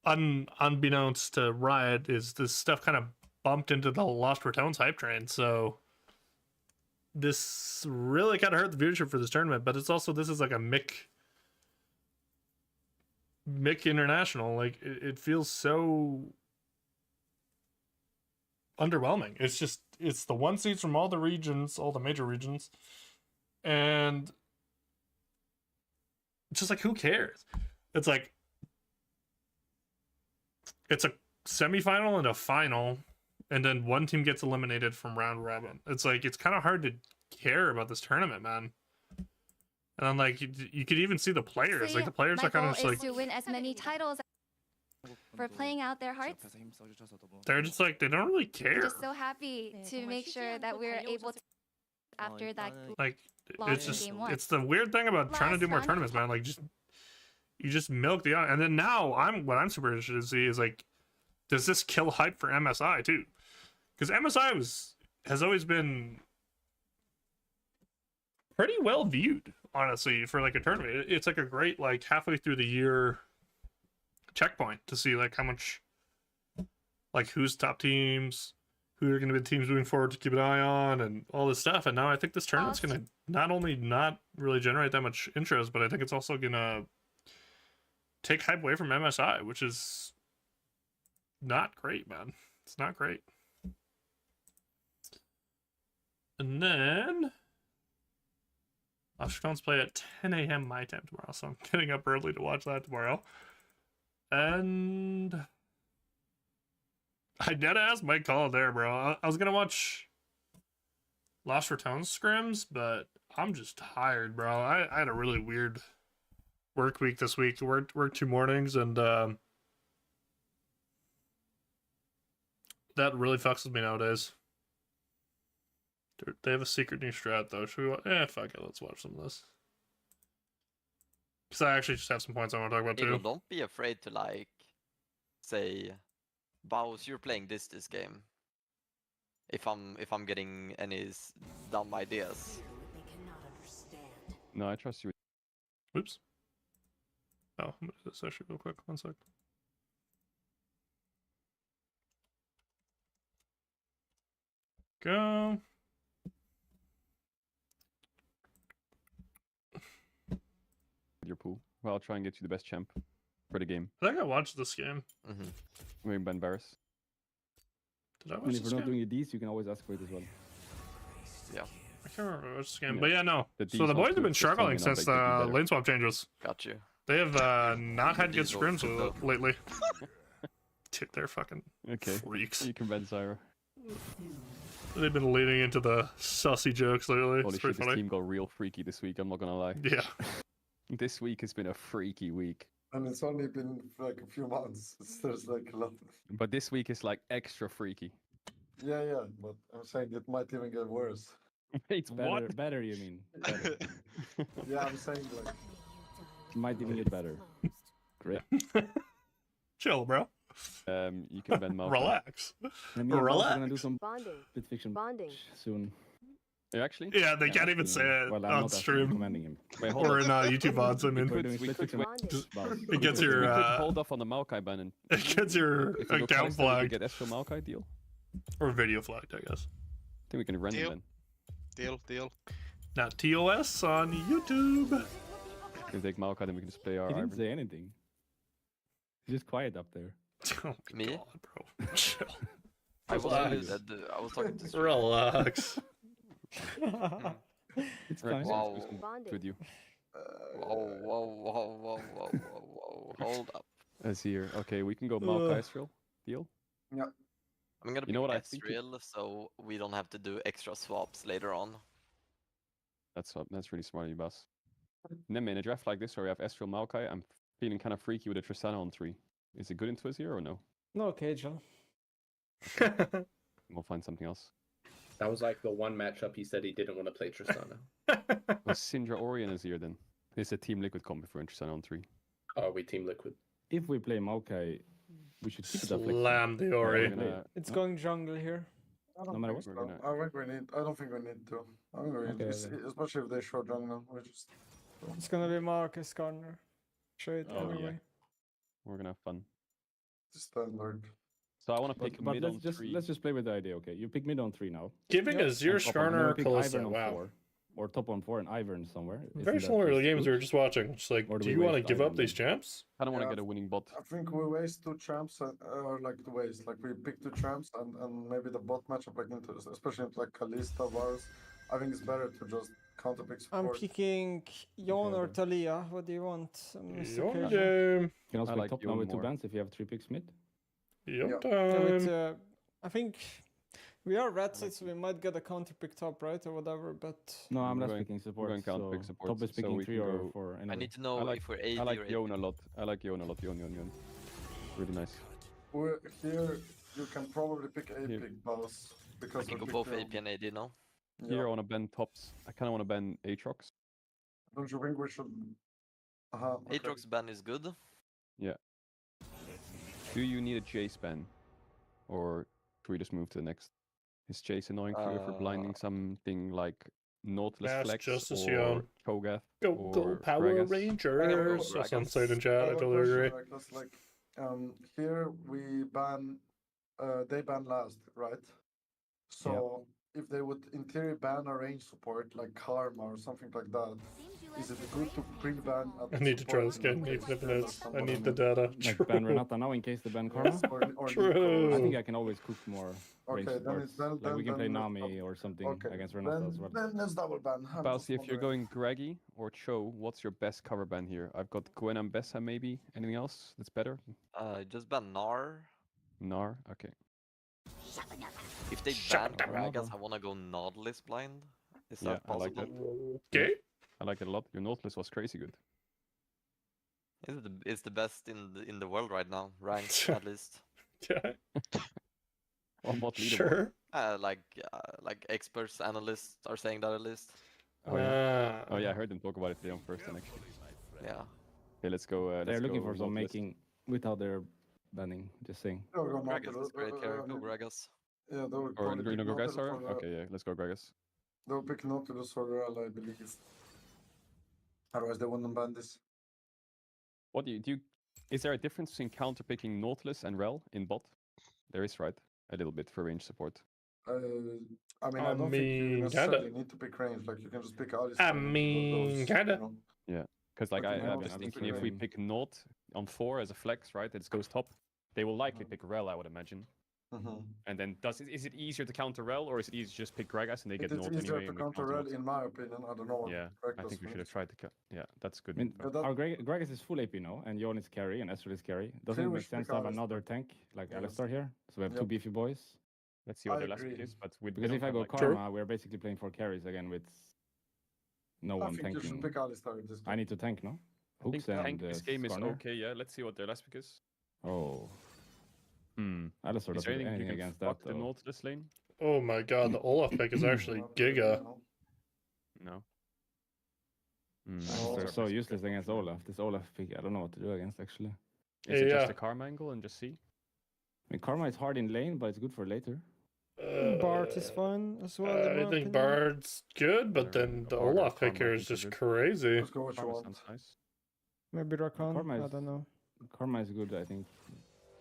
unbeknownst to Riot, is this stuff kind of bumped into the Lost Ratones hype train. So this really kind of hurt the viewership for this tournament. But it's also, this is like a Mick International. Like it feels so underwhelming. It's the 1 seeds from all the regions, all the major regions, and it's just like, who cares? It's like, it's a semifinal and a final, and then one team gets eliminated from round robin. It's like, it's kind of hard to care about this tournament, man. And then like you could even see the players. Like the players are kind of just like to win as many titles for playing out their hearts. they're just like they don't really care. Just so happy to make sure that we're able to after that. Like loss it's in just game one. it's the weird thing about trying to do more Last tournaments, man. Like you just milk the and then now what I'm super interested to see is like, does this kill hype for MSI too? Because MSI has always been pretty well viewed, honestly, for like a tournament. It's like a great like halfway through the year checkpoint to see like how much, like who's top teams, who are going to be the teams moving forward to keep an eye on, and all this stuff. And now I think this tournament's going to not only not really generate that much interest, but I think it's also going to take hype away from MSI, which is not great, man. It's not great. And then Astronaut's play at 10 a.m. my time tomorrow, so I'm getting up early to watch that tomorrow. And I did ask Mike Call there, bro. I was gonna watch Lost Raton's scrims, but I'm just tired, bro. I had a really weird work week this week. Worked 2 mornings, and that really fucks with me nowadays. They have a secret new strat though. Should we? Fuck it. Let's watch some of this. Because I actually just have some points I want to talk about too. Don't be afraid to like say, Baus, you're playing this game. If I'm getting any dumb ideas. No, I trust you. Oops. Oh, I'm gonna do this actually real quick. 1 sec. Go. Your pool. Well, I'll try and get you the best champ for the game. I think I watched this game. Maybe Ben Barris. Did I watch And this if we're not game? doing these, you can always ask for it as well. Yeah. I can't remember which game, Yeah. but yeah, no. The So the D's boys also have been just telling me struggling now since they could be the better. lane swap changes. Got you. They have not had good D's also scrims good, though. lately. Dude, they're fucking Okay. freaks. You can Ben Zyra. They've been leaning into the sussy jokes lately. Holy It's shit, pretty this funny. team got real freaky this week, I'm not gonna lie. Yeah. This week has been a freaky week. And it's only been like a few months. There's like a lot. But this week is like extra freaky. Yeah, but I'm saying it might even get worse. Wait, what? Better, you mean? Better. Yeah, I'm saying like. Might even get better. Great. Chill, bro. You can Ben Malphite. Relax. And me and Bas are gonna do Relax. some Bonding. bit fiction Bonding. soon. You actually? Yeah, they can't even say it Well, I'm on not actually stream recommending him. Wait, hold or on. in YouTube VODs. I We're mean, doing we split could fiction. Bonding. Bas. it gets we your could hold off on the Maokai ban and it gets your if we go account Kai'Sa, we flagged get Estro Maokai deal. or video flagged, I guess. I think we can render Deal. then. Deal. Not TOS on YouTube. We can take Maokai, then we can just play our He didn't Ivory. say anything. He's just quiet up there. Oh my Me? god, bro. Chill. I was Relax. I was talking to Relax. It's Right, fine. Wow. just with Bonding. you. Whoa. Hold up. As here. Okay, we can go Maokai Ezreal. Deal? I'm gonna You know pick what I think Ezreal, so we don't have to do extra swaps later on. That's really smart of you, boss. And then in a draft like this where we have Ezreal Maokai, I'm feeling kind of freaky with a Tristana on 3. Is it good into Azir or no? No, okay, John. We'll find something else. That was like the one matchup he said he didn't want to play Tristana. Was Syndra Ori and Azir then? It's a Team Liquid comp for Tristana on 3. Oh, we Team Liquid. If we play Maokai, we should keep it up. Slam the Ori. It's going jungle here. No matter what. I don't think we need to. I think we need Okay, to, especially if they show jungle. We just. It's gonna be Marcus Garner. Show it Oh, anyway. yeah. We're gonna have fun. Standard. So I want to pick But mid let's on just 3. let's just play with the idea. Okay, you pick mid on 3 now. Giving Yep. Azir, And top on- and then Skarner, pick Kalista. Ivern on Wow. 4, or top on 4 and Ivern somewhere. Very Isn't similar that to the just games we good? were just watching. Just like, Or do do we you want to waste give up Ivern these then? champs? I don't want to Yeah. get a winning bot. I think we waste 2 champs, or like the waste. Like we pick 2 champs, and maybe the bot matchup, like into, especially into like Kalista, Varus. I think it's better to just counter pick I'm support. picking Yon or Okay. Talia. What do you want, Mr. Your Cajun? game. You can also I pick like top now Yon with 2 more. bans if you have 3 picks mid. Your Yeah. Yeah, time. with, I think We are red side, so we might get a counter pick top, right, or whatever. But No, I'm We're not going- picking we're support. going counter pick So support, top is so picking we 3 can or go- 4 anyway. I need to know I like, if we're 80 I like or 80. Yon a lot. I like Yon a lot. Yon. Really nice. We're here. You can probably pick a Here. pick boss We because can we go picked both Leon. AP and AD now. Here I Yeah. want to ban tops. I kind of want to ban Aatrox. Don't you think we should? Okay. Aatrox ban is good. Do you need a Jace ban? Or do we just move to the next? Is Jace annoying for you for blinding something like Nautilus Mass Flex Justice, or Yon. Kogath Go or Power Gragas? Rangers! That's on site in chat. I totally agree. Here we ban. They ban last, right? So if they would, in theory, ban a range support like Karma or something like that, is it good to pre-ban? I need to try this support game, and even if it extend is. or I need someone the data. Like ban Renata now in case they ban Karma. Yes, or True. Nico. I think I can always cook more range Okay, then supports. it's then Like we can play then Nami or something okay. against Renata as well. Then let's double ban. I'm Balsi, just if you're wondering. going Greggy or Cho, what's your best cover ban here? I've got Gwen and Bessa maybe. Anything else that's better? Just ban Gnar. Gnar? Okay. If they ban Gragas, I wanna go Nautilus blind. Is Yeah, that I like possible? that. Okay. I like it a lot. Your Nautilus was crazy good. It's the best in the world right now, ranked at least. Yeah. On what leaderboard? Sure. Like experts, analysts are saying that at least. Oh yeah. Oh yeah, I heard them talk about it today on first and actually. Yeah. Okay, let's go. They're Let's looking go for some Nautilus. making without their banning. Just saying. Go Gragas Nautilus. is great here. Go Gragas. Yeah, they will Or probably do you pick know Gragas? Nautilus Or? for the- Okay, yeah, let's go Gragas. They'll pick Nautilus for Real, I believe. Otherwise, they wouldn't ban this. What do you? Is there a difference between counter picking Nautilus and Rel in bot? There is, right? A little bit for range support. I mean, I don't think mean, you necessarily kinda. need to pick range. Like you can just pick Alice. I mean, kinda. Yeah, because like But you I'm know, just I'm thinking if we figuring- pick Naut on 4 as a flex, right? That goes top. They will likely pick Rel, I would imagine. And then is it easier to counter Rel or is it easier to just pick Gragas and they get It's Naut easier anyway? to and we counter counter Red, Naut? in my opinion. I don't know what Yeah, correct I us think we should have means. tried to. Yeah, that's good. I mean, But that- our Gragas is full AP now, and Yon is carry, and Ezreal is carry. Doesn't Here it we make should sense pick to have Alistar. another tank like Yes. Alistar here? So we have two Yep. beefy boys. Let's see what I their last agree. pick is. But we Because don't if I have, go like, Karma, we're basically playing for carries again with no I one think you should tanking. pick Alistar this I need to tank, no? I think Hooks and tank this game is Skarner. okay. Yeah, let's see what their last pick is. Oh, Hmm. Alistar Is doesn't there do anything you anything can against fuck that the though. Nautilus lane? Oh my god, the Olaf pick is actually giga. No. They're so useless against Olaf. This Olaf pick, I don't know what to do against actually. Is it Yeah. just a Karma angle and just see? I mean, Karma is hard in lane, but it's good for later. Bart is fine as well. in my I think opinion. Bard's good, but Whatever, then the Bard or Olaf pick Karma, I here is think is just good. crazy. Let's go what you Karma want. sounds nice. Maybe Rakan. Karma I is- don't know. Karma is good, I think.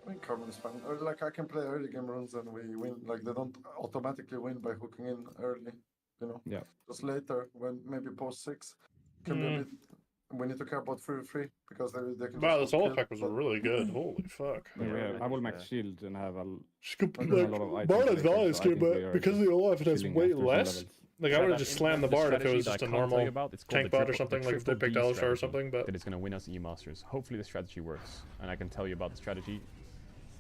I think Carmen is fine. Or, like I can play early game runs and we win. Like they don't automatically win by hooking in early. You know. Yeah. Just later when maybe post 6 can be a bit. We need to care about 3-3 because they can. Wow, just this hook Olaf kill, pick was but- really good. Holy fuck. I mean, Yeah, I will max yeah. shield and have a Like, a lot of items Bard is later, nice, so I good, think we but are because of just the Olaf, it has chilling way after some less. levels. Like, I would have just slammed the Bard if it was just a normal tank bot or something, like if they picked Alistar or something, but that is going to win us E-Masters. Hopefully the strategy works, and I can tell you about the strategy.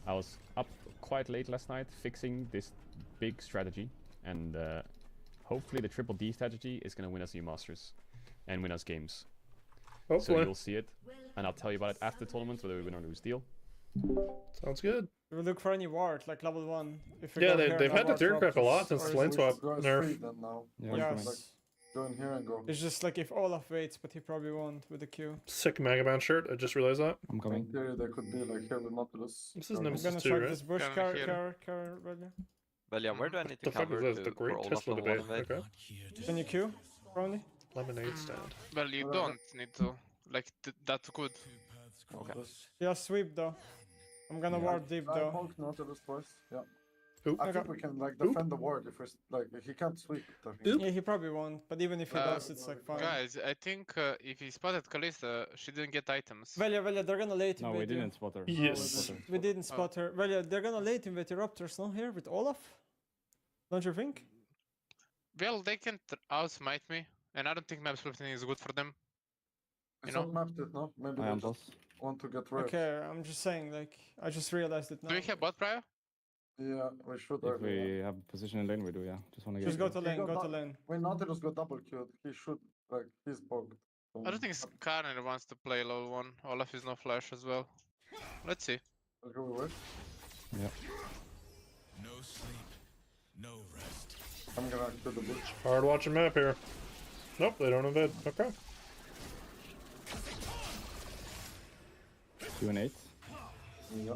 I was up quite late last night fixing this big strategy, and hopefully the triple D strategy is going to win us E-Masters and win us games. So hopefully. you'll see it, and I'll tell you about it after the tournament, whether we win or lose. Deal? Sounds good. We look for any ward, like level 1. If we Yeah, go here they've and had the ward tier drop craft a lot us, since or the is lane it- swap Go as nerf. free then now. Yeah, Like, Yes. like, join here and go. It's just like if Olaf waits, but he probably won't with the Q. Sick Magabound shirt, I just realized that. I'm In coming. theory, they could be like here with Nautilus. This is Or- I'm Nemesis gonna 2, check right? this bush Down here. car value. Well, yeah, where do I need to The fuck cover is this? The to, Great for Olaf Tesla level 1 debate. invade? Okay. Can you Q, probably? Lemonade stand. Well, you Whatever. don't need to. Like, that's good. Okay. Yeah, sweep though. I'm gonna ward deep I though. honked Nautilus twice. Yeah. Oop. I Okay. think we can like defend the ward if we're like he can't sweep it. I think. Oop. Yeah, he probably won't, but even if he Uh, does, it's like fine. Guys, I think if he spotted Kalista, she didn't get items. Velia, they're gonna late No, we invade you. didn't spot her. Yes. We didn't spot her. Velia, they're gonna late invade the Raptors, no? Here with Olaf? Don't you think? Well, they can outsmite me, and I don't think map splitting is good for them. It's You not mapped it, no? Maybe I they am just boss. want to get rid. Okay, I'm just saying, like, I just realized it now. Do we have bot prior? Yeah, we should. If we have position in lane, we do, yeah. Just want to get... Just go to lane, go to lane. When Nautilus got double killed, he should, like, he's poked. So I don't think Skarner wants to play level 1. Olaf is no flash as well. Let's see. let's go with it. Yeah. No sleep, no rest. I'm gonna kill the bush. Hard watching map here. Nope, they don't invade. Okay. 2 and 8. Yeah.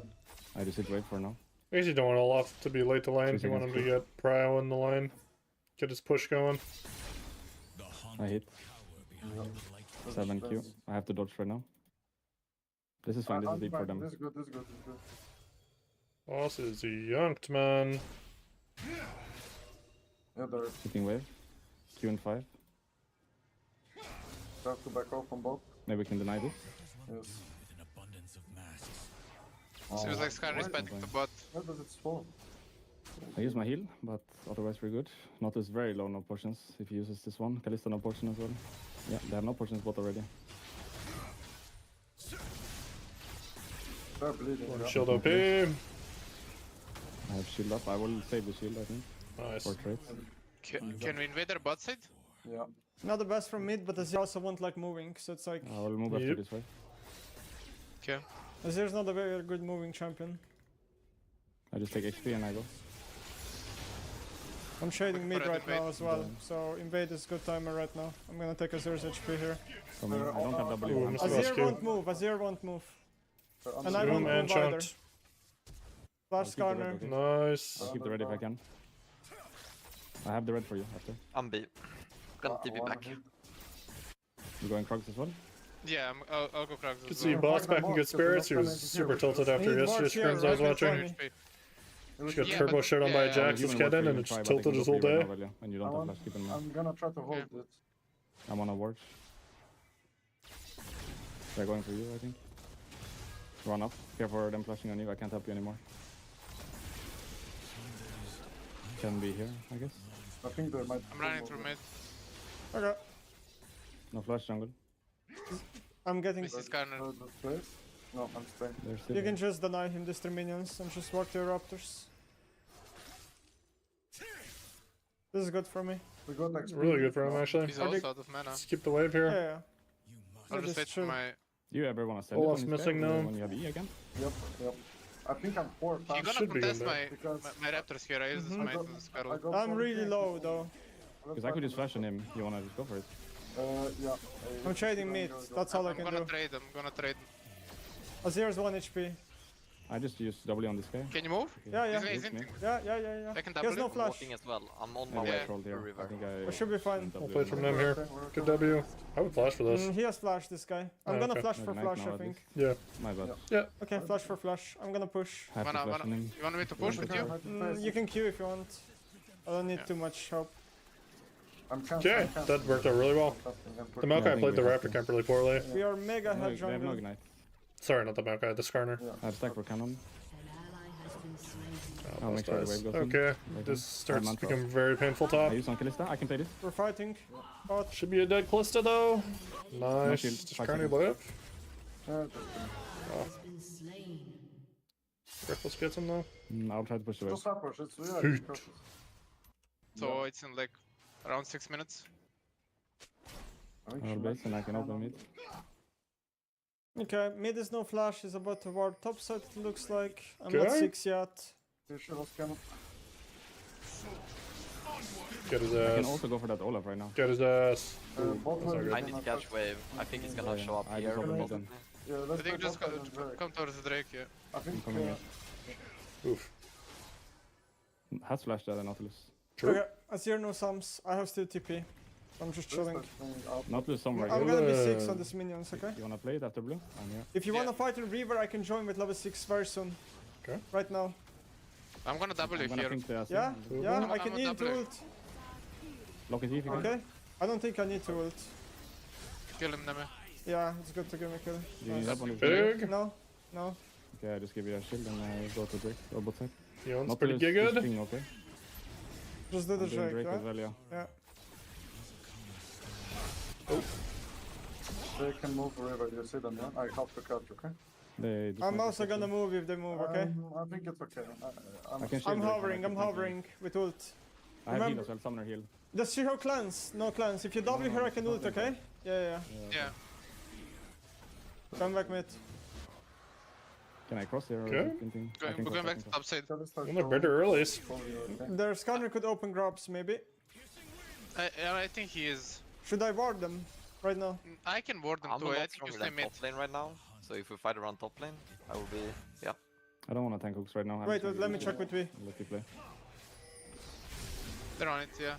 I just hit wave for now. I guess you don't want Olaf to be late to lane. You want him to get prio in the lane. Get his push going. I hit. 7Q. I have to dodge right now. This is fine, this is deep for them. This is good, this is good, this is good. Boss is yonked, man. Yeah, there. Hitting wave. Q and 5. Have to back off on both. Maybe we can deny this. Yes. Seems like Skarner is betting the bot. Where does it spawn? I use my heal, but otherwise we're good. Nautilus very low, no potions if he uses this one. Kalista no potion as well. Yeah, they have no potions bot already. They're bleeding. One yeah. shield OP. I have shield up. I will save the shield, I think. Nice. For trades. Can we invade their bot side? Yeah. Not the best from mid, but Azir also won't like moving, so it's like... I will move after this way. Okay. Azir's not a very good moving champion. I just take HP and I go. I'm shading mid for right invade. now as well, so invade is good timer right now. I'm gonna take Azir's HP here. So I don't have W. Ooh, I'm missed sorry. last Azir kill. won't move, Azir won't move. And I Zoom won't and move either. chunked. Flash I'll keep the red, Skarner. okay? Nice. I'll keep the red if I can. I have the red for you after. I'm B. Gonna TP back. You going Krugs as well? Yeah, I'll go Krugs Could as see well. boss back in good spirits. He was super tilted after yesterday's scrims I was watching. She got Yeah, turbo but- shot on by yeah, Jax this kid in, and it just tilted his whole day. And you don't have flash, keep in mind. I'm gonna try to hold it. I'm on a ward. They're going for you, I think. Run up. Care for them flashing on you. I can't help you anymore. Can be here, I guess. I think they might. I'm running through mid. Okay, No flash jungle. I'm getting... This is Skarner. No, I'm staying. They're still You there. can just deny him these 3 minions and just walk to your raptors. This is good for me. We got XP. Really good for him, actually. He's Are they- also out of mana. Skip the wave Yeah, here. yeah. I'll Yeah, just wait just for chill. my... Do you ever want to sell Olaf's it when missing it's there, now. when you have E again? Yep, yep. I think I'm 4 You're fast. gonna should be contest good, my, because- my raptors here. I use this Mhm. might to Scarlet. I'm really low though. Because I could just flash on him. You want to just go for it? Yeah. I'm trading mid, that's all I I'm can gonna do. trade. I'm gonna trade. Azir's 1 HP. I just use W on this guy. Can you move? Yeah, yeah. He's Hits me. in. Yeah. I can He has double no it. flash. Walking as well. I'm on my Maybe way I trolled to here. I river. think I... We should be fine. I'll play from them here. Good W. I would flash for this. He has flash, this guy. I'm Oh, gonna okay. flash for Nice flash, now I at think. Yeah. My bad. Okay, flash for flash. I'm gonna push. Have to flash on him. You want me to push with you? You can queue if you want. I don't need too much help. Okay, that worked out really well. The Yeah, I Maokai think played the we have Raptor camp really poorly. We are mega No, head they have no jungle. ignite. Sorry, not the Maokai, the Skarner. I have stack for cannon. Oh, I'll make sure the nice. wave goes in. Okay, Right this now. starts to Mantra. become very painful top. I use on Kalista. I can play this. We're fighting. Bot. Should be a dead Callista though. Nice. shield. Does 5 Carney seconds. live? Reckless gets him though. I'll try to push the wave. Just uppers, it's really Hoot. crosses. So it's in like around 6 minutes. I think I'll she base might and I can open mid. Okay, mid is no flash, is about to ward top side it looks like. I'm not Okay. 6 yet. She should have scanned. Get his I can ass. also go for that Olaf right now. Get his ass. Both that's waves not I good. need to catch wave. I think he's gonna Yeah, show up I here. just open mid probably. then. Yeah, I let's think play just top side and Drake. come towards the Drake, yeah. I think coming here. Oof. Has flashed that Nautilus. True. Okay, Azir no sums. I have still TP. I'm just chilling. Nautilus somewhere I'm here. gonna be 6 on these minions, okay? You wanna play it after blue? I'm here. If you Yeah. wanna fight in Reaver, I can join with level 6 very soon. Okay. Right now. I'm gonna double you I'm gonna here. think the Azir. Yeah? Yeah, I I'm can a need to doubler. ult. Lock it if you can. Okay? I don't think I need to ult. Kill him, Neme. Yeah, it's good to give me kill. Do you need help on this? Big. No, no. Okay, I just give you a shield and I go to Drake or bot side. Yon's pretty Nautilus is good. ping, okay? Just do the I'm doing Drake, Drake as right? well, yeah. Yeah. They can move river, you see them, yeah? I have to catch, okay? I'm also gonna move if they move, okay? I think it's okay. I'm hovering with ult. I have heal as well, summoner heal. Does she have clans? No clans. If you W her, I can ult, okay? Yeah. Come back mid. Can I cross here? Or Okay. We're going back to top side. Well, they're better earlies. Their scanner could open grabs, maybe. I think he is. Should I ward them right now? I can ward them I'm too. a I lot think you stronger stay than mid. top lane right now. So if we fight around top lane, I will be, yeah. I don't want to tank hooks right now. I'm Wait, just let me gonna check with V. let you play. They're on it, yeah.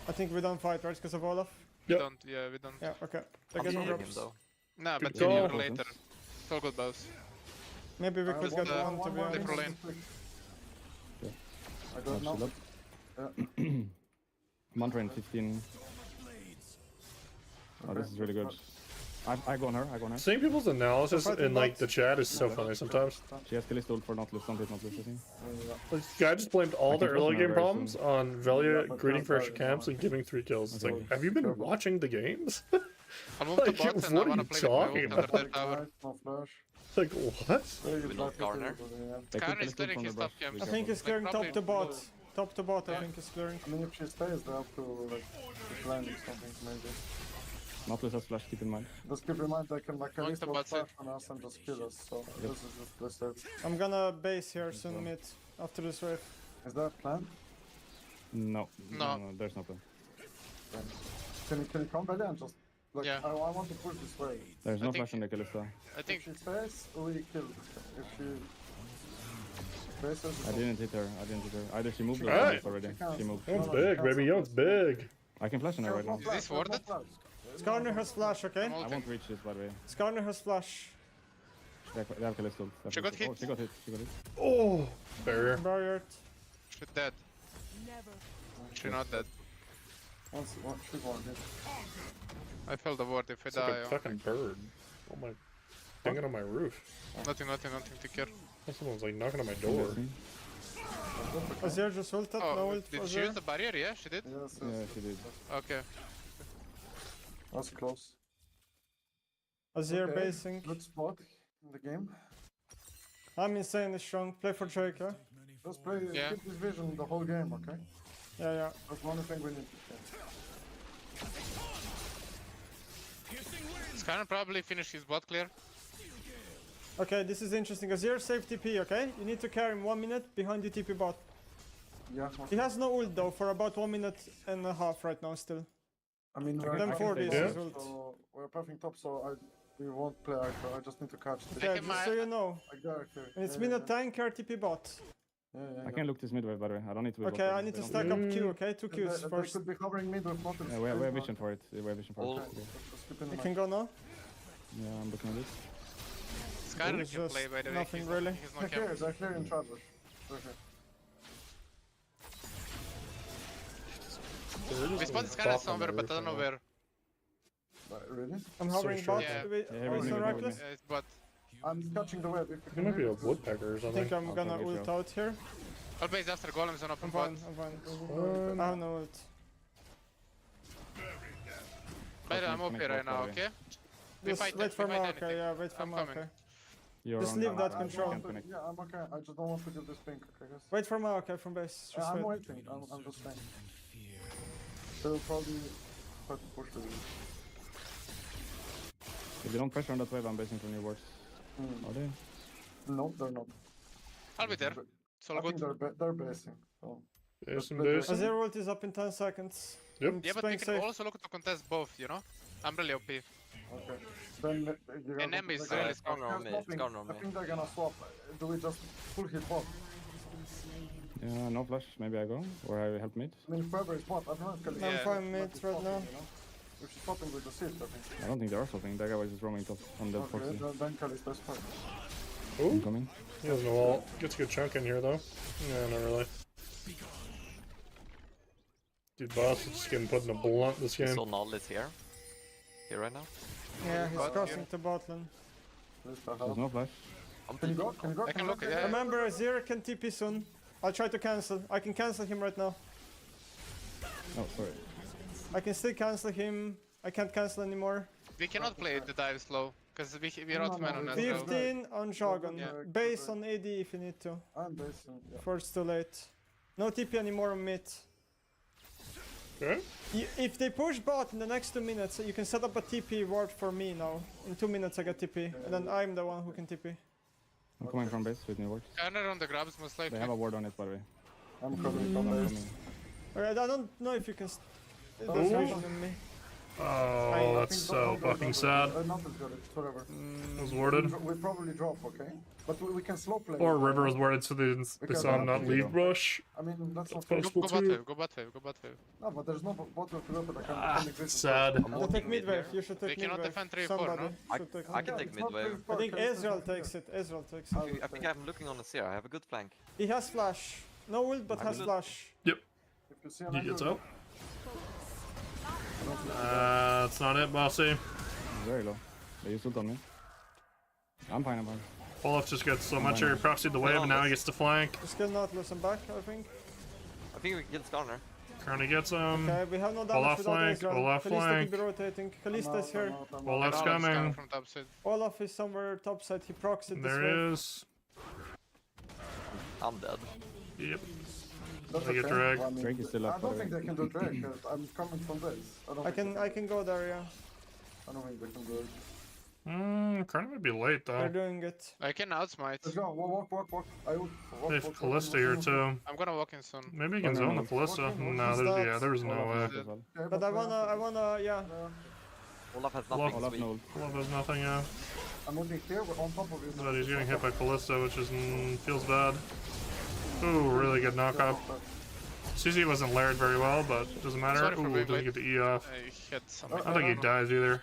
I think we don't fight, right? Because of Olaf? We don't, yeah, we don't. Yeah, okay. They I'm get following him drops. though. Nah, but Good sooner call. or later. It's all good, boss. Maybe we could get one, to be They pro honest. lane. I don't know. Shield up. Mantra in 15. Oh, this is really good. I go on her, Seeing people's analysis in like the chat is so funny sometimes. She has Kalista ult for Nautilus, don't hit Nautilus, I think. Like, the guy just blamed all I the can trust early him game very problems soon. on Velia greeting for extra camps and giving 3 kills. It's Okay. like, have you been watching the games? I'll move Like, to bot and I what are wanna you play with my talking ult under about? their tower. No flash. Like, what? We don't corner. They Karn could is Kalista ult clearing from his the top brush. camp. Be I think careful. he's clearing Like, top to probably- bot. Top to bot, I think he's clearing. I mean, if she stays, they have to like land something maybe. Nautilus has flash, keep in mind. Just keep in mind they can like Going Kalista to will bot side. flash on us and just kill us. So this is just the start. I'm gonna base here soon mid after this wave. Is that a plan? No. No. There's no plan. Can you come back and just like Yeah. I want to push this way. There's no I think- flash on the Kalista. I think If she stays, we kill. If she faces, I didn't hit her. Either she moved or Alright. she moved already. She moved. Young's big, baby. Young's big. I can flash on her right now. Is this warded? Skarner has flash, okay? I won't reach this, by the way. Skarner has flash. They have Kalista ult. She got hit. Oh, she got hit. Oh, barrier. Barrier. she's dead. She's not dead. She's warded. I felt the ward if I It's like die. a fucking bird. Oh my, hanging on my roof. Nothing to care. Someone's like knocking on my door. Azir just ulted, no Oh, ult for did she use Azir. the barrier? Yeah, she did. Yes, Yeah, yes. she did. Okay. That's close. Azir Okay, basing. Good spot in the game. I'm insanely strong. Play for Drake, huh? Just play, Yeah. keep this vision the whole game, okay? Yeah. That's one thing we need to change. Skarner probably finished his bot clear. Okay, this is interesting. Azir save TP, okay? You need to carry him 1 minute behind the TP bot. Yeah. He has no ult though for about 1 minute and a half right now still. I mean, Them 40s Yeah. is ult. So we're puffing top, so we won't play Archer. I just need to catch the Okay, him just my- so you know. I got Archer. And it's been a tank TP bot. Yeah, I can look this mid wave, by the way. I don't need to be Okay, bot I lane. need to They stack don't- up Q, okay? 2 Qs They first. could be covering mid with Nautilus. Yeah, we have vision for it. We have vision for it. All- Okay. Just keep in You mind. can go now. Yeah, I'm looking at this. Skarner It's can just play by the way. nothing He's really. He's They're not clear, camp. they're clear in charges. They're here. We spotted Skarner somewhere, but I don't know where. Really? I'm hovering sure. bot. Yeah. Wait, Yeah, also everything reckless. Yeah, it's bot. I'm catching the web. If you He can might be hear a it, good. woodpecker or I something. think I'm I'll gonna take it ult out. out here. I'll base after golems on open I'm bot. fine, I'm fine. I have no ult. But I'm I'll OP make right bot, now, by the way. okay? We Just fight wait for we fight Maokai, anything. yeah, wait for I'm coming. Maokai. You're Just on leave now. that I control. want to- connect. Yeah, I'm okay. I just don't want to give this pink, okay, guys? Wait for Maokai from base. Just I'm wait. waiting. I'm just saying. They'll probably try to push the lead. If they don't pressure on that wave, I'm basing from your wards. Are they? No, they're not. I'll be there. It's all I think good. they're basing. So. Jason, But- Jason. Azir ult is up in 10 seconds. Yep. I'm Yeah, but we playing can safe. also look to contest both, you know? I'm really OP. Okay. Then you And M is really strong. Skarner on me, Skarner on I me. think they're gonna swap. Do we just full hit bot? Yeah, no flash. Maybe I go. Or I help mid. I mean, whoever is bot, I don't know if Kalista I'm fine might mid be right swapping, now. you know? If she's swapping with the shift, I think. I don't think they are something. That guy was just roaming top on the Okay, proxy. then Kalista's fine. Ooh, Incoming. he has no ult. Gets a good chunk in here though. Yeah, not really. Dude, boss is just getting put in a blunt this game. So Null is here. Here right now. Yeah, he's Bot crossing here. to bot lane. Kalista There's help. no flash. I'm Can you go? Can you go? I can look, yeah. Remember, Azir can TP soon. I'll try to cancel. I can cancel him right now. Oh, sorry. I can still cancel him. I can't cancel anymore. We cannot play the dive slow. Because we're out man on that. 15 on Shogun. Yeah. Base on AD if you need to. I'm basing. Yeah. Before it's too late. No TP anymore on mid. Okay. If they push bot in the next 2 minutes, you can set up a TP ward for me now. In 2 minutes I get TP, and then I'm the one who can TP. I'm coming from base with new wards. Corner on the grabs most likely. They have a ward on it, by the way. I'm coming from I'm base. coming. Alright, I don't know if you can... There's vision on me. Oh, that's so fucking sad. Not as good, it's whatever. Was warded. We probably drop, okay? But we can slow play. Or River was warded so they saw him not lead rush. I mean, that's not That's Go possible bot too. wave, go bot wave, go bot wave. No, but there's no bot wave to go, but I can exist. Sad. I'll take mid wave, you should They take mid cannot wave. defend 3-4, Somebody no? should take I mid. can take mid wave. I think Ezreal takes it, Ezreal takes it. I think I'm looking on the Seer. I have a good flank. He has flash. No ult, but has flash. Yep. If you see He an gets angle, up. That's not it, bossy. Very low. They used ult on me. I'm fine, I'm fine. Olaf just gets so much here. He proxied the wave and now he gets to flank. Just kill Nautilus and back, I think. I think we can kill Skarner. Currently gets him. Okay, we have no damage Olaf without flank, Ezreal. Olaf Kalista flank. could be rotating. Kalista is here. Olaf's coming. From top side. Olaf is somewhere topside. He proxied this There wave. is. I'm dead. Yep. that's They get okay. dragged. I mean, Drake is still I up, by don't the think way. they can do Drake, 'cause I'm coming from base. I can go there, yeah. I don't think they can do it. Currently might be late They're though. doing it. I can outsmite. Let's go, walk. They have Callista here too. I'm gonna walk in soon. Maybe you can zone the Callista. No, there's, yeah, there's no way. As well. But I wanna, yeah. Olaf has Olaf- nothing. Olaf Sweet. no ult. Olaf has nothing, yeah. I'm looking here, we're on top of you. But he's getting hit by Callista, which is feels bad. Ooh, really good knockup. CC wasn't layered very well, but doesn't matter. Sorry for Ooh, being doesn't get the E off. I hit something. I don't think he dies either.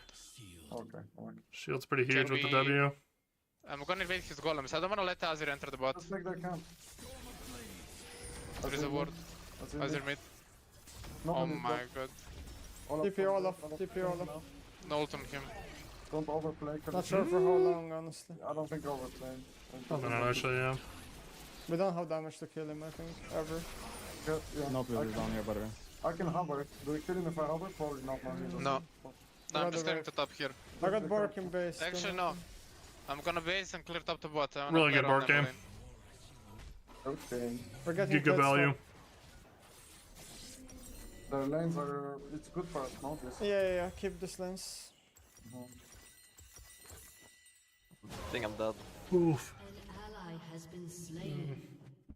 Okay, alright. Shield's pretty huge Can with the we- W. I'm gonna invade his golems. I don't wanna let Azir enter the bot. Let's take their camp. There is a ward. Azir mid. Oh my god. TP Olaf, TP Olaf. No ult on him. Don't overplay. Not sure for how long, honestly. I don't think overplay. Probably not actually, yeah. We don't have damage to kill him, I think, ever. Yeah, Nautilus is down here, by the way. I can hover. Do we kill him if I hover? Probably not. No. No, I'm just clearing to top here. I got Bork in base. Actually, no. I'm gonna base and clear top to bot. I wanna Really clear good on Bork them game. lane. Okay. We're getting Giga good value. stuff. Their lanes are. It's good for us, no? This. Yeah, keep this lens. I think I'm dead. Oof.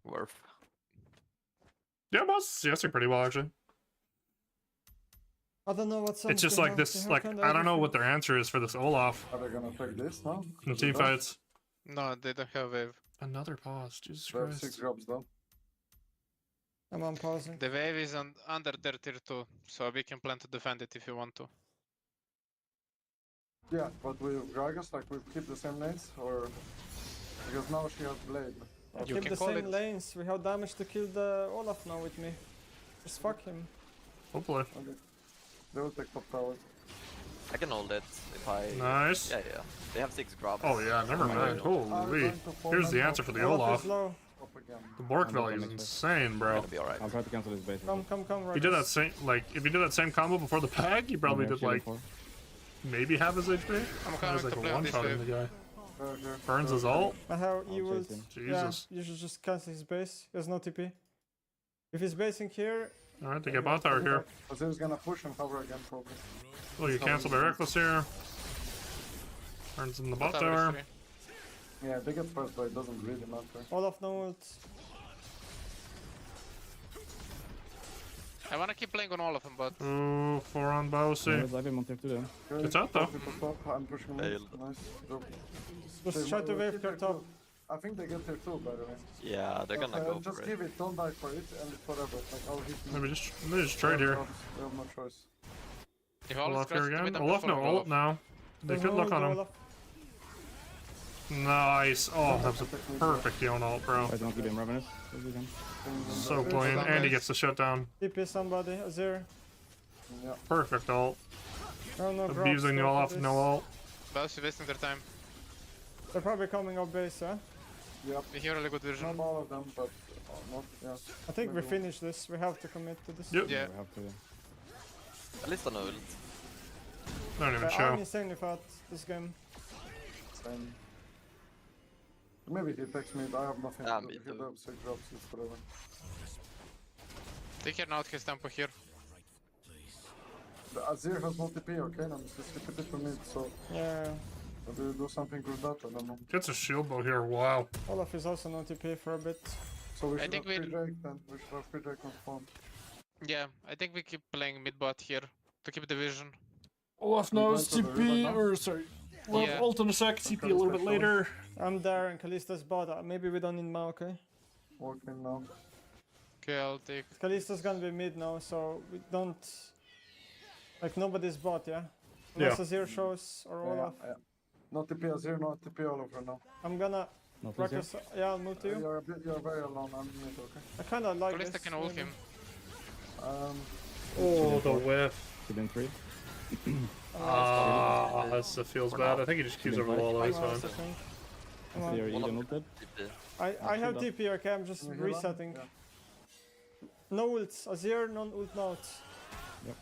Worth. Yeah, boss CSing pretty well actually. I don't know what's It's just like this, like, I don't know what their answer is for this Olaf Are they gonna take this now? in the team fights. No, they don't have wave. Another pause, Jesus They have 6 Christ. jobs though. I'm unpausing. The wave is under their tier 2, so we can plan to defend it if you want to. Yeah, but with Gragas, like we keep the same lanes, or because now she has blade. You Keep can the call same it. lanes. We have damage to kill the Olaf now with me. Just fuck him. Hopefully. Okay. They will take top tower. I can hold it if I. Nice. Yeah. They have 6 grabs. Oh yeah, never mind. Holy. Here's the answer for the Olaf Olaf. is low. Top again. The Bork I'm value is gonna make insane, bro. Gonna be alright. I'll try to cancel his base. Come, He did that same, like, if he did that same combo before the pack, he probably did like maybe half his HP. I'm There's coming like to a play on this one-shotting wave. the guy. Okay. Burns his ult. I have you I'll would. chase him. Jesus. Yeah, you should just cancel his base. He has no TP. If he's basing here, Alright, they get bot tower here. Azir's gonna push and cover again, probably. Oh, you cancel by Reckless here. Burns in the bot Bot tower. is free. Yeah, they get first, but it doesn't really matter. Olaf no ult. I wanna keep playing on all of them, but Ooh, 4 on Bossy. I didn't want to do them. Okay, It's out, though. top, top, I'm pushing mid. Failed. Nice. Go. Just They try to will wave keep clear their top. two. I think they get there too, by the way. Yeah, they're gonna go Just for it. give it, don't die for it, and it's whatever. Like, I'll hit you. Maybe just trade here. We have no choice. if all Olaf is here crashed, again. I'm Olaf just no following ult now. They There's could no look ult, on him. Olaf. Nice. Oh, that was a perfect Yon ult, bro. I don't give him Ravenous. If you can. So clean. And he gets the shutdown. TP somebody. Azir. Yeah. Perfect ult. No grabs Abusing the though for Olaf, this. no ult. Both wasting their time. They're probably coming up base, huh? Yep. We have really good vision. Not all of them, but not, yeah. I think we Maybe. finish this. We have to commit to this. Yep. Yeah. We have to. At least on ult. Don't even I'm show. insanely fat this game. Fine. Maybe he takes me, I have nothing Ah, to do. me If he too. drops, he drops, it's whatever. Take care now, his tempo here. The Azir has no TP, okay? I'm just TP to mid, so Yeah. maybe we do something with that, I don't know. Gets a shield bow here. Wow. Olaf is also no TP for a bit. So we I should have think free we'll- Drake then. We should have free Drake on spawn. Yeah, I think we keep playing mid bot here to keep the vision. Olaf We knows going to the TP, river now? or sorry, Olaf Yeah. ult in a sec, TP a little bit later. I'm there and Kalista's bot. Maybe we don't need Mao, okay? Walking now. Okay, I'll take. Kalista's gonna be mid now, so we don't... Like, nobody's bot, yeah? Unless Azir shows or Olaf. No TP Azir, no TP Oliver now. I'm gonna... Not Rock easier. us, yeah, I'll move to you. You're very alone, I'm mid, okay? I kinda like Kalista this. can ult maybe. him. Oh, the whiff. Within 3. Ah, that feels bad. I think he just keeps over the wall, I'm he's out, I fine. think. I see you're Eden ulted. I have TP, okay? I'm just Can you heal him? resetting. Yeah. No ults. Azir, non-ult nodes. Yep.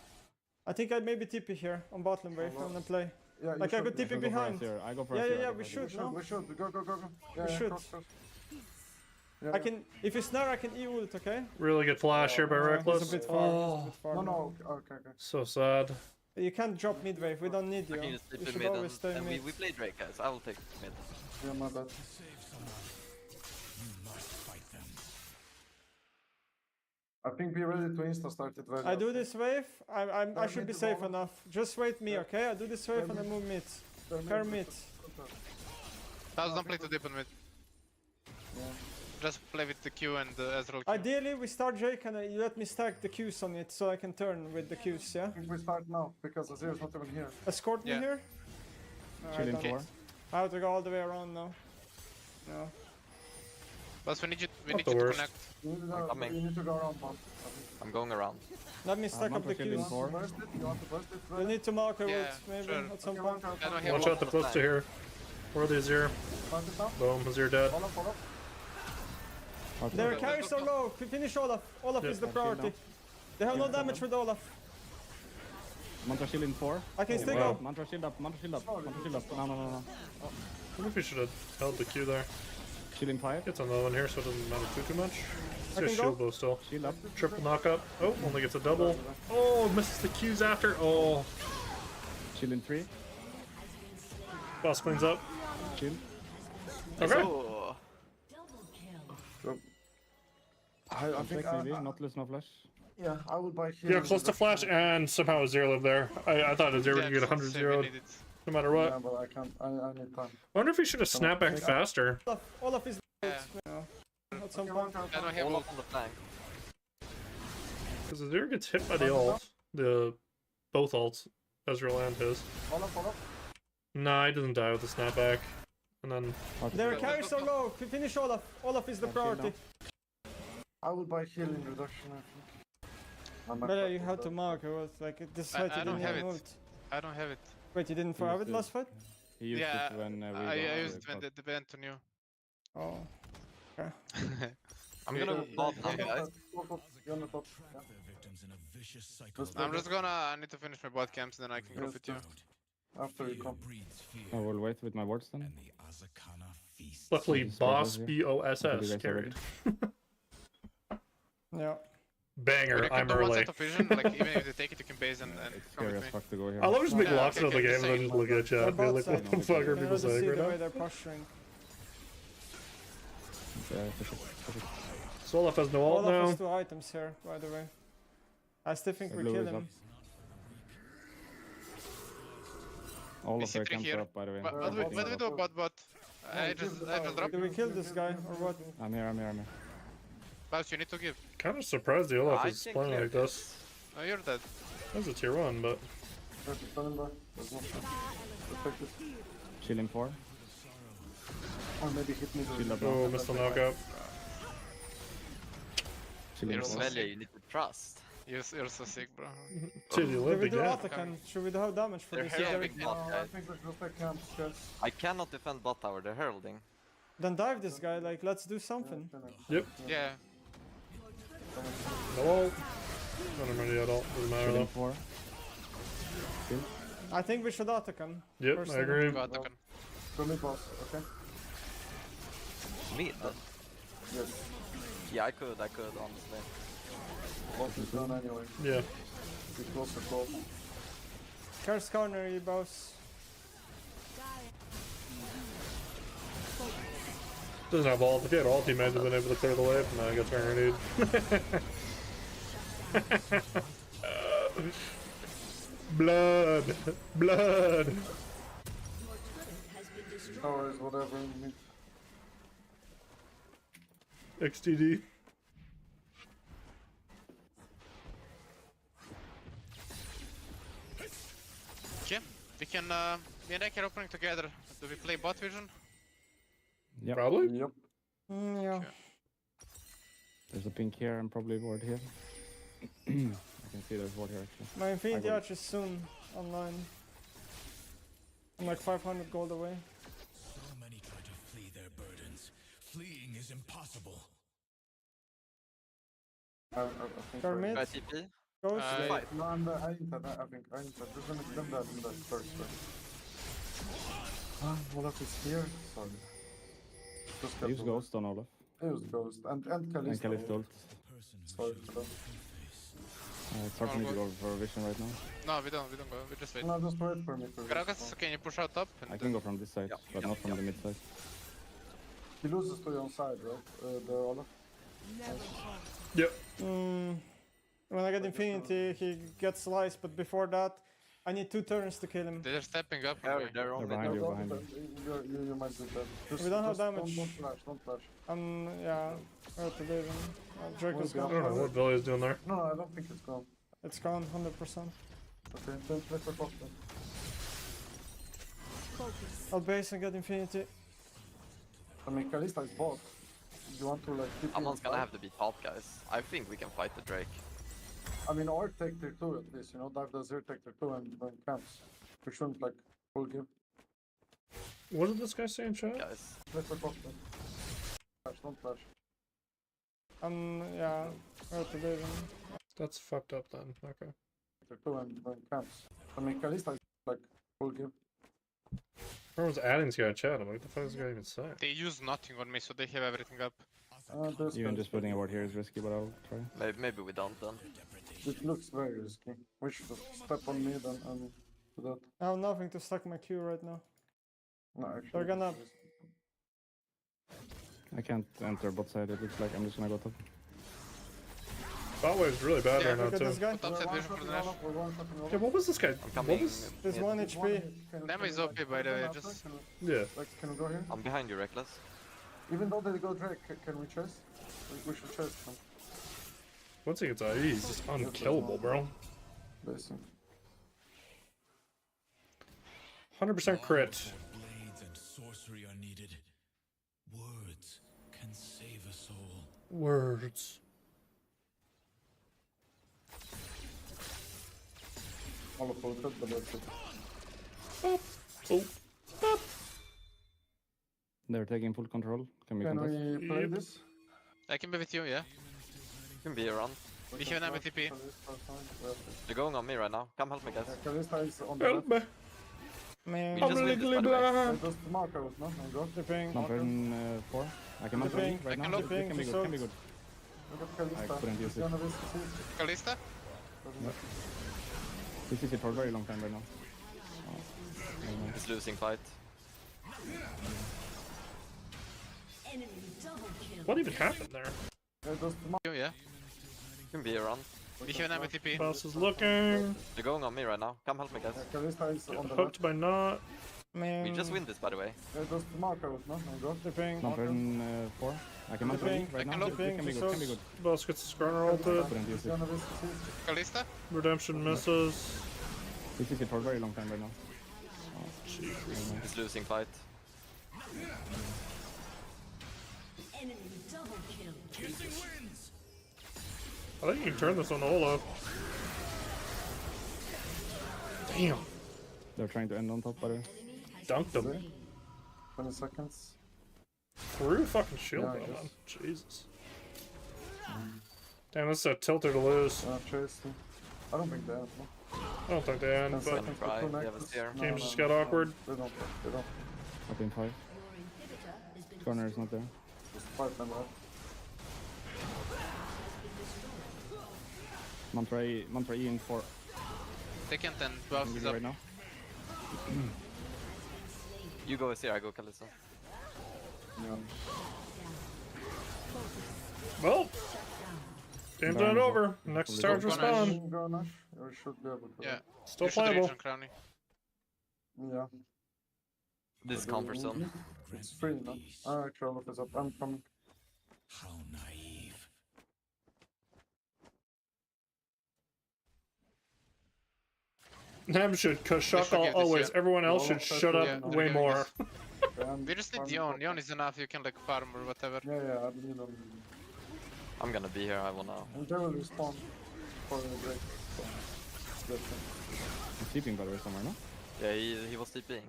I think I maybe TP here on bottom wave. I'm gonna play. Yeah, you Like I should- could you TP should behind. I go for Yeah, Azir, yeah, I yeah, go we for Azir. should, no? We should, go. Yeah, We yeah, should. cross. Yeah, I can, if you snare, I can E-ult, okay? Really good flash here by Reckless. He's a bit far. Oh, He's a bit far. No, no, okay. so sad. You can't drop mid wave. We don't need I you. can just You sleep in should mid always stay and we mid. play Drake, guys. I will take mid. Yeah, my bad. I think be ready to insta start it very I do often. this wave. I They're should be mid safe to enough. Just wait me, okay? I do this wave and I mid. move mid. They're Fair mid. Don't play too deep on mid. Just play with the Q and the Ezreal Q. Ideally, we start Jake and you let me stack the Qs on it so I can turn with the Qs, yeah? I think we start now because Azir's not even here. Escort me Yeah. here? No, I Chilling don't. 4. I have to go all the way around now. No. But we need you, Not the to worst. connect. You need to I'm go, coming. you need to go around bot. I'm going around. Let me stack up the Mantra shield in Qs. 4. Burst it? You want to burst it? We need to mark a Yeah, route, maybe, sure. at some Okay, point. I don't have Watch out the cliffs to here. Where are the Azir? Plant it now. Boom, Azir dead. Follow. Their carries so low. Finish Olaf. Olaf is the priority. They have no damage with Olaf. Mantra shield in 4. I can still wow. go. Mantra shield up, Mantra shield up, Mantra shield up. No. I wonder if we should have held the Q there. Shield in 5. Gets another one here, so it doesn't matter too much. It's I got can go. shield bow still. Shield up. Triple knock up. Oh, only gets a double. Oh, misses the Qs after. Oh, Shield in 3. boss cleans up. Shield. Okay. Oh, I think Flex maybe, not lose, no flash. yeah, I would buy here. Yeah, close to flash, and somehow Azir lived there. I thought Azir would get 100 0 no matter what. Yeah, but I can't. I need time. I wonder if he should have snapped back faster. Olaf is Yeah. no. At some point. I don't have all ult. up on the flank. Because Azir gets hit by the ult. Both ults, Ezreal and his. Follow. Nah, he doesn't die with the snapback. And then Their carries so low. Finish Olaf. Olaf is the priority. I would buy healing reduction. I think. I'm Better you have to mark or else, like this fight I you don't didn't have even it. ult. I don't have it. Wait, you didn't have it last fight? He used Yeah, it when we I got used it when the the event on you. Oh. I'm gonna bot now, guys. You're on the top. Yeah. Victims in a vicious cycle. I'm just gonna. I need to finish my bot camps, then I can go with you. After you come. Breeds fear, I will wait with my wards then. and the Azakana feast. luckily, Just boss right BOSS Okay, you guys carried. Yeah. Banger, But you can I'm do one early. set of vision, like even if they take it, you can base and It's come scary with as me. fuck to go here. I love just make Yeah, lots okay, of the okay, game and then same. just look at chat and be like, what the fuck are You people know, to see saying right the way now? they're posturing. Yeah, push it. Solaf has no ult Olaf has now. 2 items here, by the way. I still think The we blue kill is him. up. All We of see their three camps here. are up, by the way. What do we do bot? I just drop. Do we kill this guy or what? I'm here. Boss, you need to give. Kind of surprised the Olaf I is think playing clear like this. Oh, you're dead. That's a tier 1, but Standing by. There's no chance. Protect it. Shield in 4. Or maybe hit me. Shield up oh, now. missed the knockup. Shield in You're 4. so Melee, you need to trust. You're so sick, bro. Dude, you Should lived we do again. Atakan? Should we do have damage for They're this? heralding No, bot, I guys. think we should take camps, guys. I cannot defend bot tower, they're heralding. Then dive this guy, like let's do something. Yep. Yeah. No ult. Not ready at all. Doesn't matter Shield in though. 4. I think we should Atakan. Yep, I personally. agree. Go Atakan. Go mid boss, okay? Mid? Yes. Yeah, I could honestly. Boss is done anyway. Yeah. Be closer, close. Curse corner, you boss. Doesn't have ult. If he had ult, he might have been able to clear the wave. No, I got turn dude. Blood! Blood! No worries, whatever. XTD. Okay, we can. Me and Ek are opening together. Do we play bot vision? Yep. Probably? Yep. Yeah. There's a pink here and probably a ward here. I can see there's ward here actually. My Infinity I will. Arch is soon online. I'm like 500 gold away. So many try to flee their burdens. Fleeing is impossible. I think You're we're- mid. Try TP? Ghost. No, I'm the, I Inter, I think. Just gonna them that in the first one. Ah, Olaf is here. Sorry. Just got Use to- Ghost on Olaf. Use Ghost. And And Kalista. Kalista ult. Sorry for that. It's hard for me to go for vision right now. No, we don't go. We just wait. No, just wait for me. Gragas, can you push out top? I can go from this side, but not from the mid side. He loses to your own side, right? The Olaf. Yep. When I get Infinity, he gets sliced, but before that, I need 2 turns to kill him. They're stepping up. Yeah, they're on They're mid. behind you, behind you. You might be dead. We don't have damage. Don't flash, don't flash. Yeah, where to leave him. Draco's We'll I be don't know gone. what Billy's doing there. No, I don't think it's gone. It's gone, 100%. Okay, then let's talk then. I'll base and get Infinity. I mean, Kalista is bot. You want to like keep him Someone's gonna inside? have to be top, guys. I think we can fight the Drake. I mean, or take tier 2 at least, you know, dive the 0, take tier 2 and then camps. We shouldn't like full game. What did this guy say in chat? Guys. Let's talk then. Flash, don't flash. Yeah, where to leave him. That's fucked up then. Okay. Tier 2 and then camps. I mean, Kalista is like full game. Everyone's adding this guy in chat. I'm like, what the fuck is this guy even saying? They use nothing on me, so they have everything up. Even just putting a ward here is risky, but I'll try. Maybe we don't then. It looks very risky. We should step on mid and do that. I have nothing to stack my Q right now. No, actually. They're gonna... I can't enter bot side, it looks like. I'm just gonna go top. Bot wave's really bad right now Look at too. this guy. Top side vision for the Nash. Yeah, what was this guy? I'm What coming. was... There's 1 HP. Damage is OP, by the way. Just Yeah. Like, can we go here? I'm behind you, Reckless. Even though they go Drake, can we chase? We should chase them. Once he gets IE, he's just unkillable, bro. Basically. 100% crit. Blades and sorcery are needed. Words can save a soul. Words. All of ulted, but that's it. Boop. Boop. Boop. They're taking full control. Can we Can contest? we play this? I can be with you, yeah. You can be around. We have an MTP. They're going on me right now. Come help me, guys. Kalista is on the Help left. me. Man, We just win this, by the way. blind. Just mark out, no? And go. Dipping. Number 4. I can enter Dipping. right I can now. look. It can be good, can be good. Look at Kalista. I couldn't use He's it. gonna risk his Kalista? This is it for a very long time right now. He's losing fight. What even happened there? Just mark. You, yeah. You can be around. We have an MTP. Boss is looking. They're going on me right now. Come help me, guys. Kalista is on the Hooked left. by not. Man. We just win this, by the way. Just mark out, no? And go. Dipping. Number 4. I can enter Dipping. right I can now. look. It can be good, can be good. Boss gets his corner ulted. Couldn't use He's it. gonna risk his Kalista? Redemption misses. This is it for a very long time right now. He's losing fight. I think you can turn this on Olaf. Damn. They're trying to end on top, by the way. Dunked him. 20 seconds. Through fucking shield, Yeah, I though, guess. man. Jesus. Damn, this is a tilter to lose. Chase. I don't think they have, no. I don't think they end, 10 but seconds to try. connect They have a this. steer. Game's just got awkward. They don't. They don't. Up in 5. Corner is not there. Just 5 men left. Mantra E in 4. Second and bounce is Really up. right now. You go Azir, I go Kalista. Yeah. Well, game's not over. Next stars respawn. Go Nash. We should be able to. Yeah. Still You should playable. reach on Crowny. Yeah. This is comfort zone. It's free, no? Ah, Krolov is up. I'm coming. How naive. Nem should shut forgive this, always. yeah. Everyone else should shut up Yeah, way forgiving more. We just need Dion. Dion is enough. You can like farm or whatever. Yeah, I mean, I'm gonna be here, I wanna... and they will respawn for the break. So, good thing. He's sleeping by the way somewhere, no? Yeah, he was TPing.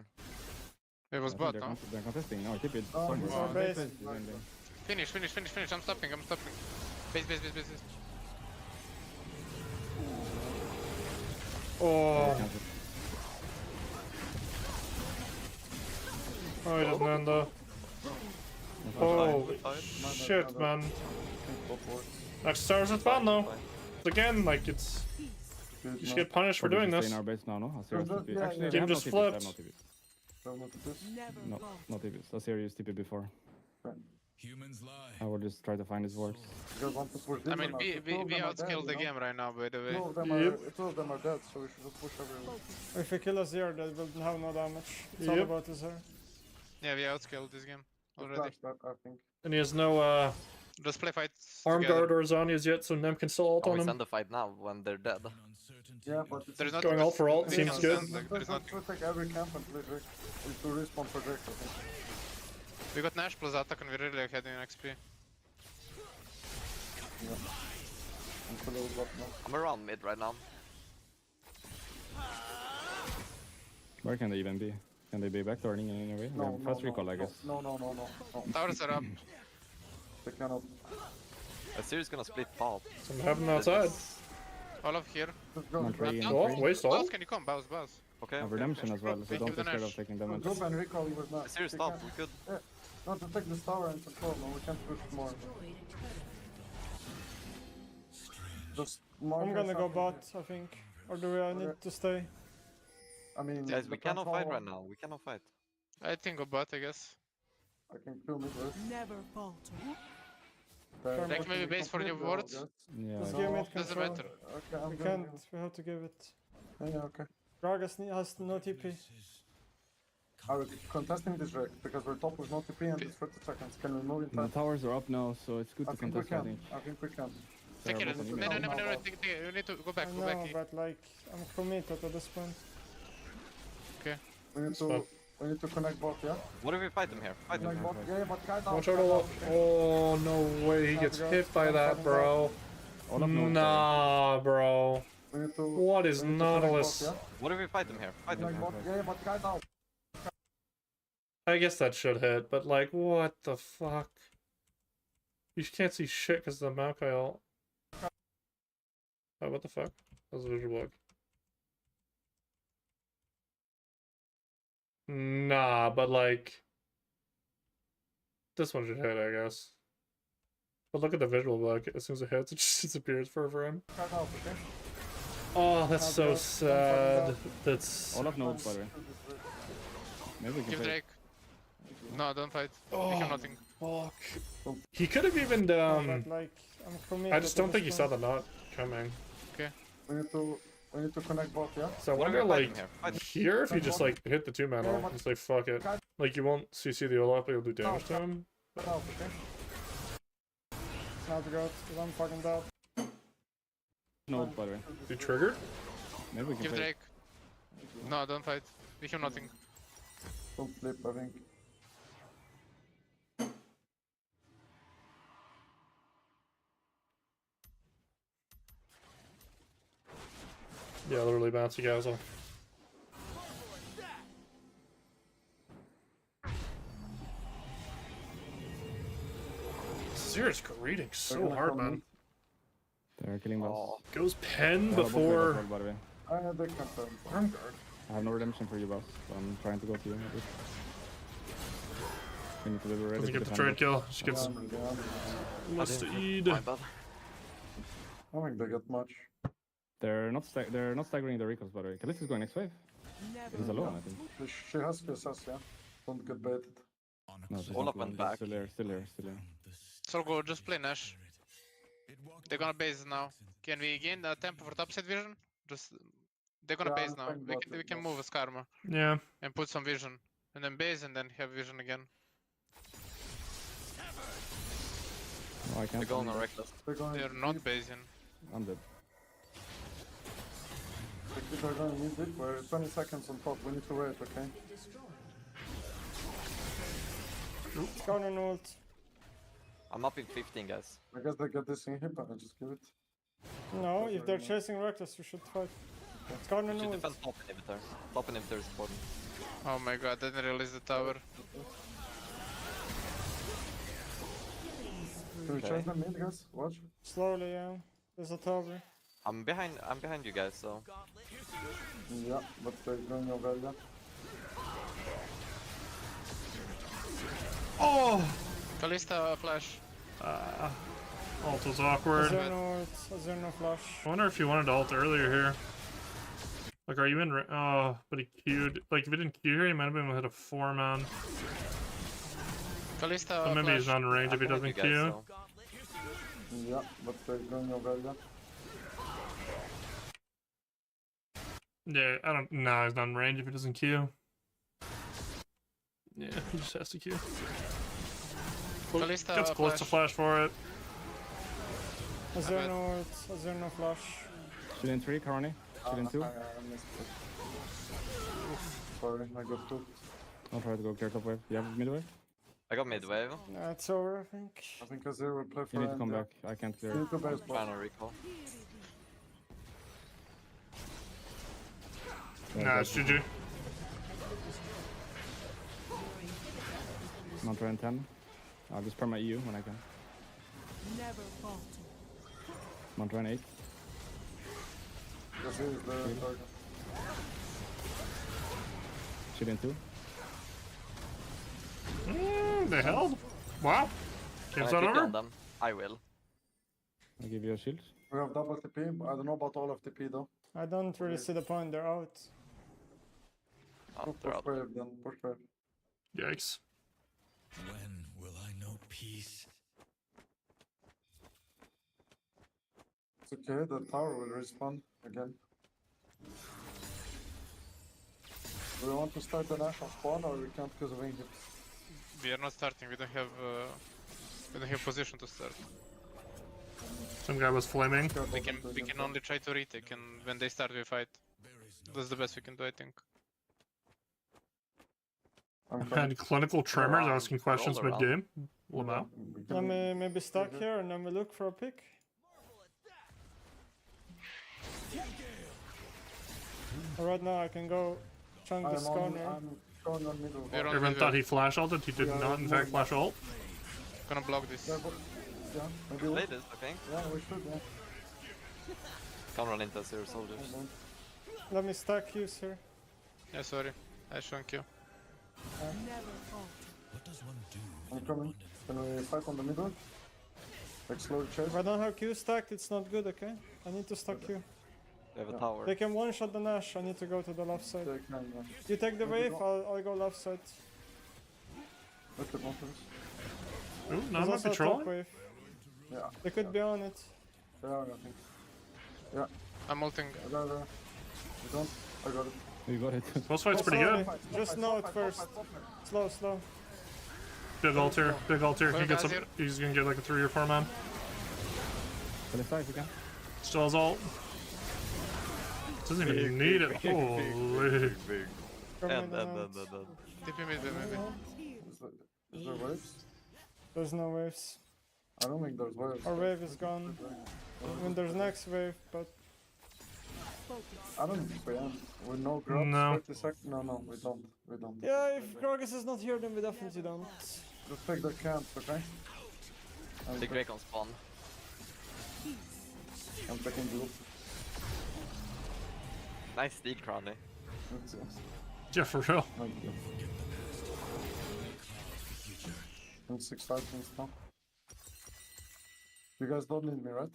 It was I think bot, they're no? they're contesting. No, keep it Oh, somewhere. he's on base. Finish. I'm stopping. Base. Oh, oh, he doesn't end though. Oh, shit, man. Next stars respawn though. Again, like it's. You should get punished for doing this. In our base now, no? Asir has TP. Yeah, Actually, yeah. they have Game just no TPs, they have flipped. no TPs. So look at this. No, not TPs. Asir used TP before. Humans lie. I will just try to find his wards. You guys want to push this I mean, or not? we Two of them are dead, outskilled the you know? game right now, by the way. Two of them are dead, so we should just push everyone. If we kill Azir, they will have no damage. It's all Yep. about Azir. Yeah, we outskilled this game already. Flash that, I think. And he has no Just play fights arm together. guard or Zhonya's yet, so Nem can still ult Can on we him. send the fight now when they're dead? Yeah, but it's There's not Going ult for ult we seems can good. send, like, there's nothing. Let's take every camp and play Drake. To respawn for Drake, I think. We got Nash plus attack and we're really ahead in XP. Yeah. I'm fully ult up now. I'm around mid right now. Where can they even be? Can they be backdooring in any way? We have fast recall, I guess. No. Towers are up. They cannot. Azir's gonna split top. Something happened outside. All of here. Just go Mantra E in Oh, 3. waste all. Bows, can you come? Bows. Okay. Have redemption as well, so Thank don't you, be scared Nash. of taking damage. Go and recall with that. Azir stop, we could. Yeah. No, to take this tower and control, no, we can't push more. Just more. I'm gonna go bot, I think. Or do I need to stay? I mean, Guys, the we cannot control- fight right now. We cannot fight. I think go bot, I guess. I can kill mid first. Never falter. Like maybe base for new wards? Yeah, Just I give guess. it Doesn't control. matter. Okay, I'm We going. can't, we have to give it. Yeah, okay. Gragas has no TP. Are we contesting this Drake? Because we're top with no TP and it's 30 seconds. Can we move in The time? towers are up now, so it's good I to think we contest, I can. think. I think we can. Take it. both on No, email. take it. You need to go back, I go know, back. but like, I'm committed at this point. We need to connect both, yeah? What if we fight them here? Fight them Connect here. both. Yeah, but guide out. Watch out, Olaf. Oh, no way. He gets hit by that, bro. Olaf knows Nah, bro. We need to. What is we need to connect Nautilus? both, What if we fight them here? Fight yeah? them Connect here. both. Yeah, but guide out. I guess that should hit, but like, what the fuck? You can't see shit because of the Maokai ult. Oh, what the fuck? That was a visual bug. Nah, but like... This one should hit, I guess. But look at the visual bug. As soon as it hits, it just disappears for a frame. Guide out, okay? Oh, that's so sad. That's... Olaf knows, by the way. Maybe we can Give play. Drake. No, don't fight. Oh, We have nothing. fuck. He could have even... But like, I'm committed. I just to don't think he this saw point. the knot coming. We need to connect both, yeah? So I What if wonder, we fight like, them here? Fight them. here, if you just, like, hit the 2-man ult and say, fuck it. Like, you won't CC the Olaf, but you'll do damage to him. Guide out, okay? It's not good, because I'm fucking dead. Knows, by the way. You triggered? Maybe we can Give play. Drake. No, don't fight. We have nothing. Don't flip, I think. Yeah, literally bouncy castle. Zera's greeting so hard, man. They're killing boss. Goes pen I have a book as before well, by the way. I had the confirm. arm guard. I have no redemption for you, boss, so I'm trying to go to you. We need to be ready Doesn't to get the defend trade it. kill. Just gets must eat. My bad. I don't think they get much. They're not staggering the recalls, by the way. Kalista's going next wave. He's alone, I think. She has PSS, yeah. Don't get baited. No, she's All not up and alone. back. Still there, still there, still there. So go, just play Nash. They're gonna base now. Can we gain the tempo for topside vision? Just they're gonna Yeah, base I'm now. thinking about We it, can yes. move as Karma Yeah. and put some vision, and then base, and then have vision again. No, I can't. They're going on reckless. They're not basing. I'm dead. If they're gonna need it, we're 20 seconds on top. We need to wait, okay? Skarner no ult. I'm up in 15, guys. I guess they get this in hip and I just give it. No, if they're chasing Reckless, we should fight. Skarner We no should ult. defend top inhibitor. Top inhibitor is important. Oh my god, I didn't release the tower. Can we chase them mid, guys? Watch. Slowly, yeah. There's a tower. I'm behind you guys, so Yeah, but they're going over there. Oh! Kalista flash. Ult was awkward. Azir no ult. Azir no flash. I wonder if you wanted to ult earlier here. Like, are you in? Oh, but he queued. Like, if he didn't queue here, he might have been able to hit a 4-man. Kalista So maybe flash. he's not in range if he I'm behind doesn't you queue. guys, so Yeah, but they're going over there. Yeah, I don't. No, he's not in range if he doesn't queue. Yeah, he just has to queue. Kalista Gets close to flash for it. Azir no ult. Azir no flash. Shield in 3, Karani. Shield in 2. I missed it. Sorry, I got cooked. I'll try to go clear top wave. You have mid wave? I got mid wave. Nah, it's over, I think. I think Azir will play for You need to come India. back. I can't clear You it. need to base bot. Trying to recall. Nah, it's GG. I'm not trying 10. I'll just perma EU when I can. I'm on trying 8. Azir is the target. Shield in 2. They held. Wow. Can Game's I not pick over. on them? I will. I'll give you a shield. We have double TP. I don't know about all of TP though. I don't really see the point. They're out. Oh, Push they're out. wave then. Push wave. Yikes. When will I know peace? It's okay, the tower will respawn again. Do we want to start the national spawn or we can't because of inhibs? We are not starting. We don't have position to start. Some guy was flaming. We can only try to retake, and when they start, we fight. That's the best we can do, I think. I had clinical tremors around, asking questions roll around. mid-game. Lamau. Let me maybe stack here and then we look for a pick. Right now I can go chunk this corner. I'm going on middle. We're on Everyone the- thought he flash ulted. He did not, in fact, flash ult. Gonna block this. Yeah, maybe Play this, I think. yeah, we should, yeah. Can't run into zero soldiers. Let me stack you, sir. Yeah, sorry. I shrunk you. What does one do? I'm coming. Can we fight on the middle? Like slow chase? If I don't have Q stacked, it's not good, okay? I need to stack Q. We have a tower. They can one-shot the Nash, I need to go to the left side. They can, yeah. You take the wave, I'll go left side. Look at mountains. Ooh, no, There's I'm not also a top patrolling. wave. Yeah. They could be on it. They are, I think. Yeah, I'm ulting. I got it. You don't? I got it. You got it. Boss fight's pretty Slowly. good. Just know it first. Slow, slow. Big ult here. Big ult here. He Wait, gets guys, a, here. he's gonna get like a 3 or 4 man. Kalista if you can. Still has ult. Doesn't even need it. Holy. Come And in then. and out. TP mid, maybe. Is there waves? There's no waves. I don't think there's waves. Our wave is gone. I mean, there's next wave, but I don't think we end. With no grabs, No. 30 seconds. No, we don't. We don't. yeah, if Gragas is not here, then we definitely don't. Just take the camp, okay? I'm, The Drake on spawn. I'm taking blue. Nice steal, Crowley. That's it. Yeah, for real. Thank you. In 6 seconds now. You guys don't need me, right?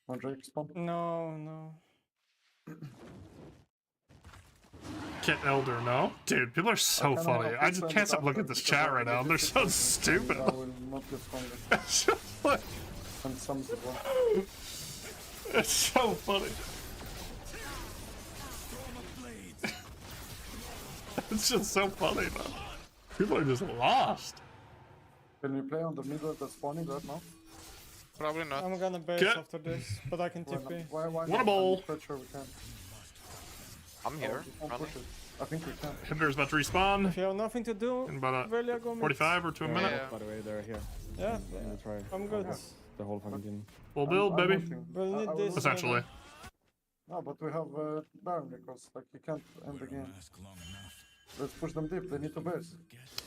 On Drake spawn? No, no. Get Elder, no? Dude, people are so funny. I just can't stop looking at this chat right now. They're so stupid. I will not get stronger. And some as well. It's so funny. It's just so funny, man. People are just lost. Can we play on the middle that's spawning right now? Probably not. I'm gonna base after this, but I can TP. Why What a ball! I'm pretty sure we can. I'm here. Push it. I think we can. Hinder's about to respawn. If you have nothing to do, In about Velia, go mid. 45 or to a minute. Yeah. By the way, they're here. Yeah, We'll try. I'm good. The whole fucking team. We'll build, baby. We'll need this. Essentially. No, but we have Baron because like you can't end the game. Let's push them deep. They need to base.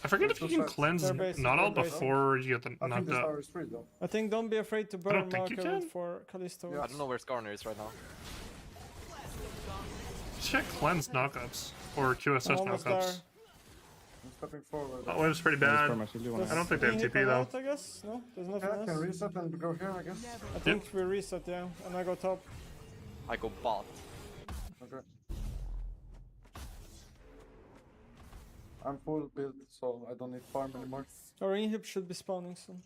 I forget if you can cleanse not all before you get the I think knocked this out. tower is free though. I think don't be afraid to I burn don't think you Marker can. for Callisto. Yeah. I don't know where Skarner is right now. Check cleanse knockups or QSS Almost there. knockups. I'm stepping forward. That wave's pretty bad. I don't think they have Inhib TP though. out, I guess? No? There's nothing Yeah, I can else? reset and go here, I guess. I think we reset, yeah. And I go top. I go bot. Okay. I'm full build, so I don't need farm anymore. Our inhib should be spawning soon.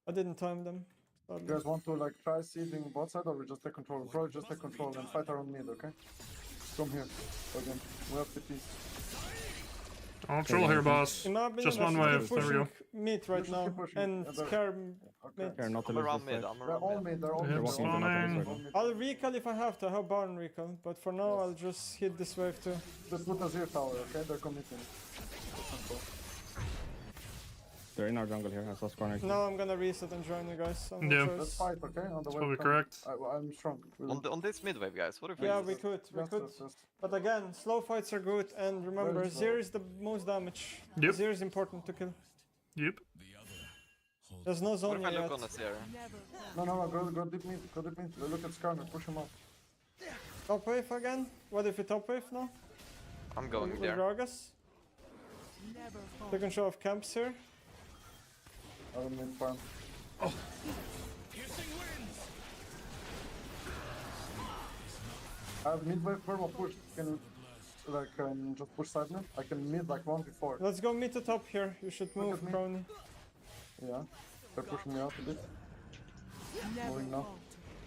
I didn't time them. You guys want to like try seeding bot side or we just take control? Probably just take control and fight around mid, okay? Come here. Again. We have TP. Don't troll here, boss. In my opinion, Just one I wave. should There keep we go. pushing mid right should now keep pushing. and Yeah, scare Okay. mid. Care not to I'm lose around this mid. fight. I'm They're around all mid. mid, they're all Yeah, mid. it's they're all mid, spawning. they're all mid. I'll recall if I have to. I have Baron recall, but for now I'll just hit this wave too. Just put a zero tower, okay? They're committing. They're in our jungle here. I saw Skarner. Now I'm gonna reset and join you guys. So Yeah. no Let's choice. fight, okay? On the That's way. probably correct. I'm strong. On this mid wave, guys. What if we Yeah, we could. We could. But again, slow fights are good, and remember, Very slow. Zero is the most damage. Yep. Zero is important to kill. Yep. There's no What zone if I yet. look on the Sierra? No, go deep mid, go deep mid. Look at Skarner, push him up. Top wave again? What if we top wave now? I'm going With there. Gragas? They can show off camps here. I don't need farm. I have mid wave perma push. Can you like just push side mid? I can mid like one before. Let's go mid to top here. You should Look move, at me. Crony. Yeah. They're pushing me out a bit. Moving now.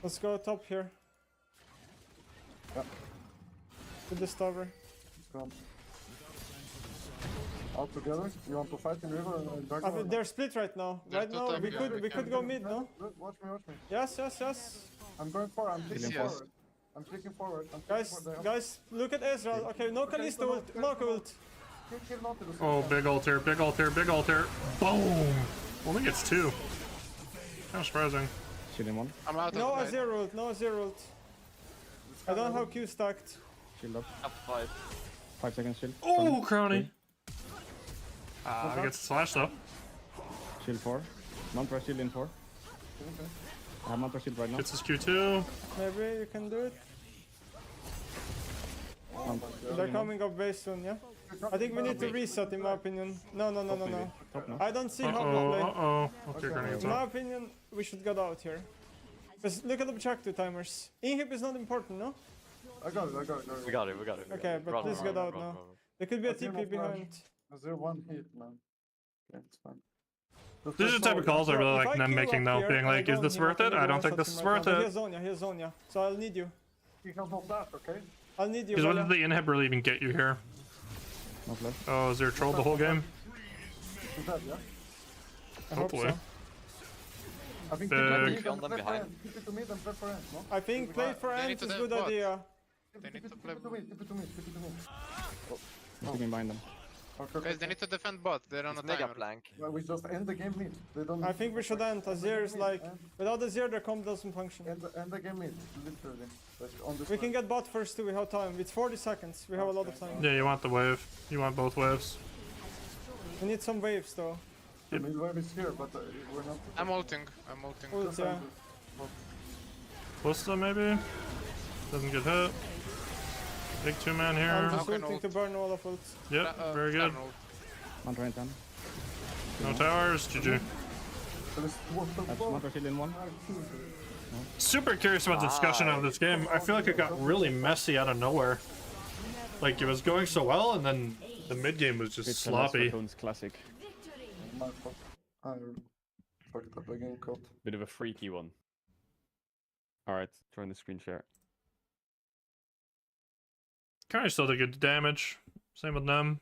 Let's go top here. Yeah. With this tower. Let's go. All together. You want to fight in river and dark? They're split right now. They're Right now, top, we yeah, could we we can could go mid, no? Watch me. Yes, yes, yes. I'm going forward. I'm clicking Yes. forward. I'm clicking forward. Guys, look at Ezreal. Okay, no Callisto ult, Marco ult. Kill Nautilus. Oh, big ult here, big ult here, big ult here. Boom! Only gets 2. Kind of surprising. Shield in one. I'm out No of the fight. Azir ult, no Azir ult. I don't have Q stacked. Shield up. Up 5. 5 seconds shield. Oh, Crowny! He gets a slash though. Shield 4. Mantra shield in 4. I have Mantra shield right now. Gets his Q2. Maybe you can do it. They're coming up base soon, yeah? I think we need to reset, in my opinion. No. Top now. I don't see how Uh-oh, we play. uh-oh. Okay, Crowny gets In my up. opinion, we should get out here. Just look at the objective timers. Inhib is not important, no? I got it. We got it. Okay, but please get out now. There could be a TP behind. Is there one hit, man? Okay, it's fine. These are the type of calls I really If like them queue making up though, here, being I like, go is on this him, worth can it? do I don't one think shot this him is right worth now. it. Here's Zonia. So I'll need you. He can hold that, okay? I'll need you. Because what Vela. did the inhib really even get you here? Not left. Oh, is there a troll the whole game? He's dead, yeah? I hope Hopefully. so. I think Big. keep On them behind. Keep it to mid and play for end, no? I think play for They need ends to is a do good bot. idea. They need to Keep play. it to mid, keep it to mid. I'm sticking behind them. Okay. Guys, they need to defend bot. They're on a It's mega timer. plank. Well, we just end the game mid. They don't. I think we should end. Azir is like, without Azir their comp doesn't function. End the game mid, literally. Like, on this We can get bot first too, we have time. It's 40 seconds, we have a lot of time. Yeah, you want the wave. You want both waves. We need some waves though. The mid wave is here, but we're not. I'm ulting. Ult, Just yeah. end it. Blista maybe? Doesn't get hit. Big 2-man I'm here. just Okay, ulting ult. to burn all of ult. Yep, very good. Tunnel. Mantra in 10. No towers, GG. That's Manta shield in one. Super curious about the discussion of this game. I feel like it got really messy out of nowhere. Like, it was going so well, and then the mid game was just sloppy. Classic. My fault. I fucked up again, code. Bit of a freaky one. Alright, join the screen share. Kind of still did good damage. Same with them.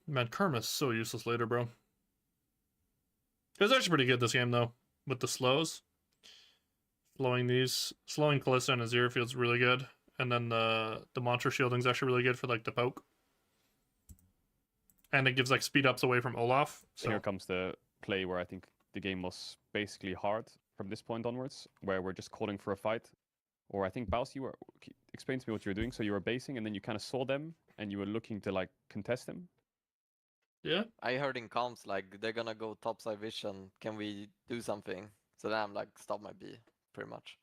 Man, Karma's so useless later, bro. It was actually pretty good this game, though, with the slows. Slowing Kalista and Azir feels really good. And then the Mantra shielding is actually really good for, like, the poke. And it gives, like, speed ups away from Olaf. So Here comes the play where I think the game was basically hard from this point onwards, where we're just calling for a fight. Or I think, Baus, you were... Explain to me what you were doing. So you were basing, and then you kind of saw them, and you were looking to, like, contest them. Yeah. I heard in comms like they're gonna go topside vision. Can we do something? So then I'm like, stop my B, pretty much.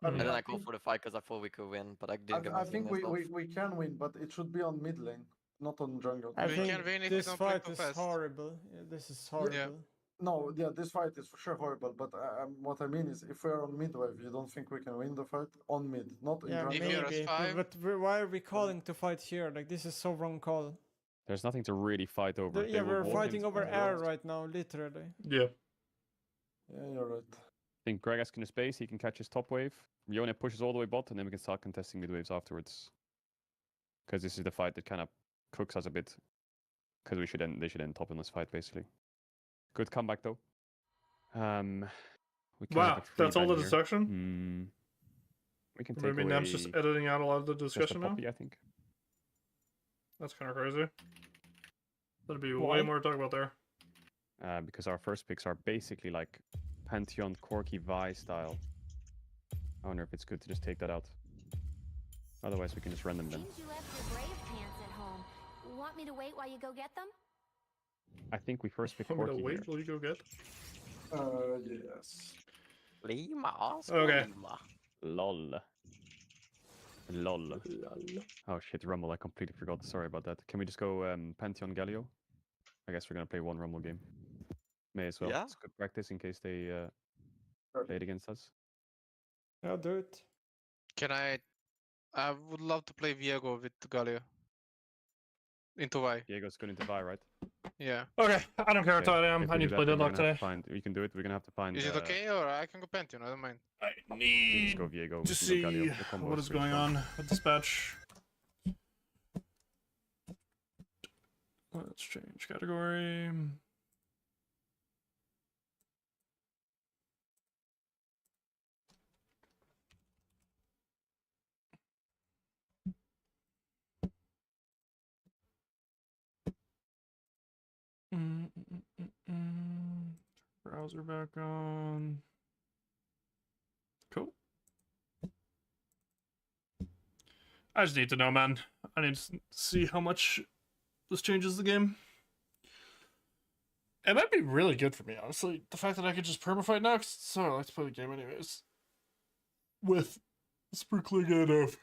And then I go for the fight because I thought we could win, but I didn't get my I think signals off. we can win, but it should be on mid lane, not on jungle. I We think can win if this we don't play fight too is fast. horrible. Yeah, this is horrible. No, yeah, this fight is for sure horrible, but what I mean is, if we're on mid wave, you don't think we can win the fight on mid, not in Yeah, jungle? If you're maybe. S5. But why are we calling to fight here? Like, this is so wrong call. There's nothing to really fight over. Yeah, we're fighting over air right. right now, literally. Yeah. Yeah, you're right. I think Gragas can space, he can catch his top wave. Yone pushes all the way bot, and then we can start contesting mid waves afterwards. Because this is the fight that kind of cooks us a bit. Because they should end top in this fight, basically. Good comeback, though. We can Wow, that's all the discussion? We can take Maybe away Nem's just editing out a lot of the discussion now? Poppy, I think. That's kind of crazy. That'd be Why? way more to talk about there. Because our first picks are basically like Pantheon, Corki, Vi style. I wonder if it's good to just take that out. Otherwise, we can just run them then. Seems you left your brave pants at home. Want me to wait while you go get them? I think we first pick I'm gonna Corki wait here. till you go get. Yes. Lima, Okay. Lima. Lol. Lol. Oh shit, Rumble, I completely forgot. Sorry about that. Can we just go Pantheon Galio? I guess we're gonna play one Rumble game. May as well. Yeah. It's good practice in case they play it against us. Yeah, do it. Can I would love to play Viego with Galio. Into Y. Diego's good into Vi, right? Yeah. Okay, I don't care what I am. If I we need do to play that, then we're Deadlock gonna have today. to find, we can do it. We're gonna have to find. Is it okay, or I can go Pantheon? I don't mind. I We need just go Viego. to see what is going on with this patch. Let's change category. Browser back on. Cool. I just need to know, man. I need to see how much this changes the game. It might be really good for me, honestly. The fact that I could just permafight now, 'cause it's how I like to play the game anyways. With sprinkling in of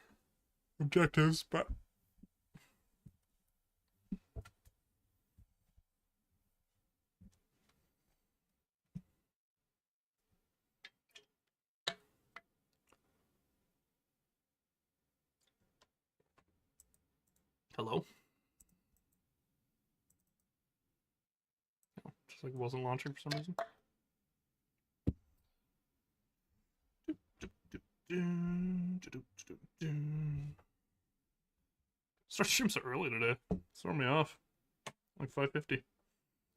objectives, but... Hello? Oh, just like wasn't launching for some reason. Start stream so early today. It's throwing me off. Like 5:50.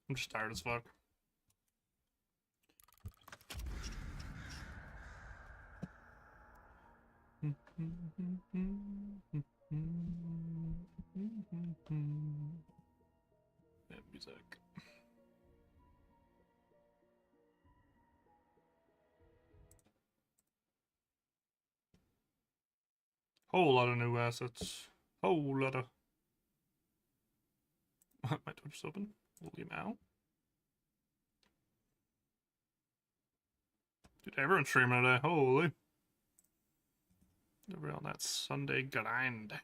I'm just tired as fuck. Yeah, music. Whole lot of new assets. Whole lot of. My Twitch is open. Holy mow. Dude, everyone's streaming today. Holy. Everybody on that Sunday grind.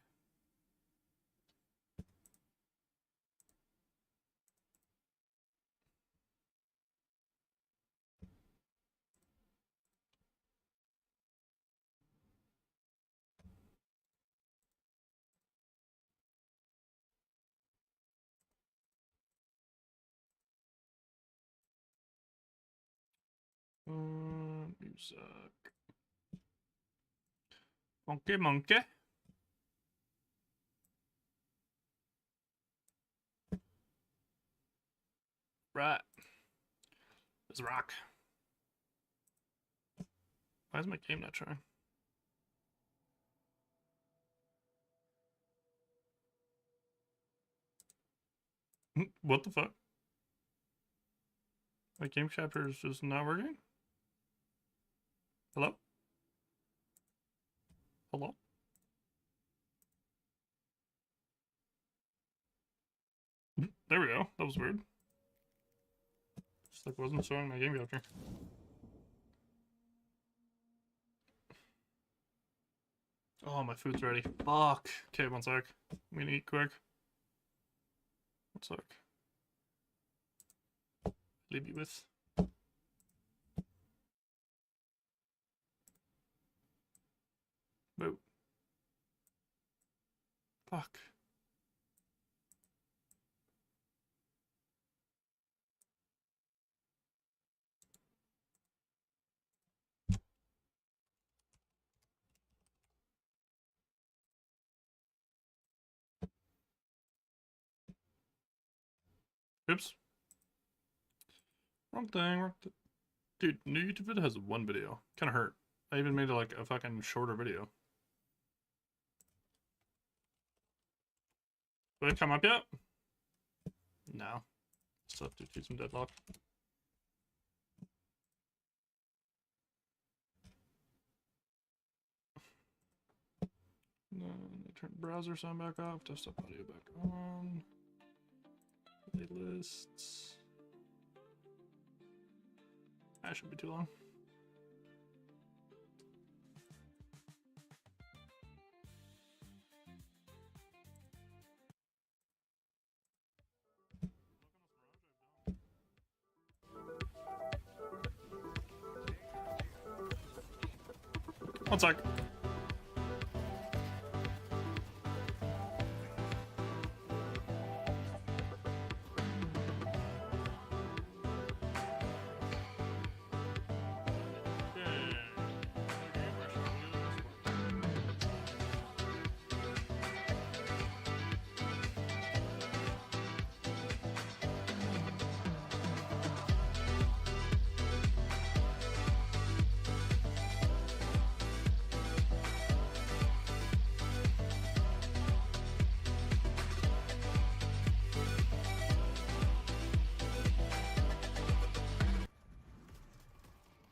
Music. Monkey, monkey. Right. Let's rock. Why is my game not trying? What the fuck? My game capture is just not working? Hello? Hello? There we go. That was weird. Just like wasn't showing my game capture. Oh, my food's ready. Fuck. Okay, one sec. I'm gonna eat quick. One sec. Leave you with. Boo. Fuck. Oops. Wrong thing, wrong thing. Dude, new YouTube video has one video. Kinda hurt. I even made it like a fucking shorter video. Did it come up yet? No. Still have to do some Deadlock. Then I turn browser sound back off, desktop audio back on. Playlists. That shouldn't be too long. One sec.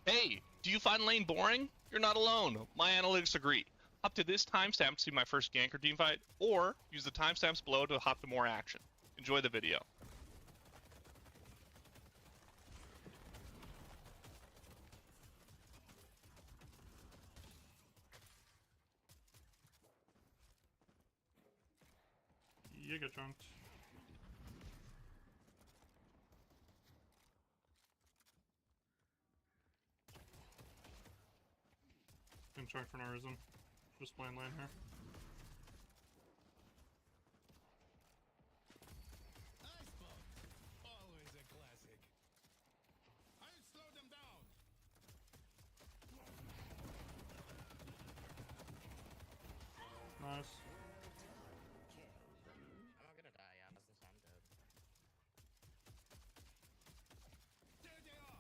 Hey, do you find lane boring? You're not alone. My analytics agree. Hop to this timestamp to see my first gank or team fight, or use the timestamps below to hop to more action. Enjoy the video. You get chunked. Been chunked for no reason. Just playing lane here. Always a classic. I'll slow them down. Nice. I'm not gonna die, yeah, doesn't sound dead. There they are.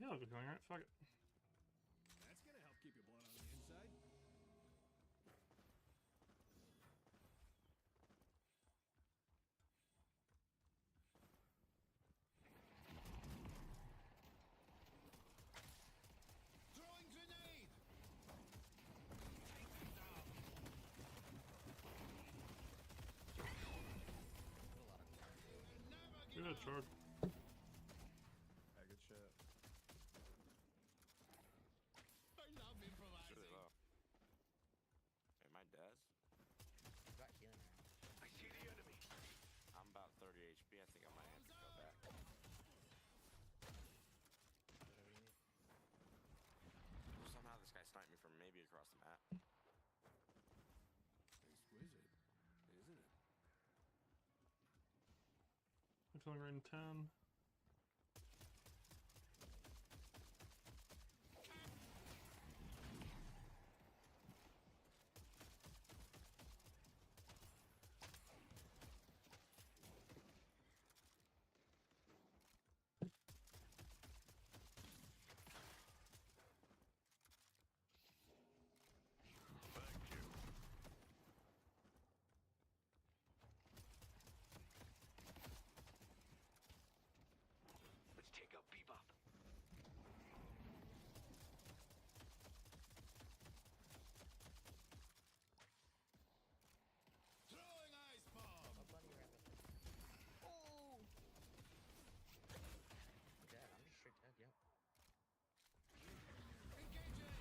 Yeah, I'll be going right. Fuck it. That's gonna help keep your blood on the inside. Throwing grenade. Good charge. Yeah, good shit. I love improvising. Really low. Am I dead? Got healing around. I see the enemy. I'm about 30 HP. I think I might have to go back. Somehow this guy sniped me from maybe across the map. killing rate in 10. Let's take out Bebop. Throwing ice bomb. A bunny rabbit. Oh! Dead. I'm just straight dead. Yep. Engaging.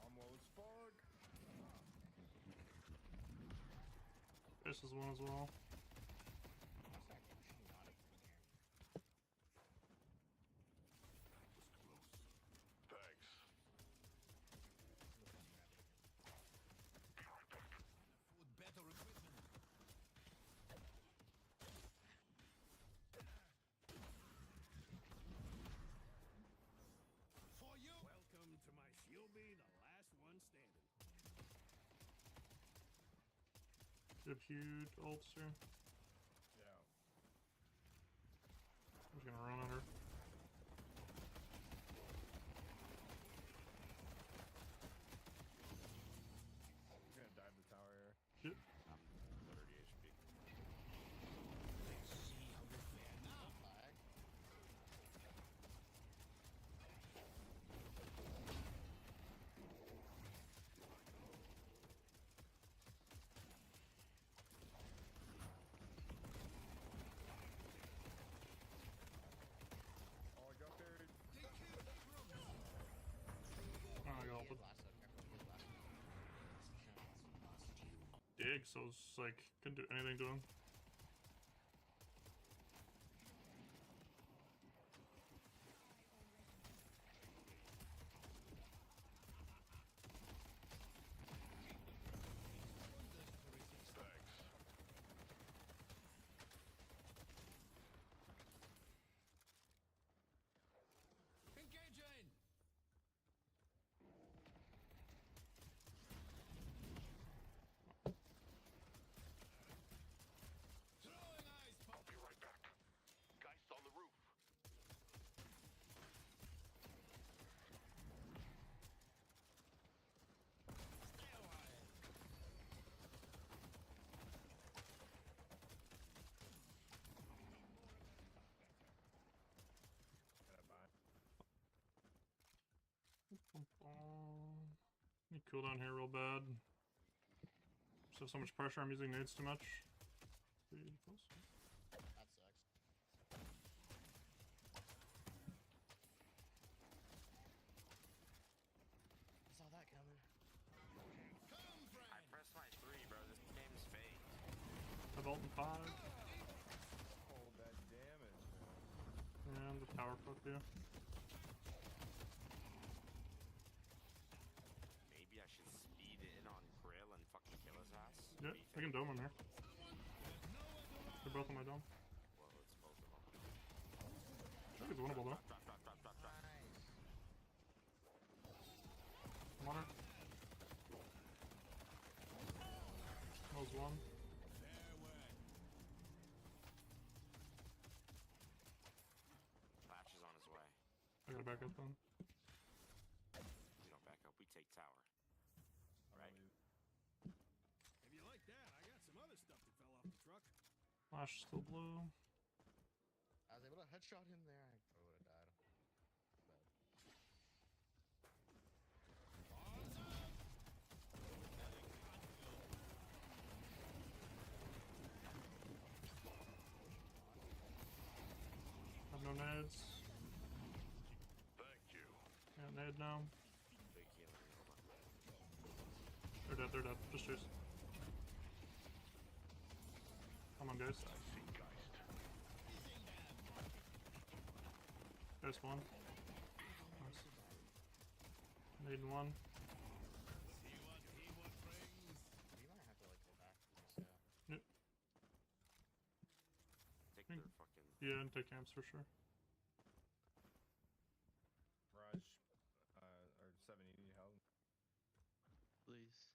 Almost forward. This is one as well. Thanks. With better equipment. For you. Welcome to my shield be the last one standing. You have huge ults here. Yeah. I'm just gonna run on her. I'm gonna dive the tower here. Yep. I'm 30 HP. Let's see how you fare now. Oh, I got buried. Oh, I got ulted. Dig, so it's like, couldn't do anything to him. Engaging. Throwing ice bomb. I'll be right back. Geist on the roof. Stay alive. You cool down here real bad. Just have so much pressure, I'm using nades too much. Pretty close. That sucks. I saw that coming. I pressed my 3, bro. This game's fake. I've ult in 5. Hold that damage, man. And the tower fuck you. Maybe I should speed in on Grill and fucking kill his ass. Yeah, I can dome him here. They're both on my dome. Well, it's both of them. I think it's winnable though. Drop. I'm on her. That was one. Flash is on his way. I gotta back up then. We don't back up. We take tower. Right? If you like that, I got some other stuff that fell off the truck. Flash still blue. I was able to headshot him there. I probably would have died. Have no nades. Thank you. Got nade now. Big healer. They're dead, they're dead. Just chase. Come on, guys. There's one. Nice. Need one. We might have to like go back to this, Yep. Take their fucking. Yeah, and take camps for sure. Raj, or 70, you need help? Please.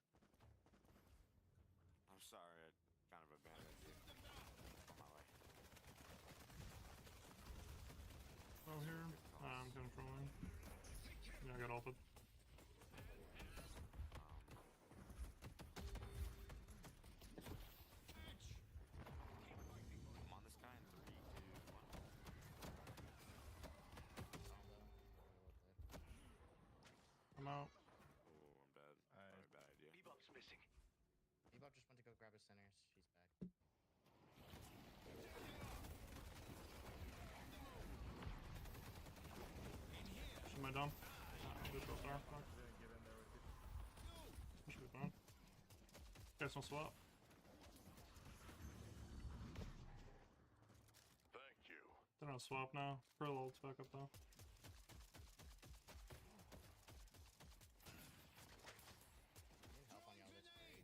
I'm sorry, I kind of abandoned you. On my way. Oh, here. I'm controlling. Yeah, I got ulted. I'm on this guy in 3, 2, 1. I'm out. Oh, I'm dead. Probably a bad idea. Bebop's missing. Bebop just went to go grab his centers. She's back. Should my dumb? Good so far. Fuck. I should be fine. Guys, no swap. Thank you. They're on swap now. Pearl ult's back up though. Need help on y'all this way.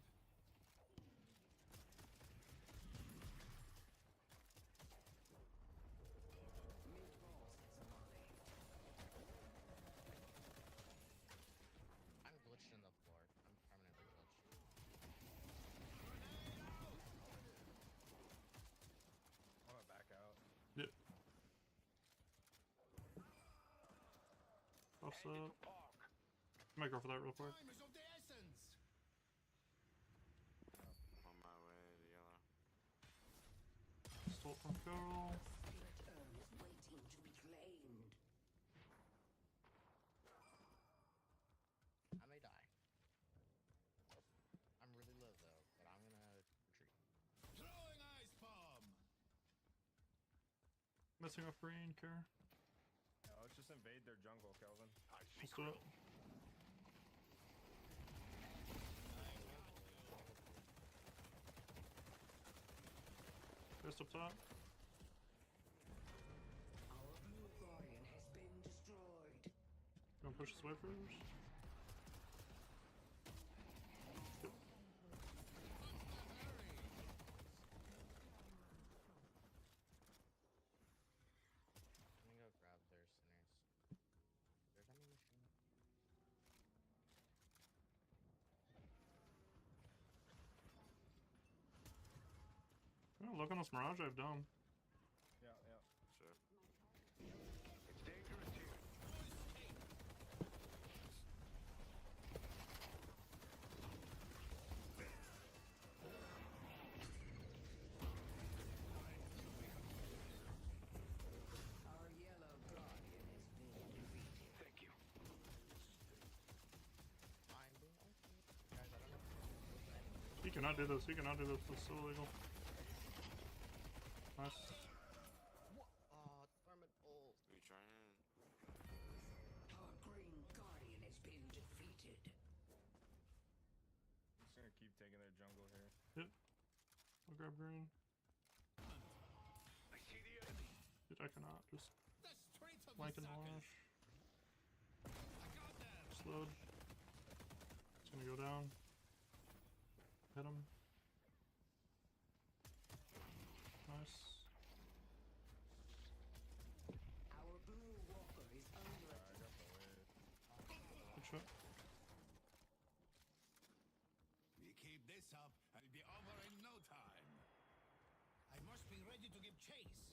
I'm glitched in the floor. I'm permanently glitched. I'm gonna back out. Yep. Toss up. Might go for that real quick. Time is of the essence. On my way to yellow. Stole from Carol. Waiting to be claimed. I may die. I'm really low though, but I'm gonna retreat. Throwing ice bomb. Messing off green, care. Yeah, let's just invade their jungle, Kelvin. Let's do it. Just up top. Our blue guardian has been destroyed. Gonna push this way first. Yep. Let me go grab their centers. There's ammunition. Oh, look on this Mirage I've done. Yeah, yeah. Sure. It's dangerous here. Our yellow guardian has been defeated. Thank you. I'm being okay. Guys, I don't know. He cannot do this. He cannot do this. This is so illegal. Nice. Oh, Thermid ult. Are you trying? Our green guardian has been defeated. Just gonna keep taking their jungle here. Yep. I'll grab green. I see the enemy. Dude, I cannot. Just The strength of flank the and suckers. wash. I got them. Slowed. It's gonna go down. Hit him. Nice. Our blue walker is under attack. Good shot. We keep this up, I'll be over in no time. I must be ready to give chase.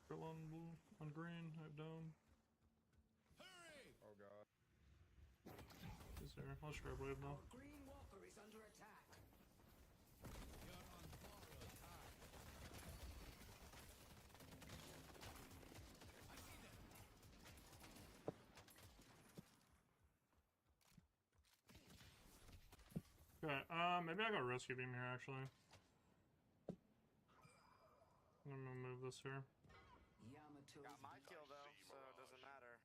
Pearl on blue, on green, I've down. Hurry! Oh god. He's there. I'll just grab wave now. Our green walker is under attack. You're on borrowed time. I see them. Okay, maybe I got rescue beam here actually. I'm gonna move this here. Yamato Got my kill though, so it doesn't matter.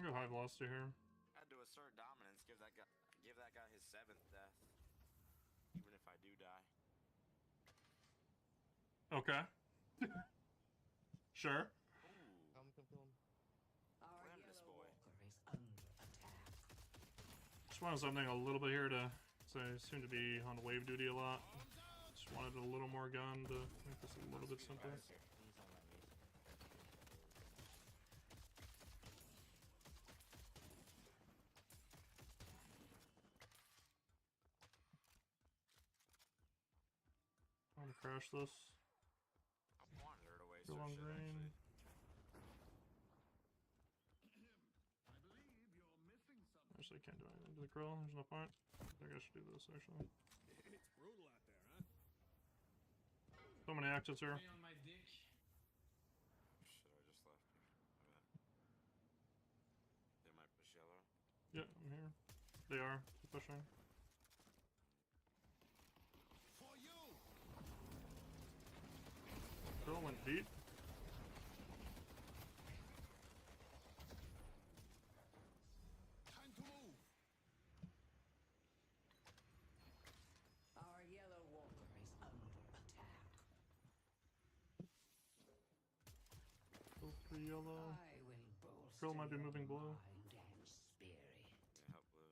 I'm gonna go high velocity here. Had to assert dominance, give that guy his 7th death. Even if I do die. Okay. Sure. Come. Slam this boy. Just wanted something a little bit here to say. I seem to be on wave duty a lot. Just wanted a little more gun to make this a little bit simpler. Please don't let me. I want to crash this. I wanted her to waste Go her on shit, green. Actually, I can't do anything to the grill. There's no point. I think I should do this actually. It's brutal out there, huh? So many actions here. On my dick. Shit, I just left. Okay. They might push yellow. Yeah, I'm here. They are. Keep pushing. For you. Grill went deep. Time to move. Our yellow walker is under attack. Go for yellow. I will bolster Grill might be your moving blue. mind and spirit. Yeah, help blue.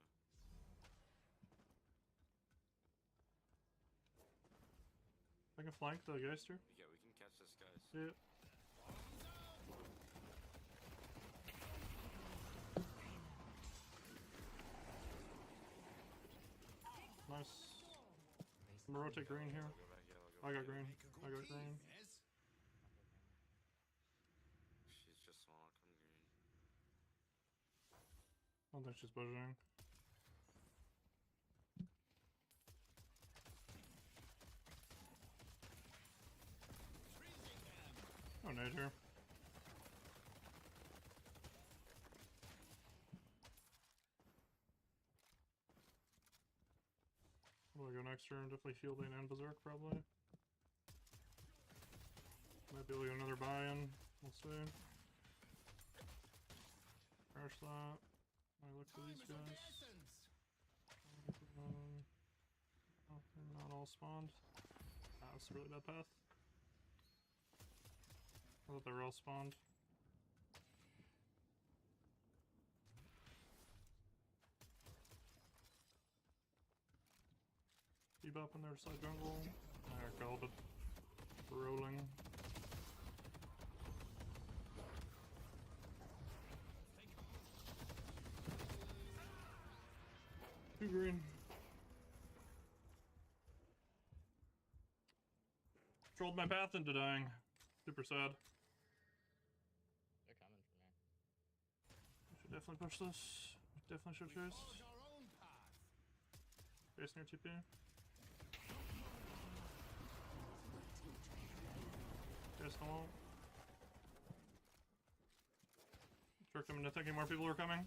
I can flank the Geister. Yeah, we can catch this, guys. Yeah. Nice. I'm gonna rotate green here. Go back yellow, go I back got green. I got green. Yes. She's just small, come green. I don't think she's budgeting. Oh, nade here. What do I go next turn? Definitely fielding and berserk, probably. Might be able to get another buy-in. We'll see. Crash that. I look for these guys. Oh, they're not all spawned. Ah, that's a really bad path. I thought they were all spawned. Keep up in their side jungle. I called it. Rolling. Two green. Trolled my path into dying. Super sad. They're coming for me. Should definitely push this. Definitely should chase. Base near TP. Chase the wall. Tricked him into thinking more people were coming.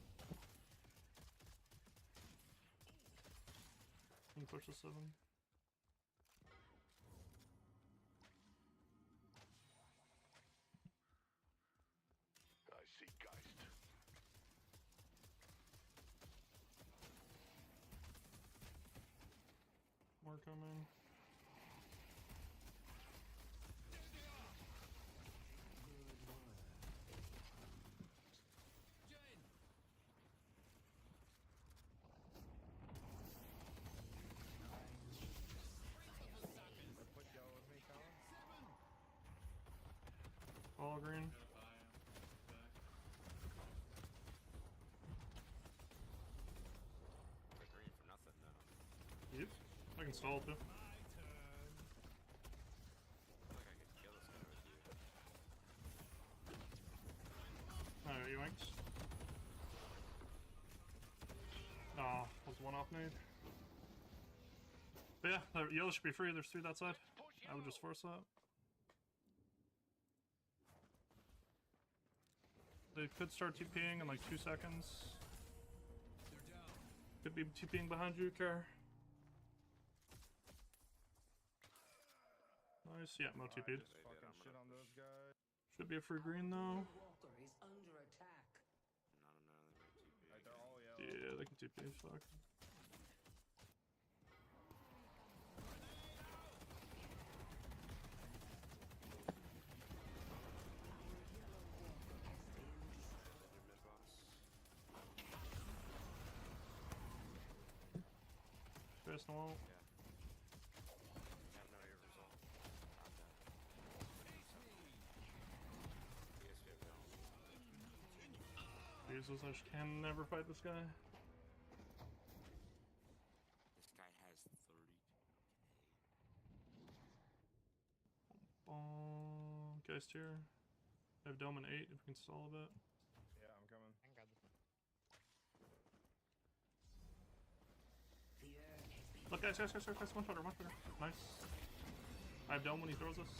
And push the 7. I see Geist. More coming. All green. We're green for nothing now. Yep. I can stall too. I feel like I could kill this guy with you. Alright, yoinks. Ah, was one off nade. But yeah, the yellow should be free. There's 3 that side. I would just force that. They could start TPing in like 2 seconds. Could be TPing behind you, Car. Nice, yeah, no TP'd. Just fucking shit on those guys. Should be a free green though. Walker is under attack. Not another TP, fuck. First no ult. Jesus, I just can never fight this guy. This guy has 30. Geist here. I have Dome and 8 if we can stall a bit. Yeah, I'm coming. I can grab this one. Look, guys, one shooter. Nice. I have Dome when he throws us.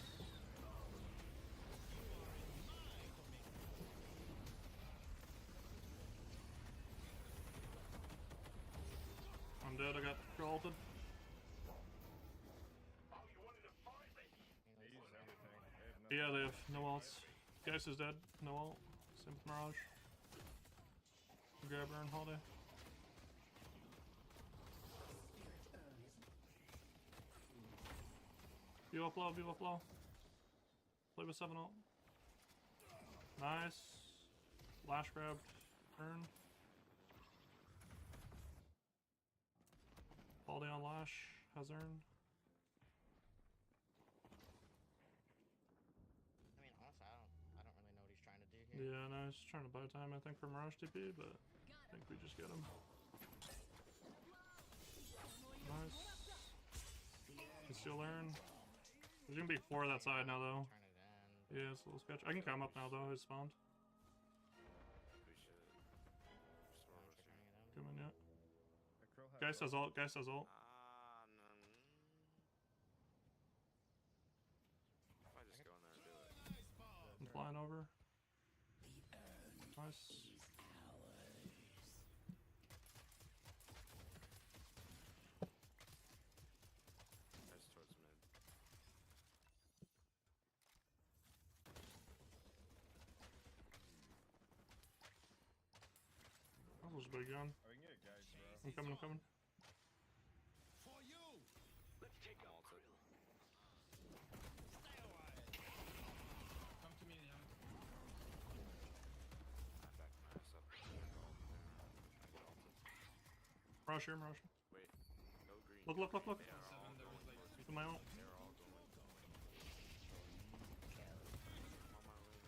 I'm dead, I got ulted. They use everything. Yeah, they have no ults. Geist is dead, no ult. Same with Mirage. Grab her and Holiday. View up low, view up low. Play with 7 ult. Nice. Lash grabbed. Turn. Holiday on Lash. Has earned. I mean, honestly, I don't really know what he's trying to do here. Yeah, no, he's trying to buy time, I think, for Mirage TP, but I think we just get him. Nice. Can still learn. There's gonna be 4 that side now, though. Turn it in. Yeah, it's a little sketch. I can come up now, though. He's spawned. We should. Turning it in. Coming yet. Krill has Geist has ult. Geist has ult. No. If I just go in there and do it. I'm flying over. Nice. That's towards mid. That was a big gun. Oh, we can get guys, bro. I'm coming. For you. Let's take I'm out ulted. Stay a while. Come to me, Young. I backed my ass up. I get ulted. Mirage here, Mirage. Wait. Go green. Look. They are all There was going. like To my ult. They're all going. I'm on my way.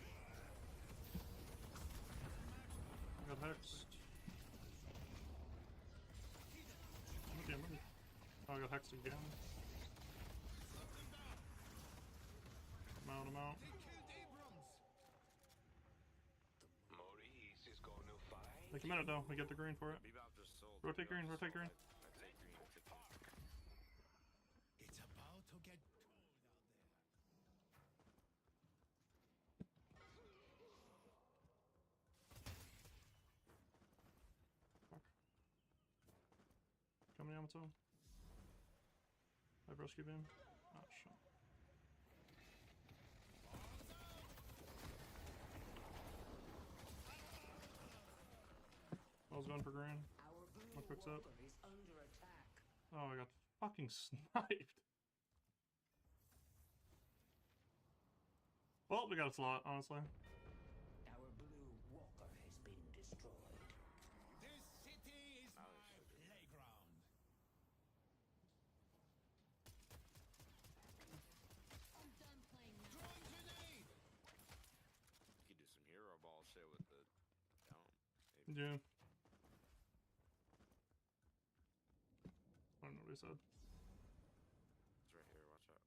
I got hexed. Okay. Oh, I got hexed again. I'm out. Maurice is going to fight. Take a minute though, we get the green for it. Bebop just sold. Rotate Bebop green, just rotate sold. green. I take green. I take green. It's about to get cold out there. Coming Yamato. I rescue beam. Oh shit. I was going for green. My quick's up. Oh, I got fucking sniped. Well, we got a slot, honestly. Our blue walker has been destroyed. This city is my playground. I'm done playing now. Drone grenade. You could do some hero ball shit with the dome. Maybe. Yeah. I don't know what he said. It's right here. Watch out.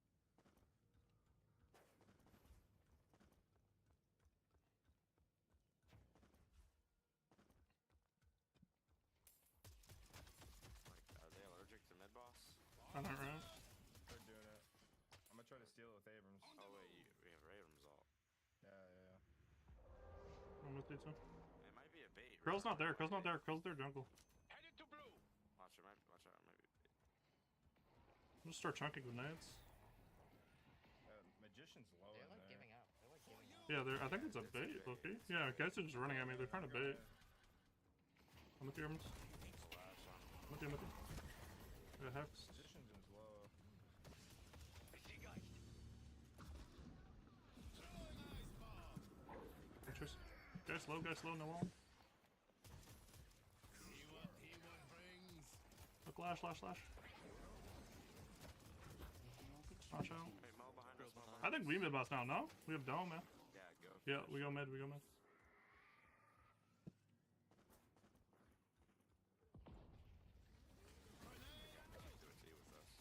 Like, are they allergic to mid boss? I don't know. They're doing it. I'm gonna try to steal it with Abrams. Oh wait, we have Abrams ult. Yeah. I'm with you too. It might be a bait. Krill's not there, Krill's not there, Krill's their jungle. Headed to blue. Watch it, watch out, it might be a bait. I'll just start chunking grenades. Magician's low They're in like there. giving up. They're like giving up. Yeah, I think it's a bait, Loki. Yeah, guys are just running at me, they're trying to bait. I'm with the arms. With you. Got Hex. Position's low. Interest. Guys slow, no wall. Look, lash. Watch out. I think we mid boss now, no? We have dome, man. Yeah, we go mid.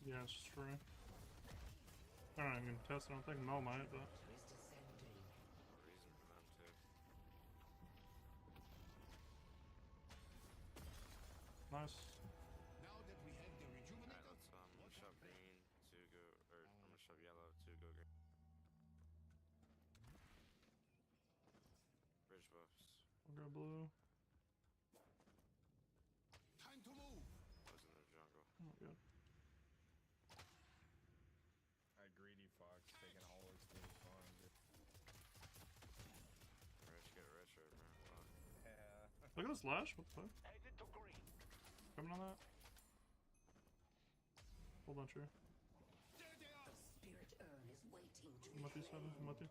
Yeah, it's just free. I don't even test. I don't think Mo might, but. Nice. Now that we have the rejuvenator, Let's shove green to go, or I'm gonna shove yellow to go green. Bridge buffs. We'll go blue. time to move. I was in the jungle. Oh, good. Greedy fox taking all his team's farm. Rich, get rich right now. Yeah. Look at this lash. What the fuck? Coming on that. Hold on, sure. Spirit urn is waiting to I'm with you, Seven. I'm with you.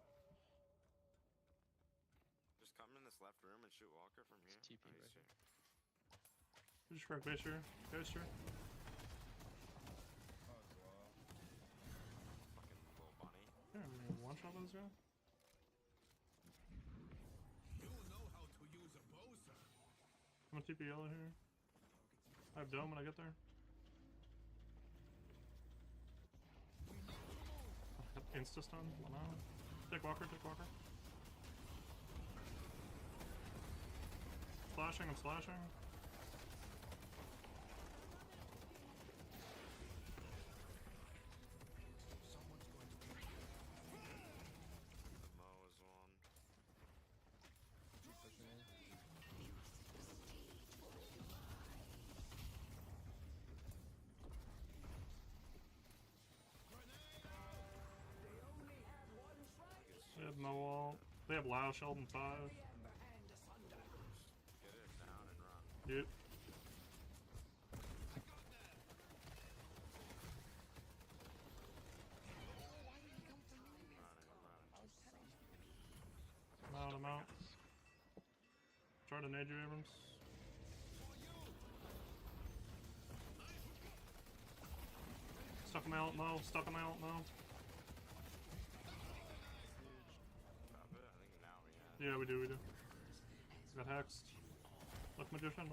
Just come in this left room and shoot Walker from here. TP Oh, he's right here. Just crack base here. Guys, sure. Oh, it's low. Fucking little bunny. Yeah, I'm gonna one shot those guys. You know how to use a bow, sir. I'm gonna TP yellow here. I have dome when I get there. Insta stun. Wow. Take Walker. I'm slashing. Mo is one. They have Mo wall. They have Lao Sheldon 5. Get it down and run. Yep. I'm out. Try to nade you, Abrams. Stuck him out, Mo. Yeah, we do. Got hexed. Look magician.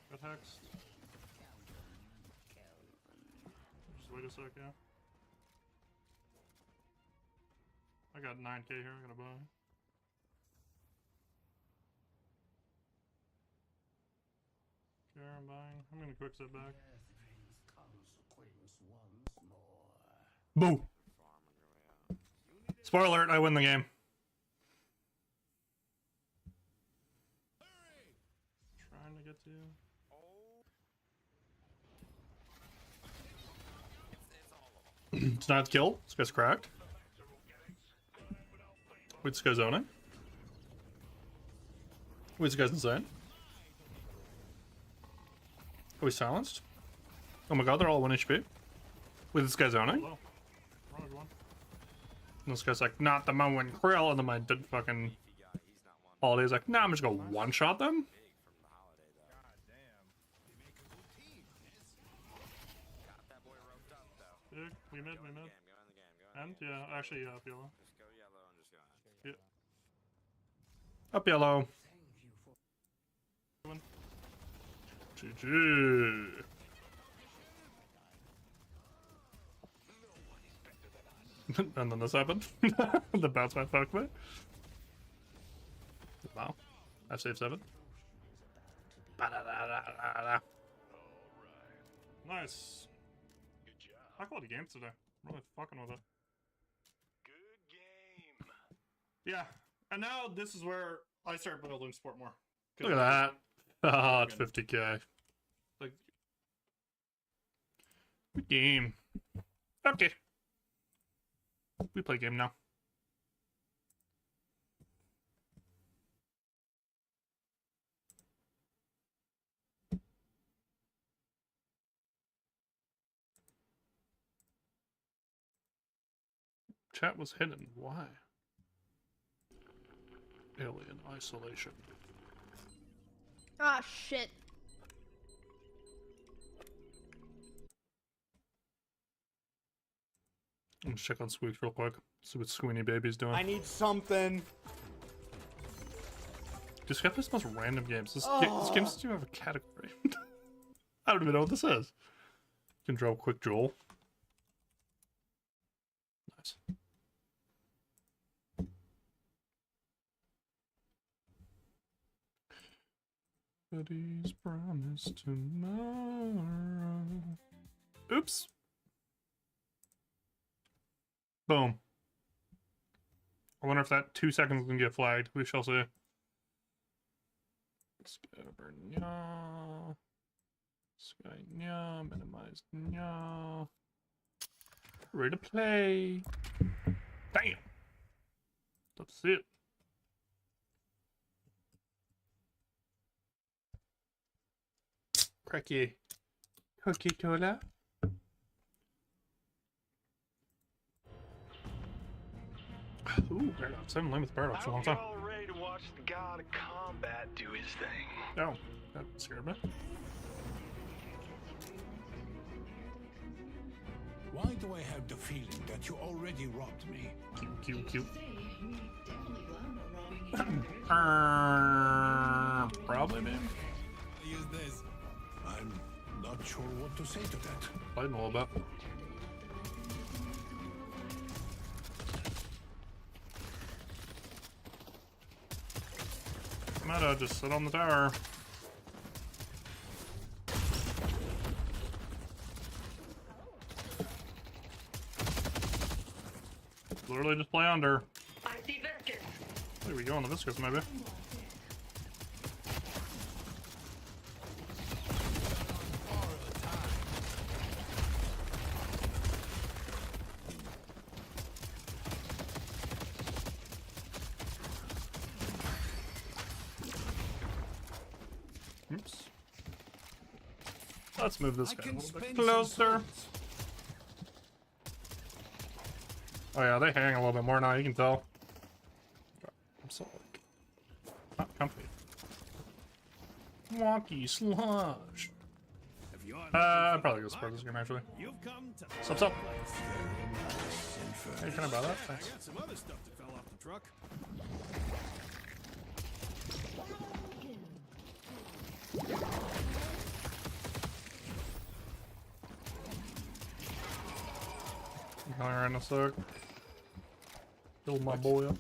Got hexed. Just wait a sec, yeah. I got 9k here, I gotta buy. Okay, I'm buying. I'm gonna quick step back. Boo! Spoiler alert, I win the game. Trying to get to you. It's not kill. This guy's cracked. Wait, this guy's owning. Wait, this guy's insane. Oh, he's silenced. Oh my god, they're all 1 HP. Wait, this guy's owning. And this guy's like, not the moment Krill, and then my fucking Holiday's like, nah, I'm just gonna one shot them. Yeah, we mid. And yeah, actually, yeah, up yellow. Just go yellow and just go end. Yeah. Up yellow. GG. And then this happened. The bounce my fuck me. Wow. I've saved 7. Nice. High quality games today. I'm really fucking with it. Good game. Yeah, and now this is where I start building sport more. Look at that. Oh, it's 50k. Like, good game. Okay. We play game now. Chat was hidden. Why? Alien isolation. Ah, shit. I'm gonna check on Squeaks real quick. See what Squeeny Baby's doing. I need something. Just got this most random games. This game doesn't even have a category. I don't even know what this is. You can draw a quick Joel. Nice. Buddy's promise tomorrow. Oops. Boom. I wonder if that 2 seconds can get flagged. We shall see. Discover nya. Sky nya. Minimize nya. Ready to play. Damn. Let's see it. Cracky. Cookie cola. Ooh, Paradox. I haven't played with Paradox in a long time. All ready to watch the god of combat do his thing. Oh, that scared me. Why do I have the feeling that you already robbed me? Cute. Probably, man. Use this. I'm not sure what to say to that. Played a little bit. Meta, just sit on the tower. Literally just play under. I see Viscous. There we go on the Viscous, maybe. Oops. Let's move this guy a little bit closer. Oh yeah, they hang a little bit more now, you can tell. I'm so like not comfy. Wonky slush. I'd probably go support this game actually. Sup? Hey, can I buy that? Thanks. I got some other stuff that fell off the truck. Coming around a sec. Kill my boy up.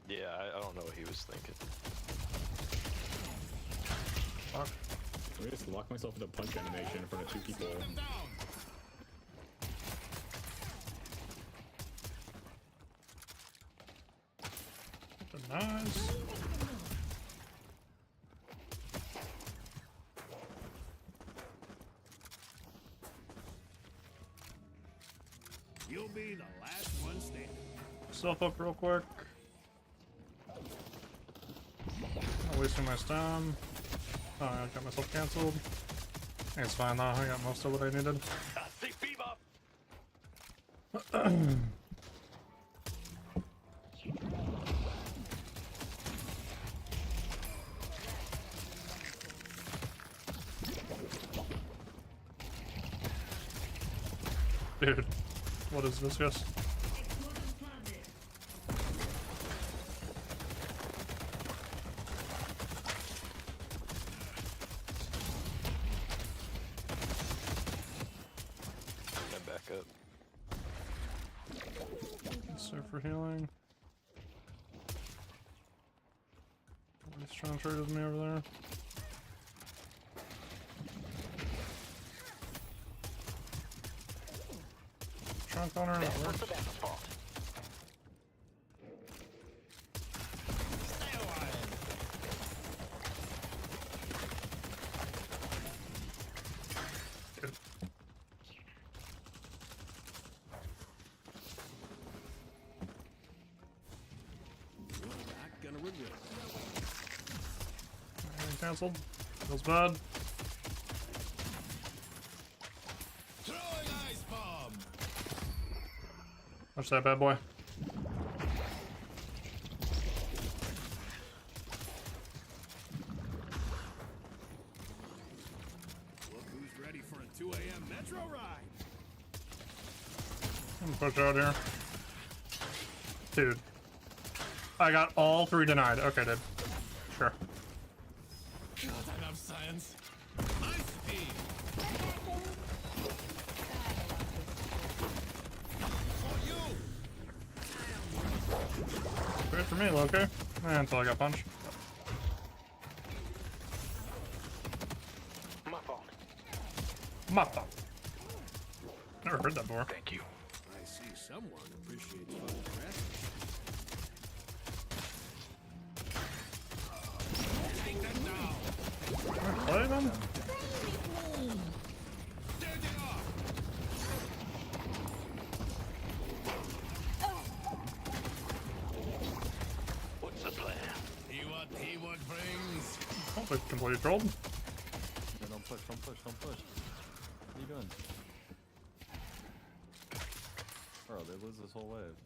Yeah, I don't know what he was thinking. Fuck. I just lock myself in a punch animation in front of 2 people. Nice. You'll be the last one standing. Self up real quick. Not wasting my stun. Oh, I got myself cancelled. It's fine though, I got most of what I needed. Dude, what is this, guys? I'm back up. Start for healing. He's trying to trade with me over there. Trunk on her. That works. Cancelled. Feels bad. Watch that bad boy. Look who's ready for a 2 a.m. metro ride. I'm gonna push out here. Dude. I got all 3 denied. Okay, dude. Sure. Not enough science. My speed. For you. Great for me, okay. Until I got punched. My fault. My fault. Never heard that before. Thank you. I see someone appreciates fun dress. Take them down. Play them? What's the plan? See what teamwork brings. Oh, they completely trolled. Yeah, don't push, don't push, don't push. What are you doing? Bro, they lose this whole wave.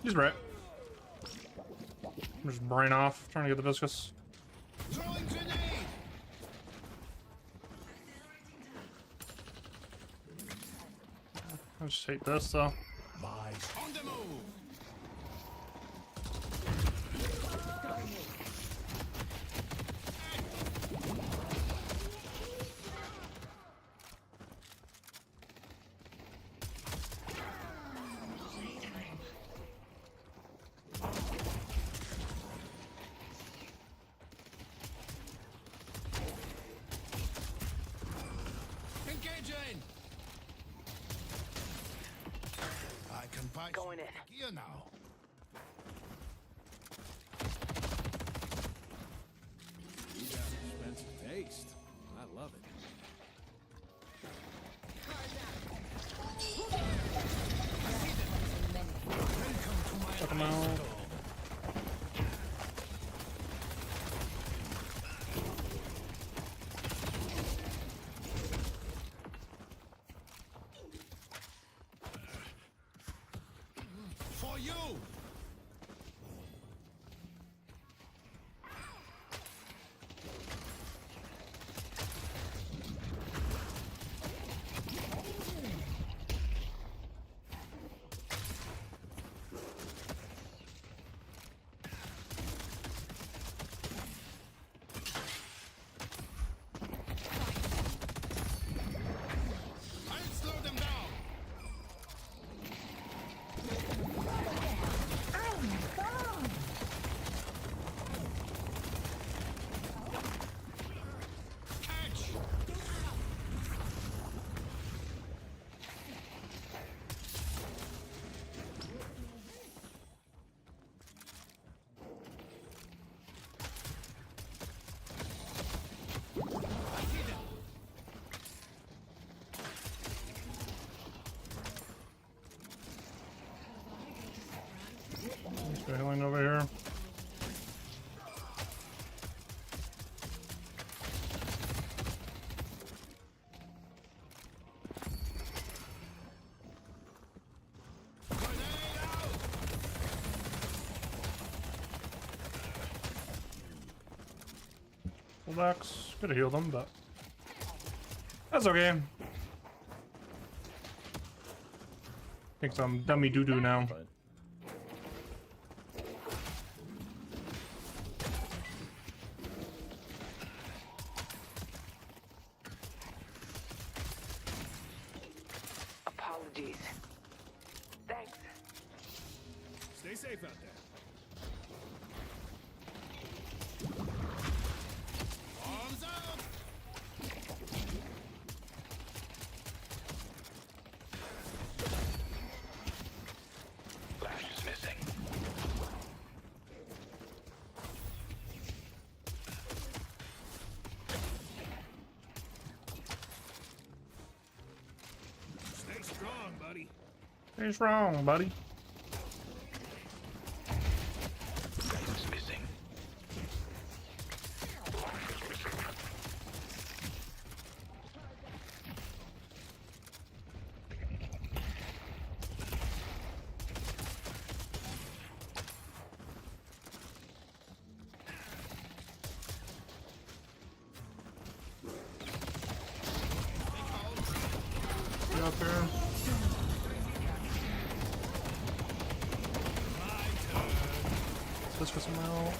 He's right. I'm just brain off, trying to get the viscous. Throwing grenade. I just hate this though. On the move. Engaging. I can punch. Going in. Here now. You got expensive taste. I love it. Check him out. For you. I'll slow them down. Catch. Let's go healing over here. Fullbacks. Could have healed them, but that's okay. Think some dummy doo doo now. Apologies. Thanks. Stay safe out there. Arms up. victory. What's wrong, buddy? Guys missing. Get up here. Let's for some help.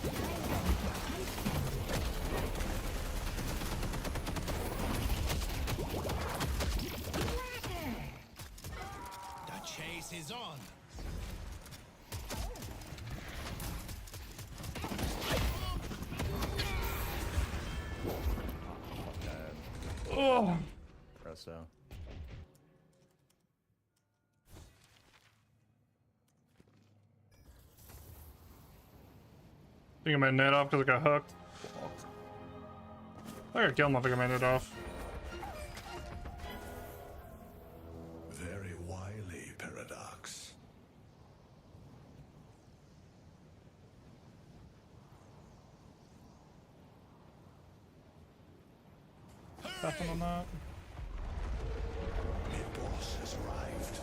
The chase is on. Oh. Presto. I think I made net off because I got hooked. I gotta kill him if I made it off. Very wily, Paradox. Nothing on that. Mid-boss has arrived.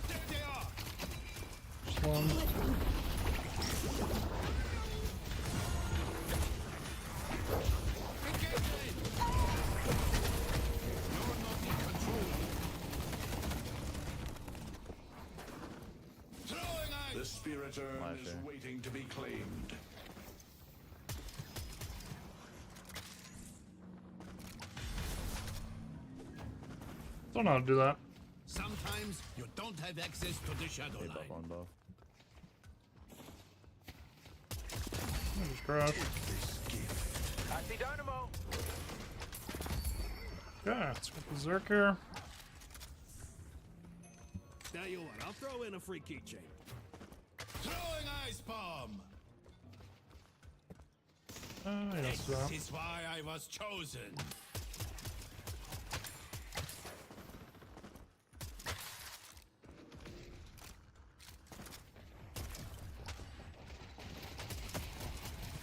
There they are. Just one. The spirit urn is waiting to be claimed. Don't know how to do that. Sometimes you don't have access to the shadow Hey, line. buff on buff. Just crash. I see Dynamo. Yeah, let's get Berserker. There you are. I'll throw in a free keychain. Throwing ice bomb. Yes, This is why I was chosen.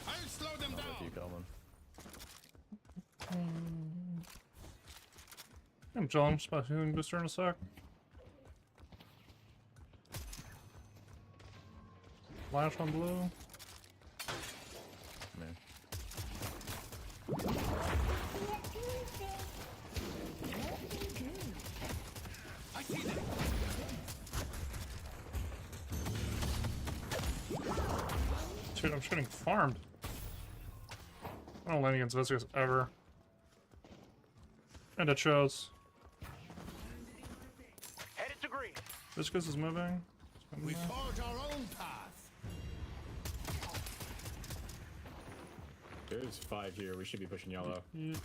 I'll slow them down. Keep going. I'm chilling, just about healing booster in a sec. Flash on blue. Man. I see them. Dude, I'm just getting farmed. I don't land against Viscous ever. And it shows. Headed to green. Viscous is moving. We forge our own path. There's 5 here. We should be pushing yellow. Yep.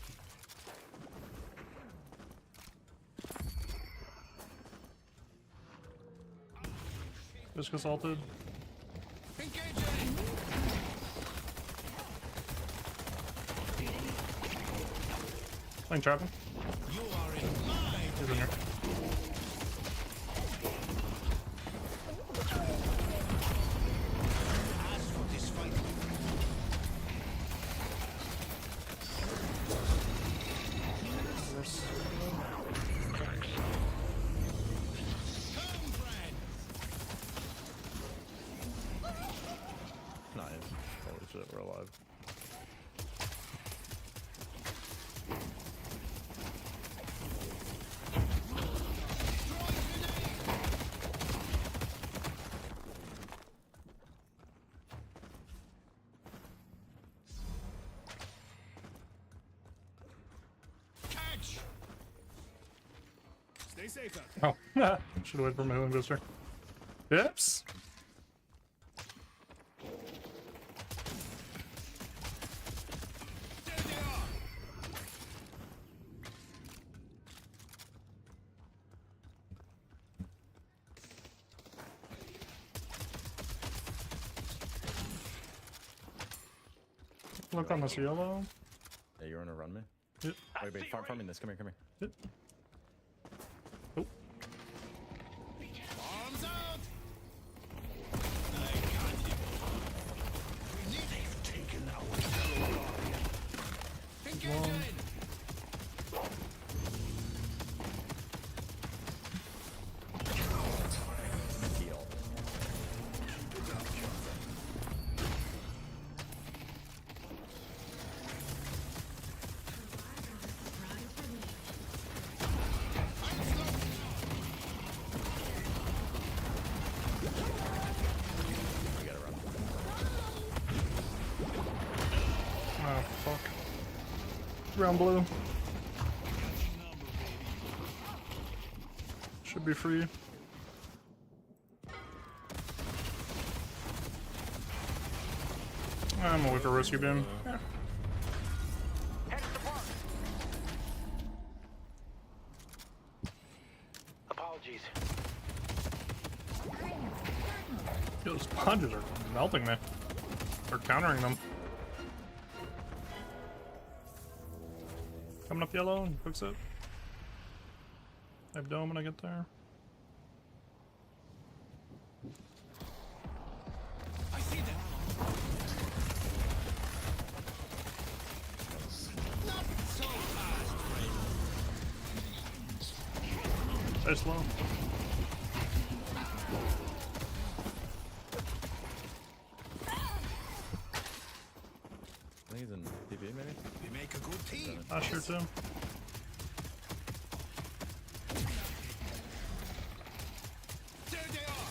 Viscous ulted. Playing trapping. You are in my He's in here. As for this fight, come, friend. Nice. Holy shit, we're alive. Catch. Stay safe out there. Oh, should have waited for my healing booster. Oops. There they are. Look on this yellow. Yeah, you're gonna run me? Yep. Wait, farm in this. Come here. Yep. Bombs out! I got you. They've taken our fellow guardian. Engage! Oh, fuck. Round blue. Should be free. I'm away for rescue beam. Yeah. Apologies. Yo, those sponges are melting me. Or countering them. Coming up yellow and fix it. I have dome when I get there. I see them. Not so fast, friend. Stay slow. I think he's in PB maybe? We make a good team. I sure too. There they are.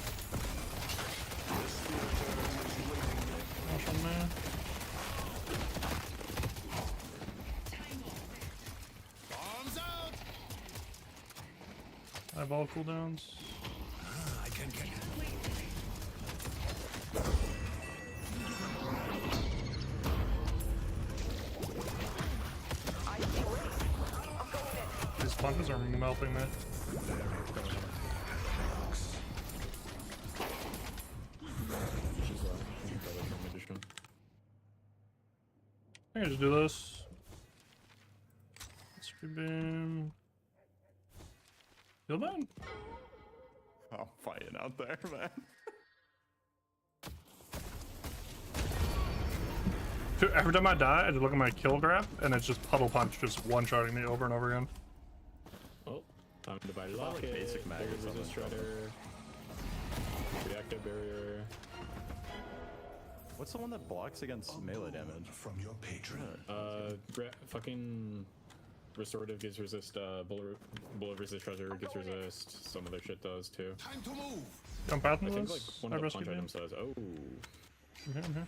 Watch on there. Bombs out. I have all cooldowns. I can get it. These sponges are melting me. I can just do this. Speed beam. Heal down. I'm fighting out there, man. Dude, every time I die, I just look at my kill graph, and it's just puddle punch, just one-shotting me over and over again. Oh, time to buy Like locket, basic mag or something. resist shredder, reactive barrier. What's the one that blocks against melee damage? From your patron. Fucking restorative gives resist, bullet resist treasure gives resist, some other shit does too. Time to move. Jump out I into think this. like one I of the rescue punch beam. items says, oh, I'm here, I'm here.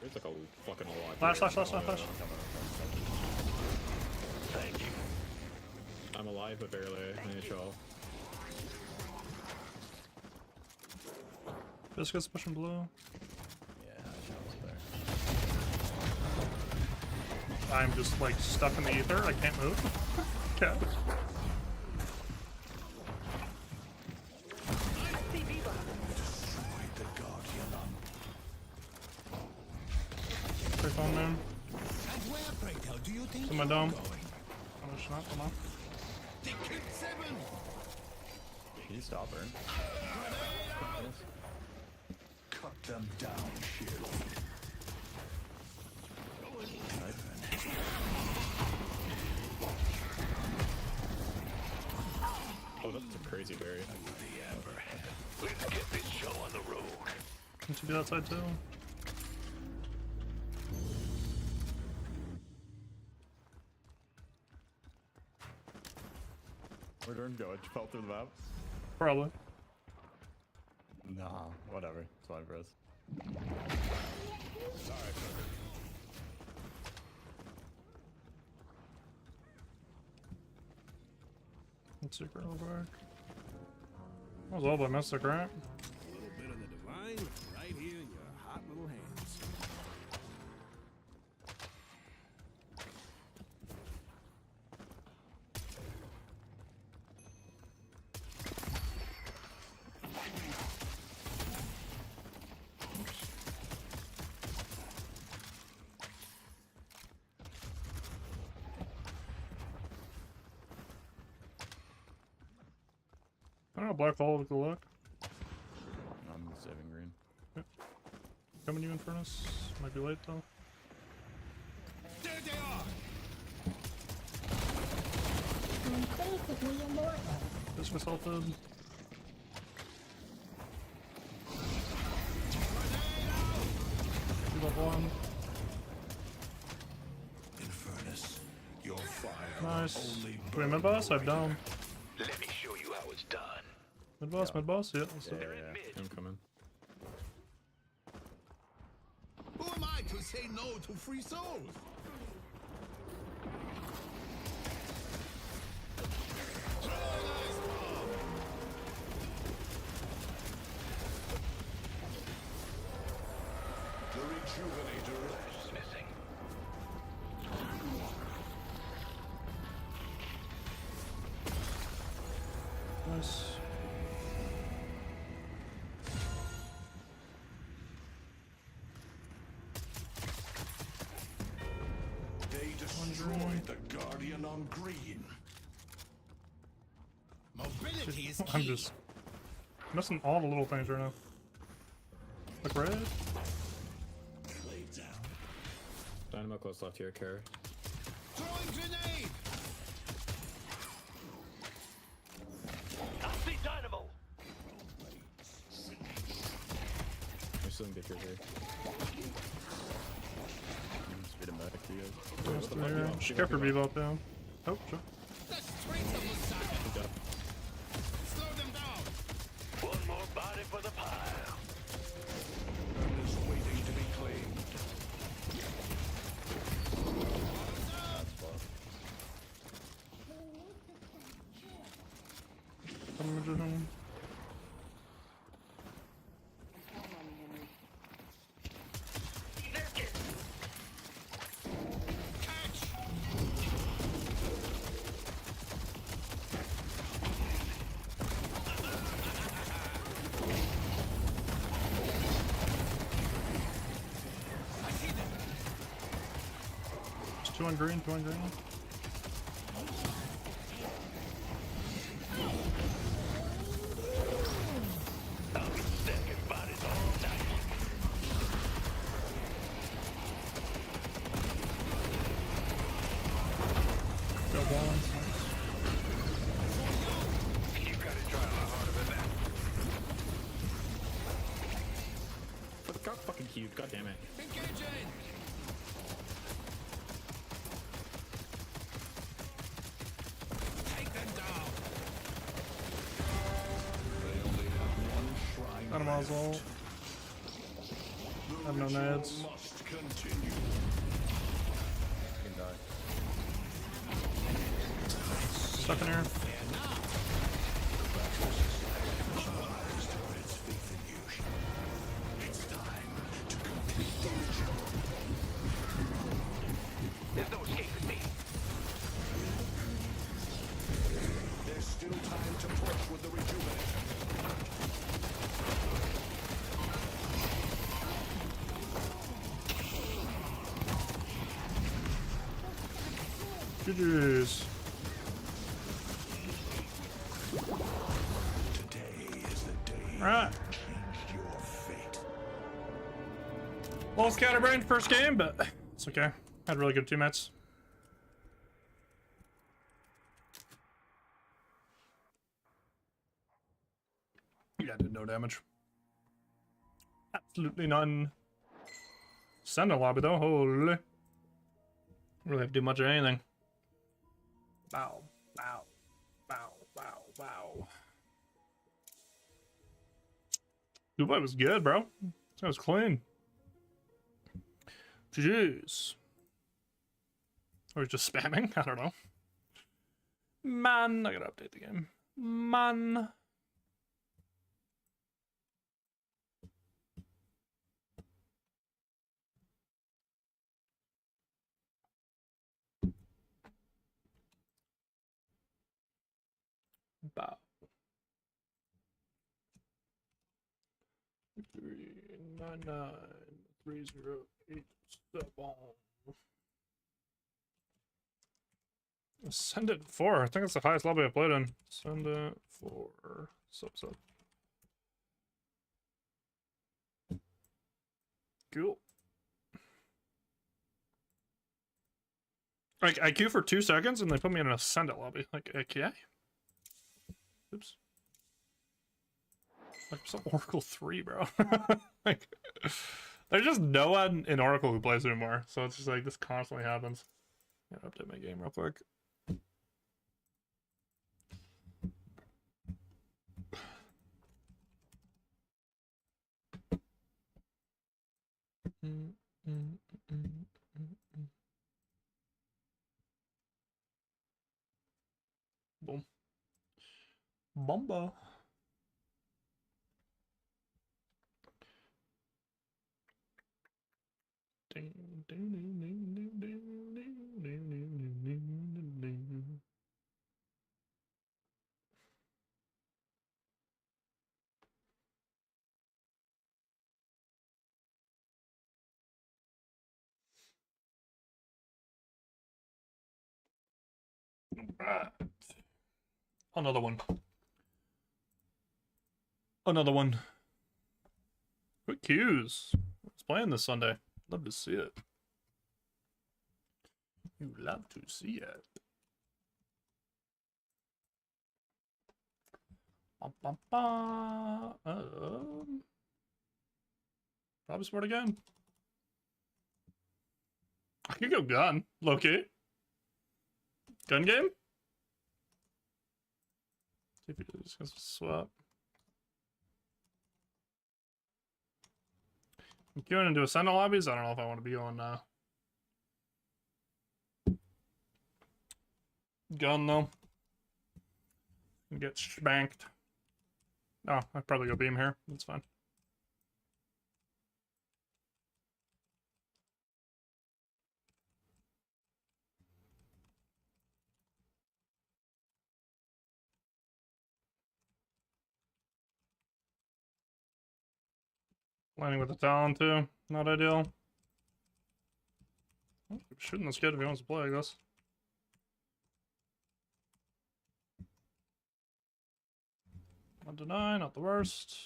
there's like a fucking a lot. Flash, here. flash, flash, flash. Thank you. I'm alive but barely, NHL. Biscuits pushing blue. I'm just like stuck in the ether. I can't move. Yeah. Click on them. And where, pray tell, do you think To my you're dome. going? Oh, it's not. Come on. Ticket 7. Can you stop her? Cut them down, shield. Oh, that's a crazy berry. Let's get this show on the road. Can you do that side too? Where'd Ern go? It fell through the map? Probably. Nah, whatever. It's fine for us. Sorry, Secret real quick. That was all by Mystic, right? a little bit of the divine right here in your hot little hands. I don't know, black hole with the look. I'm saving green. Yep. Coming to you in furnace. Might be late though. There they are. Push myself in. Give up one. Infernus, your fire. Nice. Do we mid boss? I'm down. Let me show you how it's done. Mid boss, mid boss, yeah. I'm coming. Who am I to say no to free souls? The rejuvenator is missing. Nice. They destroyed the Guardian on green. Mobility is I'm key. just missing all the little things right now. Like red. Lay down. Dynamo close left here, carry. Throwing grenade. I see Dynamo! There's some bitches here. Speed him back to you guys. Just care for bebop down. Oh, sure. That's straight from the side. Good job. Slow them down. One more body for the pile. Is waiting to be claimed. Two on green, two on green. Go balance. You gotta try a lot harder than that. But got fucking cute, god damn it. Engaging. Take them down. They only have one shrine. Animals all. I have no nads. Must continue. Can die. Stuck in here. There's no escaping me. There's still time to push with the rejuvenator. GG's. Today is the day Alright. changed your fate. Well, scatterbrained first game, but it's okay. Had really good teammates. Yeah, did no damage. Absolutely none. Send a lobby though, holy. Really have to do much of anything. Bow, bow, bow, bow, bow. Dubai was good, bro. That was clean. GG's. Or just spamming? I don't know. Man, I gotta update the game. Man. Bow. 3993087. Send it 4. I think it's the highest lobby I've played in. Send it 4. Sub. Cool. Like, I queue for 2 seconds and they put me in an Ascendant lobby. Like, okay. Oops. Like, some Oracle 3, bro. Like, there's just no one in Oracle who plays anymore. So it's just like, this constantly happens. Gotta update my game real quick. Boom. Bomba. Right. Another one. Another one. Quick queues. What's playing this Sunday? Love to see it. You love to see it. Probably sport again. I could go gun. Low-key. Gun game? See if he just gonna swap. I'm queuing into Ascendant lobbies. I don't know if I want to be on gun though. Get spanked. Oh, I'd probably go beam here. That's fine. Landing with the Talon too. Not ideal. Oh, shooting this kid if he wants to play, I guess. Not deny, not the worst.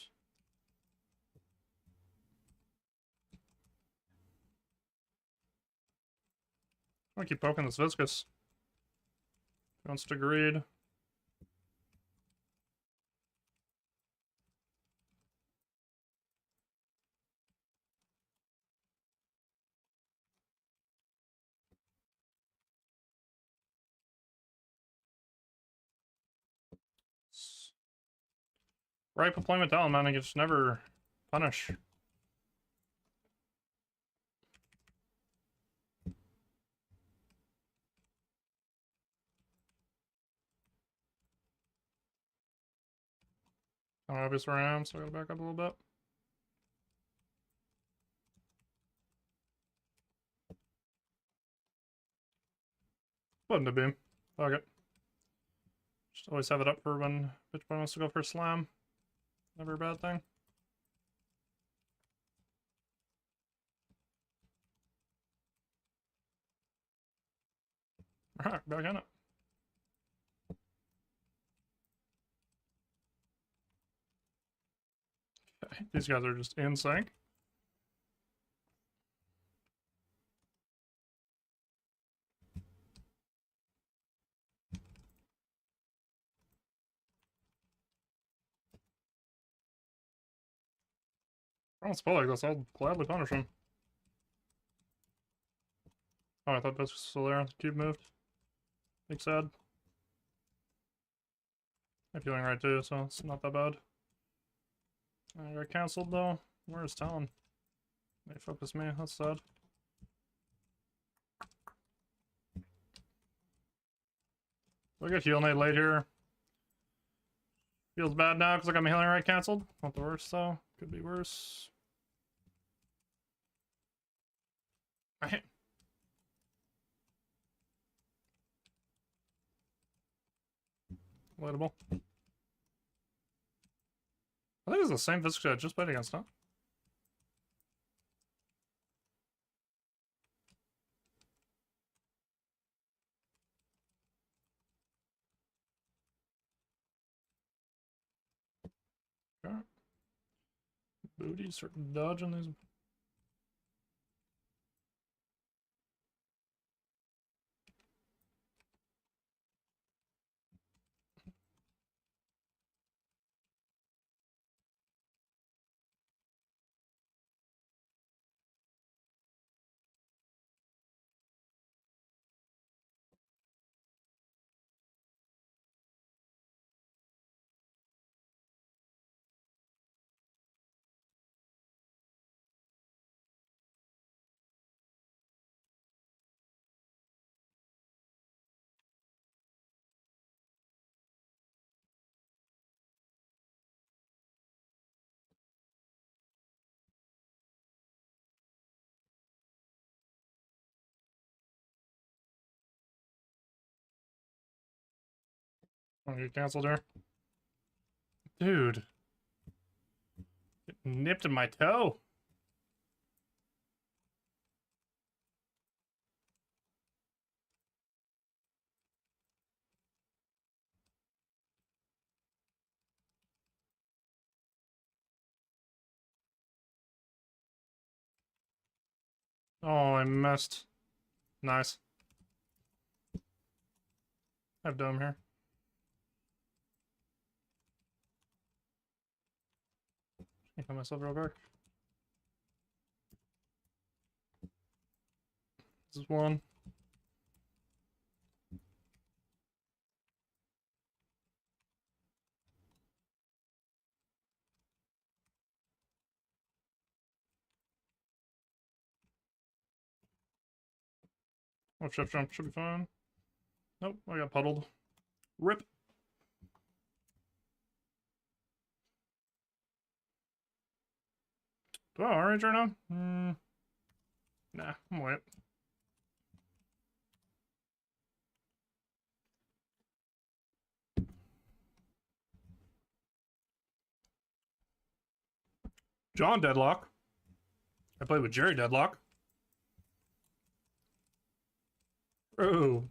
I'm gonna keep poking this Viscous. He wants to greed. Right deployment down, man. I just never punish. I'm obvious where I am, so I gotta back up a little bit. Button to beam. Fuck it. Just always have it up for when bitch boy wants to go for a slam. Never a bad thing. Alright, back in it. Okay, these guys are just in sync. I don't spell like this, I'll gladly punish him. Oh, I thought this was still there. The cube moved. Big sad. I'm feeling right too, so it's not that bad. I got cancelled though. Where's Talon? They focus me, that's sad. I got heal nade late here. Feels bad now because I got my healing right cancelled. Not the worst though. Could be worse. Right. Relatable. I think it's the same physics I just played against, huh? Okay. Booty, certain dodge on these. Oh, you canceled her? Dude. It nipped in my toe. Oh, I missed. Nice. I have dome here. I got myself real quick. This is one. Oh, chip jump should be fine. Nope, I got puddled. Rip. Do I have orange right now? Nah, I'm white. John Deadlock. I played with Jerry Deadlock. Oh.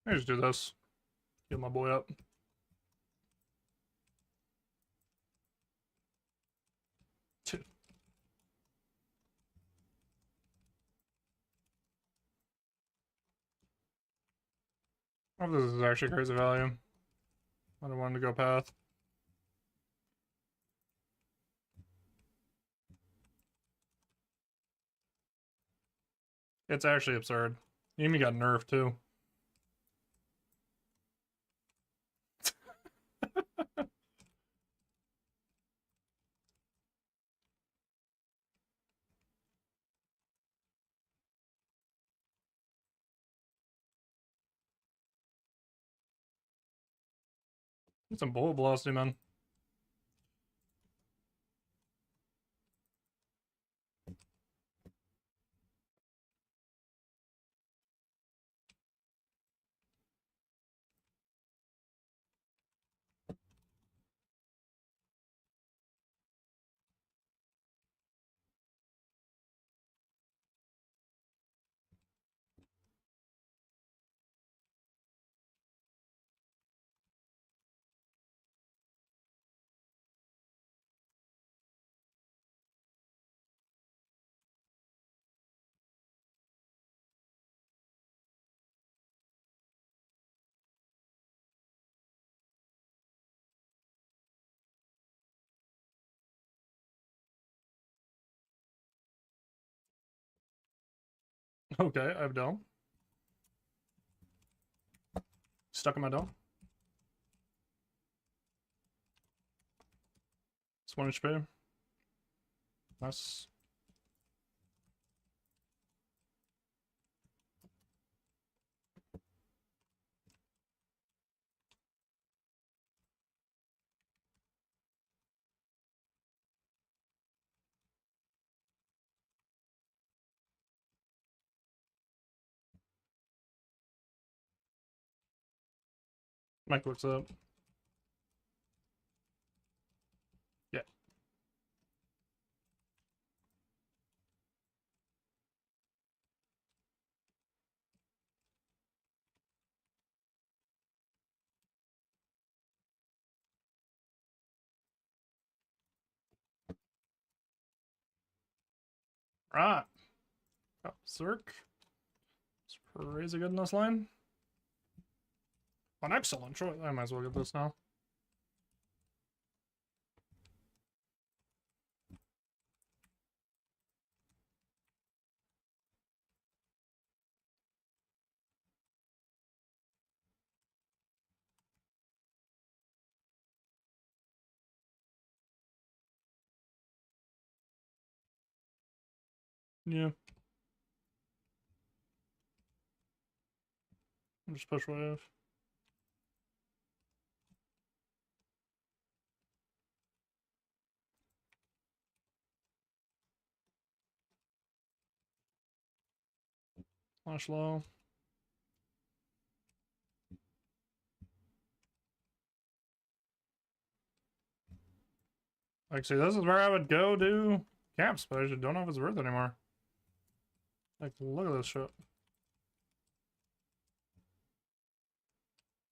I just do this. Get my boy up. Oh, this is actually crazy value. I don't want to go path. It's actually absurd. Amy got nerfed too. Get some bullet velocity, man. Okay, I have dome. Stuck in my dome. It's 1 HP. Nice. Mike looks up. Yeah. Right. Got Zerk. It's crazy good in this lane. An excellent choice. I might as well get this now. Yeah. I'll just push wave. Flash low. Like, see, this is where I would go do camps, but I just don't know if it's worth it anymore. Like, look at this shit.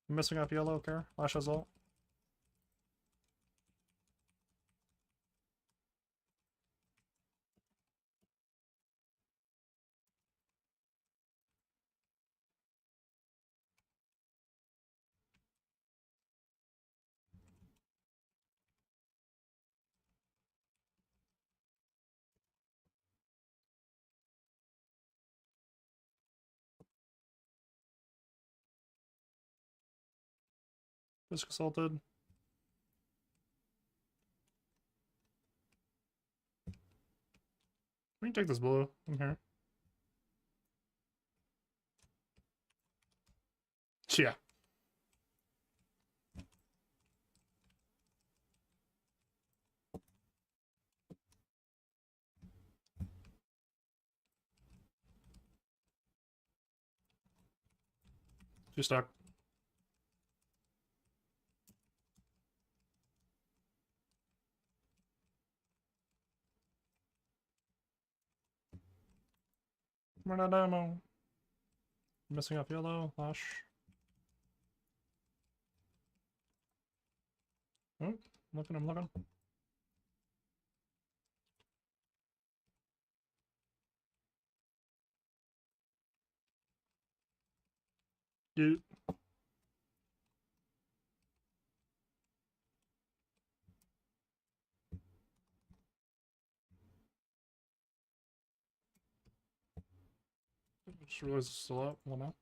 Missing up yellow, care. Flash has ult. Just assaulted. We can take this blue. I'm here. Yeah. Too stuck. Run out of ammo. Missing up yellow. Flash. Oh, I'm looking. Yeah. Just realized it's still up. Well, now.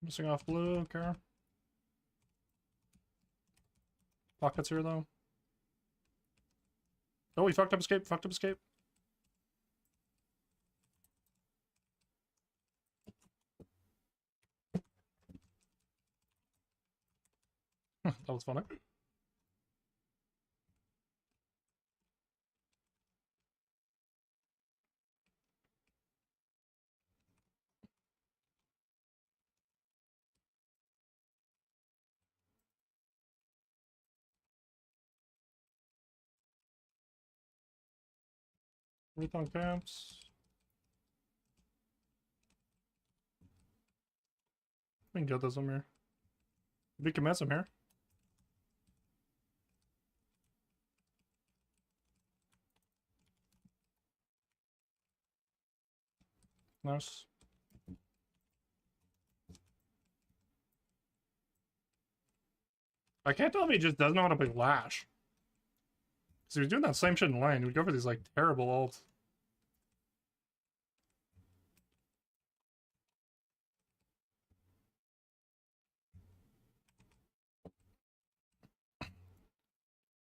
Missing off blue, care. Pockets here, though. Oh, he fucked up escape. That was funny. Rethon camps. We can get this one here. We can mess him here. Nice. I can't tell if he just doesn't know how to play Lash. Because he was doing that same shit in lane. He would go for these, like, terrible ults.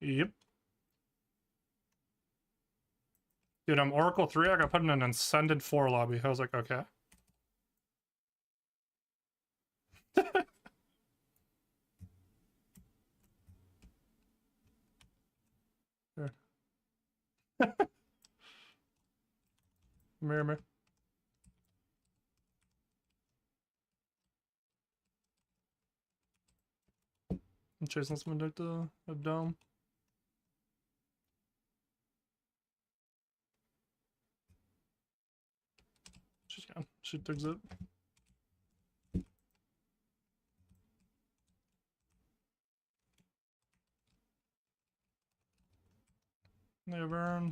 Yep. Dude, I'm Oracle 3. I got put in an Ascended 4 lobby. I was like, okay. Here. Mirror. I'm chasing this Vindicta, a dome. Shoot things up. Never.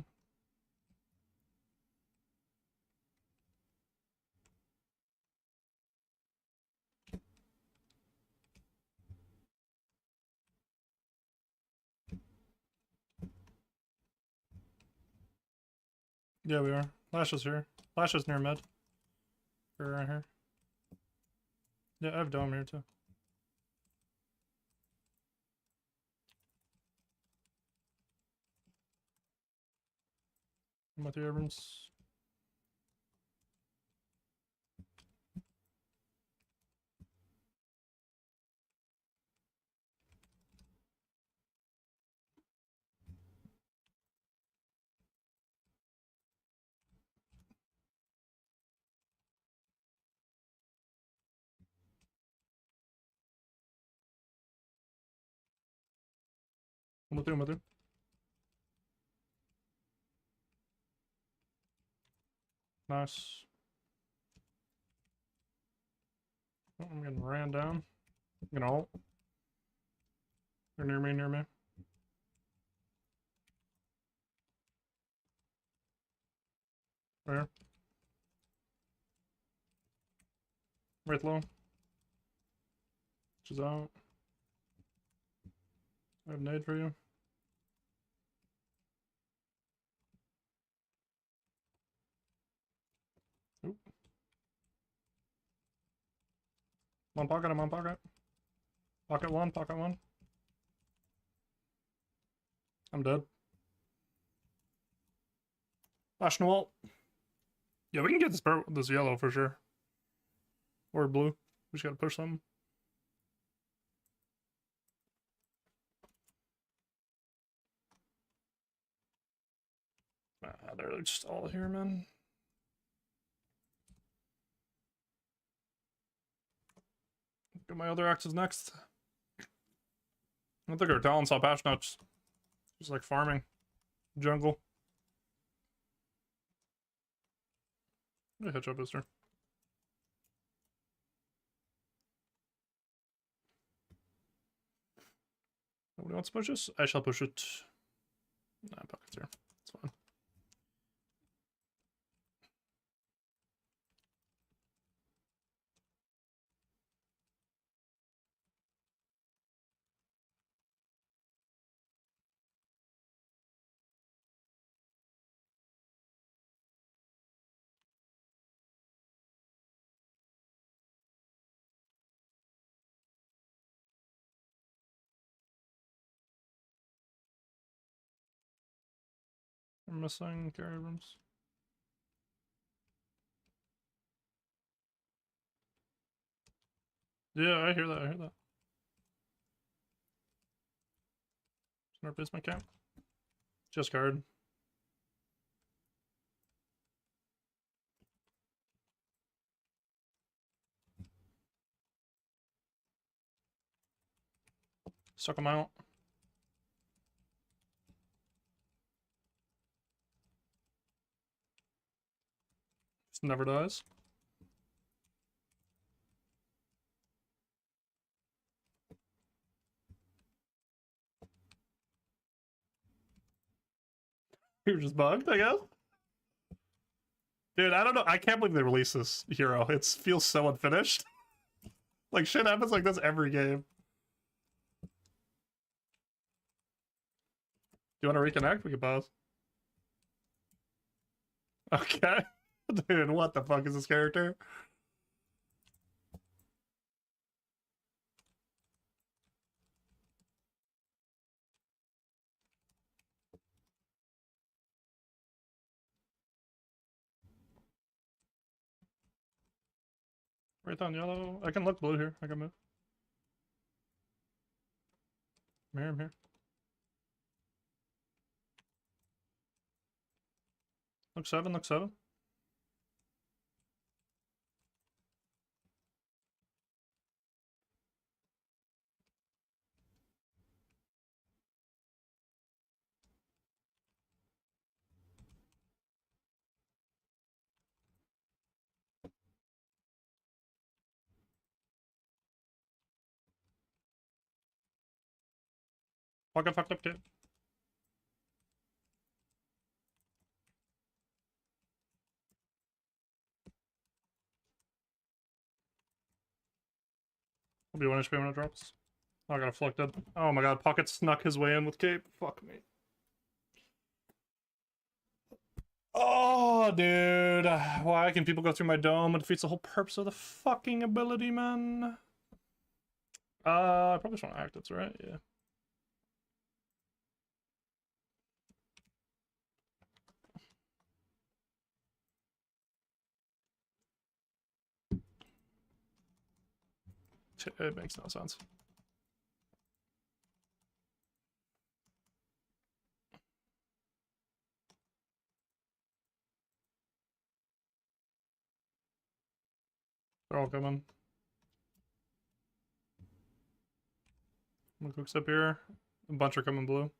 Yeah, we are. Flash is here. Flash is near mid. We're right here. Yeah, I have Dome here too. I'm with you, Abrams. I'm with you, I'm with you. Nice. Oh, I'm getting ran down. I'm gonna ult. They're near me, near me. Where? Right low. She's out. I have nade for you. Oop. One pocket, I'm on pocket. Pocket one, pocket one. I'm dead. Flash no ult. Yeah, we can get this yellow for sure. Or blue. We just gotta push something. They're just all here, man. Get my other axes next. I don't think our talent saw patch notes. Just like farming. Jungle. Headshot booster. Nobody wants to push this? I shall push it. Nah, pockets here. It's fine. I'm missing carry rooms. Yeah, I hear that, I hear that. Snarp is my camp. Just guard. Suck him out. Just never dies. You're just bugged, I guess. Dude, I don't know. I can't believe they released this hero. It feels so unfinished. Like, shit happens like this every game. Do you want to reconnect? We can pause. Okay. Dude, what the fuck is this character? Right on yellow. I can look blue here. I can move. I'm here, I'm here. Look 7, look 7. Pocket fucked up too. I'll be 1 HP when it drops. Oh, I got afflicted. Oh my god, Pocket snuck his way in with cape. Fuck me. Oh, dude. Why can people go through my dome? It defeats the whole purpose of the fucking ability, man. I probably just want to act, that's right, yeah. It makes no sense. They're all coming. Cook's up here. A bunch are coming blue.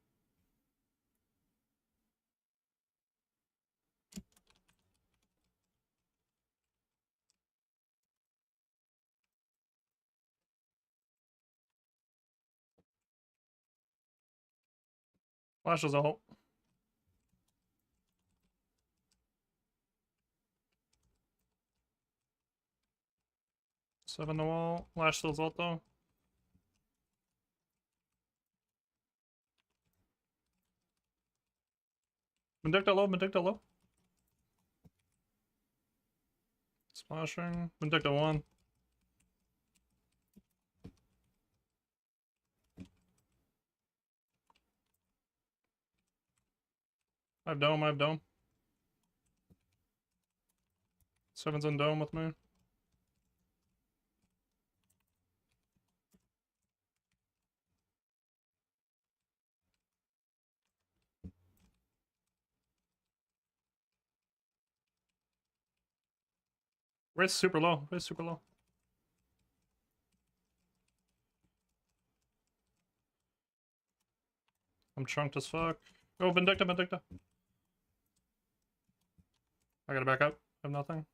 Flash is ult. 7 the wall. Flash still's ult though. Vindicta low, Vindicta low. Splashing. Vindicta 1. I have dome, I have dome. 7's in dome with me. Race super low. Race super low. I'm chunked as fuck. Oh, Vindicta, Vindicta. I gotta back up. I have nothing.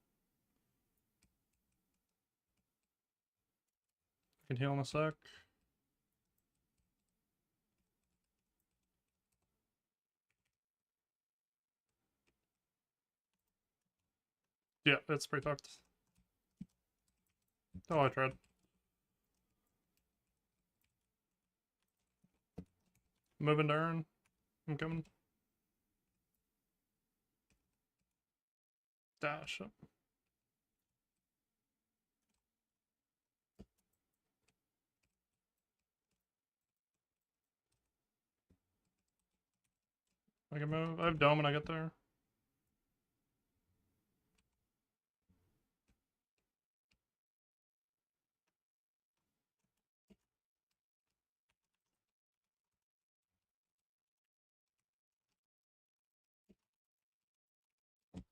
I can heal in a sec. Yeah, it's pretty fucked. Oh, I tried. Moving to Urn. I'm coming. Dash up. I can move. I have dome when I get there.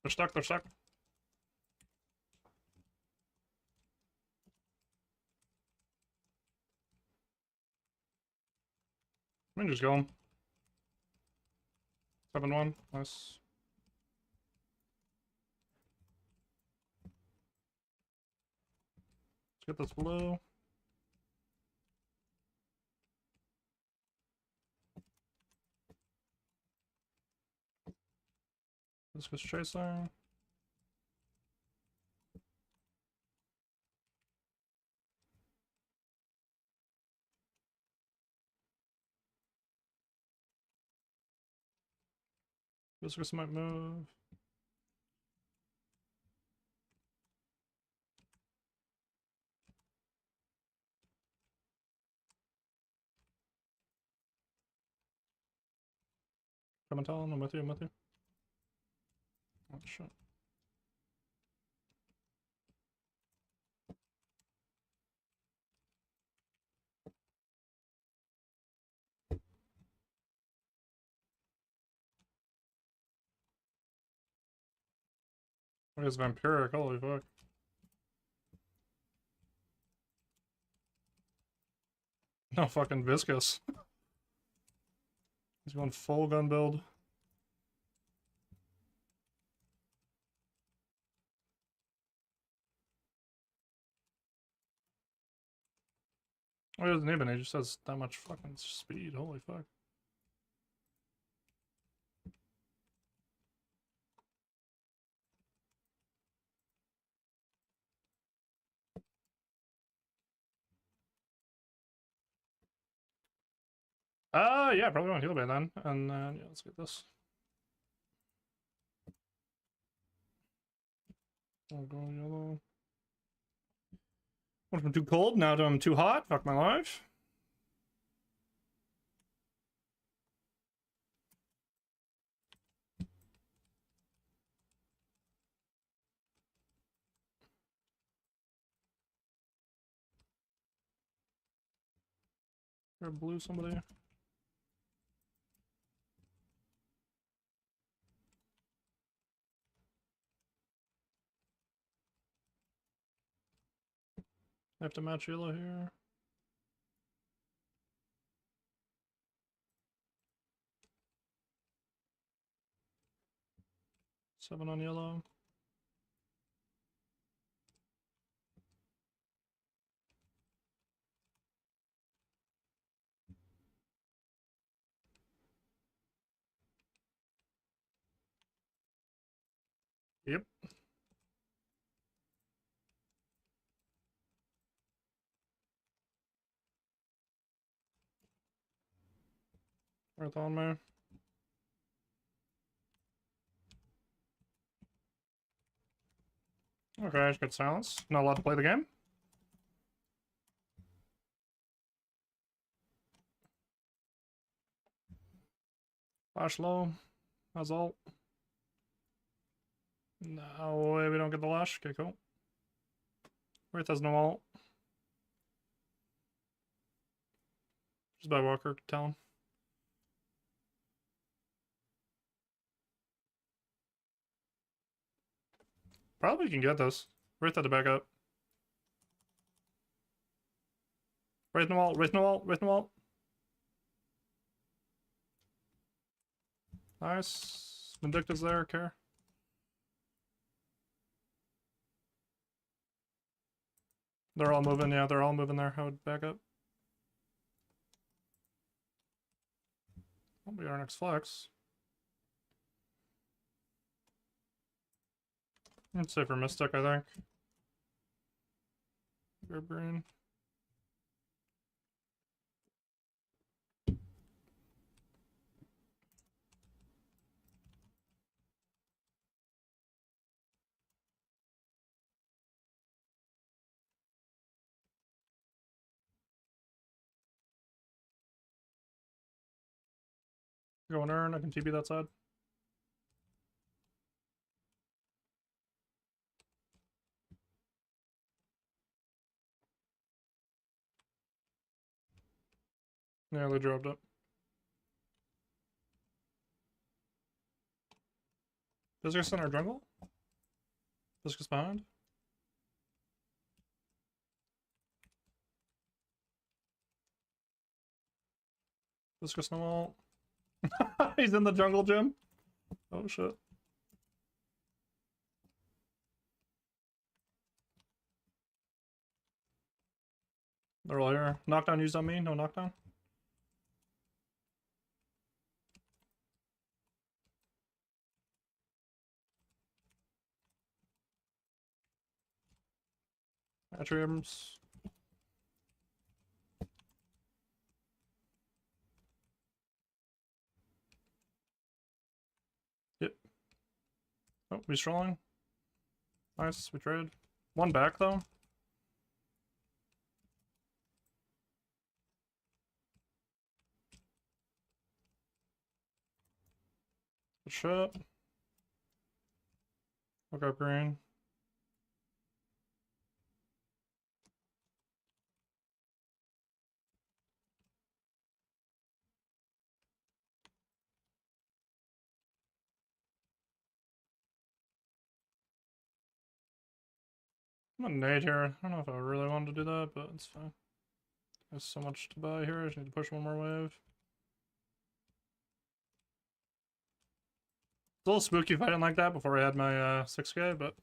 They're stuck, they're stuck. I mean, just go. 7-1. Nice. Let's get this blue. This goes chasing. This might move. Come and tell him, I'm with you, I'm with you. Oh shit. What is vampiric? Holy fuck. No fucking viscous. He's going full gun build. Oh, he doesn't even. He just has that much fucking speed. Holy fuck. Yeah, probably want heal band then. And then, yeah, let's get this. I'll go yellow. Went from too cold, now to I'm too hot. Fuck my life. Grab blue somebody. I have to match yellow here. Seven on yellow. Yep. Right on me. Okay, I just got silence. Not allowed to play the game. Flash low. That's all. No way we don't get the lash. Okay, cool. Wraith has no ult. Just by Walker, tell him. Probably can get this. Wraith had to back up. Wraith no ult, Wraith no ult, Wraith no ult. Nice. Vindicta's there, care. They're all moving, yeah, they're all moving there. I would back up. That'll be our next flex. I'd say for Mystic, I think. Grab green. Go and earn, I can TB that side. Yeah, they dropped it. Discus in our jungle? Discus behind? Discus no ult. He's in the jungle gym. Oh shit. They're all here. Knockdown used on me, no knockdown. Atriums. Yep. Oh, we strolling. Nice, we trade. One back though. Good shit. Look up green. I'm gonna nade here. I don't know if I really wanted to do that, but it's fine. There's so much to buy here. I just need to push one more wave. It's a little spooky fighting like that before I had my 6k, but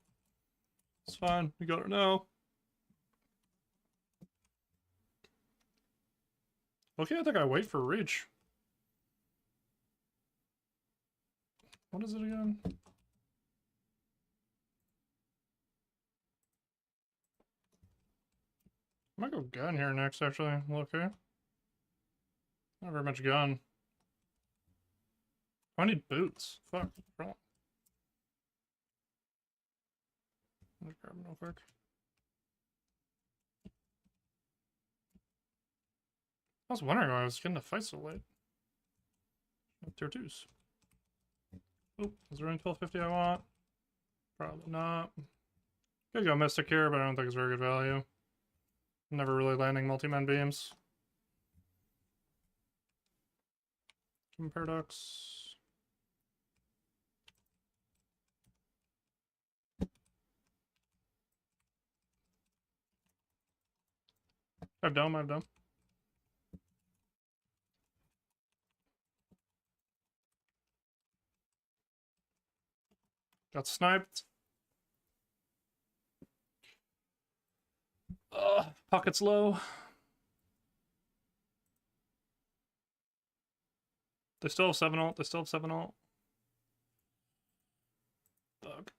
it's fine. We got it now. Okay, I think I wait for reach. What is it again? I might go gun here next, actually. Okay. Not very much gun. I need boots. Fuck. Wrong. Let me grab them real quick. I was wondering why I was getting to fight so late. Tier 2s. Oop, is there any 1250 I want? Probably not. Could go Mystic here, but I don't think it's very good value. Never really landing multi-man beams. Paradox. I have dome. Got sniped. Pockets low. They still have 7 ult. Bug.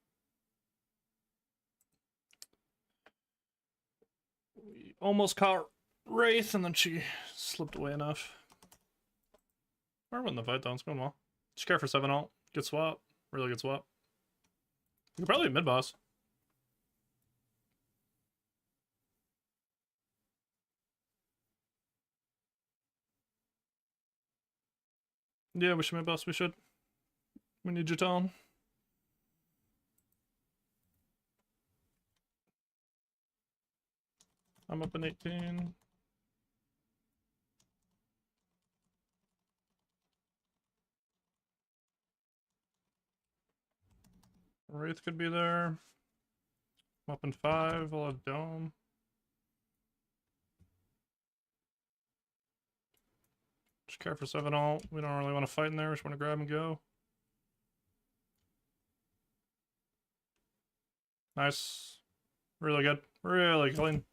We almost caught Wraith, and then she slipped away enough. We're winning the fight, though. It's going well. Just care for 7 ult. Good swap. Really good swap. You could probably mid boss. Yeah, we should mid boss. We should. We need your tone. I'm up in 18. Wraith could be there. I'm up in 5. I'll have dome. Just care for 7 ult. We don't really want to fight in there. We just want to grab and go. Nice. Really good. Really clean.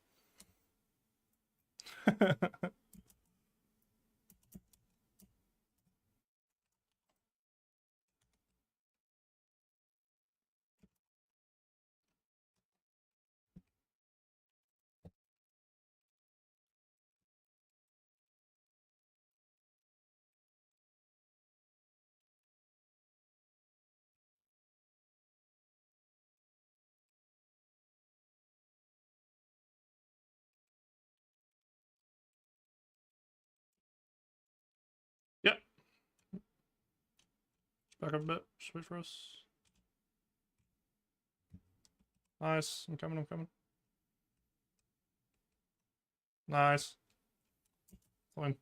Yep. Back up a bit. Just wait for us. Nice. I'm coming. Nice. Fine.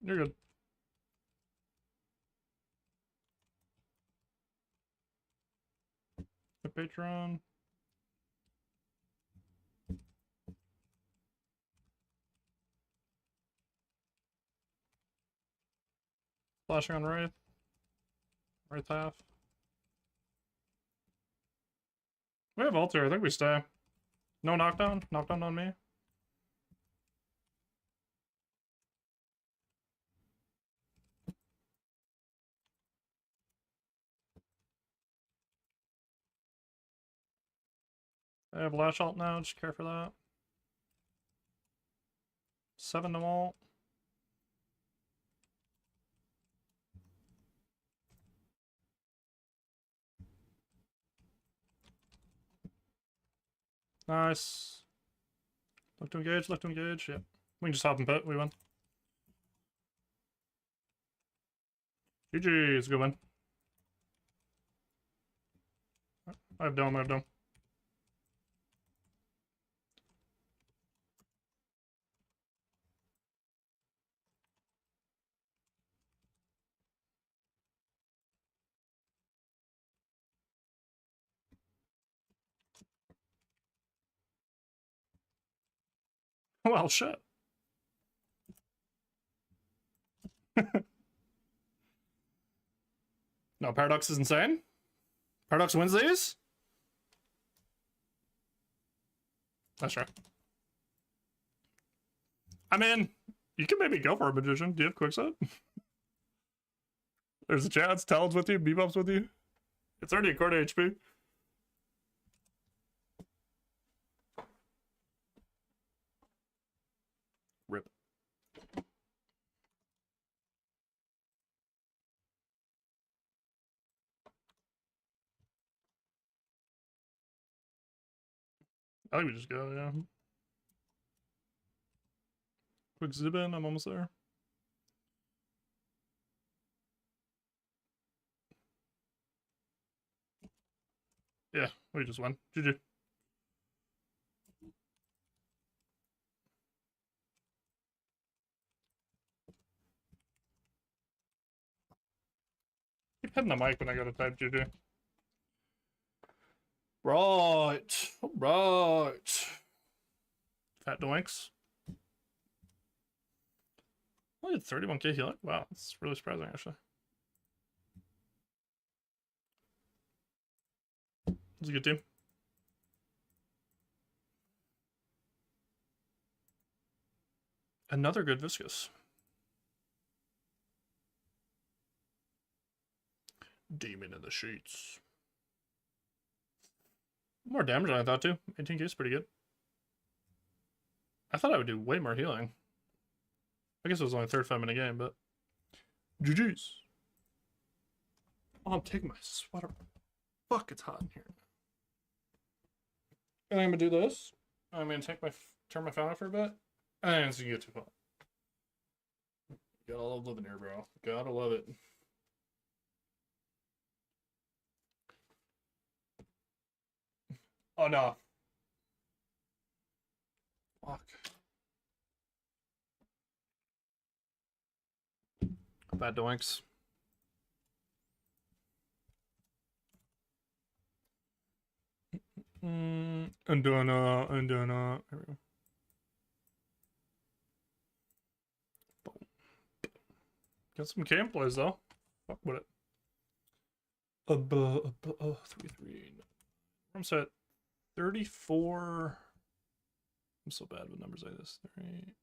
You're good. The Patreon. Flashing on Wraith. Wraith half. We have altar. I think we stay. No knockdown. Knockdown on me. I have lash ult now. Just care for that. 7 to ult. Nice. Look to engage. Yep. We can just hop and pit. We win. GG. It's a good win. I have dome. Well, shit. No, Paradox is insane. Paradox wins these? That's right. I mean, you can maybe go for a magician. Do you have quickset? There's a chance. Talon's with you. Bebop's with you. It's already a quarter HP. Rip. I think we just go, yeah. Quick zip in, I'm almost there. Yeah, we just won. GG. Keep hitting the mic when I go to type GG. Right. Right. Fat doinks. Only had 31k healing? Wow, that's really surprising, actually. It's a good team. Another good Viscous. Demon in the sheets. More damage than I thought, too. 18k is pretty good. I thought I would do way more healing. I guess it was only 35 minute game, but GG's. Oh, I'm taking my sweater. Fuck, it's hot in here. And I'm gonna do this. I'm gonna take my turn my fan off for a bit, and it's gonna get too hot. Gotta love living here, bro. Gotta love it. Oh no. Fuck. Bad doinks. Undona. There we go. Boom. Got some camp plays though. Fuck with it. 3-3. I'm set 34. I'm so bad with numbers like this. 3.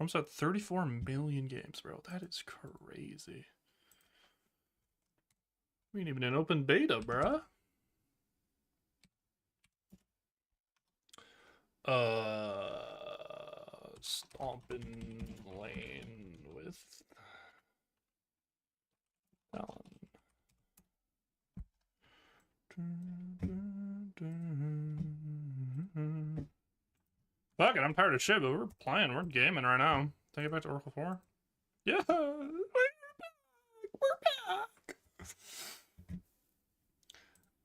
I'm at 34 million games, bro. That is crazy. We ain't even in open beta, bruh. Stomping lane with Talon. Fuck it, I'm tired of shit, but we're playing. We're gaming right now. Take it back to Oracle 4. Yeah! We're back!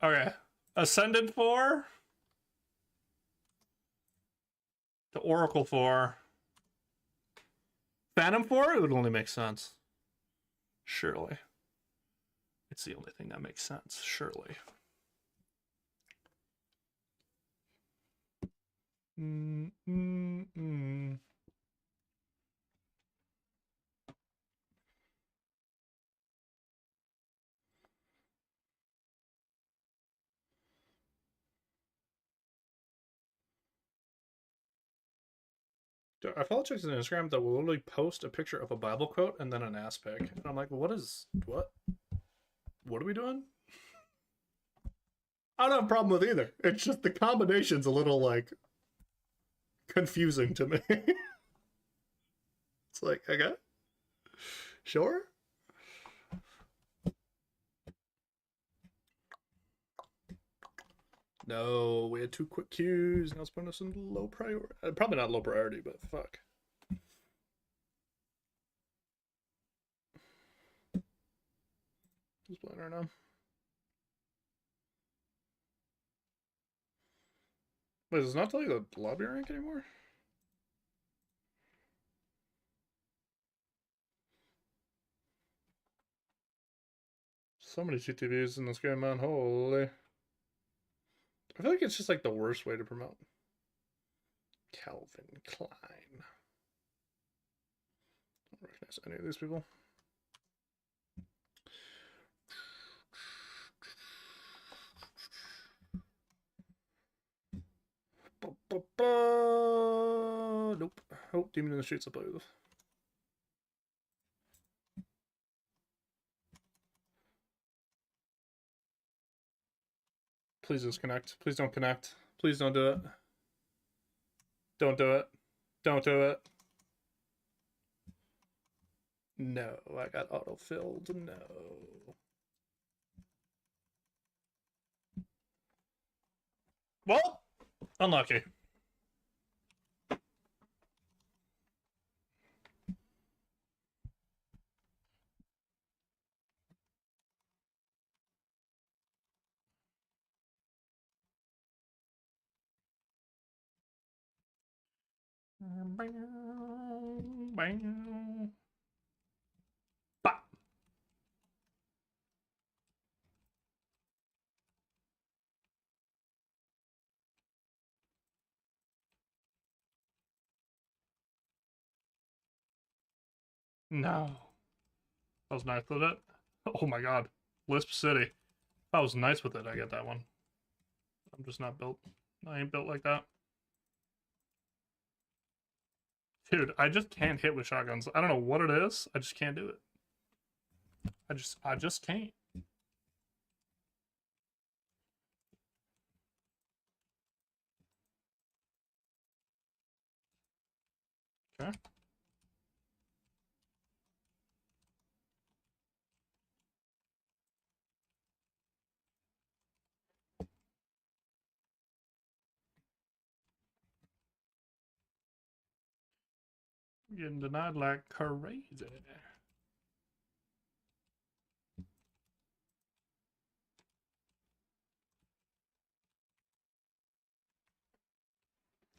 Okay. Ascendant 4 to Oracle 4. Phantom 4? It would only make sense. Surely. It's the only thing that makes sense. Surely. I follow chicks on Instagram that will literally post a picture of a Bible quote and then an ass pic. And I'm like, what? What are we doing? I don't have a problem with either. It's just the combination's a little, like, confusing to me. It's like, okay. Sure. No, we had 2 quick queues. Now it's putting us in low priority. Probably not low priority, but fuck. Who's playing right now? Wait, does it not tell you the lobby rank anymore? So many CTVs in this game, man. Holy. I feel like it's just like the worst way to promote. Calvin Klein. Don't recognize any of these people. Nope. Oh, Demon in the Streets, I believe. Please just connect. Please don't connect. Please don't do it. Don't do it. Don't do it. No, I got auto-filled. No. Well, unlucky. No. That was nice with it. Oh my god. Lisp City. If I was nice with it, I get that one. I'm just not built. I ain't built like that. Dude, I just can't hit with shotguns. I don't know what it is. I just can't do it. I just can't. Okay. I'm getting denied like crazy.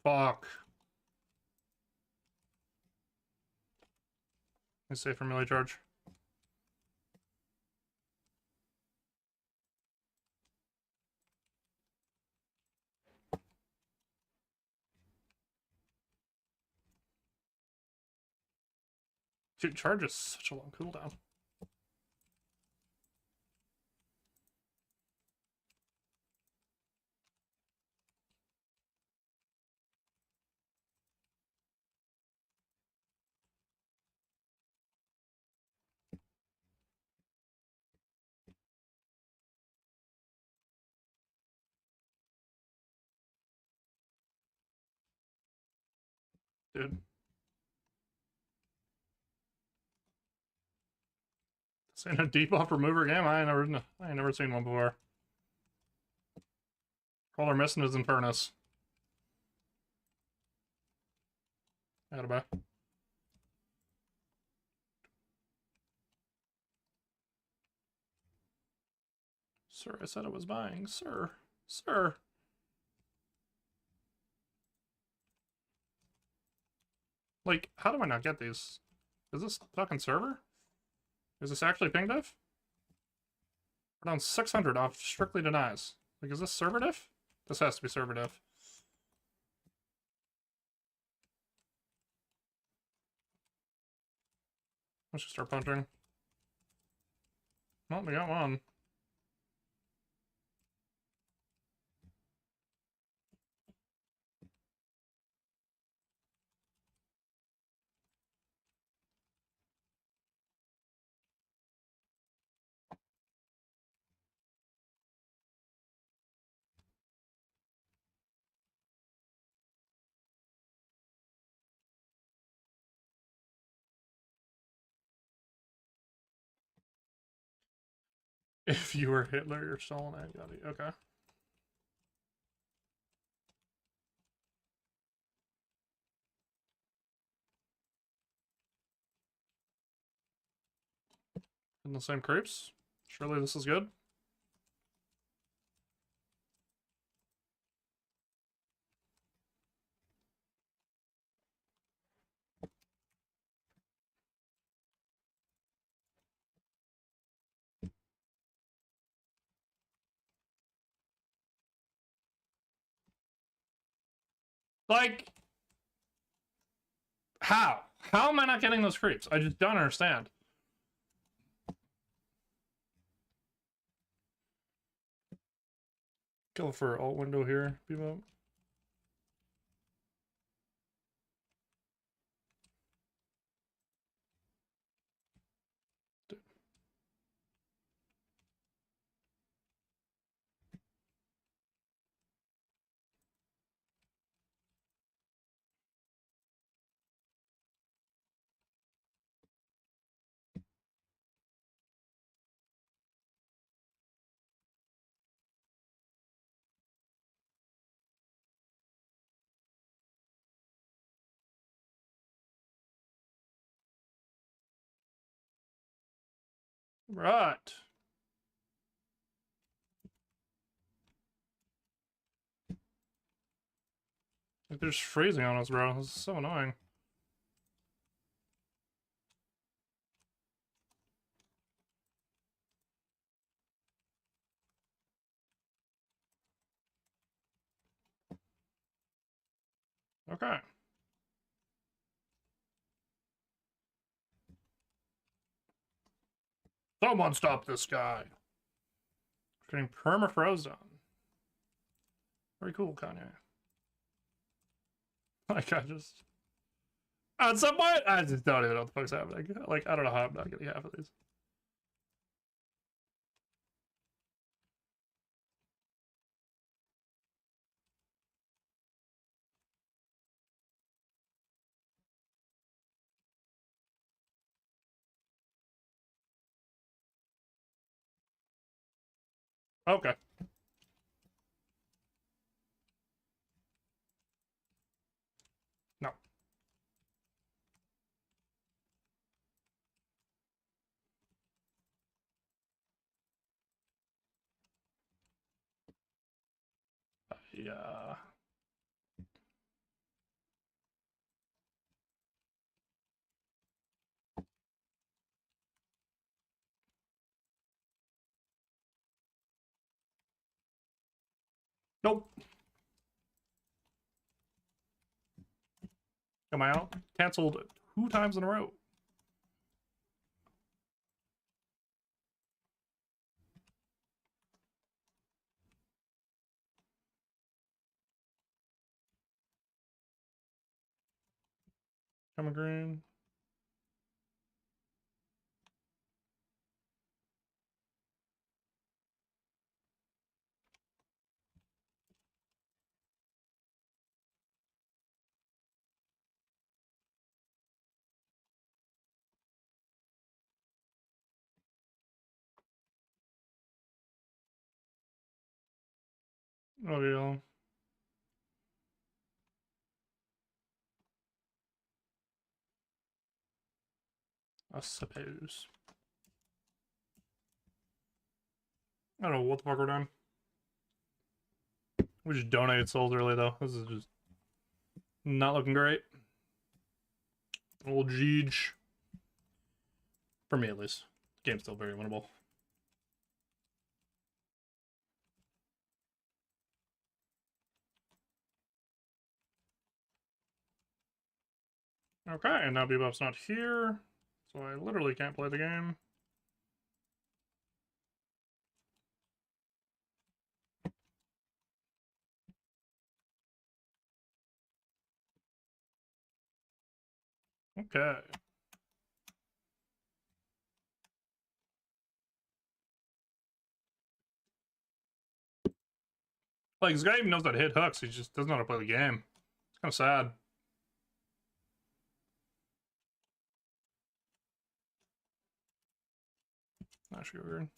Fuck. I say for melee charge. Dude, charge is such a long cooldown. Dude. This ain't a debuff remover game. I ain't never seen one before. All they're missing is Infernus. I gotta buy. Sir, I said I was buying. Sir. Sir. Like, how do I not get these? Is this fucking server? Is this actually ping diff? We're down 600 off strictly denies. Like, is this server diff? This has to be server diff. Let's just start punching. Well, we got one. If you were Hitler, you're Stalin. Okay. In the same creeps? Surely this is good. Like, How? How am I not getting those creeps? I just don't understand. Go for alt window here, Bebo. Right. Like they're just freezing on us, bro. This is so annoying. Okay. Someone stop this guy. Getting permafrozen. Very cool, Kanye. Like, I just... At some point, I just don't even know what the fuck's happening. Like, I don't know how I'm not getting half of these. Okay. No. Yeah. Nope. Am I out? Cancelled 2 times in a row. Coming green. Oh, yeah. I suppose. I don't know what the fuck we're doing. We just donated souls early, though. This is just not looking great. Old Jeej. For me, at least. The game's still very winnable. Okay, and now Bebop's not here, so I literally can't play the game. Okay. Like, this guy even knows how to hit hooks, he just doesn't know how to play the game. It's kind of sad. I should go green.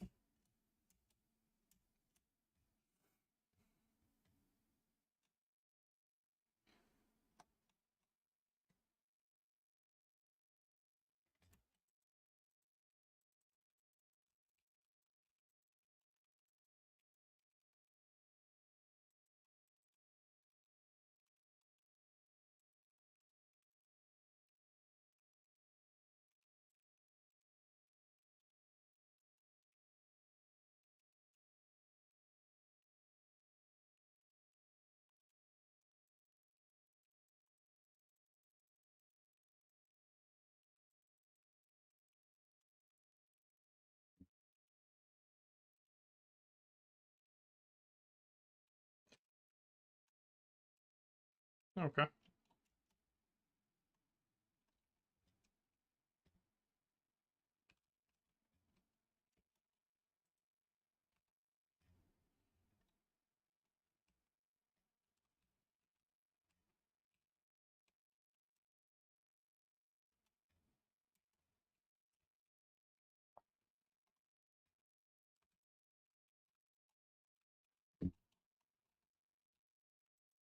Okay.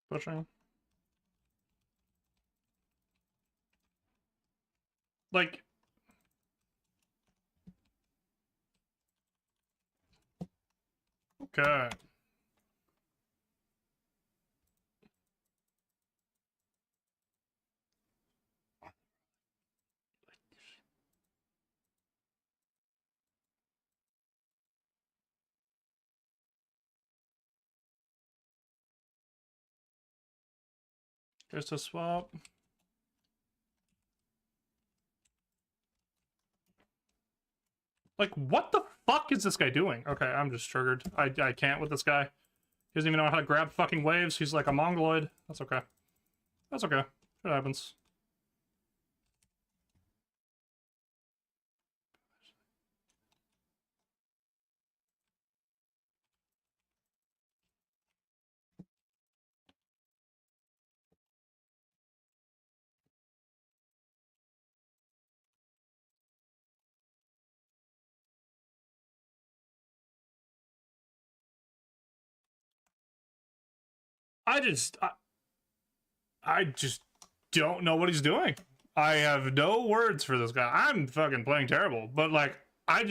Pushing. Like, okay. Here's a swap. Like, what the fuck is this guy doing? Okay, I'm just triggered. I can't with this guy. He doesn't even know how to grab fucking waves. He's like a mongoloid. That's okay. That's okay. It happens. I just don't know what he's doing. I have no words for this guy. I'm fucking playing terrible, but like, I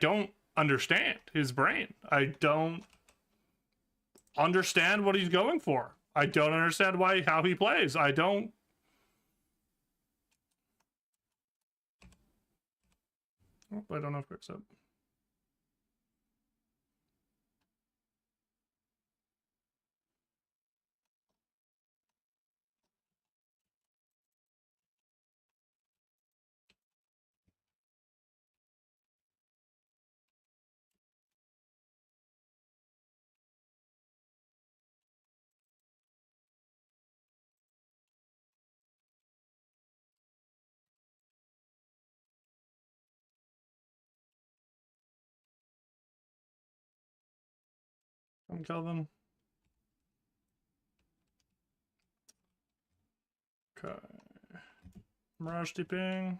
don't understand his brain. I don't understand what he's going for. I don't understand how he plays. I don't. Oh, I don't know if quick's up. Come kill them. Okay. Mirage deeping.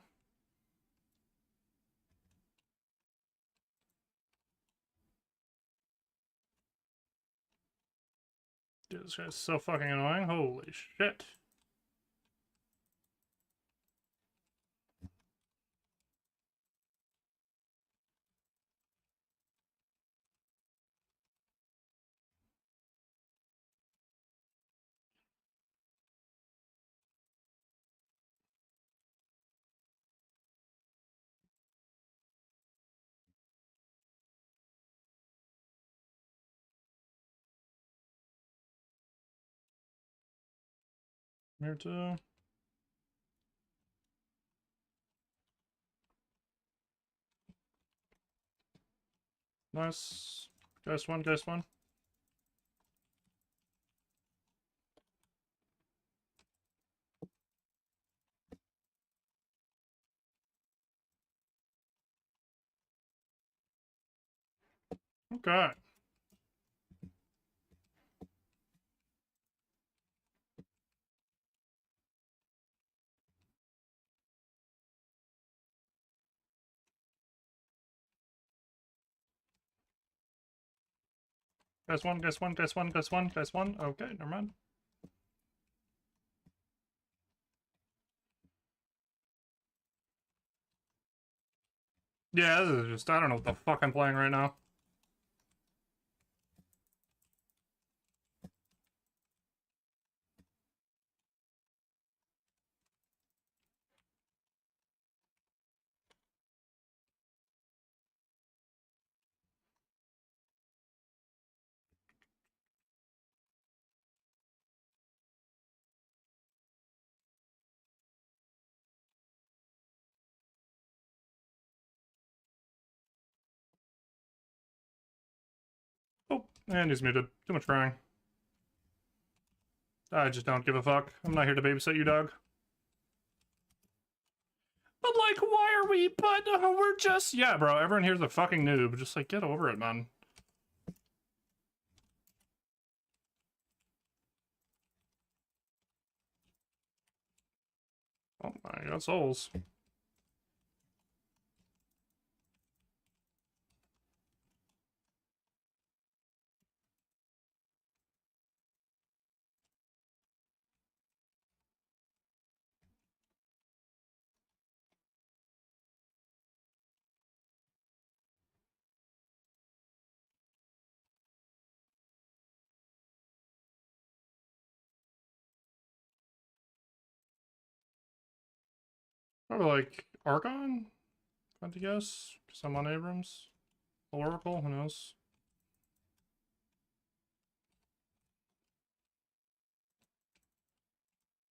Dude, this guy's so fucking annoying. Holy shit. Here too. Nice. Guys one, guys one. Okay. Guys one, guys one, guys one, guys one, guys one. Okay, never mind. Yeah, this is just, I don't know what the fuck I'm playing right now. Oh, and he's muted. Too much crying. I just don't give a fuck. I'm not here to babysit you, dog. But like, why are we? But we're just, yeah, bro. Everyone here's a fucking noob. Just like, get over it, man. Oh my god, souls. Probably like Archon, if I had to guess. Because I'm on Abrams. Oracle, who knows?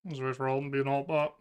Let's wait for Alton to be an alt bot.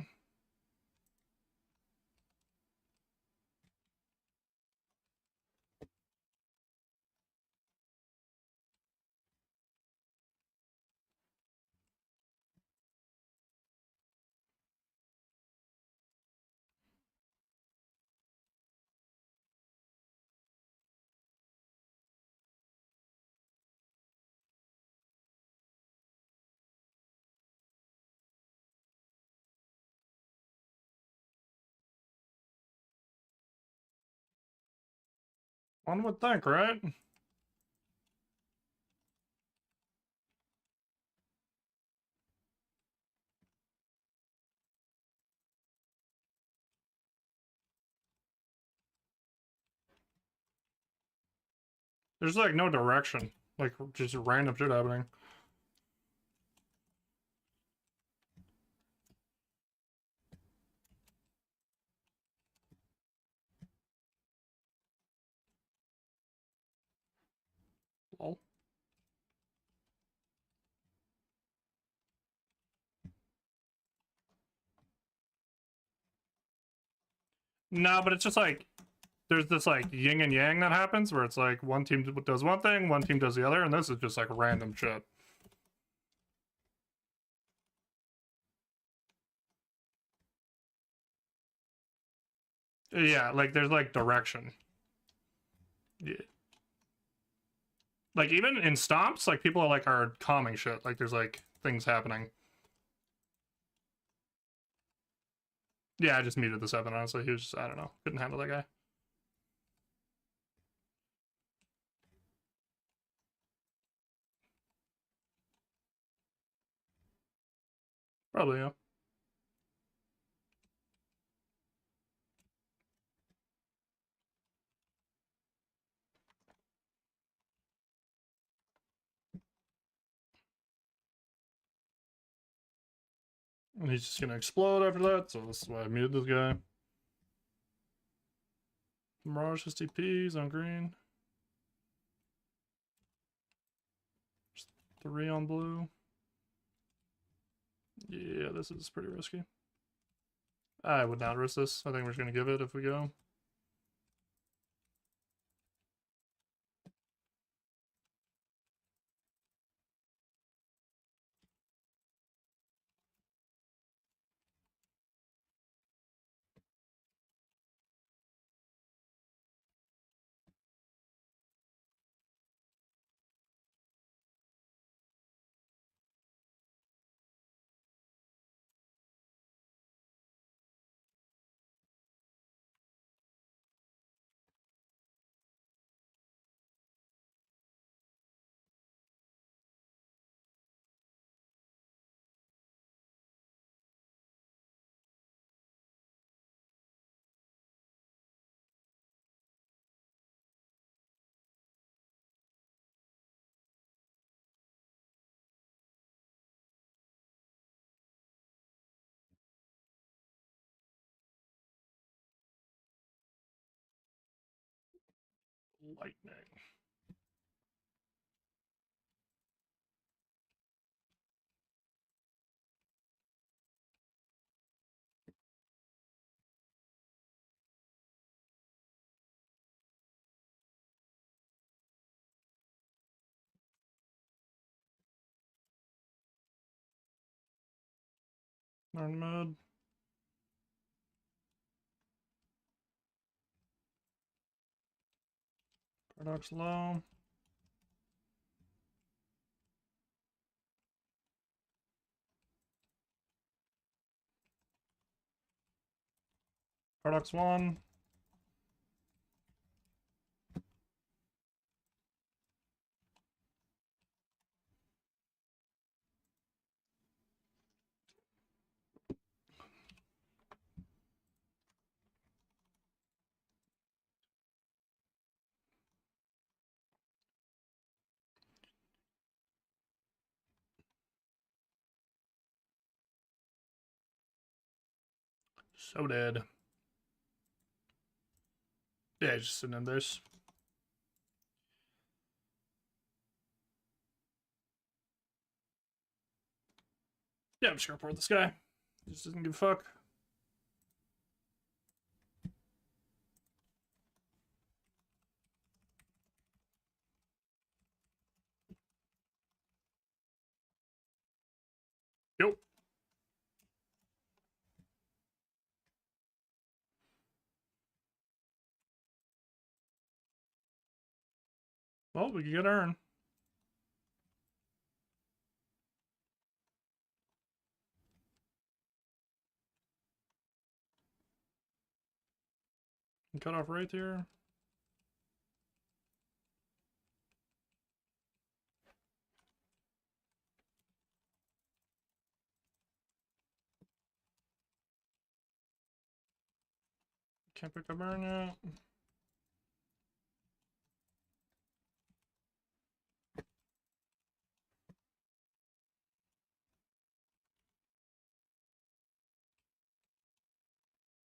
One would think, right? There's like no direction. Like just random shit happening. Lol. No, but it's just like there's this like yin and yang that happens where it's like one team does one thing, one team does the other, and this is just like random shit. Yeah, like there's like direction. Yeah. Like even in stomps, like people are calming shit. Like there's like things happening. Yeah, I just muted the 7, honestly. He was just, I don't know. Couldn't handle that guy. Probably, yeah. And he's just gonna explode after that, so this is why I muted this guy. Mirage STPs on green. Just 3 on blue. Yeah, this is pretty risky. I would not risk this. I think we're just gonna give it if we go. Lightning. Learn mode. Paradox low. Paradox 1. So dead. Yeah, just sitting in this. Yeah, I'm just gonna report this guy. He just doesn't give a fuck. Yo. Well, we can get Earn. Cut off right there. Can't pick up Earn yet.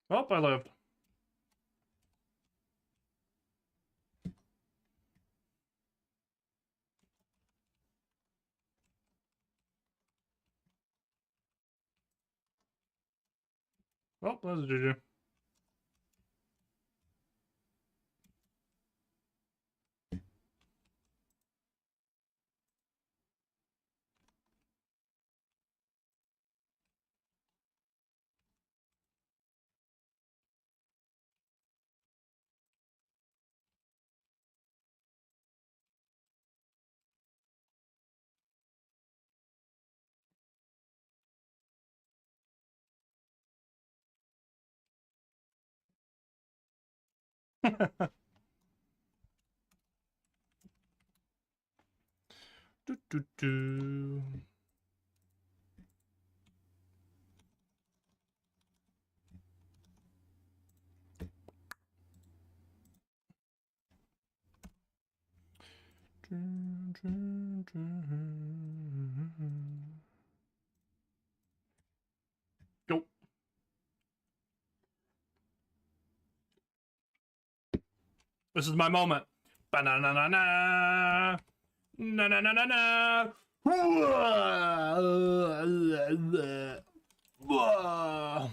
Oh, I lived. Oh, that's a GG. Do. Go. This is my moment. Ba-na-na-na-na. Na-na-na-na-na. Whoa.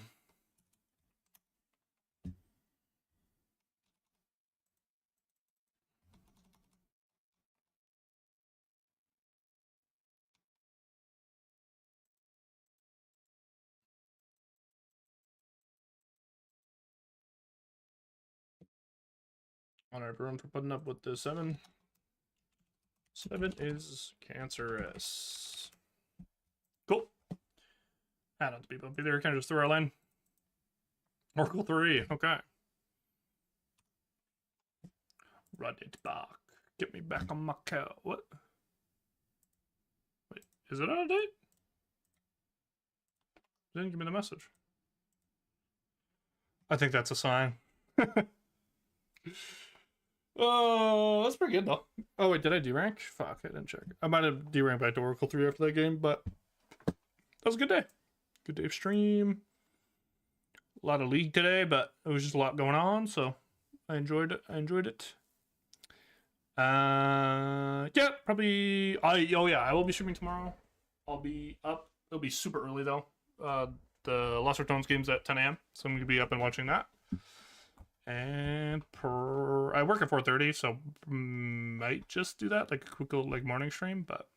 On everyone for putting up with the 7. 7 is cancerous. Cool. I don't have to be bumpy there. Can I just throw our line? Oracle 3. Okay. Run it back. Get me back on my cow. What? Wait, is it out of date? Didn't give me the message. I think that's a sign. Oh, that's pretty good though. Oh wait, did I derank? Fuck, I didn't check. I might have deranked back to Oracle 3 after that game, but that was a good day. Good day of stream. A lot of league today, but it was just a lot going on, so I enjoyed it. Yeah, probably. Oh yeah, I will be streaming tomorrow. I'll be up. It'll be super early though. The Lesser Tones game's at 10 a.m. So I'm gonna be up and watching that. And I work at 4:30, so might just do that, like a quick little morning stream, but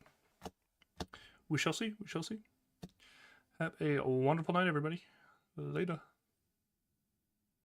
we shall see. Have a wonderful night, everybody. Later.